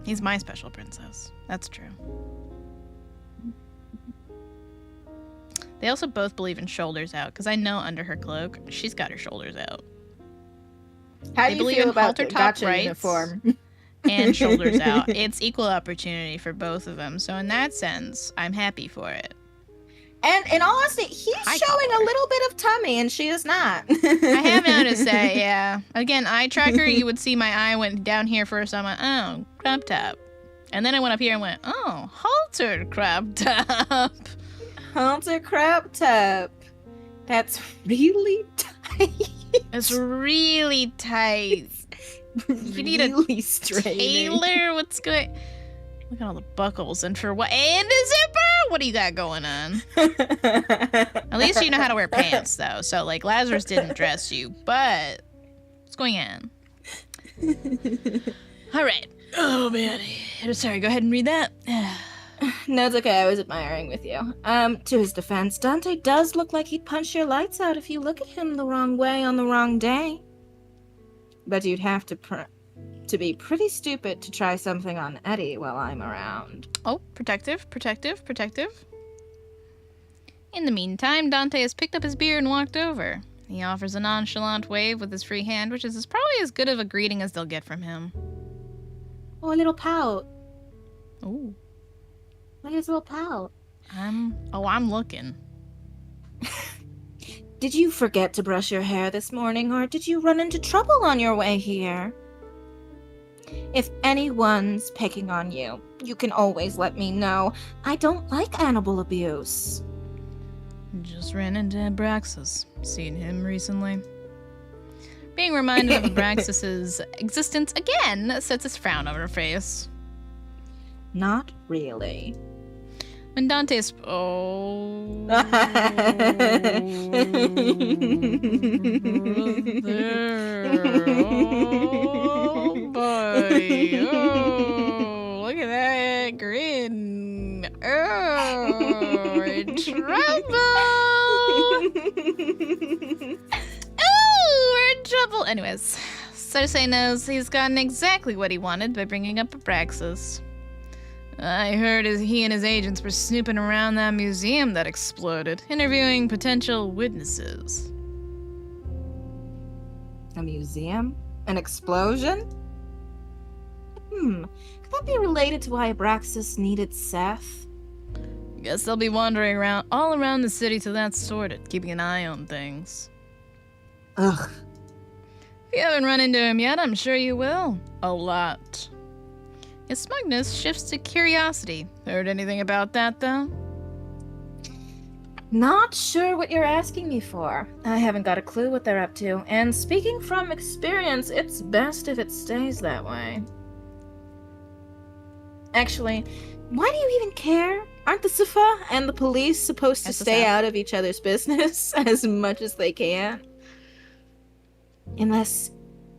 he's my special princess. That's true. They also both believe in shoulders out, because I know under her cloak, she's got her shoulders out. How They do you believe feel in about halter the top gotcha rights. uniform? And shoulders out. It's equal opportunity for both of them. So in that sense, I'm happy for it. And in all honesty, he's I showing call a her. little bit of tummy, and she is not. I have noticed that, yeah. Again, eye tracker, you would see my eye went down here first. I went, oh, crop top. And then I went up here and went, oh, halter crop top. Halter crop top. That's really tight. It's really tight. You need a really straining. tailor? What's going? Look at all the buckles and for what? And a zipper? What do you got going on? At least you know how to wear pants, though. So, like, Lazarus didn't dress you, but what's going on? All right. Oh, man. Sorry, go ahead and read that. No, it's okay. I was admiring with you. To his defense, Dante does look like he'd punch your lights out if you look at him the wrong way on the wrong day. But you'd have to be pretty stupid to try something on Eddie while I'm around. Oh, protective. In the meantime, Dante has picked up his beer and walked over. He offers a nonchalant wave with his free hand, which is probably as good of a greeting as they'll get from him. Oh, a little pout. Ooh. Look at his little pout. I'm looking. Did you forget to brush your hair this morning, or did you run into trouble on your way here? If anyone's picking on you, you can always let me know. I don't like animal abuse. Just ran into Abraxas. Seen him recently. Being reminded of Abraxas's existence again sets his frown over her face. Not really. When Dante's look at that grin. Oh, we're in trouble. We're in trouble. Anyways, Cersei knows he's gotten exactly what he wanted by bringing up Abraxas. I heard he and his agents were snooping around that museum that exploded, interviewing potential witnesses. A museum? An explosion? Could that be related to why Abraxas needed Seth? Guess they'll be wandering around all around the city till that's sorted, keeping an eye on things. Ugh. If you haven't run into him yet, I'm sure you will. A lot. His smugness shifts to curiosity. Heard anything about that, though? Not sure what you're asking me for. I haven't got a clue what they're up to, and speaking from experience, it's best if it stays that way. Actually, why do you even care? Aren't the Safa and the police supposed to stay out of each other's business as much as they can? Unless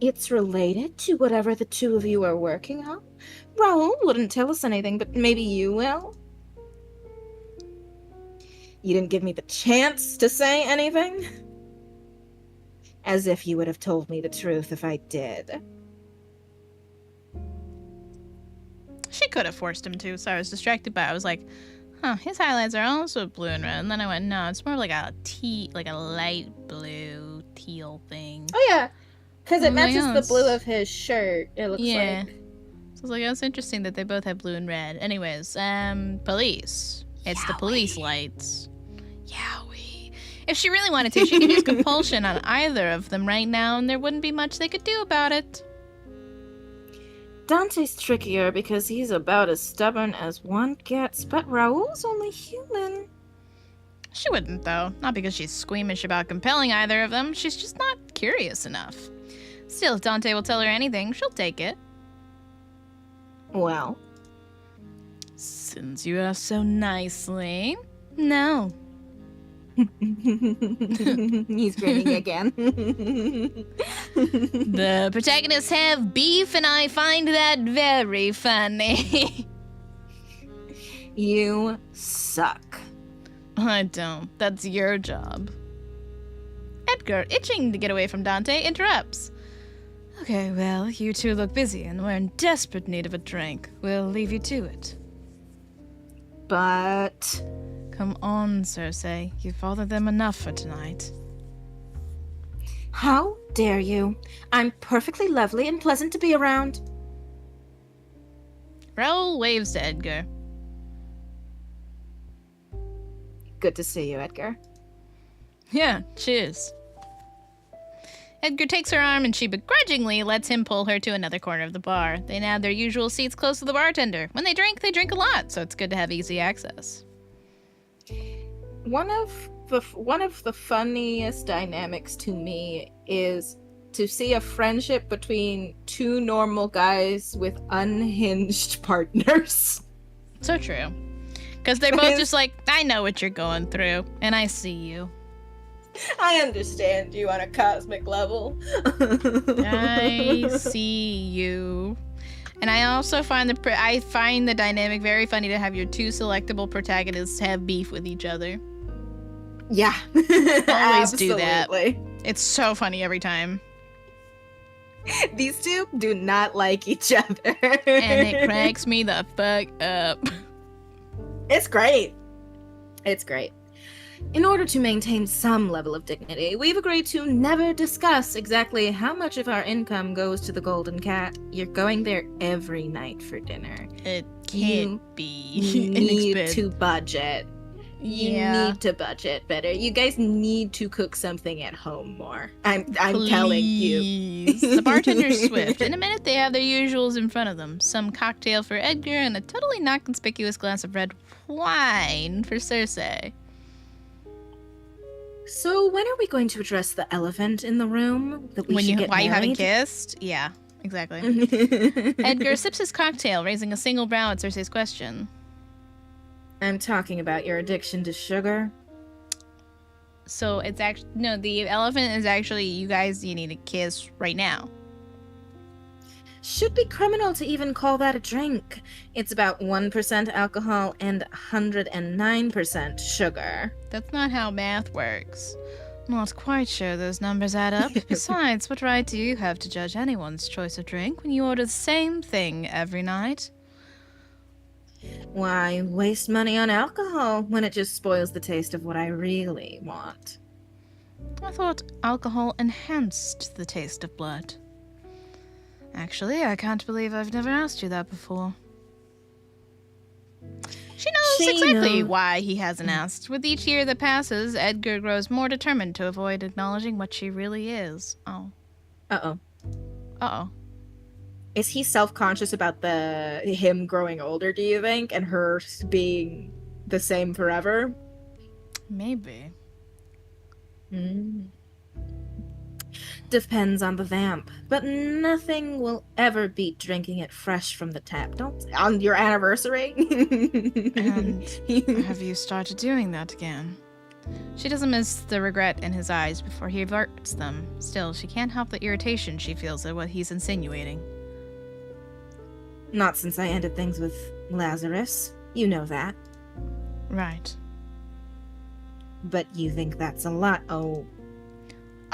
it's related to whatever the two of you are working on? Raoul wouldn't tell us anything, but maybe you will? You didn't give me the chance to say anything? As if you would have told me the truth if I did. She could have forced him to, so I was distracted by it. I was like, his highlights are also blue and red. And then I went, no, it's more like a light blue teal thing. Oh, yeah. Because it matches yeah, the blue of his shirt, it looks yeah. like. So I was like, it's interesting that they both have blue and red. Anyways, police. It's the police lights. Yowie. If she really wanted to, she could use compulsion on either of them right now, and there wouldn't be much they could do about it. Dante's trickier because he's about as stubborn as one gets, but Raoul's only human. She wouldn't, though. Not because she's squeamish about compelling either of them. She's just not curious enough. Still, if Dante will tell her anything, she'll take it. Well. Since you asked so nicely, no. He's grinning again. The protagonists have beef, and I find that very funny. You suck. I don't. That's your job. Edgar, itching to get away from Dante, interrupts. Okay, well, you two look busy, and we're in desperate need of a drink. We'll leave you to it. But... Come on, Cersei. You've bothered them enough for tonight. How dare you? I'm perfectly lovely and pleasant to be around. Raoul waves to Edgar. Good to see you, Edgar. Yeah, cheers. Edgar takes her arm and she begrudgingly lets him pull her to another corner of the bar. They nab their usual seats close to the bartender. When they drink a lot, so it's good to have easy access. One of the funniest dynamics to me is to see a friendship between two normal guys with unhinged partners. So true. Because they're both just like, I know what you're going through, and I see you. I understand you on a cosmic level. I see you. And I also find the dynamic very funny to have your two selectable protagonists have beef with each other. Yeah. Always do that. It's so funny every time. These two do not like each other. And it cracks me the fuck up. It's great. It's great. In order to maintain some level of dignity, we've agreed to never discuss exactly how much of our income goes to the Golden Cat. You're going there every night for dinner. It can't be You need to budget. You need to budget better. You guys need to cook something at home more. I'm telling you. The bartender's swift. In a minute, they have their usuals in front of them. Some cocktail for Edgar and a totally not conspicuous glass of red wine for Cersei. So when are we going to address the elephant in the room? That we should get why married? you haven't kissed? Yeah, exactly. Edgar sips his cocktail, raising a single brow at Cersei's question. I'm talking about your addiction to sugar. So it's actually no. The elephant is actually you need to kiss right now. Should be criminal to even call that a drink. It's about 1% alcohol and 109% sugar. That's not how math works. Not quite sure those numbers add up. Besides, what right do you have to judge anyone's choice of drink when you order the same thing every night? Why waste money on alcohol when it just spoils the taste of what I really want? I thought alcohol enhanced the taste of blood. Actually, I can't believe I've never asked you that before. She knows exactly why he hasn't asked. With each year that passes, Edgar grows more determined to avoid acknowledging what she really is. Oh. Uh-oh. Uh-oh. Is he self-conscious about him growing older, do you think? And her being the same forever? Maybe. Depends on the vamp. But nothing will ever beat drinking it fresh from the tap. On your anniversary? And have you started doing that again? She doesn't miss the regret in his eyes before he averts them. Still, she can't help the irritation she feels at what he's insinuating. Not since I ended things with Lazarus. You know that. Right. But you think that's a lot. Oh.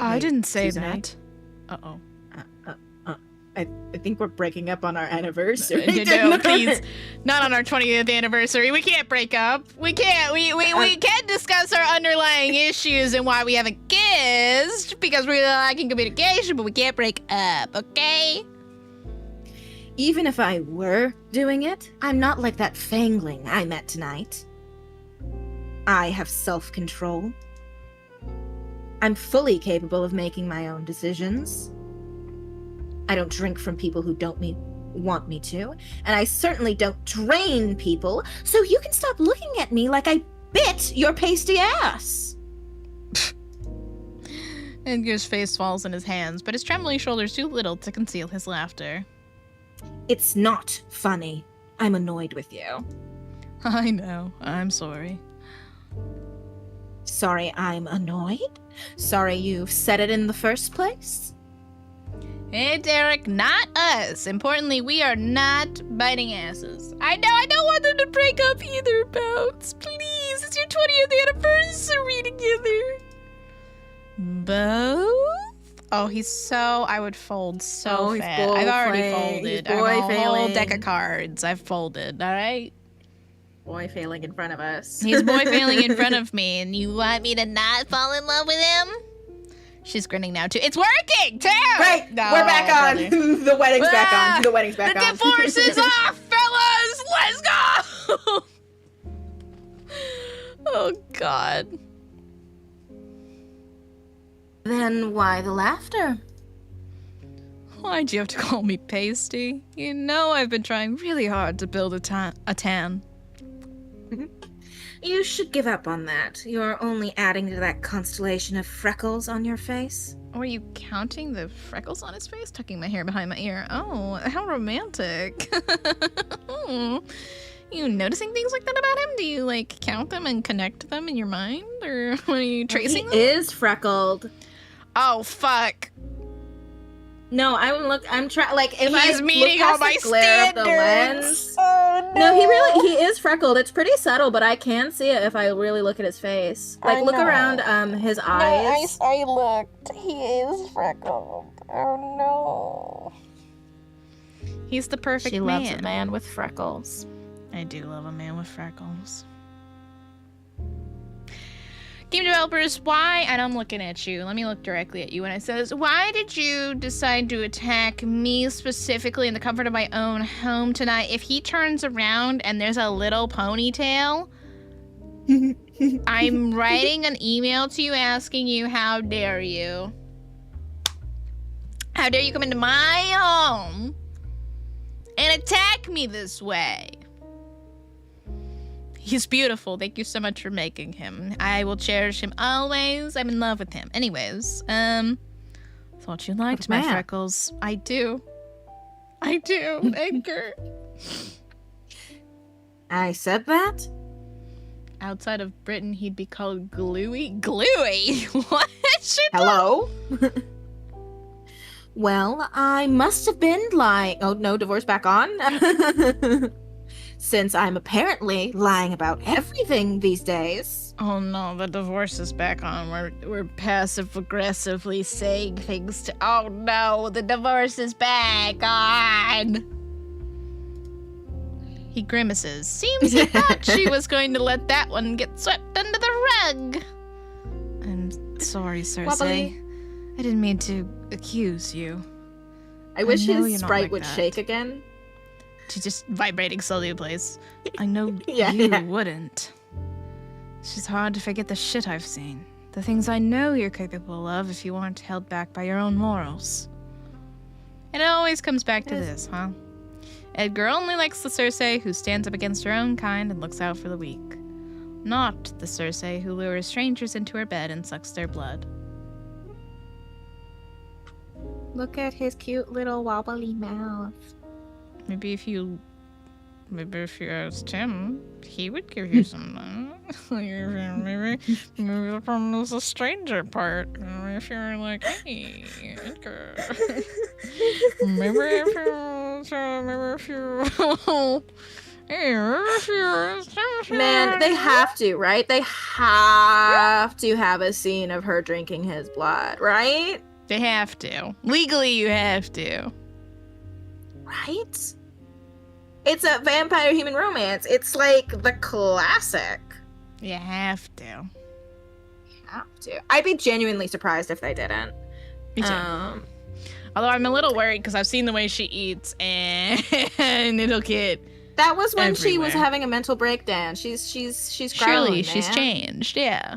I didn't say Suzanne? that. Uh-oh. I think we're breaking up on our anniversary. No, please. Not on our 20th anniversary. We can't break up. We can't. We can discuss our underlying issues and why we haven't kissed because we're lacking communication, but we can't break up, okay? Even if I were doing it, I'm not like that fangling I met tonight. I have self-control. I'm fully capable of making my own decisions. I don't drink from people who don't want me to, and I certainly don't drain people, so you can stop looking at me like I bit your pasty ass. Edgar's face falls in his hands, but his trembling shoulders too little to conceal his laughter. It's not funny. I'm annoyed with you. I know. I'm sorry. Sorry I'm annoyed? Sorry you've said it in the first place? Hey, Derek, not us. Importantly, we are not biting asses. I know, I don't want them to break up either, Bounce. Please, it's your 20th anniversary together. Both? Oh, he's so... I would fold so fast. I've already folded. I have a whole deck of cards I've folded, all right? Boy failing in front of us. He's boy failing in front of me, and you want me to not fall in love with him? She's grinning now, too. It's working, too! Right, no, we're back on. The wedding's back on. The wedding's back on. on. The divorce is off, fellas! Let's go! Oh, God. Then why the laughter? Why'd you have to call me pasty? You know I've been trying really hard to build a tan. You should give up on that. You're only adding to that constellation of freckles on your face. Were you counting the freckles on his face? Tucking my hair behind my ear. Oh, how romantic. Oh. You noticing things like that about him? Do you, like, count them and connect them in your mind? Or are you tracing them? He is freckled. Oh, fuck. No, I'm trying, like, if He's I meeting look all past my the glare of the standards. lens... Oh, No, he is freckled. It's pretty subtle, but I can see it if I really look at his face. Like, look around his eyes. I looked. He is freckled. Oh, no. He's the perfect She man. loves a man with freckles. I do love a man with freckles. Game developers, why? And I'm looking at you. Let me look directly at you when it says, why did you decide to attack me specifically in the comfort of my own home tonight? If he turns around and there's a little ponytail, I'm writing an email to you asking you, how dare you? How dare you come into my home and attack me this way? He's beautiful. Thank you so much for making him. I will cherish him always. I'm in love with him. Anyways, thought you liked my freckles. I do. I do, Edgar. I said that? Outside of Britain, he'd be called Gluey. Gluey? What? Hello? Well, I must have been lying. Oh, no, divorce back on? Since I'm apparently lying about everything these days. Oh no, the divorce is back on. We're passive-aggressively saying things to... Oh no, the divorce is back on! He grimaces. Seems he thought she was going to let that one get swept under the rug. I'm sorry, Cersei. Wobbly. I didn't mean to accuse you. I wish know his you're not sprite like would that. shake again. She's just vibrating slowly in place. I know Yeah. you wouldn't. It's just hard to forget the shit I've seen. The things I know you're capable of if you aren't held back by your own morals. And it always comes back to this, huh? Edgar only likes the Cersei who stands up against her own kind and looks out for the weak. Not the Cersei who lures strangers into her bed and sucks their blood. Look at his cute little wobbly mouth. Maybe if you asked him, he would give you some. maybe the problem is the stranger part. If you're like, hey, Edgar. maybe if you. Man, they have to, right? They have to have a scene of her drinking his blood, right? They have to. Legally, you have to. Right? It's a vampire human romance. It's like the classic. You have to. Have to. I'd be genuinely surprised if they didn't. Me too. Although I'm a little worried because I've seen the way she eats and it'll get. That was when she was everywhere. having a mental breakdown. She's Surely growling, she's man. changed, yeah.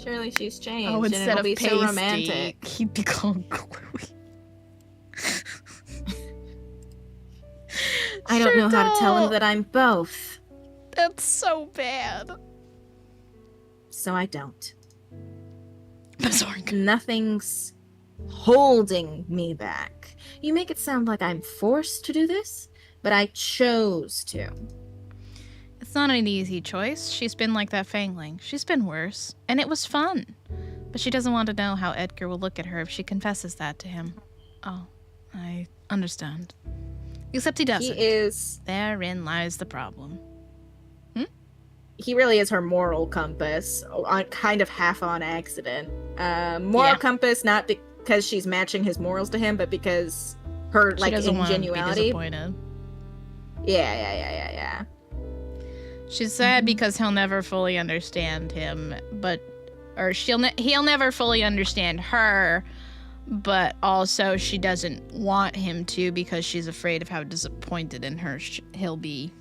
Surely she's changed. Oh, and instead it'll of be pasty, so romantic. he'd be called Gluey. I don't know how to tell him that I'm both, That's so bad. so I don't. Bizarre. Nothing's holding me back. You make it sound like I'm forced to do this, but I chose to. It's not an easy choice. She's been like that Fangling. She's been worse. And it was fun. But she doesn't want to know how Edgar will look at her if she confesses that to him. Oh, I understand. Except he doesn't. He is. Therein lies the problem. He really is her moral compass, kind of half on accident. Moral compass, not because she's matching his morals to him, but because her She like doesn't want to be ingenuity. disappointed. Yeah. She's sad because he'll never fully understand him, he'll never fully understand her, but also she doesn't want him to because she's afraid of how disappointed in her he'll be.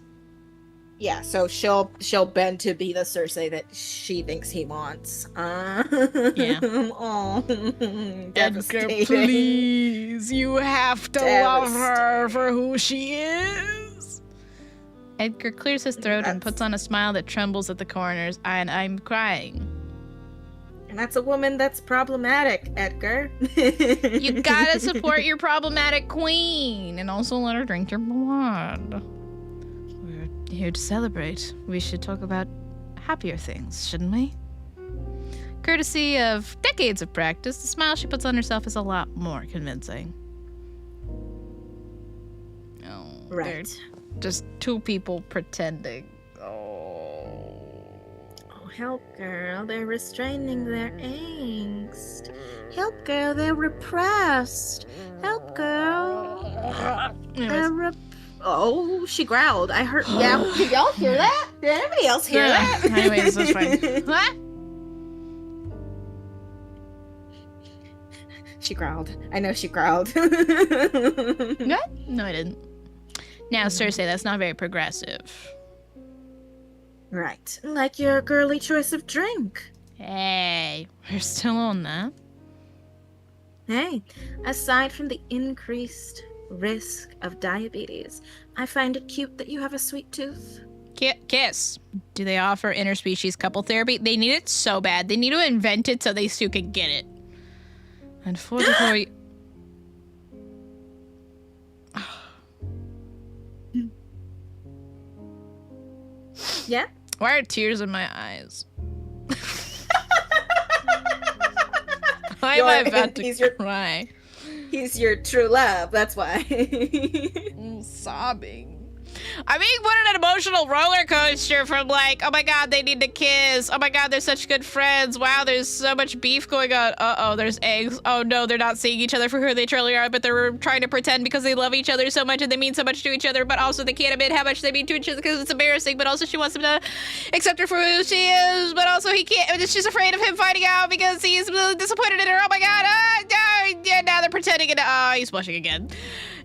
Yeah, so she'll bend to be the Cersei that she thinks he wants. Yeah. Oh, Edgar, devastating. please, you have to love her for who she is. Edgar clears his throat and puts on a smile that trembles at the corners, and I'm crying. And that's a woman that's problematic, Edgar. You gotta support your problematic queen, and also let her drink your blood. We're here to celebrate. We should talk about happier things, shouldn't we? Courtesy of decades of practice, the smile she puts on herself is a lot more convincing. Oh, Right. they're just two people pretending. Oh, help, girl. They're restraining their angst. Help, girl. They're repressed. Help, girl. Oh, she growled. I heard. Yeah. Did y'all hear that? Did anybody else hear that? Anyways, that's fine. What? She growled. I know she growled. What? No, I didn't. Now, Cersei, that's not very progressive. Right. Like your girly choice of drink. Hey, we're still on that. Hey, aside from the increased risk of diabetes, I find it cute that you have a sweet tooth. Kiss. Do they offer interspecies couple therapy? They need it so bad. They need to invent it so they still can get it. And 44... Yeah? Why are tears in my eyes? Why am I about to cry? He's your true love, that's why. I'm sobbing. I mean, what an emotional roller coaster from like, oh my god, they need to kiss. Oh my god, they're such good friends. Wow, there's so much beef going on. Uh-oh, there's eggs. Oh no, they're not seeing each other for who they truly are, but they're trying to pretend because they love each other so much and they mean so much to each other, but also they can't admit how much they mean to each other because it's embarrassing, but also she wants him to accept her for who she is, but also he can't, she's afraid of him finding out because he's really disappointed in her. Oh my god, yeah, now they're pretending and he's blushing again.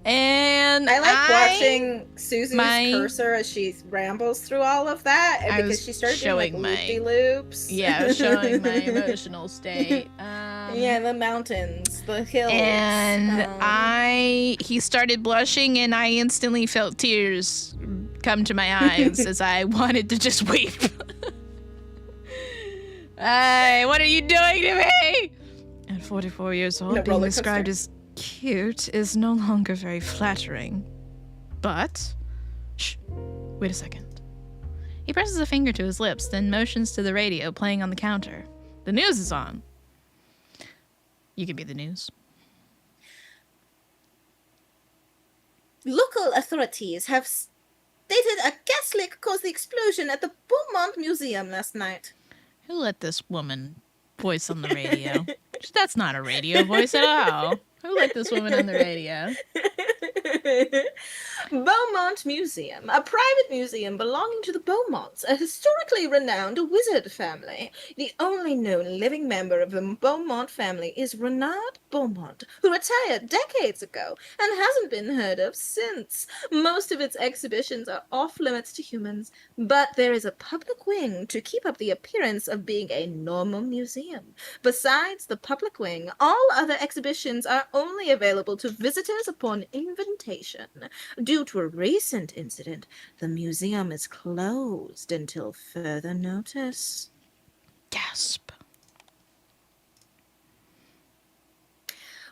And I like watching Susie's cursor as she rambles through all of that because she started doing like loopy-loops. Yeah, showing my emotional state. Yeah, the mountains, the hills. And he started blushing and I instantly felt tears come to my eyes as I wanted to just weep. Hey, what are you doing to me? At 44 years old, being described as cute is no longer very flattering. But, shh, wait a second. He presses a finger to his lips, then motions to the radio playing on the counter. The news is on. You can be the news. Local authorities have stated a gas leak caused the explosion at the Beaumont Museum last night. Who let this woman voice on the radio? That's not a radio voice at all. Who let this woman on the radio? Beaumont Museum, a private museum belonging to the Beaumonts, a historically renowned wizard family. The only known living member of the Beaumont family is Renard Beaumont, who retired decades ago and hasn't been heard of since. Most of its exhibitions are off-limits to humans, but there is a public wing to keep up the appearance of being a normal museum. Besides the public wing, all other exhibitions are only available to visitors upon invitation. Due to a recent incident, the museum is closed until further notice. Gasp.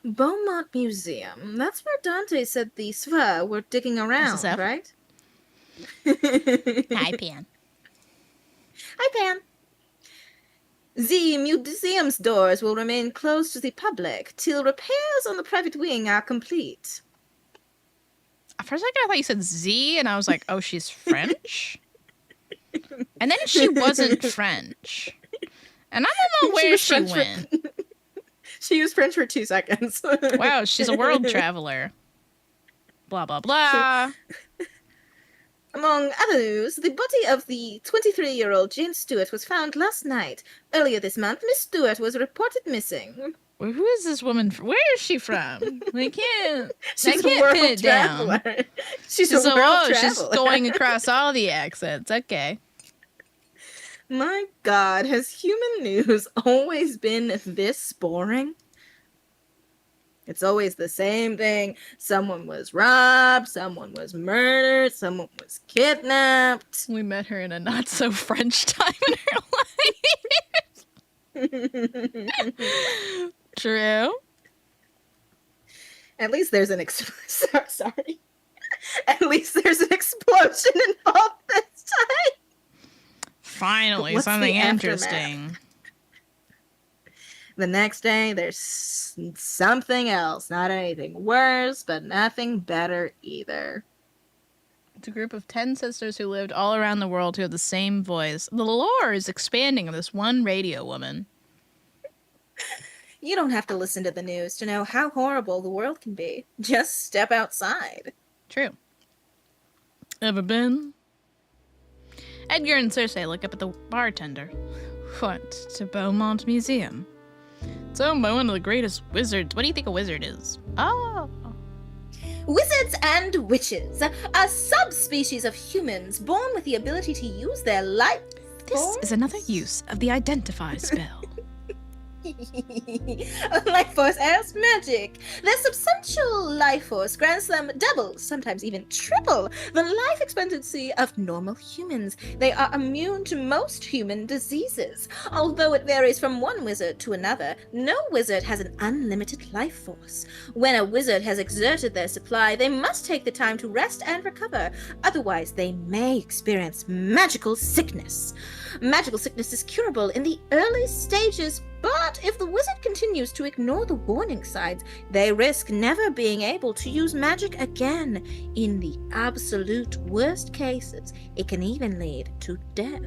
Beaumont Museum. That's where Dante said the Sva were digging around, right? Hi, Pan. Hi, Pan. The museum's doors will remain closed to the public till repairs on the private wing are complete. For a second, I thought you said Z, and I was like, oh, she's French? And then she wasn't French. And I don't know where she went. She was French for 2 seconds. Wow, she's a world traveler. Blah, blah, blah. Among other news, the body of the 23-year-old Jane Stewart was found last night. Earlier this month, Miss Stewart was reported missing. Well, who is this woman? Where is she from? I can't She's pin a world it traveler. down. She's a world traveler. She's going across all the accents. Okay. My God, has human news always been this boring? It's always the same thing. Someone was robbed, someone was murdered, someone was kidnapped. We met her in a not-so-French time in her life. True. At least there's an sorry. At least there's an explosion involved this time. Finally, What's something the aftermath? interesting. The next day, there's something else. Not anything worse, but nothing better either. It's a group of 10 sisters who lived all around the world who have the same voice. The lore is expanding of this one radio woman. You don't have to listen to the news to know how horrible the world can be. Just step outside. True. Ever been? Edgar and Cersei look up at the bartender. What, to Beaumont Museum? It's owned by one of the greatest wizards. What do you think a wizard is? Oh. Wizards and witches, a subspecies of humans born with the ability to use their life. This is another use of the Identify spell. Life force as magic. Their substantial life force grants them double, sometimes even triple, the life expectancy of normal humans. They are immune to most human diseases. Although it varies from one wizard to another, no wizard has an unlimited life force. When a wizard has exerted their supply, they must take the time to rest and recover. Otherwise, they may experience magical sickness. Magical sickness is curable in the early stages, but if the wizard continues to ignore the warning signs, they risk never being able to use magic again. In the absolute worst cases, it can even lead to death.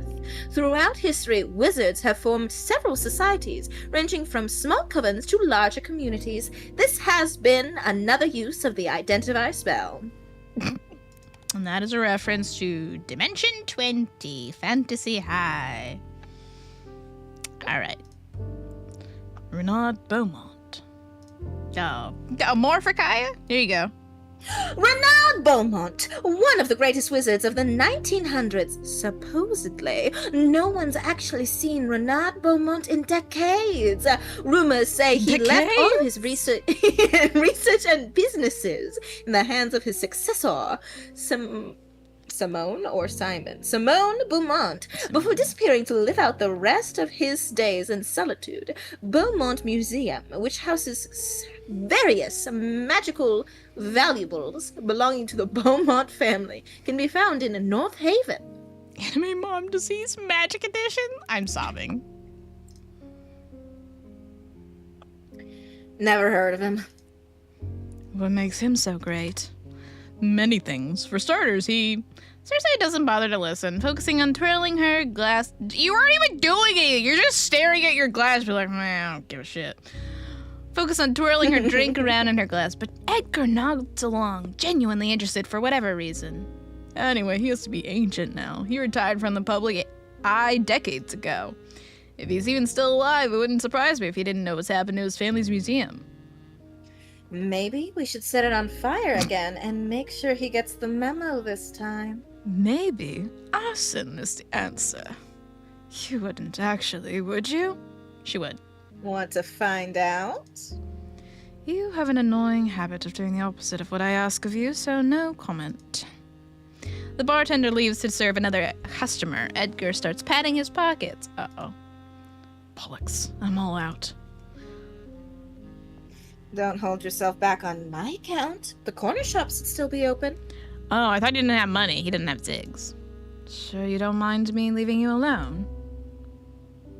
Throughout history, wizards have formed several societies, ranging from small covens to larger communities. This has been another use of the Identify spell. And that is a reference to Dimension 20, Fantasy High. Alright. Renaud Beaumont. Oh, more for Kaya? Here you go. Renaud Beaumont, one of the greatest wizards of the 1900s, supposedly. No one's actually seen Renaud Beaumont in decades. Rumors say he left all of his research and businesses in the hands of his successor, Simone Beaumont, before disappearing to live out the rest of his days in solitude. Beaumont Museum, which houses various magical valuables belonging to the Beaumont family, can be found in North Haven. Anime Mom Disease Magic Edition? I'm sobbing. Never heard of him. What makes him so great? Many things. For starters, Cersei doesn't bother to listen, focusing on twirling her glass. You aren't even doing it! You're just staring at your glass, be like, man, I don't give a shit. Focus on twirling her drink around in her glass, but Edgar nods along, genuinely interested for whatever reason. Anyway, he has to be ancient now. He retired from the public eye decades ago. If he's even still alive, it wouldn't surprise me if he didn't know what's happened to his family's museum. Maybe we should set it on fire again and make sure he gets the memo this time. Maybe arson is the answer. You wouldn't actually, would you? She would. Want to find out? You have an annoying habit of doing the opposite of what I ask of you, so no comment. The bartender leaves to serve another customer. Edgar starts patting his pockets. Uh-oh. Bollocks. I'm all out. Don't hold yourself back on my account. The corner shops would still be open. Oh, I thought he didn't have money. He didn't have zigs. Sure you don't mind me leaving you alone?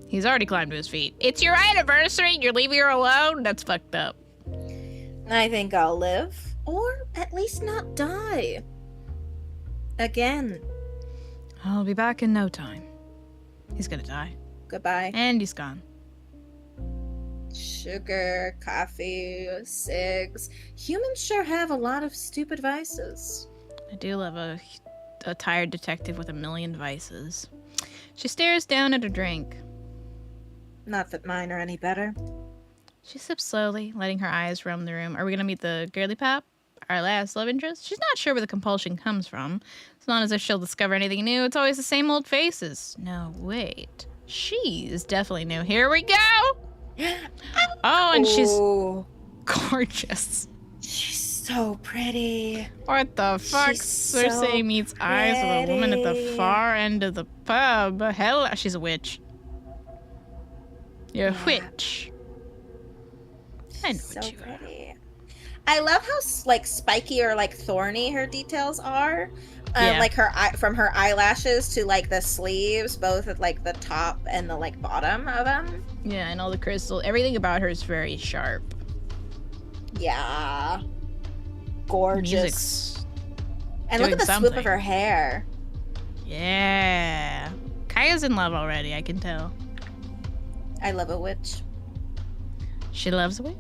He's already climbed to his feet. It's your anniversary and you're leaving her alone? That's fucked up. I think I'll live. Or at least not die. Again. I'll be back in no time. He's gonna die. Goodbye. And he's gone. Sugar, coffee, cigs. Humans sure have a lot of stupid vices. I do love a tired detective with a million vices. She stares down at her drink. Not that mine are any better. She sips slowly, letting her eyes roam the room. Are we gonna meet the girly pop? Our last love interest? She's not sure where the compulsion comes from. It's not as if she'll discover anything new. It's always the same old faces. No, wait. She's definitely new. Here we go! Oh, and she's... gorgeous. She's so pretty. What the fuck? She's Cersei so meets eyes with a woman at the pretty. far end of the pub. Hell, she's a witch. You're a Yeah. witch. I know So what you are. pretty. I love how like spiky or like thorny her details are. Yeah. Like from her eyelashes to like the sleeves, both at like the top and the like bottom of them. Yeah, and all the crystal. Everything about her is very sharp. Yeah. Gorgeous. Music's And look doing at the swoop something. of her hair. Yeah. Kaya's in love already, I can tell. I love a witch. She loves a witch.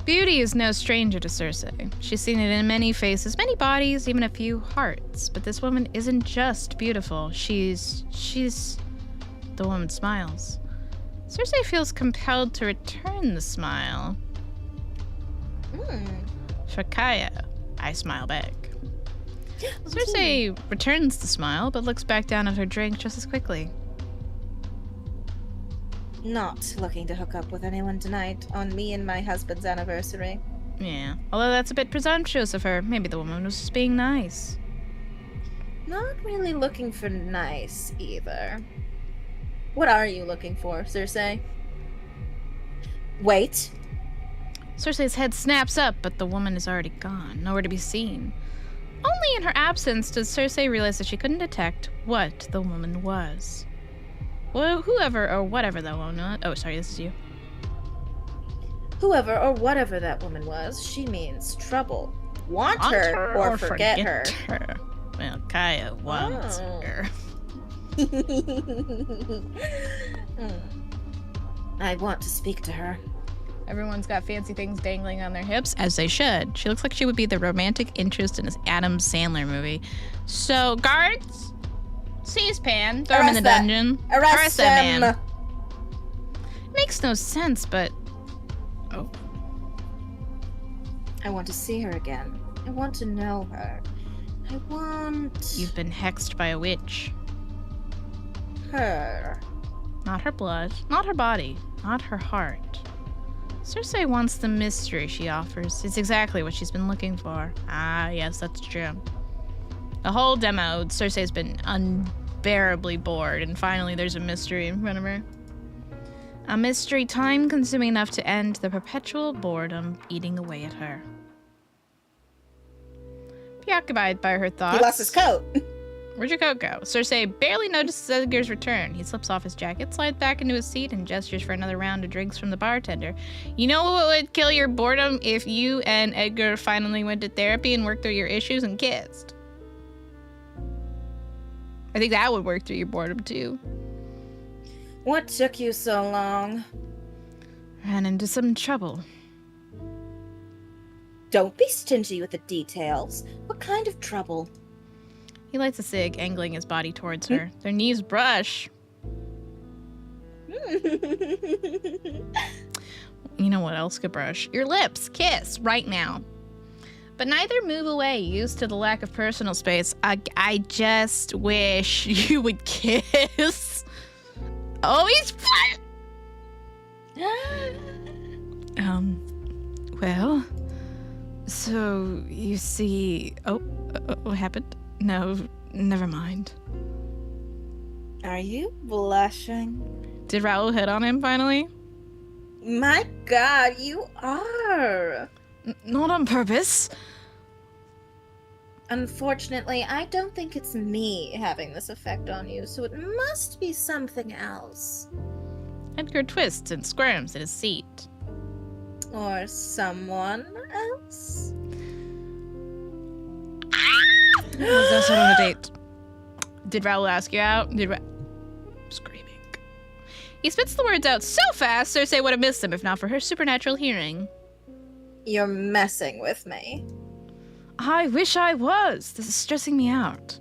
Beauty is no stranger to Cersei. She's seen it in many faces, many bodies, even a few hearts. But this woman isn't just beautiful. She's... The woman smiles. Cersei feels compelled to return the smile. For Kaya, I smile back. Cersei returns the smile, but looks back down at her drink just as quickly. Not looking to hook up with anyone tonight on me and my husband's anniversary. Yeah, although that's a bit presumptuous of her. Maybe the woman was just being nice. Not really looking for nice either. What are you looking for, Cersei? Wait. Cersei's head snaps up, but the woman is already gone, nowhere to be seen. Only in her absence does Cersei realize that she couldn't detect what the woman was. Well, whoever or whatever that woman was. Oh, sorry, this is you. Whoever or whatever that woman was, she means trouble. Want her or forget her. Well, Kaya wants Oh. her. I want to speak to her. Everyone's got fancy things dangling on their hips, as they should. She looks like she would be the romantic interest in an Adam Sandler movie. So, guards, seize Pan, throw him in the Arrest that. dungeon. Arrest that him! man. Makes no sense, but... Oh. I want to see her again. I want to know her. I want You've been hexed by a witch. her. Not her blood, not her body, not her heart. Cersei wants the mystery she offers. It's exactly what she's been looking for. Ah, yes, that's true. The whole demo, Cersei's been unbearably bored, and finally there's a mystery in front of her. A mystery time-consuming enough to end the perpetual boredom eating away at her. Preoccupied by her thoughts... He lost his coat. Where'd your coat go? Cersei barely notices Edgar's return. He slips off his jacket, slides back into his seat, and gestures for another round of drinks from the bartender. You know what would kill your boredom if you and Edgar finally went to therapy and worked through your issues and kissed? I think that would work through your boredom, too. What took you so long? Ran into some trouble. Don't be stingy with the details. What kind of trouble? He lights a cig, angling his body towards her. Their knees brush. You know what else could brush? Your lips. Kiss right now. But neither move away, used to the lack of personal space. I just wish you would kiss. Oh, he's fun. Well, so you see... Oh, what happened? No, never mind. Are you blushing? Did Raoul hit on him finally? My God, you are. Not on purpose. Unfortunately, I don't think it's me having this effect on you, so it must be something else. Edgar twists and squirms in his seat. Or someone else? Was that on a date? Did Raoul ask you out? Screaming. He spits the words out so fast, Cersei would have missed them if not for her supernatural hearing. You're messing with me. I wish I was. This is stressing me out.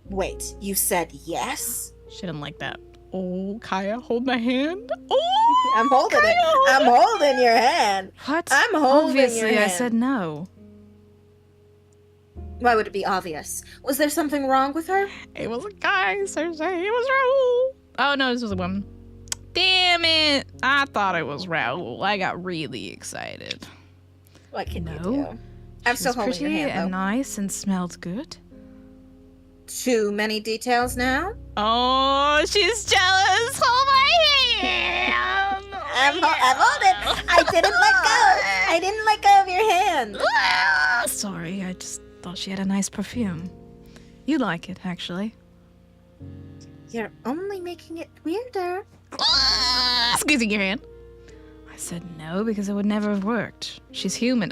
Wait, you said yes? She didn't like that. Oh, Kaya, hold my hand. Oh, I'm holding Kaya, it. I'm holding your hand. What? I'm holding Obviously, your hand. I said no. Why would it be obvious? Was there something wrong with her? It was a guy, Cersei. It was Raoul. Oh, no, this was a woman. Damn it! I thought it was Raoul. I got really excited. What can you No. do? I'm She still was holding your pretty hand, and though. nice and smelled good. Too many details now? Oh, she's jealous. Hold my hand. I'm holding. I didn't let go. I didn't let go of your hand. Sorry, I just thought she had a nice perfume. You like it, actually. You're only making it weirder. Squeezing your hand. I said no because it would never have worked. She's human.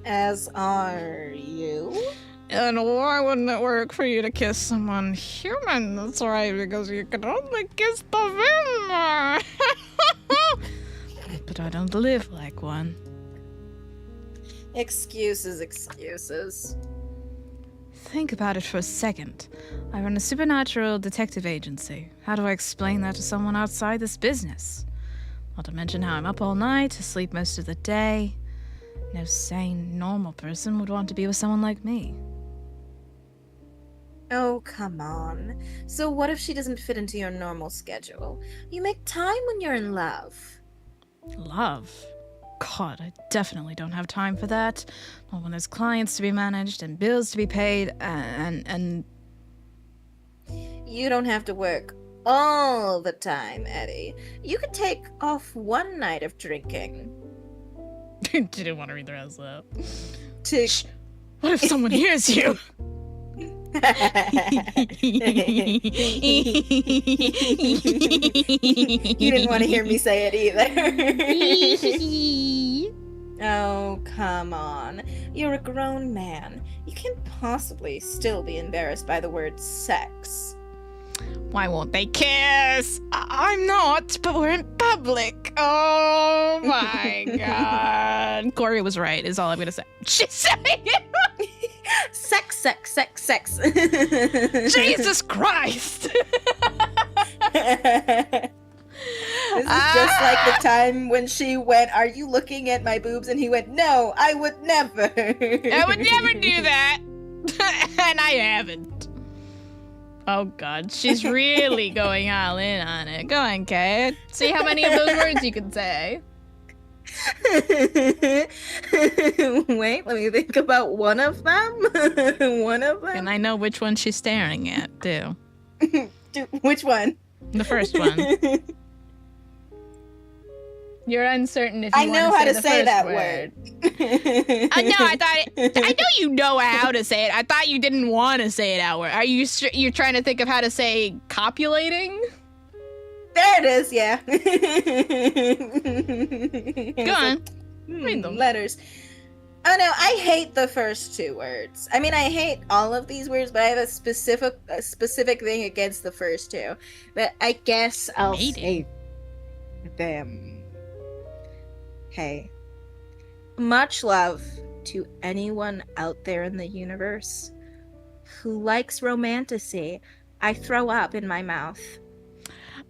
As are you. And why wouldn't it work for you to kiss someone human? That's right, because you can only kiss the vampire. But I don't live like one. Excuses. Think about it for a second. I run a supernatural detective agency. How do I explain that to someone outside this business? Not to mention how I'm up all night, asleep most of the day. No sane, normal person would want to be with someone like me. Oh, come on. So what if she doesn't fit into your normal schedule? You make time when you're in love. Love? God, I definitely don't have time for that. Not when there's clients to be managed and bills to be paid and... You don't have to work all the time, Eddie. You could take off one night of drinking. Didn't want to read the rest of To... that. What if someone hears you? You didn't want to hear me say it either. Oh, come on. You're a grown man. You can't possibly still be embarrassed by the word sex. Why won't they kiss? I'm not, but we're in public. Oh my god. Corey was right, is all I'm gonna say. She's saying it! Sex. Jesus Christ! This is just like the time when she went, "Are you looking at my boobs?" And he went, "No, I would never." I would never do that. And I haven't. Oh god, she's really going all in on it. Go on, Kay. See how many of those words you can say. Wait, let me think about one of them. And I know which one she's staring at, too. Which one? The first one. You're uncertain if you I know want how to to say say the that first word. I know you know how to say it. I thought you didn't want to say it out. Are you you're trying to think of how to say copulating? There it is, yeah. Go on. Read them. Letters. Oh no, I hate the first two words. I mean, I hate all of these words, but I have a specific thing against the first two. But I guess I'll say them. Hey, much love to anyone out there in the universe who likes romantasy. I throw up in my mouth.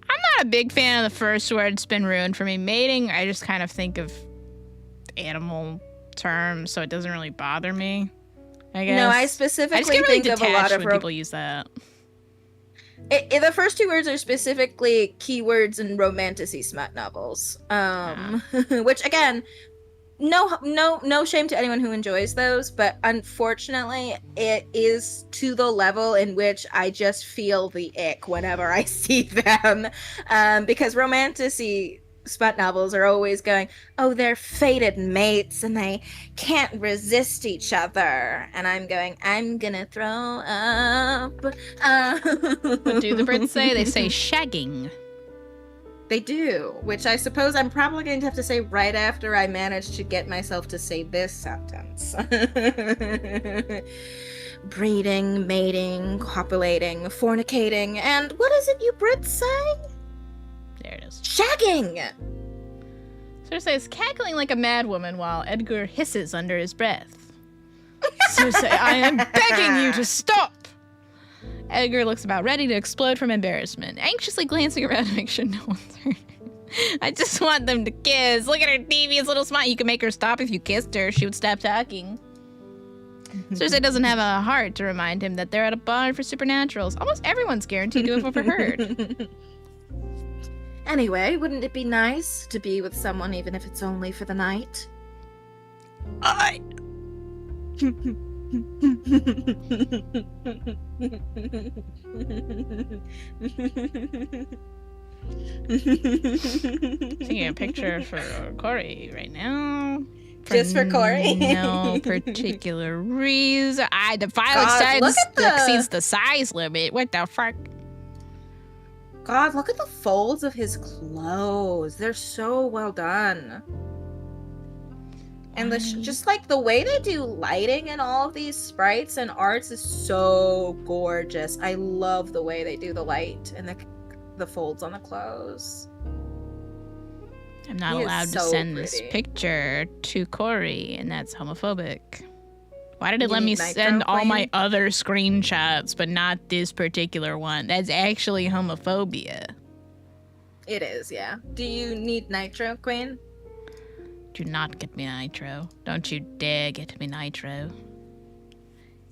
I'm not a big fan of the first word. It's been ruined for me. Mating, I just kind of think of animal terms, so it doesn't really bother me, I guess. No, I just specifically get really think of a lot detached of when people use that. The first two words are specifically keywords in romantasy smut novels. Which again, no shame to anyone who enjoys those, but unfortunately it is to the level in which I just feel the ick whenever I see them. Because romantasy smut novels are always going, oh, they're fated mates and they can't resist each other. And I'm going, I'm gonna throw up. What do the Brits say? They say shagging. They do, which I suppose I'm probably going to have to say right after I manage to get myself to say this sentence. Breeding, mating, copulating, fornicating, and what is it you Brits say? There it is. Shagging! Cersei is cackling like a madwoman while Edgar hisses under his breath. Cersei, I am begging you to stop! Edgar looks about ready to explode from embarrassment, anxiously glancing around to make sure no one's hurt. I just want them to kiss. Look at her devious little smile. You can make her stop if you kissed her. She would stop talking. Cersei doesn't have a heart to remind him that they're at a bar for supernaturals. Almost everyone's guaranteed to have overheard. Anyway, wouldn't it be nice to be with someone even if it's only for the night? Taking a picture for Corey right now. Just for Corey? No particular reason. The file God, exceeds the size limit. What the fuck? God, look at the folds of his clothes. They're so well done. And just like the way they do lighting and all of these sprites and arts is so gorgeous. I love the way they do the light and the folds on the clothes. I'm not allowed to send this picture to Corey, and that's homophobic. Why did it let me send all my other screenshots, but not this particular one? That's actually homophobia. It is, yeah. Do you need Nitro, Queen? Do not get me Nitro. Don't you dare get me Nitro.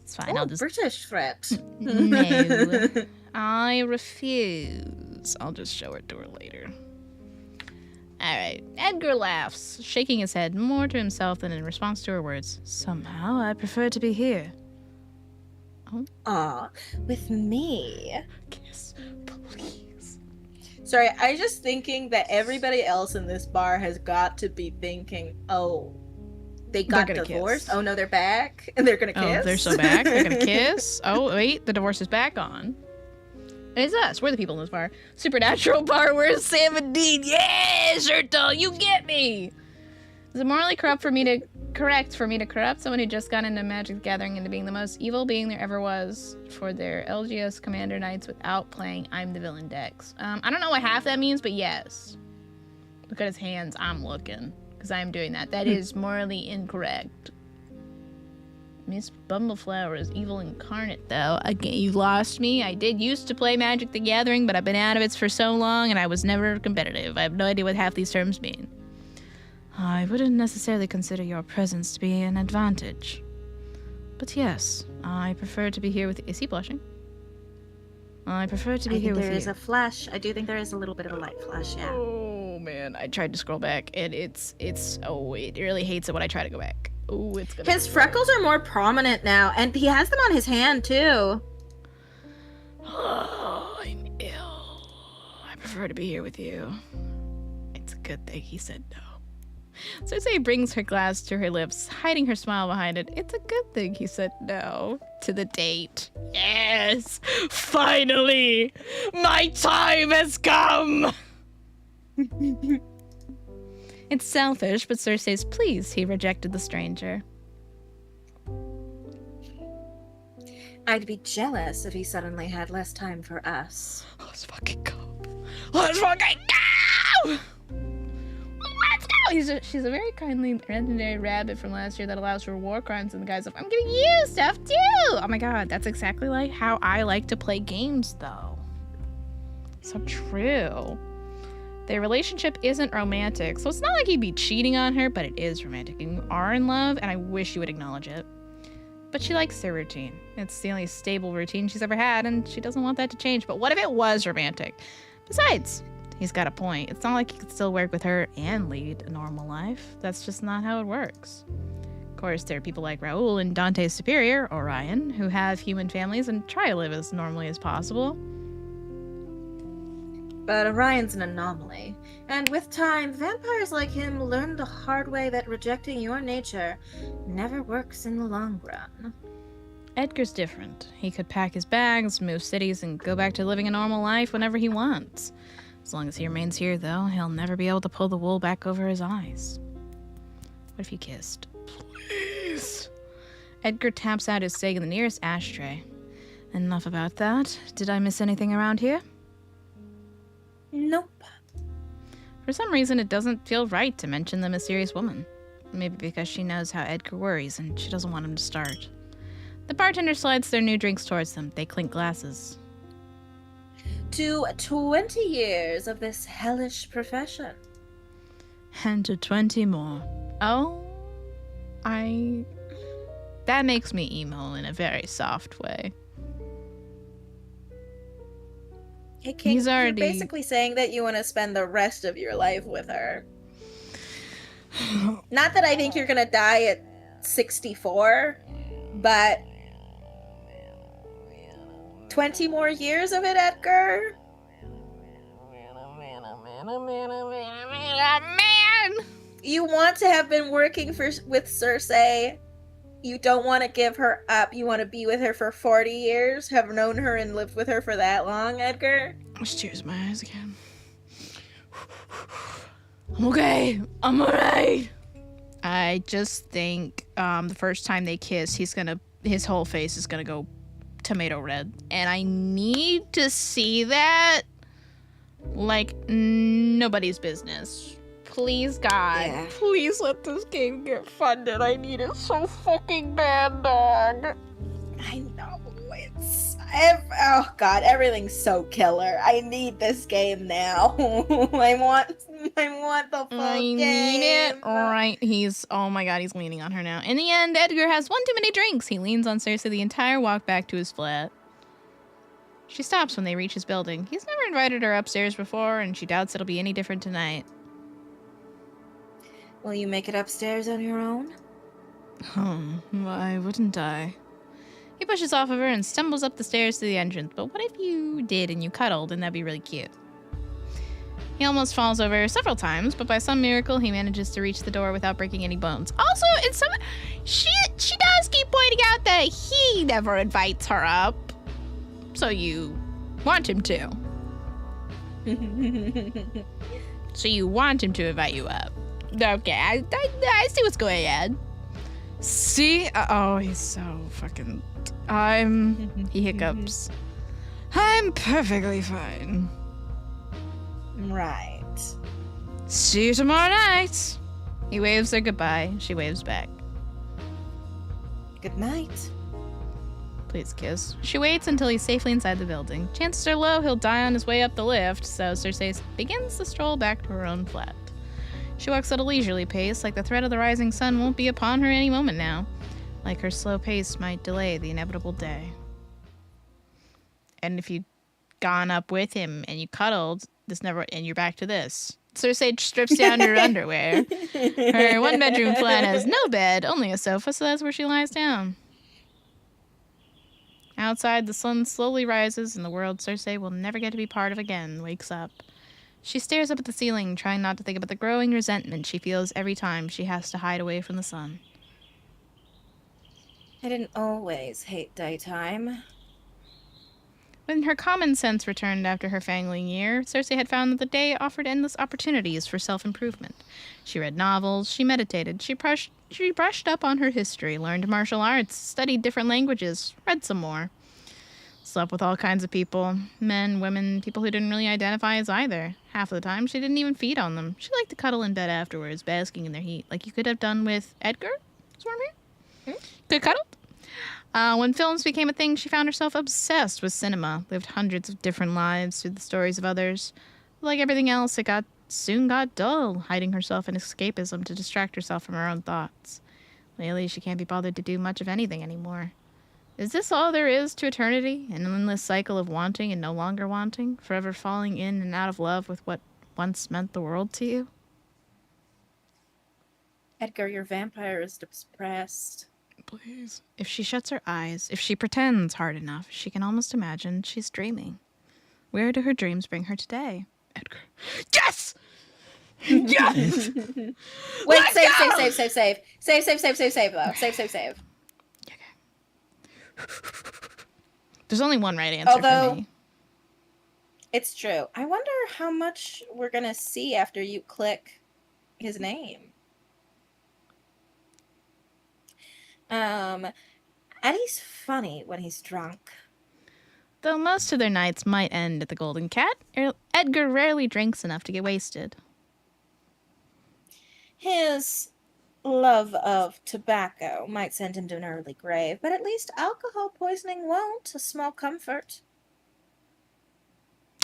It's fine, I'll just... British threat. No. I refuse. I'll just show it to her later. Alright, Edgar laughs, shaking his head more to himself than in response to her words. Somehow I prefer to be here. Oh. Aw, with me. Kiss, please. Sorry, I just thinking that everybody else in this bar has got to be thinking, oh, they got divorced? Kiss. Oh no, they're back? And they're gonna kiss? Oh, they're so back? They're gonna kiss? Oh, wait, the divorce is back on. It's us. We're the people in this bar. Supernatural bar. Where's Sam and Dean? Yeah, Shirtle, you get me. Is it morally correct for me to corrupt someone who just got into Magic the Gathering into being the most evil being there ever was for their LGS Commander Knights without playing I'm the Villain decks? I don't know what half that means, but yes. Look at his hands. I'm looking because I'm doing that. That is morally incorrect. Miss Bumbleflower is evil incarnate, though. Again, you lost me. I did used to play Magic the Gathering, but I've been out of it for so long, and I was never competitive. I have no idea what half these terms mean. I wouldn't necessarily consider your presence to be an advantage. But yes, I prefer to be here with... Is he blushing? I prefer to be here with you. There is a flash. I do think there is a little bit of a light flash, yeah. Oh, man. I tried to scroll back, and it really hates it when I try to go back. Ooh, it's gonna his freckles are more prominent now, and he has them on his hand too. Oh, I'm ill. I prefer to be here with you. It's a good thing he said no. Cersei brings her glass to her lips, hiding her smile behind it. It's a good thing he said no to the date. Yes, finally, my time has come. It's selfish, but Cersei's pleased he rejected the stranger. I'd be jealous if he suddenly had less time for us. Let's fucking go. Let's fucking go! Let's go! She's a very kindly legendary rabbit from last year that allows for war crimes in the guise of, I'm giving you stuff too! Oh my god, that's exactly like how I like to play games, though. So true. Their relationship isn't romantic, so it's not like he'd be cheating on her, but it is romantic. And you are in love, and I wish you would acknowledge it. But she likes their routine. It's the only stable routine she's ever had, and she doesn't want that to change. But what if it was romantic? Besides, he's got a point. It's not like he could still work with her and lead a normal life. That's just not how it works. Of course, there are people like Raoul and Dante's superior, Orion, who have human families and try to live as normally as possible. But Orion's an anomaly, and with time, vampires like him learn the hard way that rejecting your nature never works in the long run. Edgar's different. He could pack his bags, move cities, and go back to living a normal life whenever he wants. As long as he remains here, though, he'll never be able to pull the wool back over his eyes. What if you kissed? Please. Edgar taps out his cig in the nearest ashtray. Enough about that. Did I miss anything around here? Nope. For some reason, it doesn't feel right to mention the mysterious woman. Maybe because she knows how Edgar worries and she doesn't want him to start. The bartender slides their new drinks towards them. They clink glasses. to 20 years of this hellish profession. And to 20 more. Oh, that makes me emo in a very soft way. Hey, King, He's already... you're basically saying that you want to spend the rest of your life with her. Not that I think you're gonna die at 64, but 20 more years of it, Edgar? Man! You want to have been working with Cersei. You don't want to give her up. You want to be with her for 40 years, have known her and lived with her for that long, Edgar? Just tears in my eyes again. I'm okay. I'm alright. I just think the first time they kiss, his whole face is gonna go tomato red. And I need to see that like nobody's business. Please, God, please let this game get funded. I need it so fucking bad, dog. I know, oh God, everything's so killer. I need this game now. I want the full I game. need it. Alright, oh my God, he's leaning on her now. In the end, Edgar has one too many drinks. He leans on Cersei the entire walk back to his flat. She stops when they reach his building. He's never invited her upstairs before, and she doubts it'll be any different tonight. Will you make it upstairs on your own? Why wouldn't I? He pushes off of her and stumbles up the stairs to the entrance. But what if you did and you cuddled, and that'd be really cute? He almost falls over several times, but by some miracle, he manages to reach the door without breaking any bones. Also, she does keep pointing out that he never invites her up. So you want him to. So you want him to invite you up. Okay, I see what's going on. See? Oh, he's so fucking... He hiccups. I'm perfectly fine. Right. See you tomorrow night. He waves her goodbye. She waves back. Good night. Please kiss. She waits until he's safely inside the building. Chances are low he'll die on his way up the lift, so Cersei begins the stroll back to her own flat. She walks at a leisurely pace, like the threat of the rising sun won't be upon her any moment now. Like her slow pace might delay the inevitable day. And if you'd gone up with him and you cuddled, and you're back to this. Cersei strips down her underwear. Her one-bedroom flat has no bed, only a sofa, so that's where she lies down. Outside, the sun slowly rises, and the world Cersei will never get to be part of again wakes up. She stares up at the ceiling, trying not to think about the growing resentment she feels every time she has to hide away from the sun. I didn't always hate daytime. When her common sense returned after her fangling year, Cersei had found that the day offered endless opportunities for self-improvement. She read novels, she meditated, she brushed up on her history, learned martial arts, studied different languages, read some more. Slept with all kinds of people, men, women, people who didn't really identify as either. Half of the time, she didn't even feed on them. She liked to cuddle in bed afterwards, basking in their heat, like you could have done with Edgar. Good cuddled? When films became a thing, she found herself obsessed with cinema, lived hundreds of different lives through the stories of others. Like everything else, it soon got dull, hiding herself in escapism to distract herself from her own thoughts. Lately, she can't be bothered to do much of anything anymore. Is this all there is to eternity? An endless cycle of wanting and no longer wanting, forever falling in and out of love with what once meant the world to you? Edgar, your vampire is depressed. Please. If she shuts her eyes, if she pretends hard enough, she can almost imagine she's dreaming. Where do her dreams bring her today? Edgar. Yes! Yes! Wait, save, though. Save. Okay. There's only one right answer for me. It's true. I wonder how much we're gonna see after you click his name. Eddie's funny when he's drunk. Though most of their nights might end at the Golden Cat, Edgar rarely drinks enough to get wasted. His love of tobacco might send him to an early grave, but at least alcohol poisoning won't. A small comfort.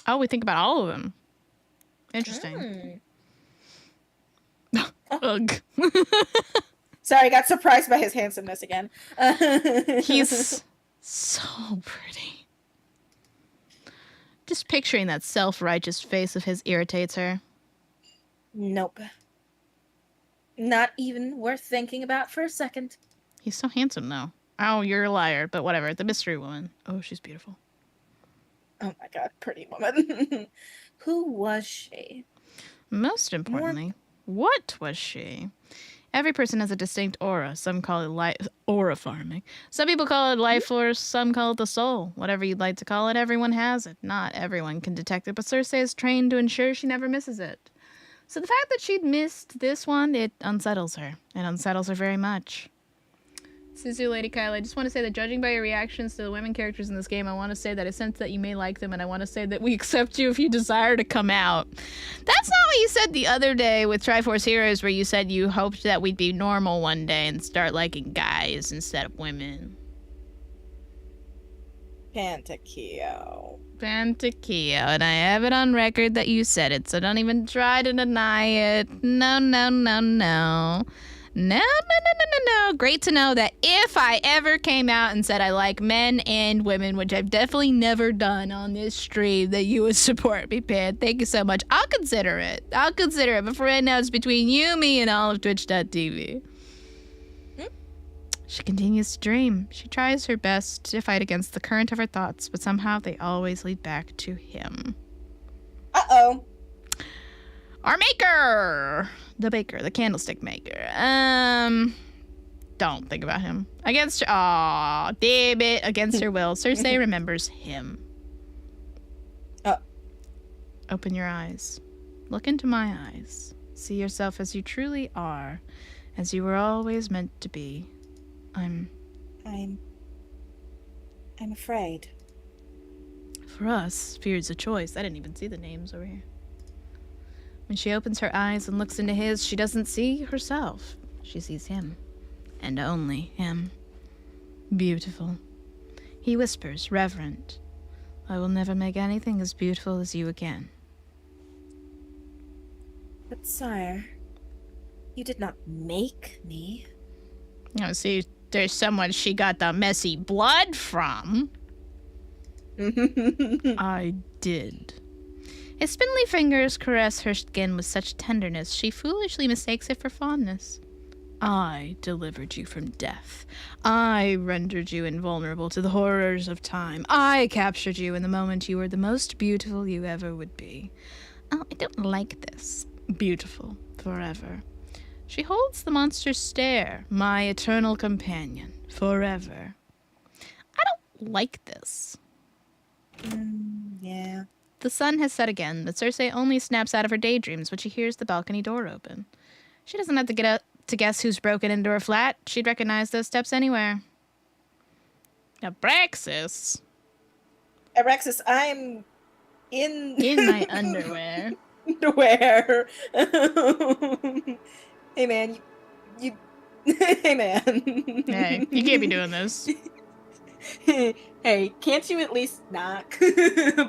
Oh, we think about all of them. Interesting. Ugh. Sorry, I got surprised by his handsomeness again. He's so pretty. Just picturing that self-righteous face of his irritates her. Nope. Not even worth thinking about for a second. He's so handsome, though. Oh, you're a liar, but whatever. The mystery woman. Oh, she's beautiful. Oh my god, pretty woman. Who was she? Most importantly, what was she? Every person has a distinct aura. Some call it aura farming. Some people call it life force. Some call it the soul. Whatever you'd like to call it, everyone has it. Not everyone can detect it, but Cersei is trained to ensure she never misses it. So the fact that she'd missed this one, it unsettles her. It unsettles her very much. Suzu, LadyKaella, I just want to say that judging by your reactions to the women characters in this game, I want to say that I sense that you may like them, and I want to say that we accept you if you desire to come out. That's not what you said the other day with Triforce Heroes, where you said you hoped that we'd be normal one day and start liking guys instead of women. Pantakeo. And I have it on record that you said it, so don't even try to deny it. No. No. Great to know that if I ever came out and said I like men and women, which I've definitely never done on this stream, that you would support me, Pan. Thank you so much. I'll consider it. But for right now, it's between you, me, and all of Twitch.tv. She continues to dream. She tries her best to fight against the current of her thoughts, but somehow they always lead back to him. Uh-oh. Our maker! The baker, the candlestick maker. Don't think about him. Against her will, Cersei remembers him. Open your eyes. Look into my eyes. See yourself as you truly are, as you were always meant to be. I'm afraid. For us, fear's a choice. I didn't even see the names over here. When she opens her eyes and looks into his, she doesn't see herself. She sees him. And only him. Beautiful. He whispers, reverent, I will never make anything as beautiful as you again. But sire, you did not make me. Oh, see, there's someone she got the messy blood from. I did. His spindly fingers caress her skin with such tenderness, she foolishly mistakes it for fondness. I delivered you from death. I rendered you invulnerable to the horrors of time. I captured you in the moment you were the most beautiful you ever would be. Oh, I don't like this. Beautiful forever. She holds the monster's stare, my eternal companion, forever. I don't like this. Yeah. The sun has set again, but Cersei only snaps out of her daydreams when she hears the balcony door open. She doesn't have to get up to guess who's broken into her flat. She'd recognize those steps anywhere. Abraxas? Abraxas, I'm in my underwear. Underwear. Hey, man. You Hey, man. Hey, you can't be doing this. Hey, can't you at least knock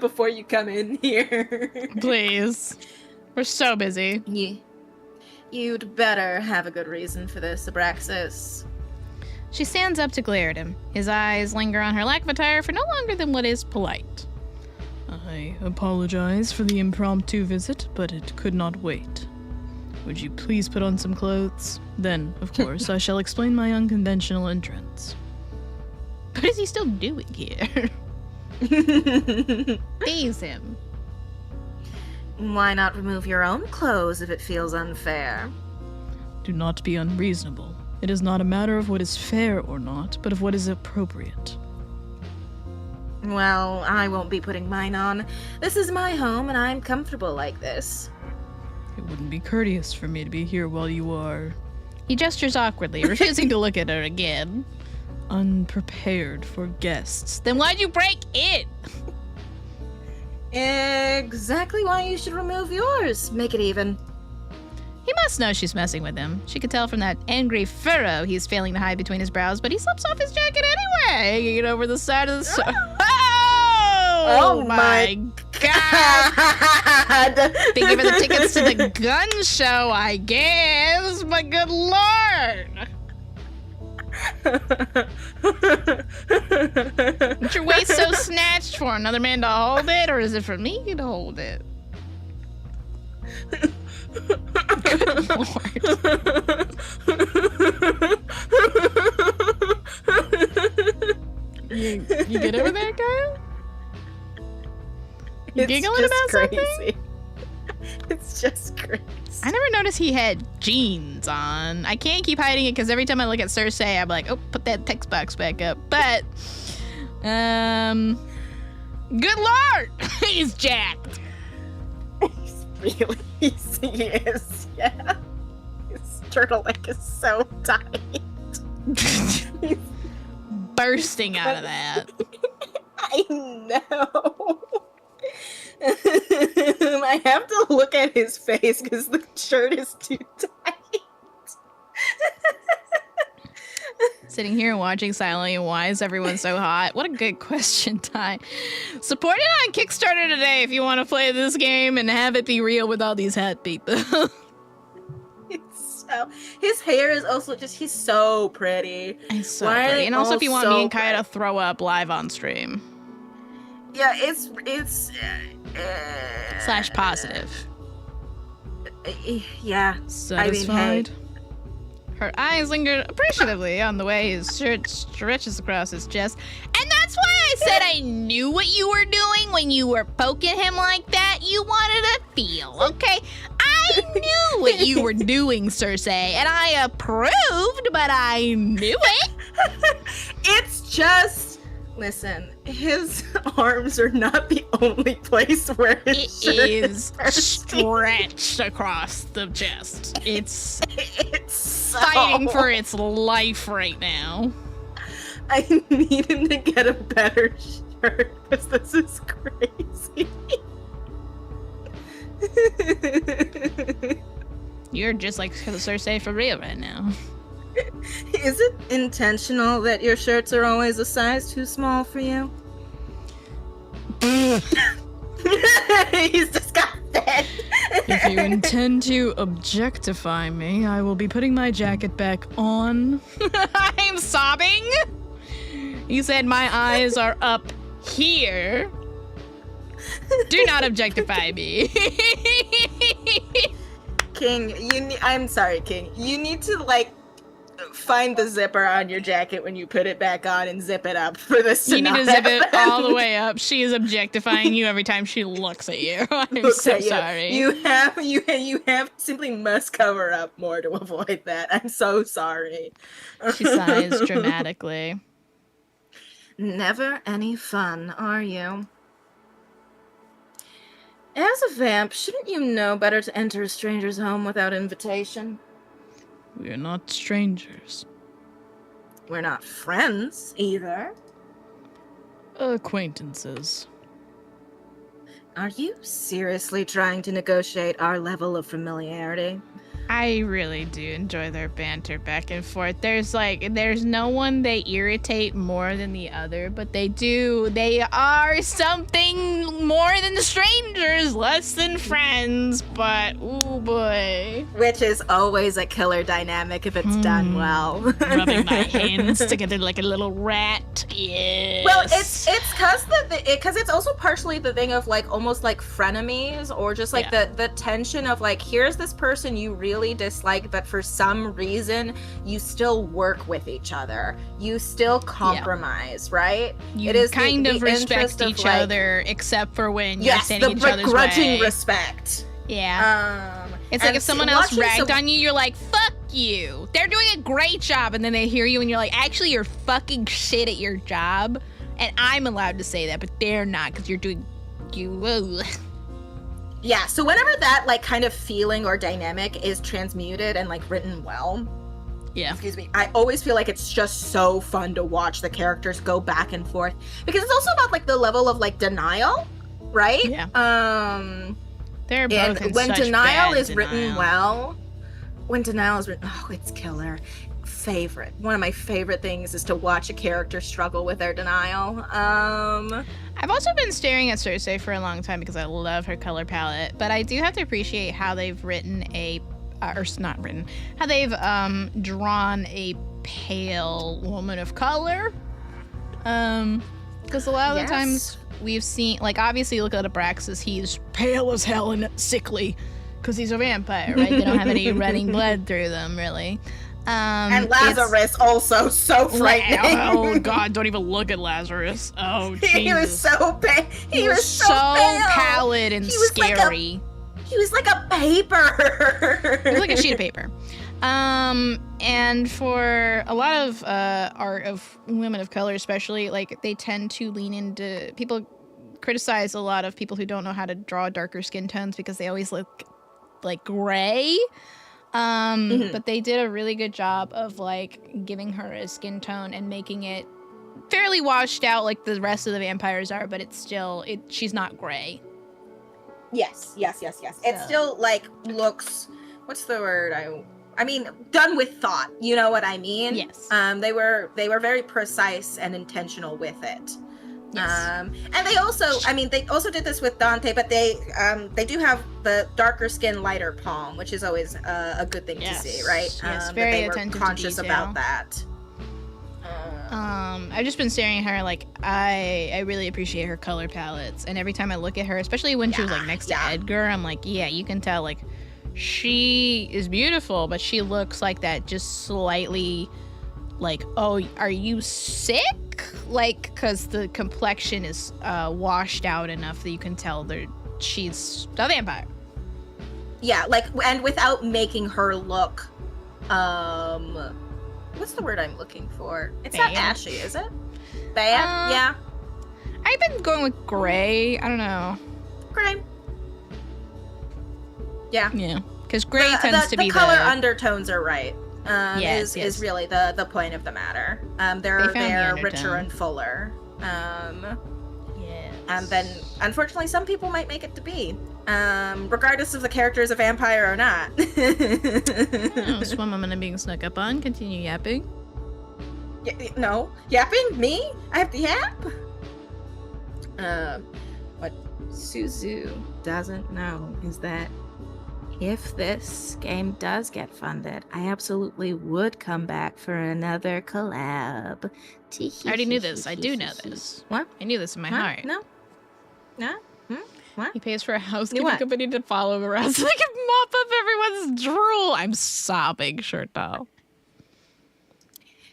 before you come in here? Please. We're so busy. You'd better have a good reason for this, Abraxas. She stands up to glare at him. His eyes linger on her lack of attire for no longer than what is polite. I apologize for the impromptu visit, but it could not wait. Would you please put on some clothes? Then, of course, I shall explain my unconventional entrance. What is he still doing here? Tease him. Why not remove your own clothes if it feels unfair? Do not be unreasonable. It is not a matter of what is fair or not, but of what is appropriate. Well, I won't be putting mine on. This is my home, and I'm comfortable like this. It wouldn't be courteous for me to be here while you are... He gestures awkwardly, refusing to look at her again. Unprepared for guests. Then why'd you break in? Exactly why you should remove yours. Make it even. He must know she's messing with him. She could tell from that angry furrow he's failing to hide between his brows, but he slips off his jacket anyway, hanging it over the side of the... Oh my God! Thank you for the tickets to the gun show, I guess. But good lord! What's your waist so snatched for? Another man to hold it, or is it for me to hold it? Good lord. You get over there, Kyle? You giggling about crazy. something? It's just crazy. I never noticed he had jeans on. I can't keep hiding it because every time I look at Cersei, I'm like, oh, put that text box back up. But, good lord, he's jacked. Really, he is, yeah. His turtleneck is so tight. He's Bursting out of that. I know. I have to look at his face because the shirt is too tight. Sitting here and watching silently, why is everyone so hot? What a good question, Ty. Support it on Kickstarter today if you want to play this game and have it be real with all these hot people. It's so... His hair is also just... He's so pretty. It's so Why are pretty. they And also all if you want so me and Kaya to pretty? throw up live on stream. Yeah, it's / positive. Yeah. Satisfied? Her eyes lingered appreciatively on the way his shirt stretches across his chest. And that's why I said I knew what you were doing when you were poking him like that. You wanted to feel, okay? I knew what you were doing, Cersei, and I approved, but I knew it. It's just... Listen, his arms are not the only place where his It shirt is thirsty. stretched across the chest. It's It's so... fighting for its life right now. I need him to get a better shirt because this is crazy. You're just like Cersei for real right now. Is it intentional that your shirts are always a size too small for you? He's disgusted. If you intend to objectify me, I will be putting my jacket back on. I'm sobbing. You said my eyes are up here. Do not objectify me. King, I'm sorry, King. You need to like find the zipper on your jacket when you put it back on and zip it up for this. You need to zip it all the way up. She is objectifying you every time she looks at you. I'm so sorry. You have simply must cover up more to avoid that. I'm so sorry. She sighs dramatically. Never any fun, are you? As a vamp, shouldn't you know better to enter a stranger's home without invitation? We are not strangers. We're not friends, either. Acquaintances. Are you seriously trying to negotiate our level of familiarity? I really do enjoy their banter back and forth. There's no one they irritate more than the other, but they are something more than strangers, less than friends, but ooh boy. Which is always a killer dynamic if it's done well. Rubbing my hands together like a little rat. Yes. Well, it's because it's also partially the thing of like almost like frenemies or just like the tension of like here's this person you really dislike, but for some reason you still work with each other. You still compromise, right? You it is kind of respect interest of, each like, other, except for when you're standing the each other's begrudging way. respect. Yeah. It's like if someone else ragged on you, you're like, fuck you. They're doing a great job. And then they hear you and you're like, actually, you're fucking shit at your job. And I'm allowed to say that, but they're not because you're doing you. Yeah, so whenever that like kind of feeling or dynamic is transmuted and like written well, excuse me, I always feel like it's just so fun to watch the characters go back and forth because it's also about like the level of like denial, right? Yeah. They're and both in when such denial bad is written well, when denial is written, oh, it's killer. one of my favorite things is to watch a character struggle with their denial. I've also been staring at Cersei for a long time because I love her color palette, but I do have to appreciate how they've written how they've drawn a pale woman of color. Because a lot of the times we've seen, like, obviously look at Abraxas, he's pale as hell and sickly because he's a vampire, right? They don't have any running blood through them, really. And Lazarus also so frightening. Oh God! Don't even look at Lazarus. Oh, Jesus. He was so pale. He was so pale. Pallid and scary. He was like a paper. He was like a sheet of paper. And for a lot of art of women of color, especially, like, they tend to lean into, people criticize a lot of people who don't know how to draw darker skin tones because they always look like gray. But they did a really good job of, like, giving her a skin tone and making it fairly washed out like the rest of the vampires are, but it's still, she's not gray. Yes. It still, like, looks, what's the word? I mean, done with thought. You know what I mean? Yes. They were very precise and intentional with it. Yes. And they also did this with Dante, but they do have the darker skin, lighter palm, which is always a good thing to see, right? Yes, very that they attentive were conscious to detail. about that. I've just been staring at her, like, I really appreciate her color palettes, and every time I look at her, especially when she was, like, next to Edgar, I'm like, yeah, you can tell, like, she is beautiful, but she looks like that just slightly, like, oh, are you sick? Like, because the complexion is washed out enough that you can tell she's a vampire. Yeah, like, and without making her look, what's the word I'm looking for? It's not ashy, is it? Bad? Yeah. I've been going with gray. I don't know. Gray. Yeah. Yeah. Because gray tends to be the color undertones are right. Yes. Is really the point of the matter. They're richer and fuller. Yes. And then, unfortunately, some people might make it to be. Regardless if the character is a vampire or not. Oh, Swim, I'm gonna being snuck up on. Continue yapping. No. Yapping? Me? I have to yap? What Suzu doesn't know is that if this game does get funded, I absolutely would come back for another collab. I already knew this. I do know this. What? I knew this in my heart. No? What? He pays for a housekeeping company to follow him around so they can mop up everyone's drool. I'm sobbing, Shirto.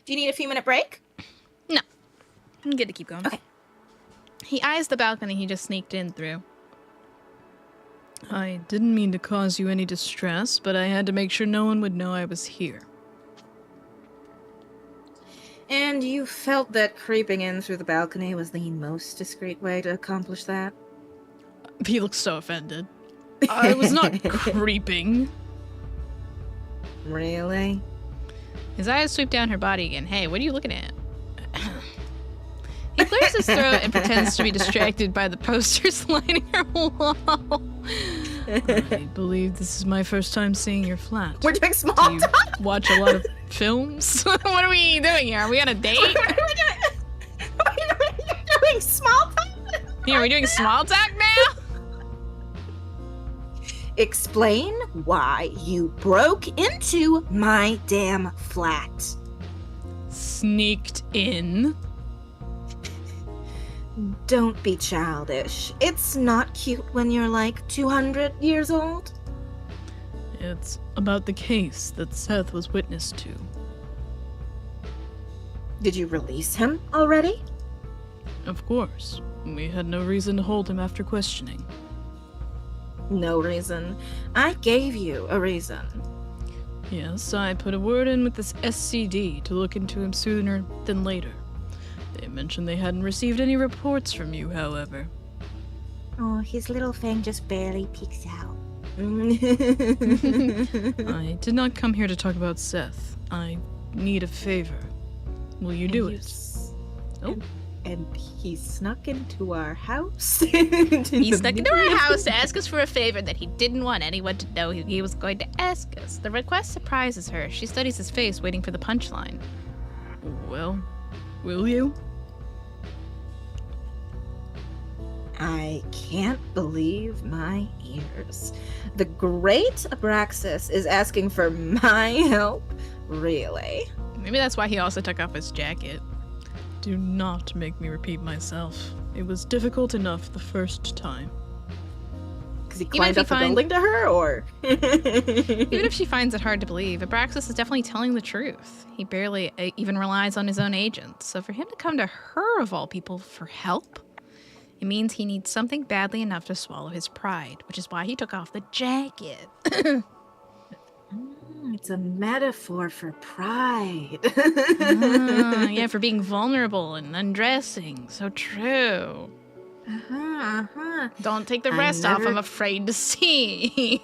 Do you need a few minute break? No. I'm good to keep going. Okay. He eyes the balcony he just sneaked in through. I didn't mean to cause you any distress, but I had to make sure no one would know I was here. And you felt that creeping in through the balcony was the most discreet way to accomplish that? He looks so offended. I was not creeping. Really? His eyes sweep down her body again. Hey, what are you looking at? He clears his throat and pretends to be distracted by the posters lining her wall. I believe this is my first time seeing your flat. We're doing small Do you talk? watch a lot of films? What are we doing here? Are we on a date? You're doing small talk? Yeah, are we doing small talk now? Explain why you broke into my damn flat. Sneaked in. Don't be childish. It's not cute when you're like 200 years old. It's about the case that Seth was witness to. Did you release him already? Of course. We had no reason to hold him after questioning. No reason. I gave you a reason. Yes, I put a word in with this SCD to look into him sooner than later. They mentioned they hadn't received any reports from you, however. Oh, his little fang just barely peeks out. I did not come here to talk about Seth. I need a favor. Will you do it? s- Oh. And he snuck into our house? He snuck into our house to ask us for a favor that he didn't want anyone to know he was going to ask us. The request surprises her. She studies his face, waiting for the punchline. Well, will you? I can't believe my ears. The great Abraxas is asking for my help? Really? Maybe that's why he also took off his jacket. Do not make me repeat myself. It was difficult enough the first time. Because he climbed up the building to her, or? Even if she finds it hard to believe, Abraxas is definitely telling the truth. He barely even relies on his own agents. So for him to come to her, of all people, for help, it means he needs something badly enough to swallow his pride, which is why he took off the jacket. It's a metaphor for pride. Yeah, for being vulnerable and undressing. So true. Don't take the rest off, I'm afraid to see.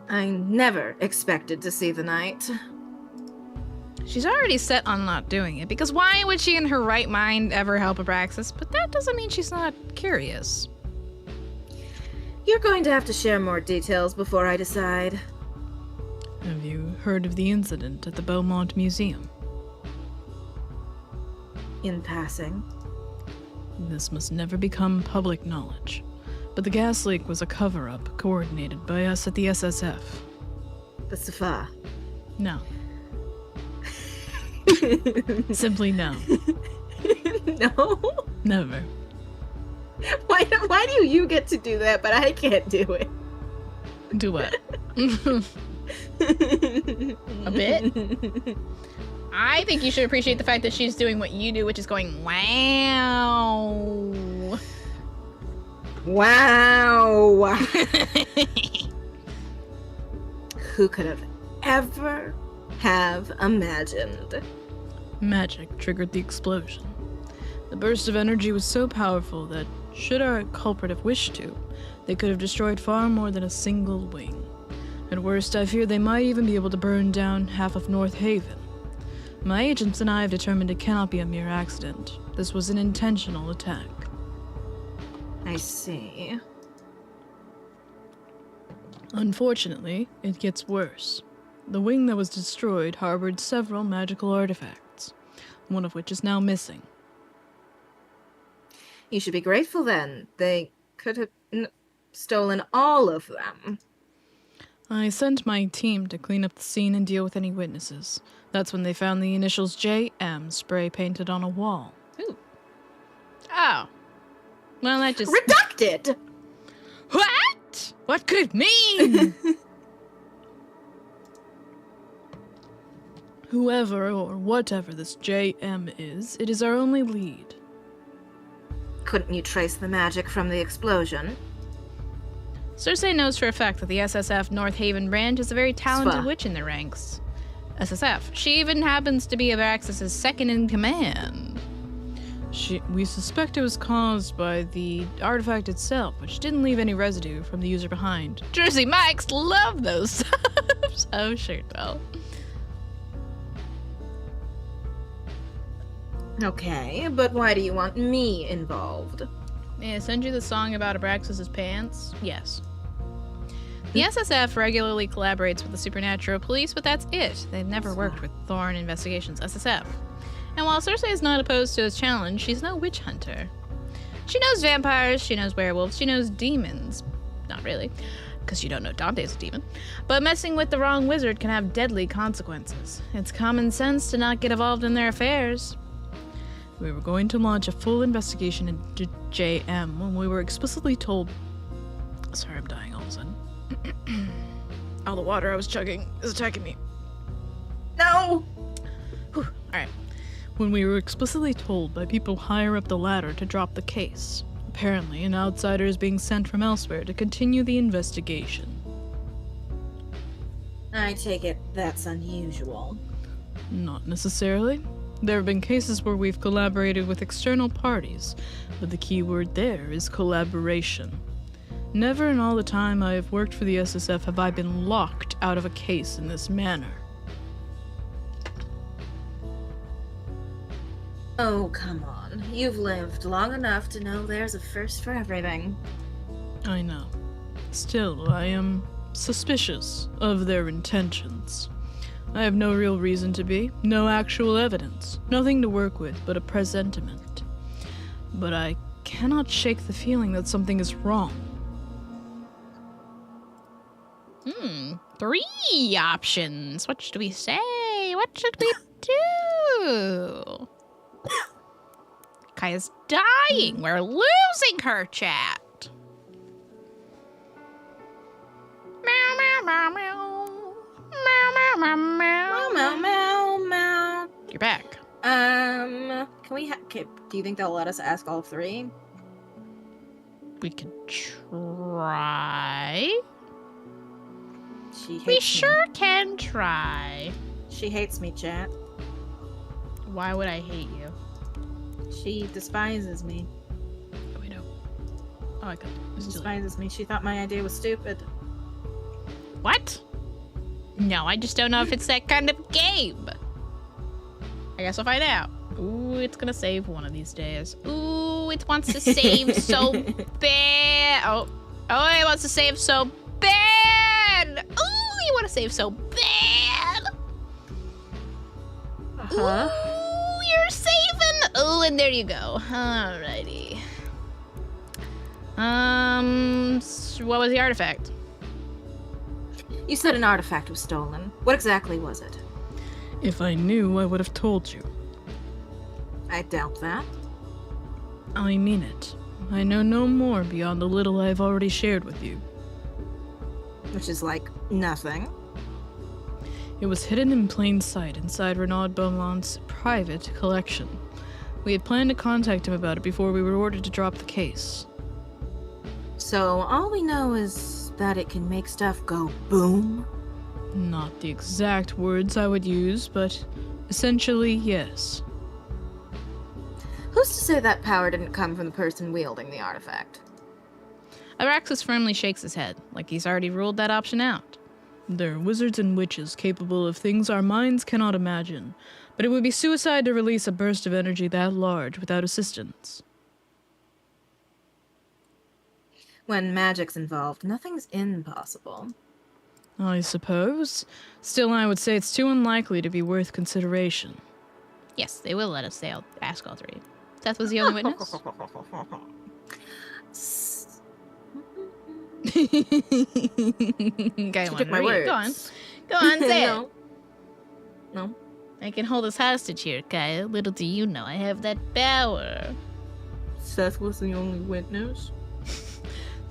I never expected to see the night. She's already set on not doing it, because why would she in her right mind ever help Abraxas? But that doesn't mean she's not curious. You're going to have to share more details before I decide. Have you heard of the incident at the Beaumont Museum? In passing. This must never become public knowledge, but the gas leak was a cover-up coordinated by us at the SSF. The Safa. No. Simply no. No? Never. Why do you get to do that, but I can't do it? Do what? A bit? I think you should appreciate the fact that she's doing what you do, which is going, wow. Wow. Who could have imagined? Magic triggered the explosion. The burst of energy was so powerful that, should our culprit have wished to, they could have destroyed far more than a single wing. At worst, I fear they might even be able to burn down half of North Haven. My agents and I have determined it cannot be a mere accident. This was an intentional attack. I see. Unfortunately, it gets worse. The wing that was destroyed harbored several magical artifacts, one of which is now missing. You should be grateful then. They could have stolen all of them. I sent my team to clean up the scene and deal with any witnesses. That's when they found the initials JM spray painted on a wall. Ooh. Oh. Well, that just... Redacted! What? What could it mean? Whoever or whatever this JM is, it is our only lead. Couldn't you trace the magic from the explosion? Cersei knows for a fact that the SSF North Haven branch is a very talented witch in their ranks. SSF. She even happens to be Abraxas' second-in-command. We suspect it was caused by the artifact itself, which didn't leave any residue from the user behind. Jersey Mike's love those subs. Oh, sure, though. Okay, but why do you want me involved? May I send you the song about Abraxas' pants? Yes. The SSF regularly collaborates with the supernatural police, but that's it. They've never worked with Thorn Investigations SSF. And while Cersei is not opposed to his challenge, she's no witch hunter. She knows vampires, she knows werewolves, she knows demons. Not really, because you don't know Dante's a demon. But messing with the wrong wizard can have deadly consequences. It's common sense to not get involved in their affairs. We were going to launch a full investigation into JM when we were explicitly told... Sorry, I'm dying all of a sudden. All the water I was chugging is attacking me. No! Whew. Alright. When we were explicitly told by people higher up the ladder to drop the case. Apparently, an outsider is being sent from elsewhere to continue the investigation. I take it that's unusual. Not necessarily. There have been cases where we've collaborated with external parties, but the key word there is collaboration. Never in all the time I have worked for the SSF have I been locked out of a case in this manner. Oh, come on. You've lived long enough to know there's a first for everything. I know. Still, I am suspicious of their intentions. I have no real reason to be, no actual evidence, nothing to work with but a presentiment. But I cannot shake the feeling that something is wrong. 3 options. What should we say? What should we do? Kaya's dying. We're losing her, chat. Meow, meow, meow, meow. Meow, meow, meow, meow. Meow, meow, meow. You're back. Can we do you think they'll let us ask all 3? We could try. She hates We me. sure can try. She hates me, chat. Why would I hate you? She despises me. Oh, wait, no. Oh, I could. She despises me. She thought my idea was stupid. What? No, I just don't know if it's that kind of game. I guess I'll find out. Ooh, it's gonna save one of these days. Ooh, it wants to save so bad. Oh, it wants to save so bad. Ooh, you want to save so bad. Uh-huh. Ooh, you're saving. Oh, and there you go. Alrighty. What was the artifact? You said an artifact was stolen. What exactly was it? If I knew, I would have told you. I doubt that. I mean it. I know no more beyond the little I've already shared with you. Which is like nothing. It was hidden in plain sight inside Renaud Beaumont's private collection. We had planned to contact him about it before we were ordered to drop the case. So all we know is that it can make stuff go boom. Not the exact words I would use, but essentially, yes. Who's to say that power didn't come from the person wielding the artifact? Abraxas firmly shakes his head, like he's already ruled that option out. There are wizards and witches capable of things our minds cannot imagine, but it would be suicide to release a burst of energy that large without assistance. When magic's involved, nothing's impossible. I suppose. Still, I would say it's too unlikely to be worth consideration. Yes, they will let us ask all 3. Seth was the only witness. Okay, She took my read it. words. Go on, say No. it. No. I can hold us hostage here, Kaya. Little do you know, I have that power. Seth was the only witness.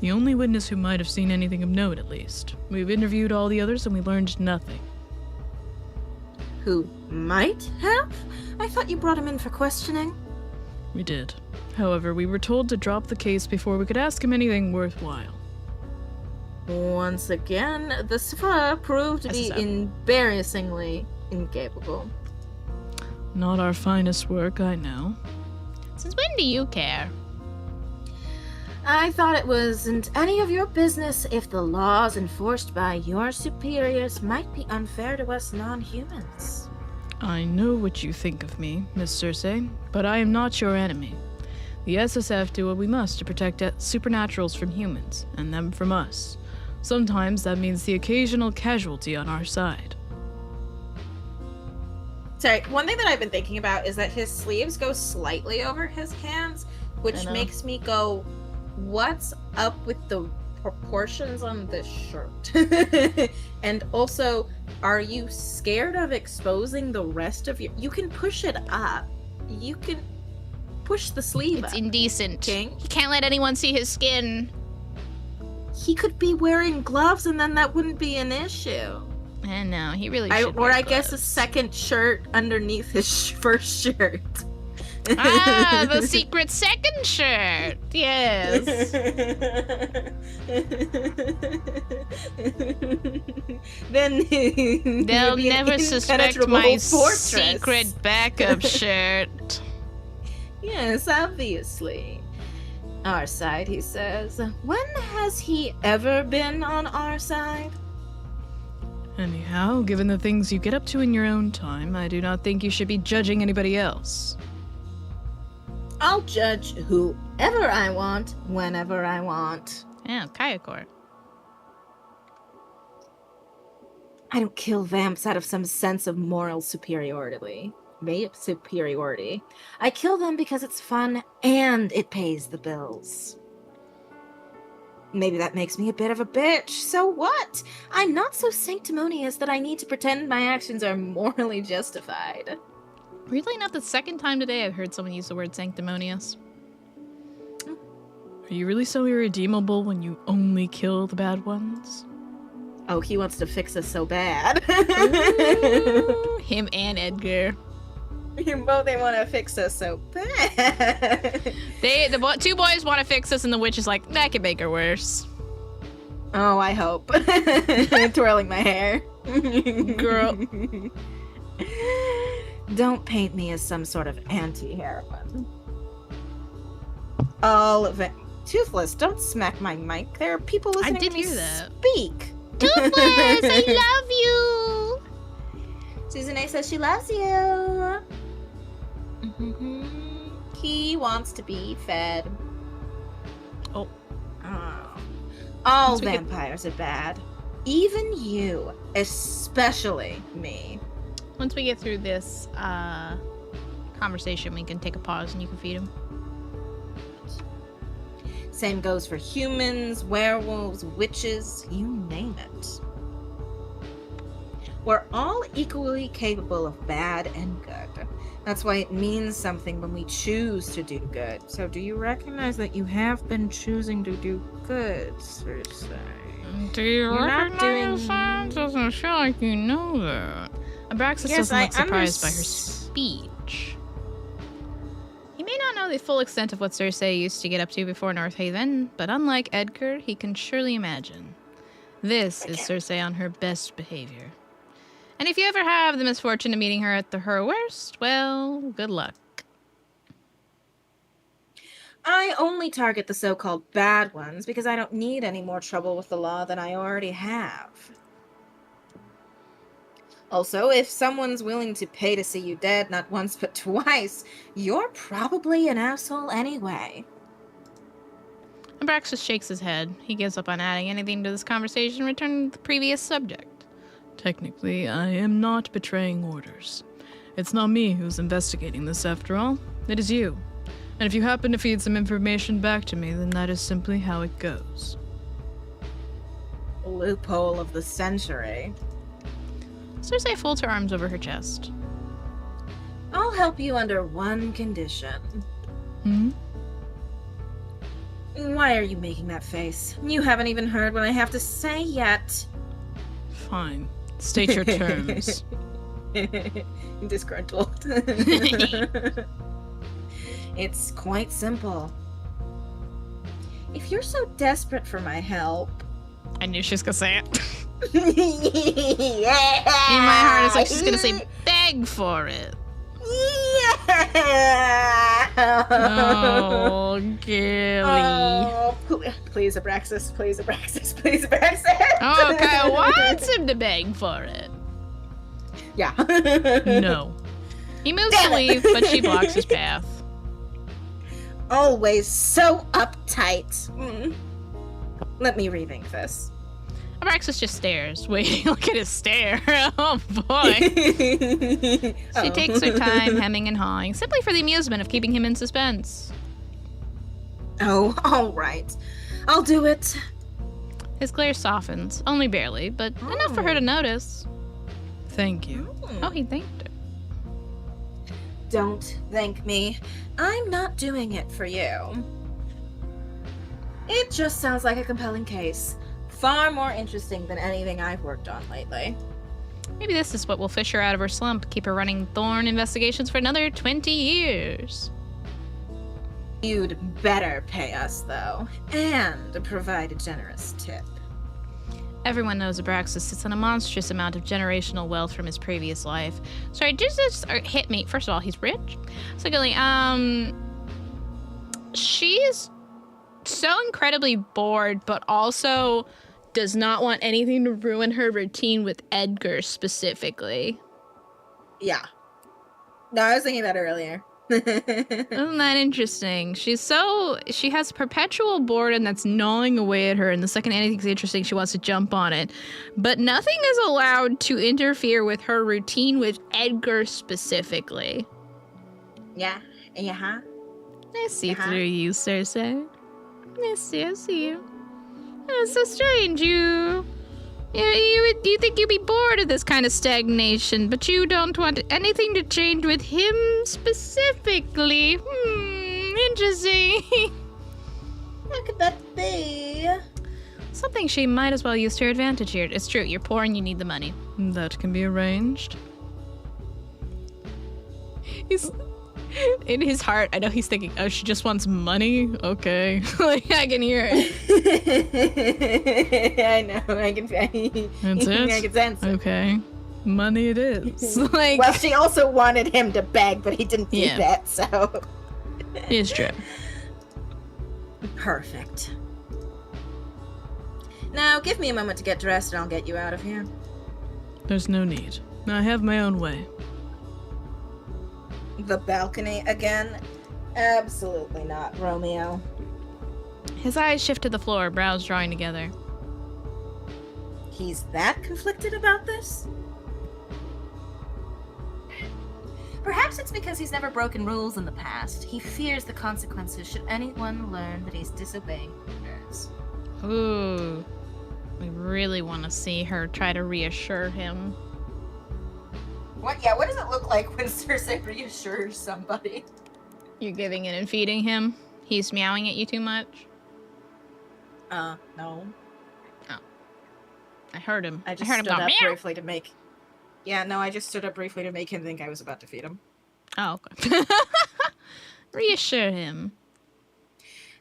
The only witness who might have seen anything of note, at least. We've interviewed all the others and we learned nothing. Who might have? I thought you brought him in for questioning. We did. However, we were told to drop the case before we could ask him anything worthwhile. Once again, the Sfra proved to be SSF. embarrassingly incapable. Not our finest work, I know. Since when do you care? I thought it wasn't any of your business if the laws enforced by your superiors might be unfair to us non-humans. I know what you think of me, Miss Cersei, but I am not your enemy. The SSF do what we must to protect supernaturals from humans, and them from us. Sometimes that means the occasional casualty on our side. Sorry, one thing that I've been thinking about is that his sleeves go slightly over his hands, which I know. makes me go, what's up with the proportions on this shirt? And also, are you scared of exposing the rest of your... You can push it up. You can push the sleeve It's up. indecent. King. You can't let anyone see his skin. He could be wearing gloves and then that wouldn't be an issue. I know, he really should Or wear I guess a gloves. second shirt underneath his first shirt. Ah, the secret second shirt. Yes. Then They'll maybe an never suspect impenetrable my fortress. secret backup shirt. Yes, obviously. Our side, he says. When has he ever been on our side? Anyhow, given the things you get up to in your own time, I do not think you should be judging anybody else. I'll judge whoever I want, whenever I want. Yeah, Kayakor. I don't kill vamps out of some sense of moral superiority. I kill them because it's fun and it pays the bills. Maybe that makes me a bit of a bitch. So what? I'm not so sanctimonious that I need to pretend my actions are morally justified. Really not the second time today I've heard someone use the word sanctimonious. Are you really so irredeemable when you only kill the bad ones? Oh, he wants to fix us so bad. Ooh, him and Edgar. Both they want to fix us so bad. The two boys want to fix us, and the witch is like, that could make her worse. Oh, I hope. Twirling my hair. Girl. Don't paint me as some sort of anti-heroine. All of it. Toothless, don't smack my mic. There are people listening to me hear that. speak. Toothless, I love you. Susan A says she loves you. He wants to be fed. Oh. All vampires are bad. Even you. Especially me. Once we get through this conversation, we can take a pause and you can feed him. Same goes for humans, werewolves, witches, you name it. We're all equally capable of bad and good. That's why it means something when we choose to do good. So do you recognize that you have been choosing to do good, Cersei? Do you You're not recognize doing- that? Doesn't feel like you know that. Abraxas Yes, doesn't look I surprised by her speech. He may not know the full extent of what Cersei used to get up to before North Haven, but unlike Edgar, he can surely imagine. This is Cersei on her best behavior. And if you ever have the misfortune of meeting her at her worst, well, good luck. I only target the so-called bad ones because I don't need any more trouble with the law than I already have. Also, if someone's willing to pay to see you dead not once but twice, you're probably an asshole anyway. Abraxas shakes his head. He gives up on adding anything to this conversation, returning to the previous subject. Technically, I am not betraying orders. It's not me who's investigating this after all. It is you. And if you happen to feed some information back to me, then that is simply how it goes. Loophole of the century. Cersei folds her arms over her chest. I'll help you under one condition. Why are you making that face? You haven't even heard what I have to say yet. Fine. State your terms. Disgruntled. It's quite simple. If you're so desperate for my help... I knew she was gonna say it. Yeah. In my heart, it's like she's gonna say, beg for it. Yeah. Oh, Gilly. Oh, please, Abraxas. Please, Abraxas. Please, Abraxas. Oh, Kyle wants him to beg for it. Yeah. No. He moves to leave, but she blocks his path. Always so uptight. Let me rethink this. Abraxas just stares, waiting. Look at his stare. Oh, boy. She takes her time, hemming and hawing, simply for the amusement of keeping him in suspense. Oh, all right. I'll do it. His glare softens, only barely, but enough for her to notice. Thank you. Oh, he thanked her. Don't thank me. I'm not doing it for you. It just sounds like a compelling case. Far more interesting than anything I've worked on lately. Maybe this is what will fish her out of her slump, keep her running Thorn investigations for another 20 years. You'd better pay us, though, and provide a generous tip. Everyone knows Abraxas sits on a monstrous amount of generational wealth from his previous life. Sorry, just hit me. First of all, he's rich. Secondly, she's so incredibly bored, but also does not want anything to ruin her routine with Edgar specifically. Yeah. No, I was thinking that earlier. Isn't that interesting? She has perpetual boredom that's gnawing away at her, and the second anything's interesting, she wants to jump on it. But nothing is allowed to interfere with her routine with Edgar specifically. Yeah. Yeah. I see through you, Cersei. I see you. It's so strange. You think you'd be bored of this kind of stagnation, but you don't want anything to change with him specifically. Interesting. How could that be? Something she might as well use to her advantage here. It's true, you're poor and you need the money. That can be arranged. He's... In his heart, I know he's thinking, oh, she just wants money? Okay. Like, I can hear it. I know, I can That's it? I can sense it. Okay. Money it is. Like, Well, she also wanted him to beg, but he didn't do that, so... it's true. Perfect. Now, give me a moment to get dressed and I'll get you out of here. There's no need. I have my own way. The balcony again? Absolutely not, Romeo. His eyes shift to the floor, brows drawing together. He's that conflicted about this? Perhaps it's because he's never broken rules in the past. He fears the consequences should anyone learn that he's disobeying orders. Ooh. We really want to see her try to reassure him. What does it look like when Cersei reassures somebody? You're giving in and feeding him? He's meowing at you too much? No. Oh. I heard him. I just heard him stood go, up meow! briefly to make... Yeah, no, I just stood up briefly to make him think I was about to feed him. Oh, okay. Reassure him.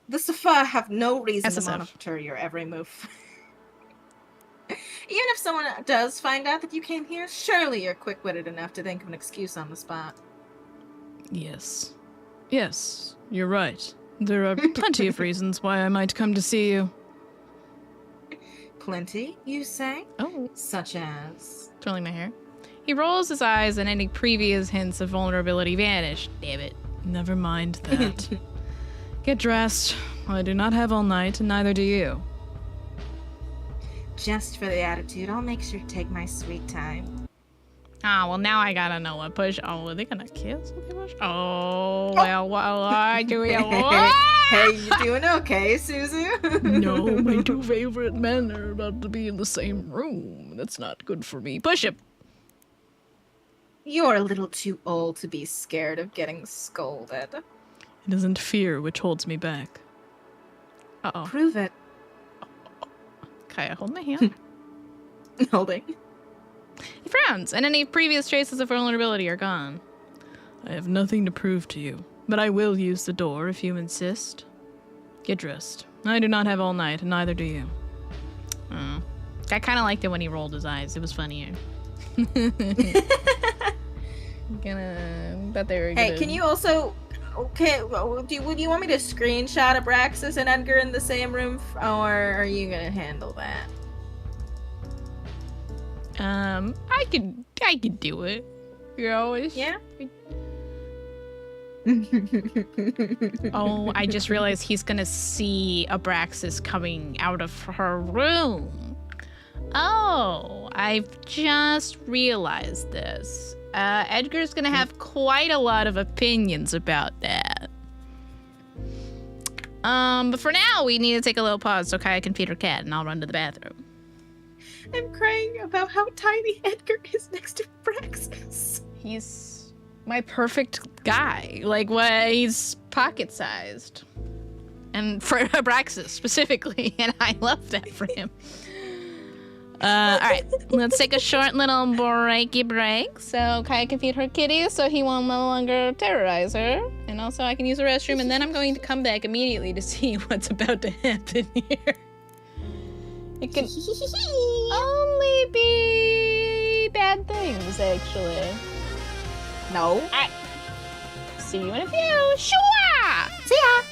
The Safa have no reason to SSF. monitor your every move. Even if someone does find out that you came here, surely you're quick-witted enough to think of an excuse on the spot. Yes. Yes, you're right. There are plenty of reasons why I might come to see you. Plenty, you say? Oh. Such as... Twirling my hair. He rolls his eyes and any previous hints of vulnerability vanish. Damn it. Never mind that. Get dressed. I do not have all night, and neither do you. Just for the attitude, I'll make sure to take my sweet time. Ah, well, now I gotta know what push. Oh, are they gonna kiss? What they push? Oh, well, I do it. Hey, you doing okay, Suzu? No, my two favorite men are about to be in the same room. That's not good for me. Push him. You're a little too old to be scared of getting scolded. It isn't fear which holds me back. Uh-oh. Prove it. Kaya, hold my hand. Holding. He frowns, and any previous traces of vulnerability are gone. I have nothing to prove to you, but I will use the door if you insist. Get dressed. I do not have all night, and neither do you. Oh. I kind of liked it when he rolled his eyes. It was funnier. Bet they were Hey, good. can you also... Okay, would you want me to screenshot Abraxas and Edgar in the same room, or are you gonna handle that? I could do it. You're always... Yeah? Oh, I just realized he's gonna see Abraxas coming out of her room. Oh, I've just realized this. Edgar's gonna have quite a lot of opinions about that. But for now, we need to take a little pause so Kaya can feed her cat, and I'll run to the bathroom. I'm crying about how tiny Edgar is next to Abraxas. He's my perfect guy. Like, what? He's pocket-sized. And for Abraxas, specifically, and I love that for him. Alright, let's take a short little breaky break so Kaya can feed her kitty so he won't no longer terrorize her. And also I can use the restroom, and then I'm going to come back immediately to see what's about to happen here. It can only be bad things, actually. No. Alright. See you in a few. Sure! See ya!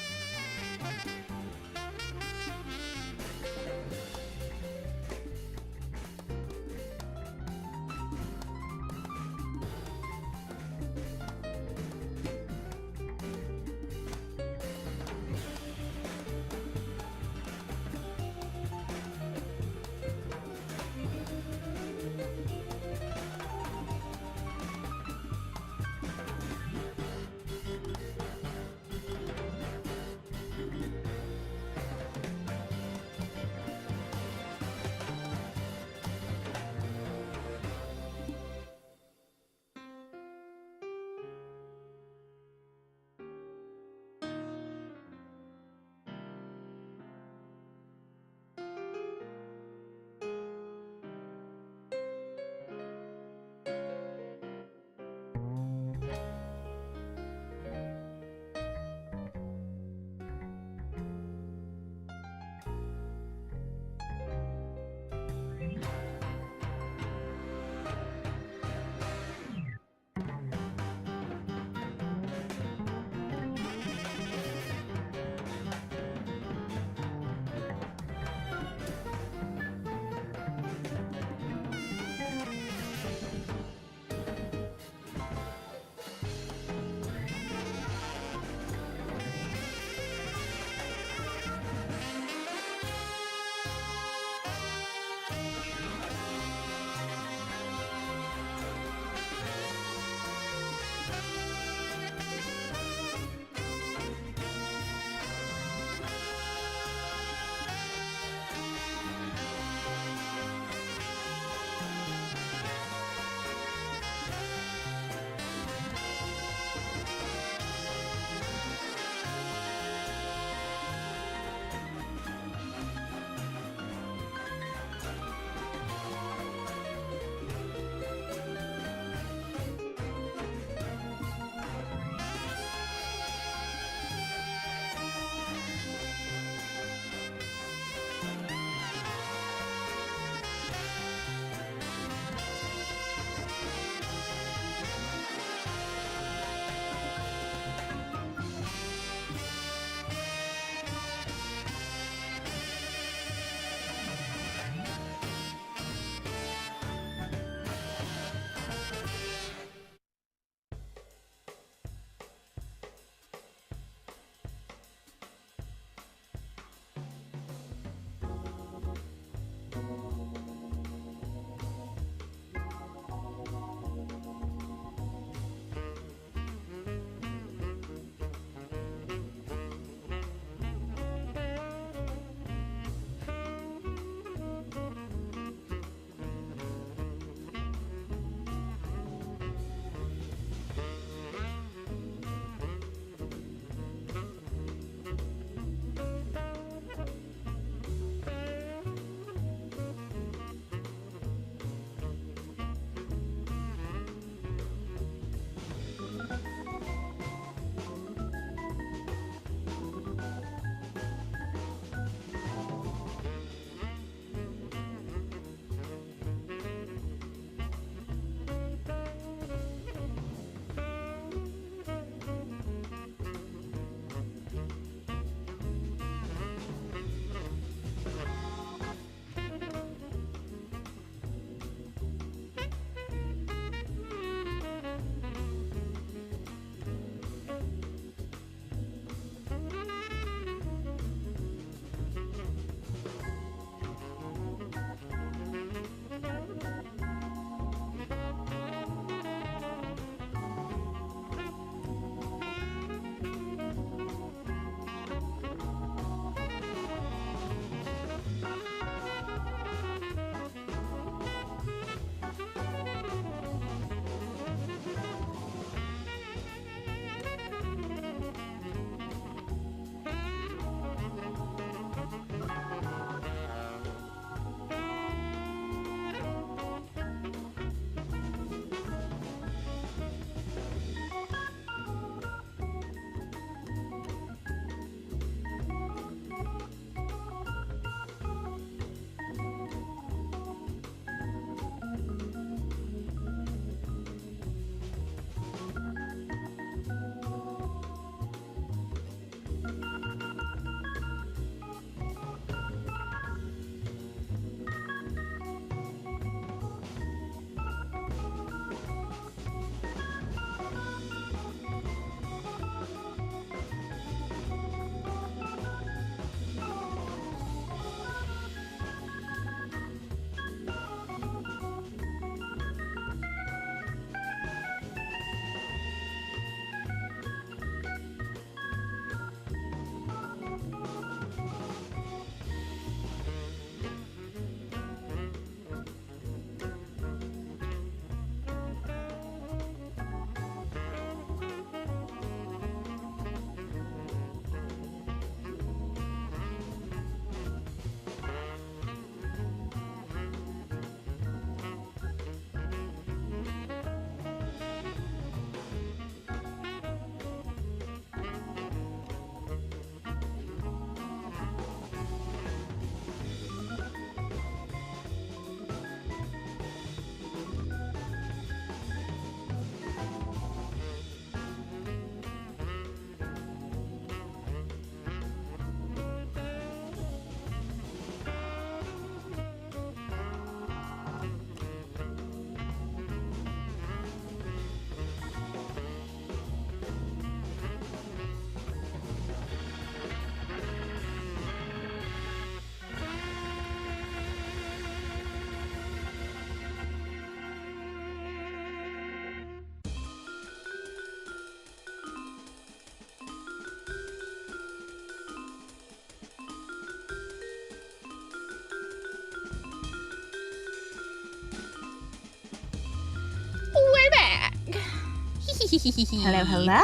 Hello, hello.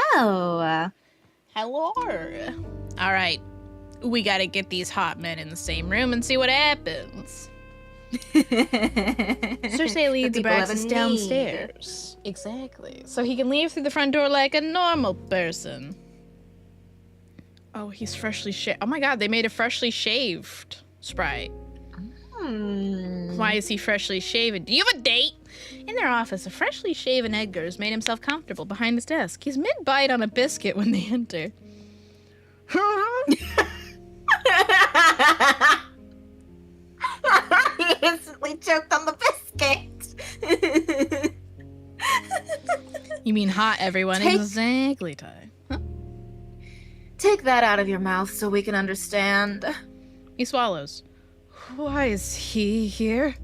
Hello. All right. We gotta get these hot men in the same room and see what happens. Cersei leads people have a Abraxas need. downstairs. Exactly. So he can leave through the front door like a normal person. Oh, he's freshly shaved. Oh my god, they made a freshly shaved Sprite. Why is he freshly shaven? Do you have a date? In their office, a freshly shaven Edgar has made himself comfortable behind his desk. He's mid-bite on a biscuit when they enter. He instantly choked on the biscuit. You mean hot, everyone. Exactly, Ty. Huh? Take that out of your mouth so we can understand. He swallows. Why is he here?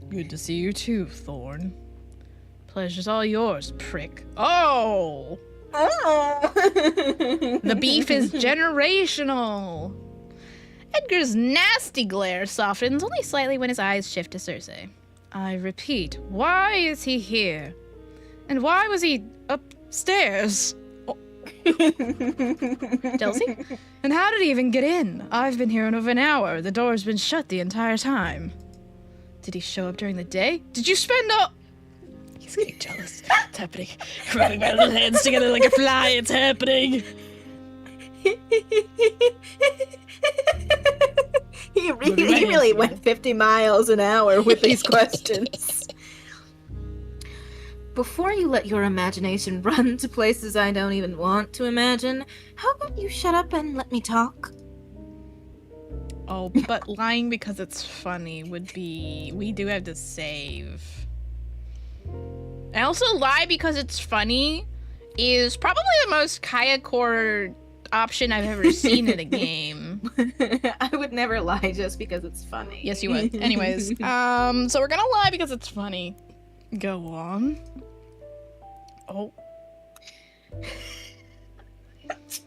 Good to see you too, Thorn. Pleasure's all yours, prick. Oh! Oh. The beef is generational. Edgar's nasty glare softens only slightly when his eyes shift to Cersei. I repeat, why is he here? And why was he upstairs? Chelsea? And how did he even get in? I've been here in over an hour. The door's been shut the entire time. Did he show up during the day? Did you spend all... He's getting jealous. It's happening. Rubbing my little hands together like a fly. It's happening. He really went 50 miles an hour with these questions. Before you let your imagination run to places I don't even want to imagine, how about you shut up and let me talk? Oh, but lying because it's funny would be... We do have to save. And also lie because it's funny is probably the most Kaya core option I've ever seen in a game. I would never lie just because it's funny. Yes, you would. Anyways, so we're gonna lie because it's funny. Go on. Oh.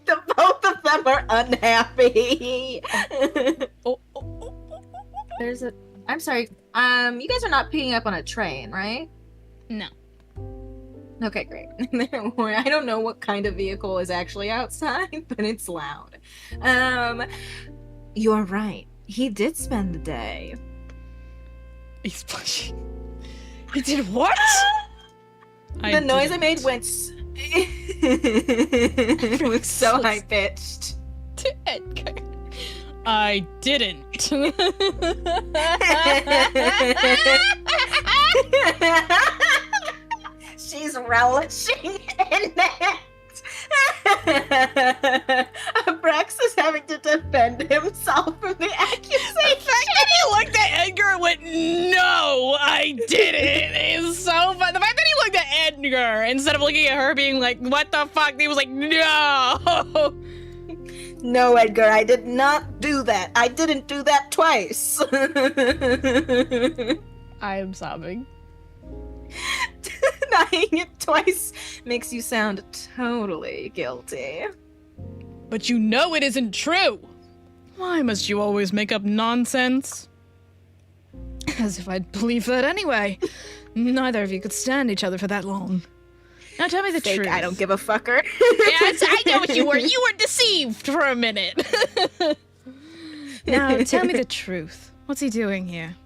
The both of them are unhappy. There's a... I'm sorry. You guys are not picking up on a train, right? No. Okay, great. I don't know what kind of vehicle is actually outside, but it's loud. You're right. He did spend the day. He's blushing. He did what? The noise I made went... It was so high-pitched. To Edgar. I didn't. She's relishing in it. Abraxas having to defend himself from the accusation. The fact that he looked at Edgar and went, "No, I didn't," is so fun. The fact that he looked at Edgar instead of looking at her being like, "What the fuck?" He was like, "No." No, Edgar, I did not do that. I didn't do that twice. I am sobbing. Denying it twice makes you sound totally guilty. But you know it isn't true. Why must you always make up nonsense? As if I'd believe that anyway. Neither of you could stand each other for that long. Now tell me the Fake, truth. I don't give a fucker. Yes, I know what you were. You were deceived for a minute. Now tell me the truth. What's he doing here?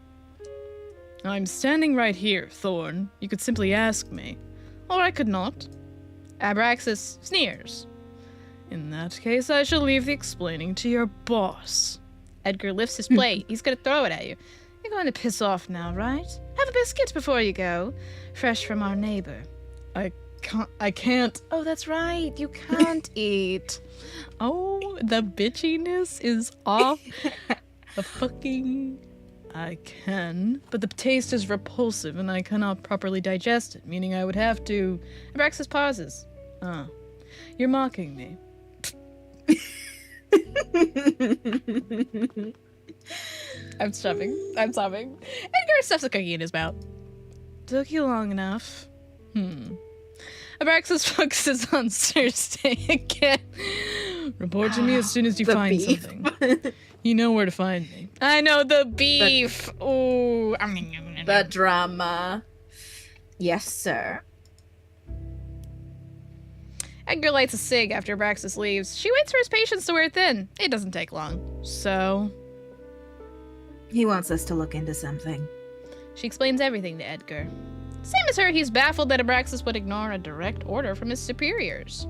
I'm standing right here, Thorn. You could simply ask me. Or I could not. Abraxas sneers. In that case, I shall leave the explaining to your boss. Edgar lifts his plate. He's gonna throw it at you. You're going to piss off now, right? Have a biscuit before you go. Fresh from our neighbor. I can't. Oh, that's right. You can't eat. Oh, the bitchiness is off the fucking... I can, but the taste is repulsive and I cannot properly digest it, meaning I would have to... Abraxas pauses. Ah, you're mocking me. I'm sobbing. Edgar stuffs a cookie in his mouth. Took you long enough. Abraxas focuses on Cersei again. Report to me as soon as you find beef. something. You know where to find me. I know the beef. Ooh. The The... drama. Yes, sir. Abraxas, having to defend himself from the accusation. Abraxas focuses on Cersei again. You know where to find me. I know the beef. Ooh. The drama. Yes, sir. 'Cause, yes, sir. 'Cause, yes, sir. Edgar lights a cig after Abraxas leaves. She waits for his patience to wear thin. It doesn't take long. So... He wants us to look into something. She explains everything to Edgar. Same as her, he's baffled that Abraxas would ignore a direct order from his superiors.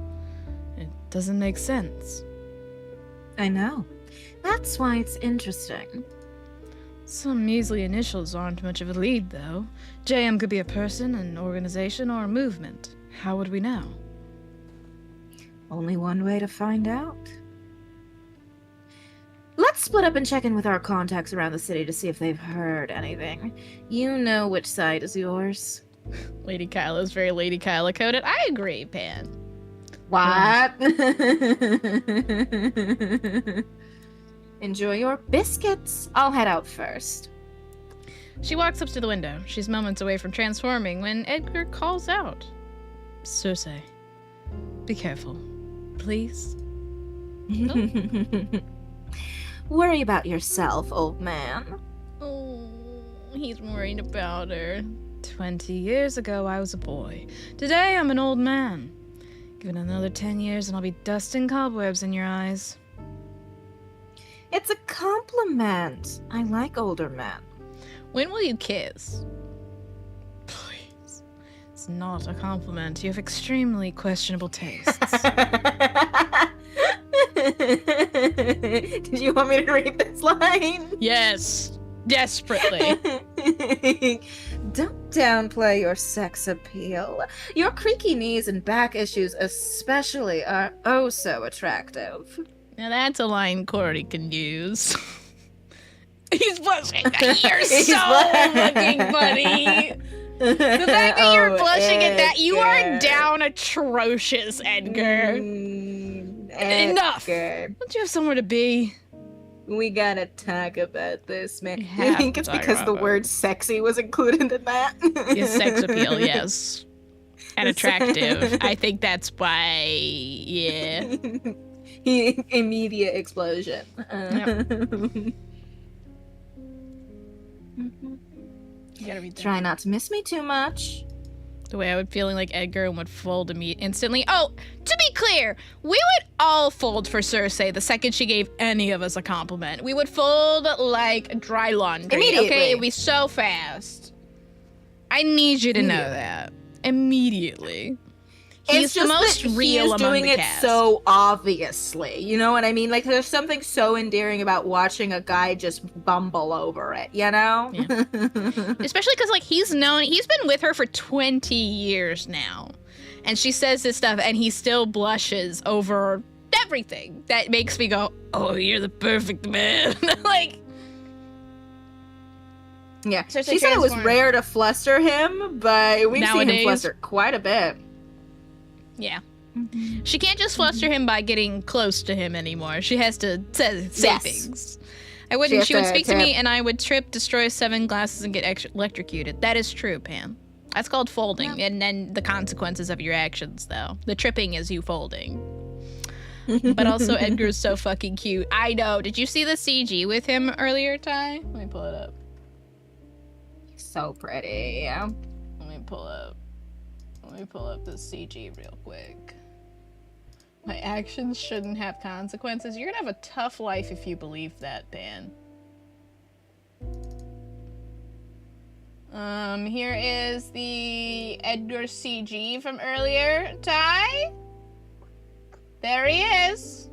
It doesn't make sense. I know. That's why it's interesting. Some measly initials aren't much of a lead, though. JM could be a person, an organization, or a movement. How would we know? Only one way to find out. Let's split up and check in with our contacts around the city to see if they've heard anything. You know which side is yours. LadyKaella is very LadyKaella coded. I agree, Pan. What? Enjoy your biscuits. I'll head out first. She walks up to the window. She's moments away from transforming when Edgar calls out. Cersei, be careful. Please? Worry about yourself, old man. Oh, he's worried about her. 20 years ago, I was a boy. Today, I'm an old man. Give it another 10 years and I'll be dusting cobwebs in your eyes. It's a compliment. I like older men. When will you kiss? Please. It's not a compliment. You have extremely questionable tastes. Did you want me to read this line? Yes. Desperately. Don't downplay your sex appeal. Your creaky knees and back issues especially are oh so attractive. Now that's a line Corey can use. He's blushing. You're He's so fucking funny. The fact that you're blushing at that, you are down atrocious, Edgar. Enough. Don't you have somewhere to be? We gotta talk about this, man. We I have think to it's talk because the about word sexy was included in that. Yes, sex appeal, yes. And attractive. I think that's why, yeah. Immediate explosion. You gotta be Try not to miss me too much. the way I would feeling like Edgar would fold instantly. Oh, to be clear, we would all fold for Cersei the second she gave any of us a compliment. We would fold like dry laundry. Immediately. Okay, it'd be so fast. I need you to know that. Immediately. He's the most real among doing the it cast. so obviously. You know what I mean? Like, there's something so endearing about watching a guy just bumble over it, you know? Yeah. Especially because, like, he's been with her for 20 years now. And she says this stuff, and he still blushes over everything. That makes me go, oh, you're the perfect man. Like, Yeah. Cersei She said it was transformed. rare to fluster him, but we've seen him Nowadays. fluster quite a bit. yeah. She can't just fluster him by getting close to him anymore. She has to say Yes. things. She would has speak to to me, and I would trip, destroy 7 glasses, and get electrocuted. That is true, Pam. That's called folding, Yeah. and then the consequences of your actions, though. The tripping is you folding. But also, Edgar's so fucking cute. I know. Did you see the CG with him earlier, Ty? Let me pull it up. So pretty. Yeah. Let me pull up the CG real quick. My actions shouldn't have consequences. You're gonna have a tough life if you believe that, Dan. Here is the Edgar CG from earlier. Ty? There he is.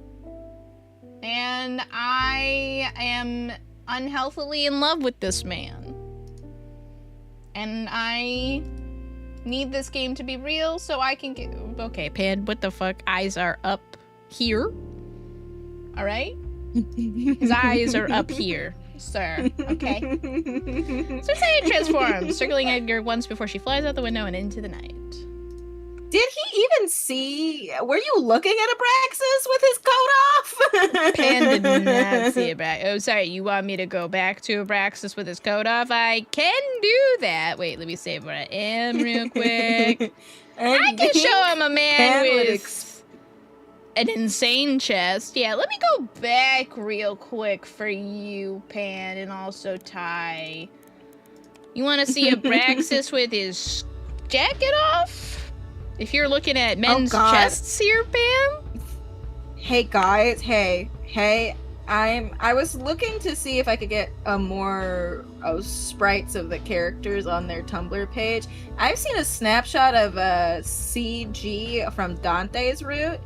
And I am unhealthily in love with this man. And I need this game to be real so I can get... Okay, Pan, what the fuck? Eyes are up here. Alright? His eyes are up here, sir. Okay? Cersei transforms, circling Edgar once before she flies out the window and into the night. Did he even see? Were you looking at Abraxas with his coat off? Pan did not see Abraxas. Oh, sorry, you want me to go back to Abraxas with his coat off? I can do that. Wait, let me save where I am real quick. I can show him a man with an insane chest. Yeah, let me go back real quick for you, Pan, and also Ty. You want to see Abraxas with his jacket off? If you're looking at men's God. chests here, Pam. Hey guys, hey. I was looking to see if I could get a more sprites of the characters on their Tumblr page. I've seen a snapshot of CG from Dante's Route,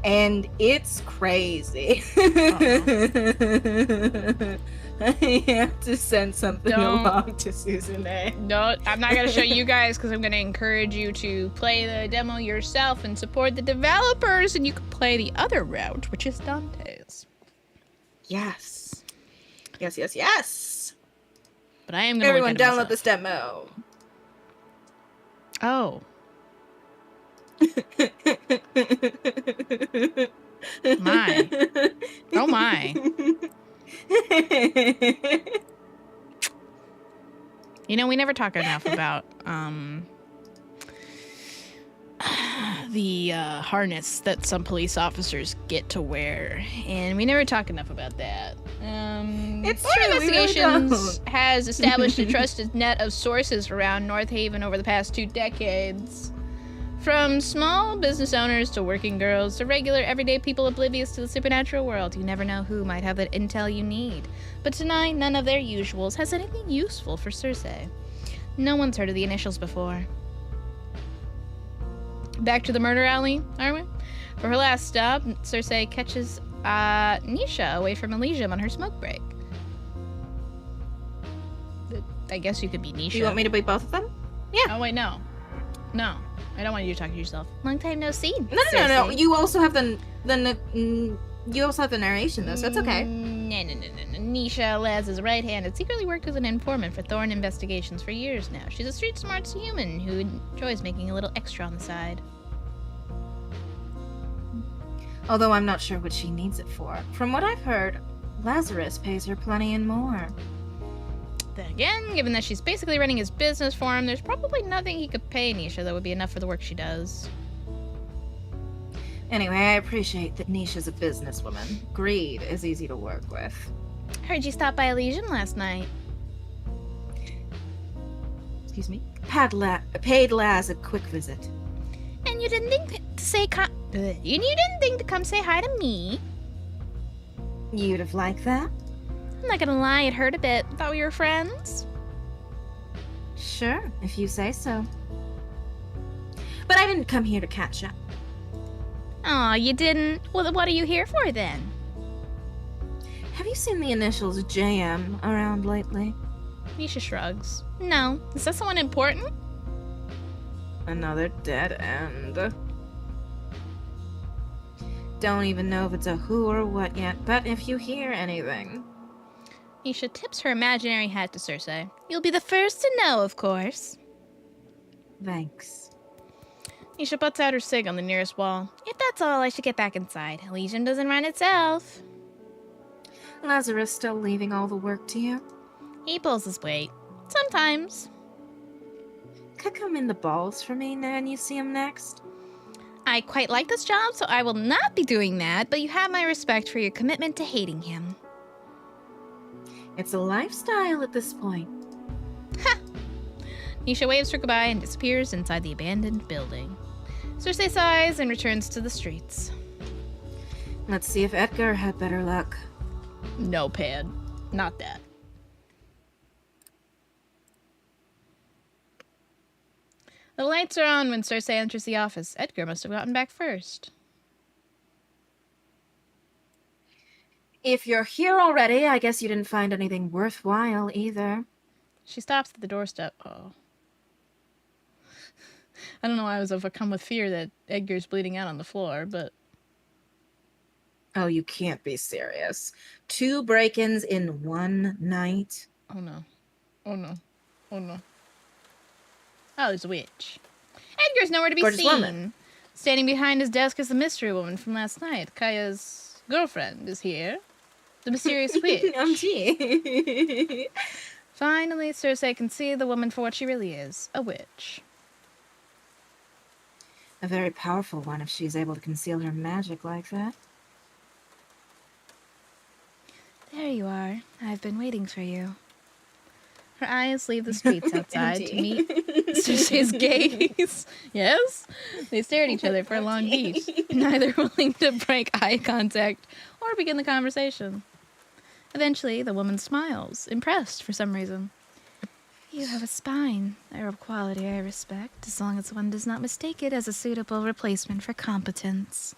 and it's crazy. I have to send something along to Susan A. No, I'm not going to show you guys because I'm going to encourage you to play the demo yourself and support the developers, and you can play the other route, which is Dante's. Yes. But I am going to everyone download this demo. Oh. My. Oh my. You know, we never talk enough about the harness that some police officers get to wear, and we never talk enough about that. It's Board true, we really Investigations don't. has established a trusted net of sources around North Haven over the past 2 decades. From small business owners to working girls to regular everyday people oblivious to the supernatural world, you never know who might have that intel you need. But tonight, none of their usuals has anything useful for Cersei. No one's heard of the initials before. Back to the murder alley, are we? For her last stop, Cersei catches Nisha away from Elysium on her smoke break. I guess you could be Nisha. Do you want me to be both of them? Oh, wait, no. No. I don't want you to talk to yourself. Long time no see. No. You also have the narration though, so it's okay. No. Nisha, Laz's right hand, had secretly worked as an informant for Thorne Investigations for years now. She's a street smart human who enjoys making a little extra on the side. Although I'm not sure what she needs it for. From what I've heard, Lazarus pays her plenty and more. Then again, given that she's basically running his business for him, there's probably nothing he could pay Nisha that would be enough for the work she does. Anyway, I appreciate that Nisha's a businesswoman. Greed is easy to work with. Heard you stopped by Elysium last night. Excuse me? Paid Laz a quick visit. And you didn't think you didn't think to come say hi to me? You'd have liked that? I'm not gonna lie, it hurt a bit. Thought we were friends. Sure, if you say so. But I didn't come here to catch up. Aw, you didn't? Well, what are you here for then? Have you seen the initials JM around lately? Nisha shrugs. No. Is that someone important? Another dead end. Don't even know if it's a who or what yet, but if you hear anything... Nisha tips her imaginary hat to Cersei. You'll be the first to know, of course. Thanks. Nisha butts out her cig on the nearest wall. If that's all, I should get back inside. Elysium doesn't run itself. Lazarus still leaving all the work to you? He pulls his weight. Sometimes. Kick him in the balls for me when you see him next. I quite like this job, so I will not be doing that, but you have my respect for your commitment to hating him. It's a lifestyle at this point. Ha! Nisha waves her goodbye and disappears inside the abandoned building. Cersei sighs and returns to the streets. Let's see if Edgar had better luck. No, Pad. Not that. The lights are on when Cersei enters the office. Edgar must have gotten back first. If you're here already, I guess you didn't find anything worthwhile either. She stops at the doorstep. Oh. I don't know why I was overcome with fear that Edgar's bleeding out on the floor, but... Oh, you can't be serious. 2 break-ins in one night? Oh no. Oh no. Oh no. Oh, there's a witch. Edgar's nowhere to be Gorgeous seen. woman. Standing behind his desk is the mystery woman from last night. Kaya's girlfriend is here. The mysterious witch. Finally, Cersei can see the woman for what she really is. A witch. A very powerful one if she's able to conceal her magic like that. There you are. I've been waiting for you. Her eyes leave the streets outside to meet Cersei's gaze. Yes? They stare at each other for a long beat, neither willing to break eye contact or begin the conversation. Eventually, the woman smiles, impressed for some reason. You have a spine, a quality I respect, as long as one does not mistake it as a suitable replacement for competence.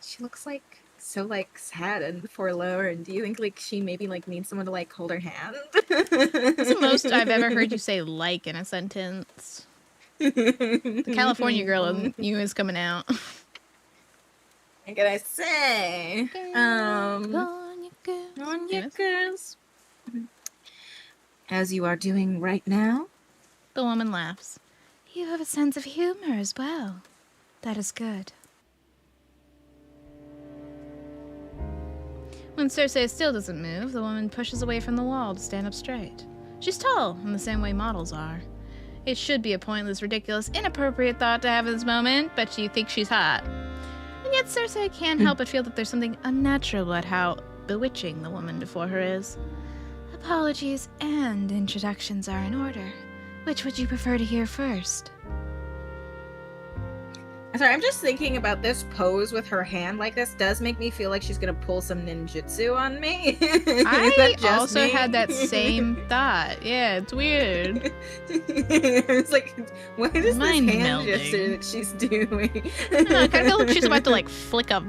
She looks like so sad and forlorn. Do you think she maybe needs someone to hold her hand? That's the most I've ever heard you say "like" in a sentence. The California girl in you is coming out. What can I say? On your girls. As you are doing right now. The woman laughs. You have a sense of humor as well. That is good. When Cersei still doesn't move, the woman pushes away from the wall to stand up straight. She's tall, in the same way models are. It should be a pointless, ridiculous, inappropriate thought to have in this moment, but you think she's hot. And yet Cersei can't help but feel that there's something unnatural about how bewitching the woman before her is. Apologies and introductions are in order. Which would you prefer to hear first? Sorry, I'm just thinking about this pose with her hand like this does make me feel like she's gonna pull some ninjutsu on me. I also had that same thought. Yeah, it's weird. It's like, what is Mind this hand melding. gesture that she's doing? I kind of feel like she's about to flick a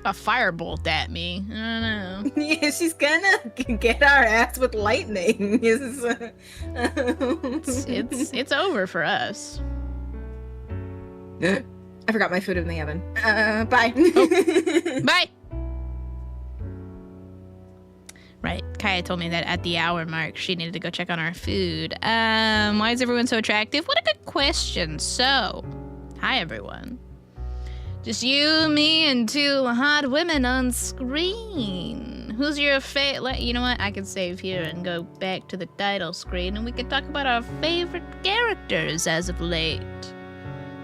firebolt at me. I don't know. Yeah, she's gonna get our ass with lightning. It's over for us. I forgot my food in the oven. Bye. Bye. Right, Kaya told me that at the hour mark she needed to go check on our food. Why is everyone so attractive? What a good question. So, hi everyone. Just you, me, and two hot women on screen. Who's your favorite? You know what? I can save here and go back to the title screen, and we can talk about our favorite characters as of late.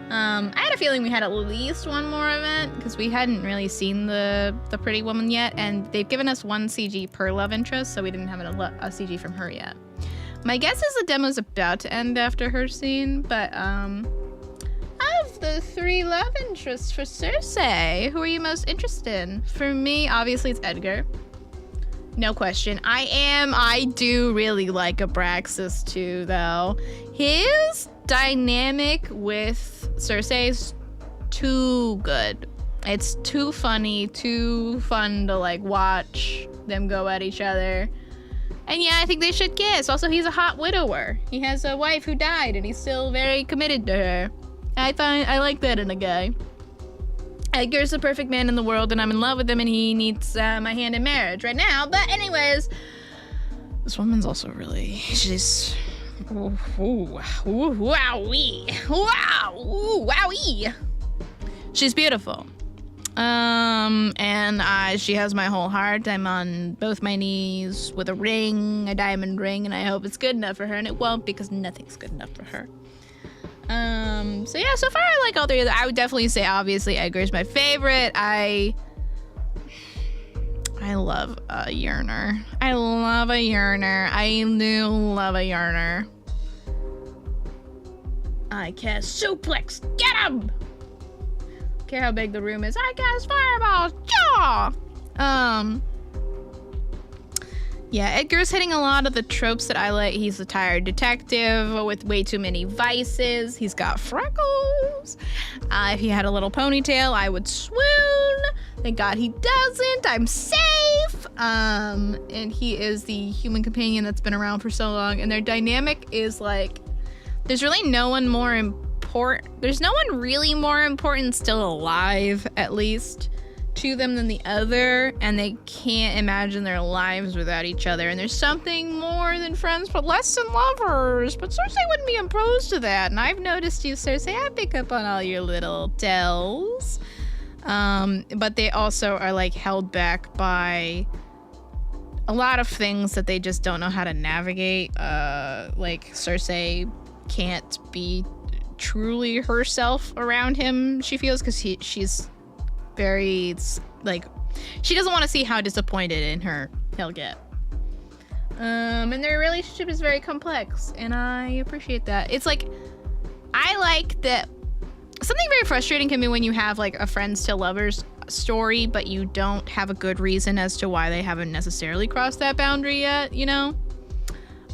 I had a feeling we had at least one more event because we hadn't really seen the pretty woman yet, and they've given us one CG per love interest, so we didn't have a CG from her yet. My guess is the demo's about to end after her scene, but of the three love interests for Cersei, who are you most interested in? For me, obviously it's Edgar. No question. I do really like Abraxas too, though. His dynamic with Cersei's too good. It's too funny, too fun to watch them go at each other. And yeah, I think they should kiss. Also, he's a hot widower. He has a wife who died and he's still very committed to her. I like that in a guy. Edgar's the perfect man in the world, and I'm in love with him, and he needs my hand in marriage right now. But anyways, this woman's also really, she's, wowee. She's beautiful. And she has my whole heart. I'm on both my knees with a ring, a diamond ring, and I hope it's good enough for her, and it won't because nothing's good enough for her. So yeah, so far I like all three of them. I would definitely say, obviously, Edgar's my favorite. I love a yearner. I love a yearner. I do love a yearner. I cast suplex. Get him! Don't care how big the room is. I cast fireballs. Jaw! Yeah, Edgar's hitting a lot of the tropes that I like. He's a tired detective with way too many vices. He's got freckles. If he had a little ponytail, I would swoon. Thank God he doesn't. I'm safe. And he is the human companion that's been around for so long. And their dynamic is there's really no one more important. There's no one really more important still alive, at least, to them than the other, and they can't imagine their lives without each other. And there's something more than friends, but less than lovers. But Cersei wouldn't be opposed to that. And I've noticed you, Cersei. I pick up on all your little tells. But they also are held back by a lot of things that they just don't know how to navigate. Cersei can't be truly herself around him, she feels, because she's very she doesn't want to see how disappointed in her he'll get. And their relationship is very complex, and I appreciate that. It's like, I like that. Something very frustrating can be when you have like a friends to lovers story, but you don't have a good reason as to why they haven't necessarily crossed that boundary yet, you know?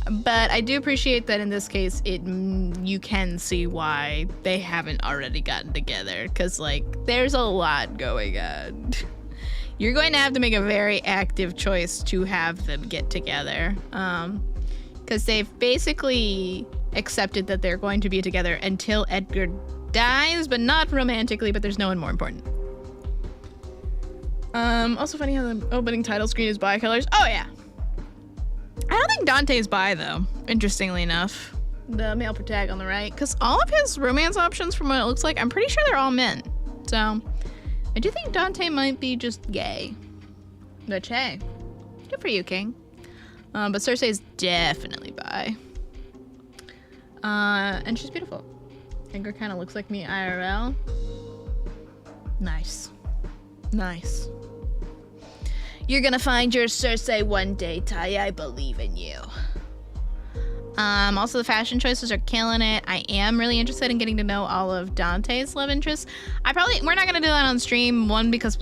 But I do appreciate that in this case, you can see why they haven't already gotten together, because like there's a lot going on. You're going to have to make a very active choice to have them get together, because they've basically accepted that they're going to be together until Edgar dies, but not romantically, but there's no one more important. Also funny how the opening title screen is bi colors. Oh yeah. I don't think Dante's bi though, interestingly enough. The male protag on the right, because all of his romance options from what it looks like, I'm pretty sure they're all men. So I do think Dante might be just gay. Which, hey, good for you, King. But Cersei is definitely bi. And she's beautiful. Edgar kind of looks like me IRL. Nice. Nice. You're gonna find your Cersei one day, Ty. I believe in you. Also, the fashion choices are killing it. I am really interested in getting to know all of Dante's love interests. We're not gonna do that on stream. One, because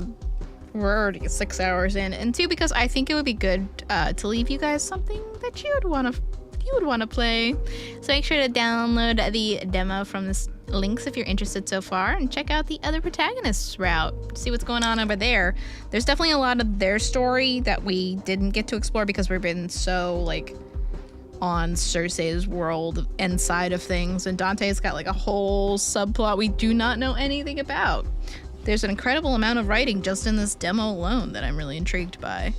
we're already 6 hours in, and two, because I think it would be good to leave you guys something that you would want to play. So make sure to download the demo from the links if you're interested so far, and check out the other protagonists route. See what's going on over there. There's definitely a lot of their story that we didn't get to explore because we've been so like on Cersei's world and side of things, and Dante's got like a whole subplot we do not know anything about. There's an incredible amount of writing just in this demo alone that I'm really intrigued by.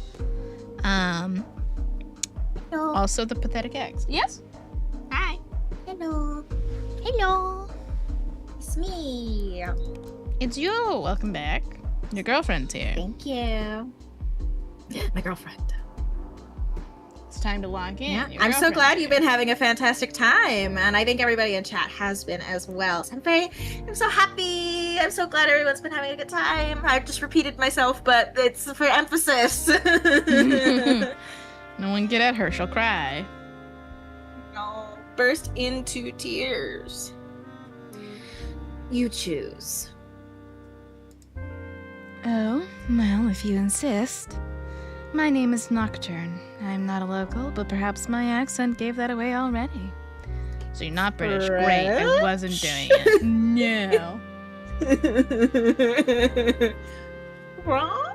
Hello. Also the pathetic eggs. Yes? Hi. Hello. Hello. It's me. It's you. Welcome back. Your girlfriend's here. Thank you. My girlfriend. It's time to log in. Yeah, Your I'm so girlfriend's glad you've here. been having a fantastic time, and I think everybody in chat has been as well. So I'm so happy. I'm so glad everyone's been having a good time. I just repeated myself, but it's for emphasis. No one get at her. She'll cry. No, burst into tears. You choose. Oh, well, if you insist. My name is Nocturne. I'm not a local, but perhaps my accent gave that away already. So you're not British. Great. I wasn't doing it. No. Wrong?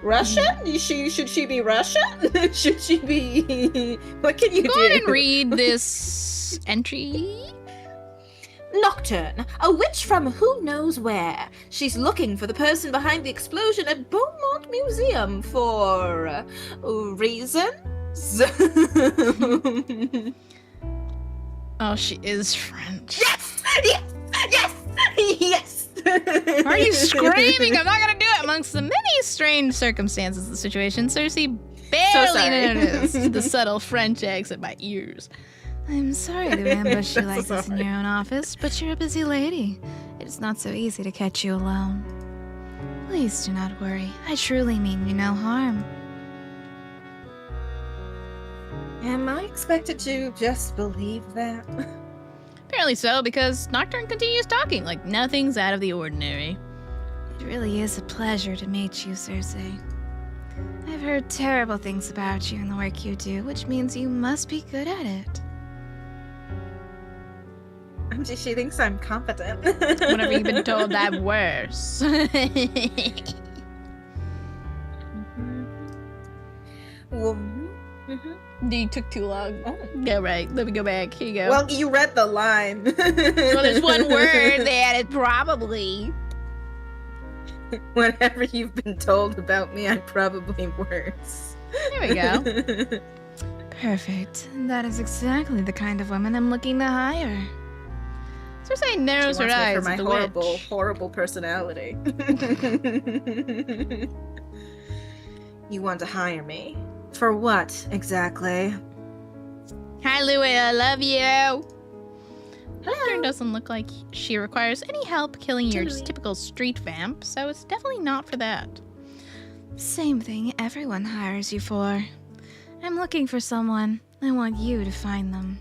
Russian? Should she be Russian? Should she be... What can you do? Go ahead and read this entry. Nocturne, a witch from who knows where. She's looking for the person behind the explosion at Beaumont Museum for... reasons? Oh, she is French. Yes! Yes! Yes! Yes! Why are you screaming? I'm not gonna do it. Amongst the many strange circumstances of the situation, Cersei barely noticed the subtle French accent by ears. I'm sorry to ambush you like this in your own office, but you're a busy lady. It is not so easy to catch you alone. Please do not worry. I truly mean you no harm. Am I expected to just believe that? Apparently so, because Nocturne continues talking like nothing's out of the ordinary. It really is a pleasure to meet you, Cersei. I've heard terrible things about you and the work you do, which means you must be good at it. She thinks I'm competent. Whenever you've been told that, worse. You took too long. Go right. Let me go back. Here you go. Well, you read the line. Well, there's one word they added, probably. Whatever you've been told about me, I'm probably worse. There we go. Perfect. That is exactly the kind of woman I'm looking to hire. Cersei narrows her eyes for my at the horrible, witch. horrible personality. You want to hire me? For what, exactly? Hi, Louie. I love you. Nocturne doesn't look like she requires any help killing your typical street vamp, so it's definitely not for that. Same thing everyone hires you for. I'm looking for someone. I want you to find them.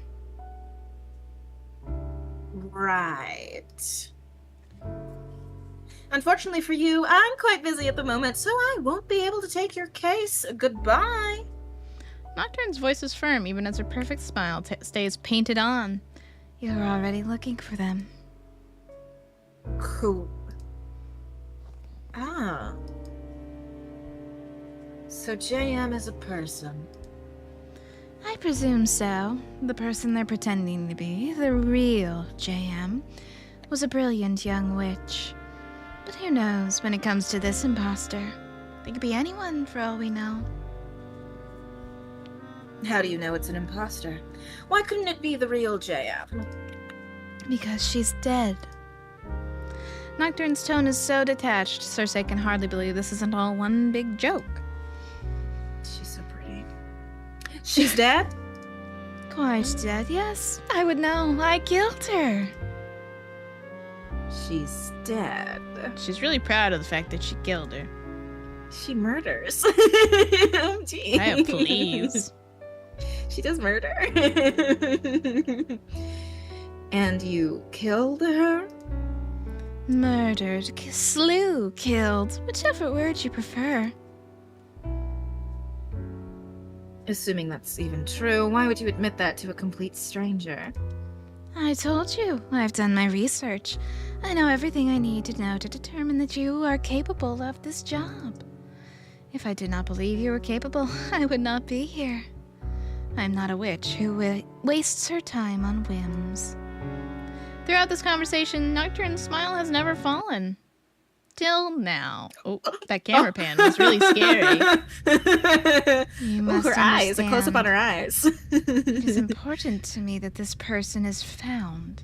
Right. Unfortunately for you, I'm quite busy at the moment, so I won't be able to take your case. Goodbye. Nocturne's voice is firm, even as her perfect smile stays painted on. You're already looking for them. Cool. Ah. So JM is a person. I presume so. The person they're pretending to be, the real JM, was a brilliant young witch. But who knows when it comes to this imposter? They could be anyone for all we know. How do you know it's an imposter? Why couldn't it be the real JM? Because she's dead. Nocturne's tone is so detached, Cersei can hardly believe this isn't all one big joke. She's so pretty. She's dead? Quite dead, yes. I would know. I killed her. She's dead. She's really proud of the fact that she killed her. She murders. OMG. I please. She does murder. And you killed her? Murdered, slew, killed, whichever word you prefer. Assuming that's even true, why would you admit that to a complete stranger? I told you, I've done my research. I know everything I need to know to determine that you are capable of this job. If I did not believe you were capable, I would not be here. I'm not a witch who wastes her time on whims. Throughout this conversation, Nocturne's smile has never fallen. Till now. Oh, that camera pan was really scary. You must her eyes, a close-up on her eyes. It is important to me that this person is found.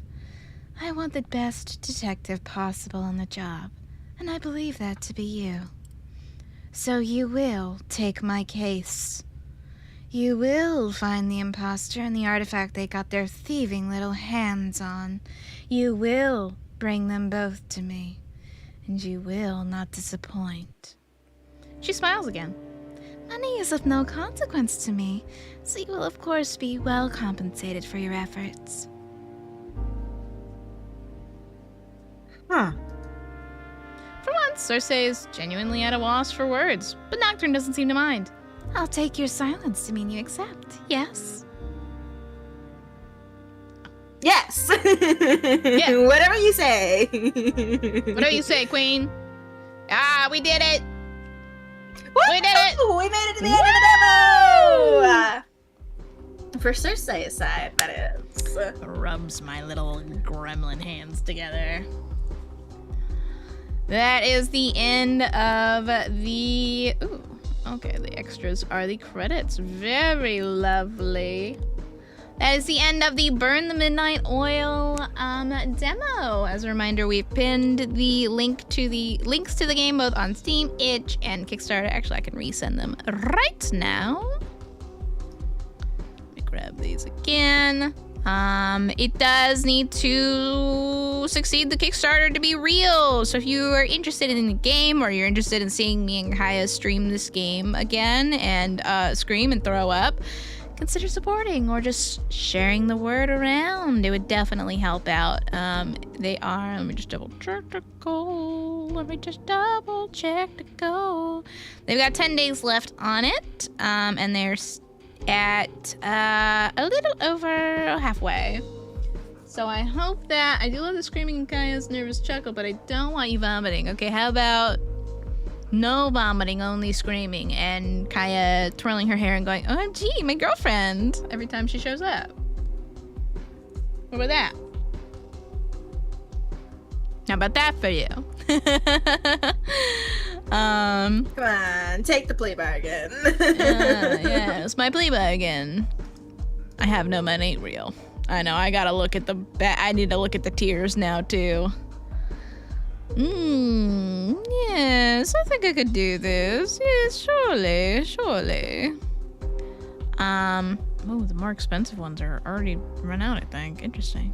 I want the best detective possible on the job, and I believe that to be you. So you will take my case. You will find the imposter and the artifact they got their thieving little hands on. You will bring them both to me, and you will not disappoint. She smiles again. Money is of no consequence to me, so you will of course be well compensated for your efforts. Huh. For once, Cersei is genuinely at a loss for words, but Nocturne doesn't seem to mind. I'll take your silence to mean you accept, yes? Yes! Yeah. Whatever you say. Whatever you say, Queen. Ah, we did it! Woo! We did it! We made it to the end of the demo! For Cersei's side, that is. Rubs my little gremlin hands together. That is the end of the... Ooh, okay, the extras are the credits. Very lovely. That is the end of the Burn the Midnight Oil demo. As a reminder, we've pinned the links to the game both on Steam, itch, and Kickstarter. Actually, I can resend them right now. Let me grab these again. It does need to succeed the Kickstarter to be real. So if you are interested in the game, or you're interested in seeing me and Kaya stream this game again and scream and throw up, consider supporting or just sharing the word around. It would definitely help out. They are, let me just double check the goal. They've got 10 days left on it, and they're at a little over halfway. So I hope that, I do love the screaming and Kaya's nervous chuckle, but I don't want you vomiting. Okay, how about no vomiting, only screaming, and Kaya twirling her hair and going, OMG, my girlfriend, every time she shows up. What about that? How about that for you? Come on, take the plea bargain. Yes, my plea bargain. I have no money, real. I know, I gotta look at I need to look at the tiers now, too. Yes, I think I could do this. Yes, surely. Oh, the more expensive ones are already run out, I think. Interesting.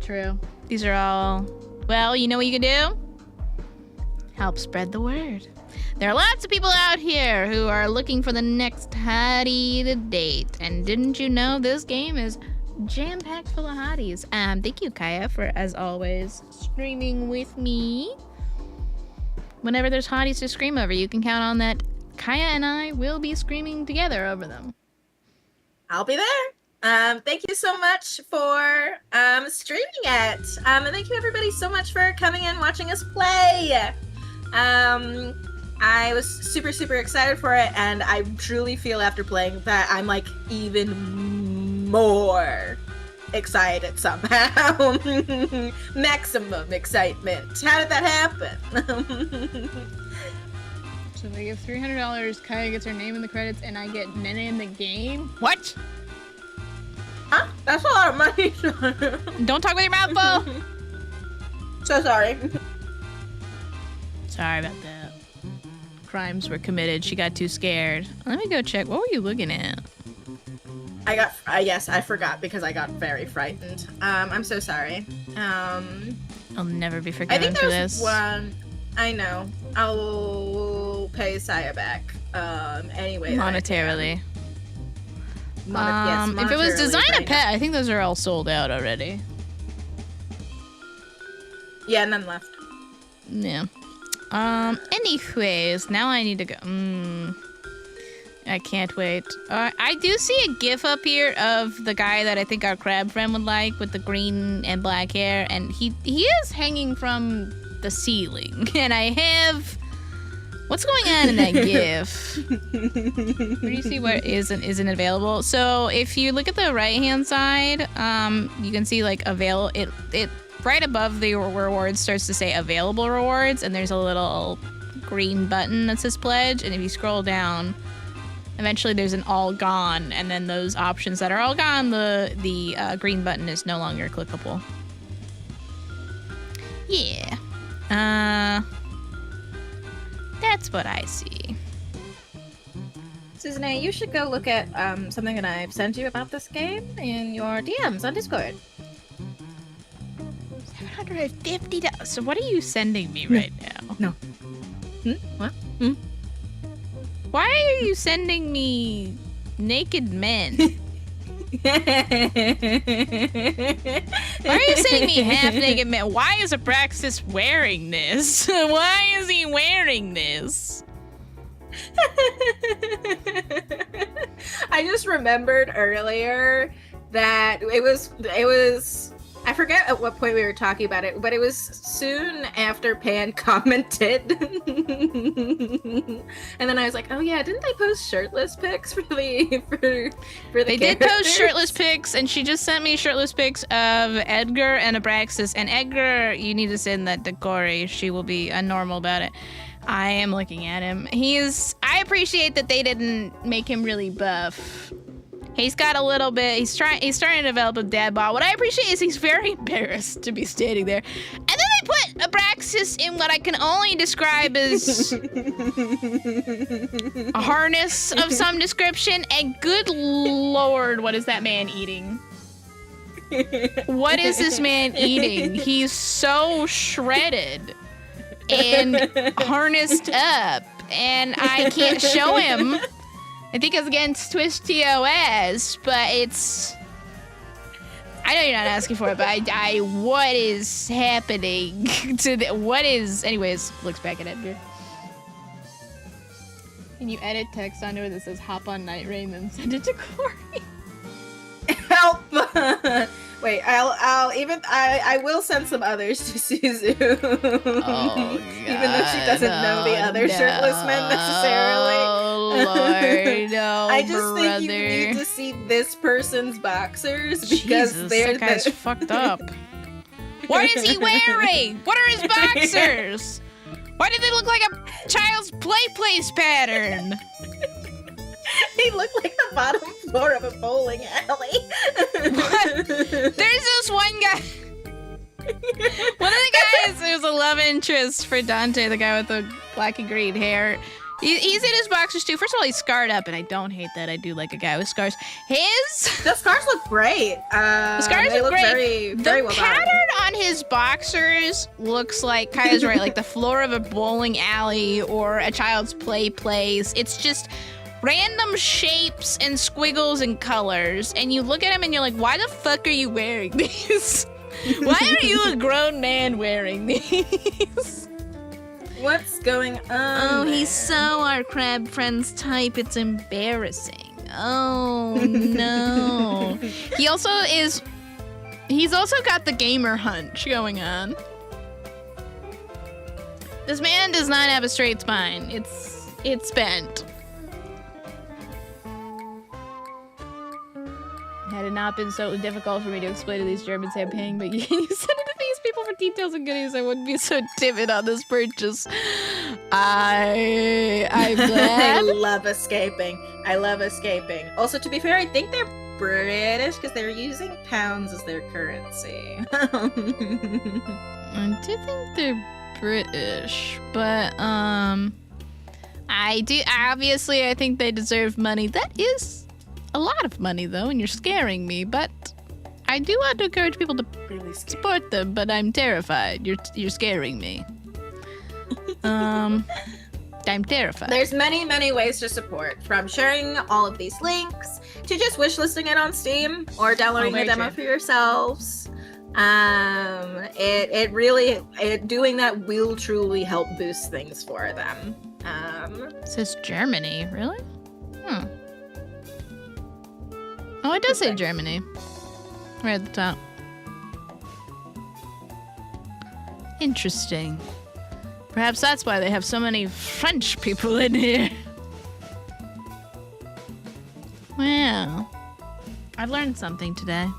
True. These are all, well, you know what you can do? Help spread the word. There are lots of people out here who are looking for the next hottie to date. And didn't you know this game is jam-packed full of hotties? Thank you, Kaya, for, as always, streaming with me. Whenever there's hotties to scream over, you can count on that Kaya and I will be screaming together over them. I'll be there. Thank you so much for streaming it. And thank you everybody so much for coming and watching us play. I was super, super excited for it, and I truly feel after playing that I'm like even more excited somehow. Maximum excitement. How did that happen? So they give $300, Kaya gets her name in the credits, and I get Nene in the game? What? Huh? That's a lot of money. Don't talk with your mouth full. So sorry. Sorry about that. Crimes were committed. She got too scared. Let me go check. What were you looking at? I got, yes, I forgot because I got very frightened. I'm so sorry. I'll never be I forgiven think for there's this. one. I know. I'll pay Saya back. Anyway. Monetarily. Yes, if it was monetarily design a right pet, I think those are all sold out already. now. Yeah, none left. Yeah. Anyways, now I need to go. I can't wait. I do see a gif up here of the guy that I think our crab friend would like with the green and black hair, and he is hanging from the ceiling, and I have. What's going on in that gif? Where do you see what isn't available? So if you look at the right hand side, you can see like it right above the rewards starts to say available rewards, and there's a little green button that says pledge, and if you scroll down, eventually there's an all gone, and then those options that are all gone, the green button is no longer clickable. Yeah. That's what I see. Susanne, you should go look at something that I've sent you about this game in your DMs on Discord. $750. So what are you sending me right now? No. What? Why are you sending me naked men? Why are you sending me half-naked men? Why is Abraxas wearing this? Why is he wearing this? I just remembered earlier that it was I forget at what point we were talking about it, but it was soon after Pan commented. And then I was like, oh yeah, didn't they post shirtless pics for the They did post shirtless pics, and she just sent me shirtless pics of Edgar and Abraxas. And Edgar, you need to send that to Corey. She will be normal about it. I am looking at him. I appreciate that they didn't make him really buff. He's got a little bit, he's starting to develop a dad bod. What I appreciate is he's very embarrassed to be standing there. And then they put Abraxas in what I can only describe as a harness of some description. And good lord, what is that man eating? What is this man eating? He's so shredded and harnessed up, and I can't show him. I think it's against Twitch TOS, but it's... I know you're not asking for it, but I what is happening to the... What is... Anyways, looks back at Edgar. Can you edit text onto it that says hop on Night Rain and send it to Corey? Help! Wait, I will send some others to Suzu. Oh, even though she doesn't know the other shirtless men necessarily. Oh Lord, no, I just brother. think you need to see this person's boxers because Jesus, they're that guy's fucked up. What is he wearing? What are his boxers? Why do they look like a child's play place pattern? They look like the bottom floor of a bowling alley. What? There's this one guy. One of the guys who's a love interest for Dante, the guy with the black and green hair. He's in his boxers too. First of all, he's scarred up, and I don't hate that. I do like a guy with scars. The scars look great. The scars they look look great. very The well pattern done. on his his boxers looks like, Kaya's right, like the floor of a bowling alley or a child's play place. It's just random shapes and squiggles and colors. And you look at him and you're like, why the fuck are you wearing these? Why are you a grown man wearing these? What's going on? Oh, he's so our crab friend's type. It's embarrassing. Oh, no. He's also got the gamer hunch going on. This man does not have a straight spine. It's bent. Had it not been so difficult for me to explain to these Germans I'm paying, but you send it to these people for details and goodies, I wouldn't be so timid on this purchase. I'm I glad. love escaping. Also, to be fair, I think they're British because they're using pounds as their currency. I do think they're British, but I think they deserve money. That is a lot of money, though, and you're scaring me, but I do want to encourage people to Really scary. support them, but I'm terrified. You're scaring me. I'm terrified. There's many, many ways to support, from sharing all of these links to just wishlisting it on Steam or downloading the very demo true. for yourselves. Doing that will truly help boost things for them. It says Germany, really? Oh, it does say Germany. Right at the top. Interesting. Perhaps that's why they have so many French people in here. Well, I've learned something today.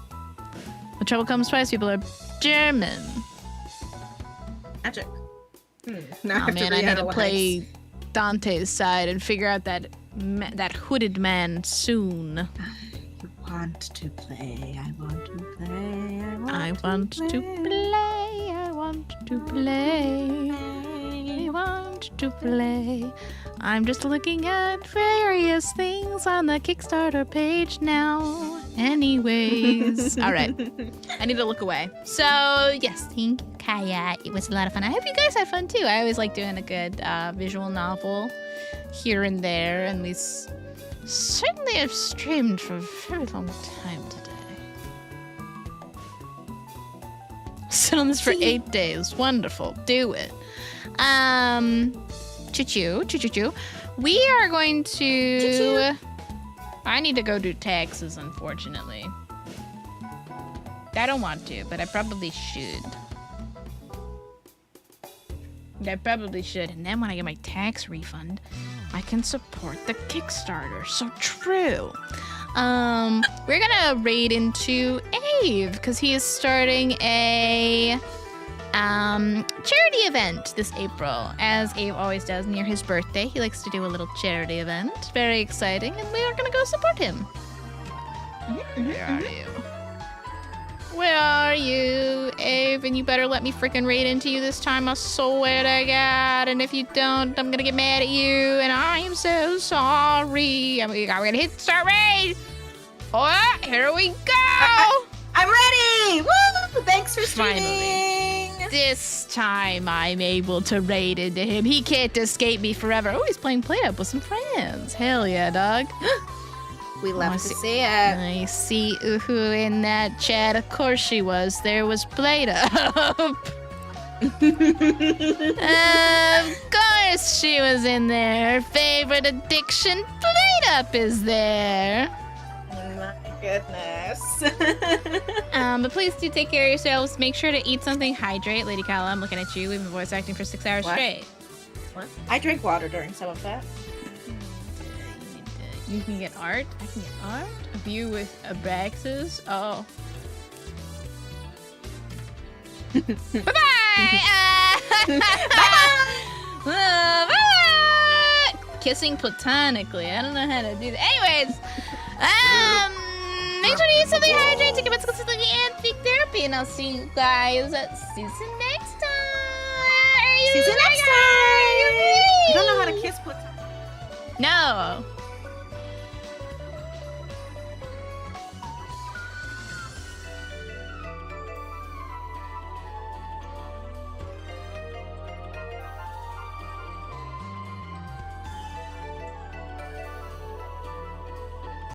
When trouble comes twice, people are German. Magic. Oh man, I need to play Dante's side and figure out that hooded man soon. I want to play. I want to play. I'm just looking at various things on the Kickstarter page now. Anyways. All right. I need to look away. So, yes, thank you, Kaya. It was a lot of fun. I hope you guys had fun, too. I always like doing a good visual novel here and there, and we certainly have streamed for a very long time today. Sit on this for 8 days. Wonderful. Do it. Choo-choo. We are going to... Choo-choo. I need to go do taxes, unfortunately. I don't want to, but I probably should. And then when I get my tax refund, I can support the Kickstarter. So true. We're gonna raid into Ave because he is starting a charity event this April, as Ave always does near his birthday. He likes to do a little charity event. Very exciting, and we are gonna go support him. Where are you, Ave? And you better let me freaking raid into you this time, I swear to God. And if you don't, I'm gonna get mad at you, and I'm so sorry. I'm gonna hit start raid. Oh, here we go. I'm ready. Woo! Thanks for streaming. Finally. This time I'm able to raid into him. He can't escape me forever. Oh, he's playing Play Up with some friends. Hell yeah, dog. We love to see it. I see Uhu in that chat. Of course she was. There was Play Up. Of course she was in there. Her favorite addiction, Play Up, is there. My goodness. But please do take care of yourselves. Make sure to eat something. Hydrate. LadyKaella, I'm looking at you. We've been voice acting for 6 hours What? straight. What? I drank water during some of that. You can get art. I can get art of you with Abraxas. Oh. Bye-bye! Bye-bye! Kissing platonically. I don't know how to do that. Anyways, make sure to eat something, hydrate, take a mental consistency, and speak therapy, and I'll see you guys at season next time. See you next time. You don't know how to kiss platonically. No.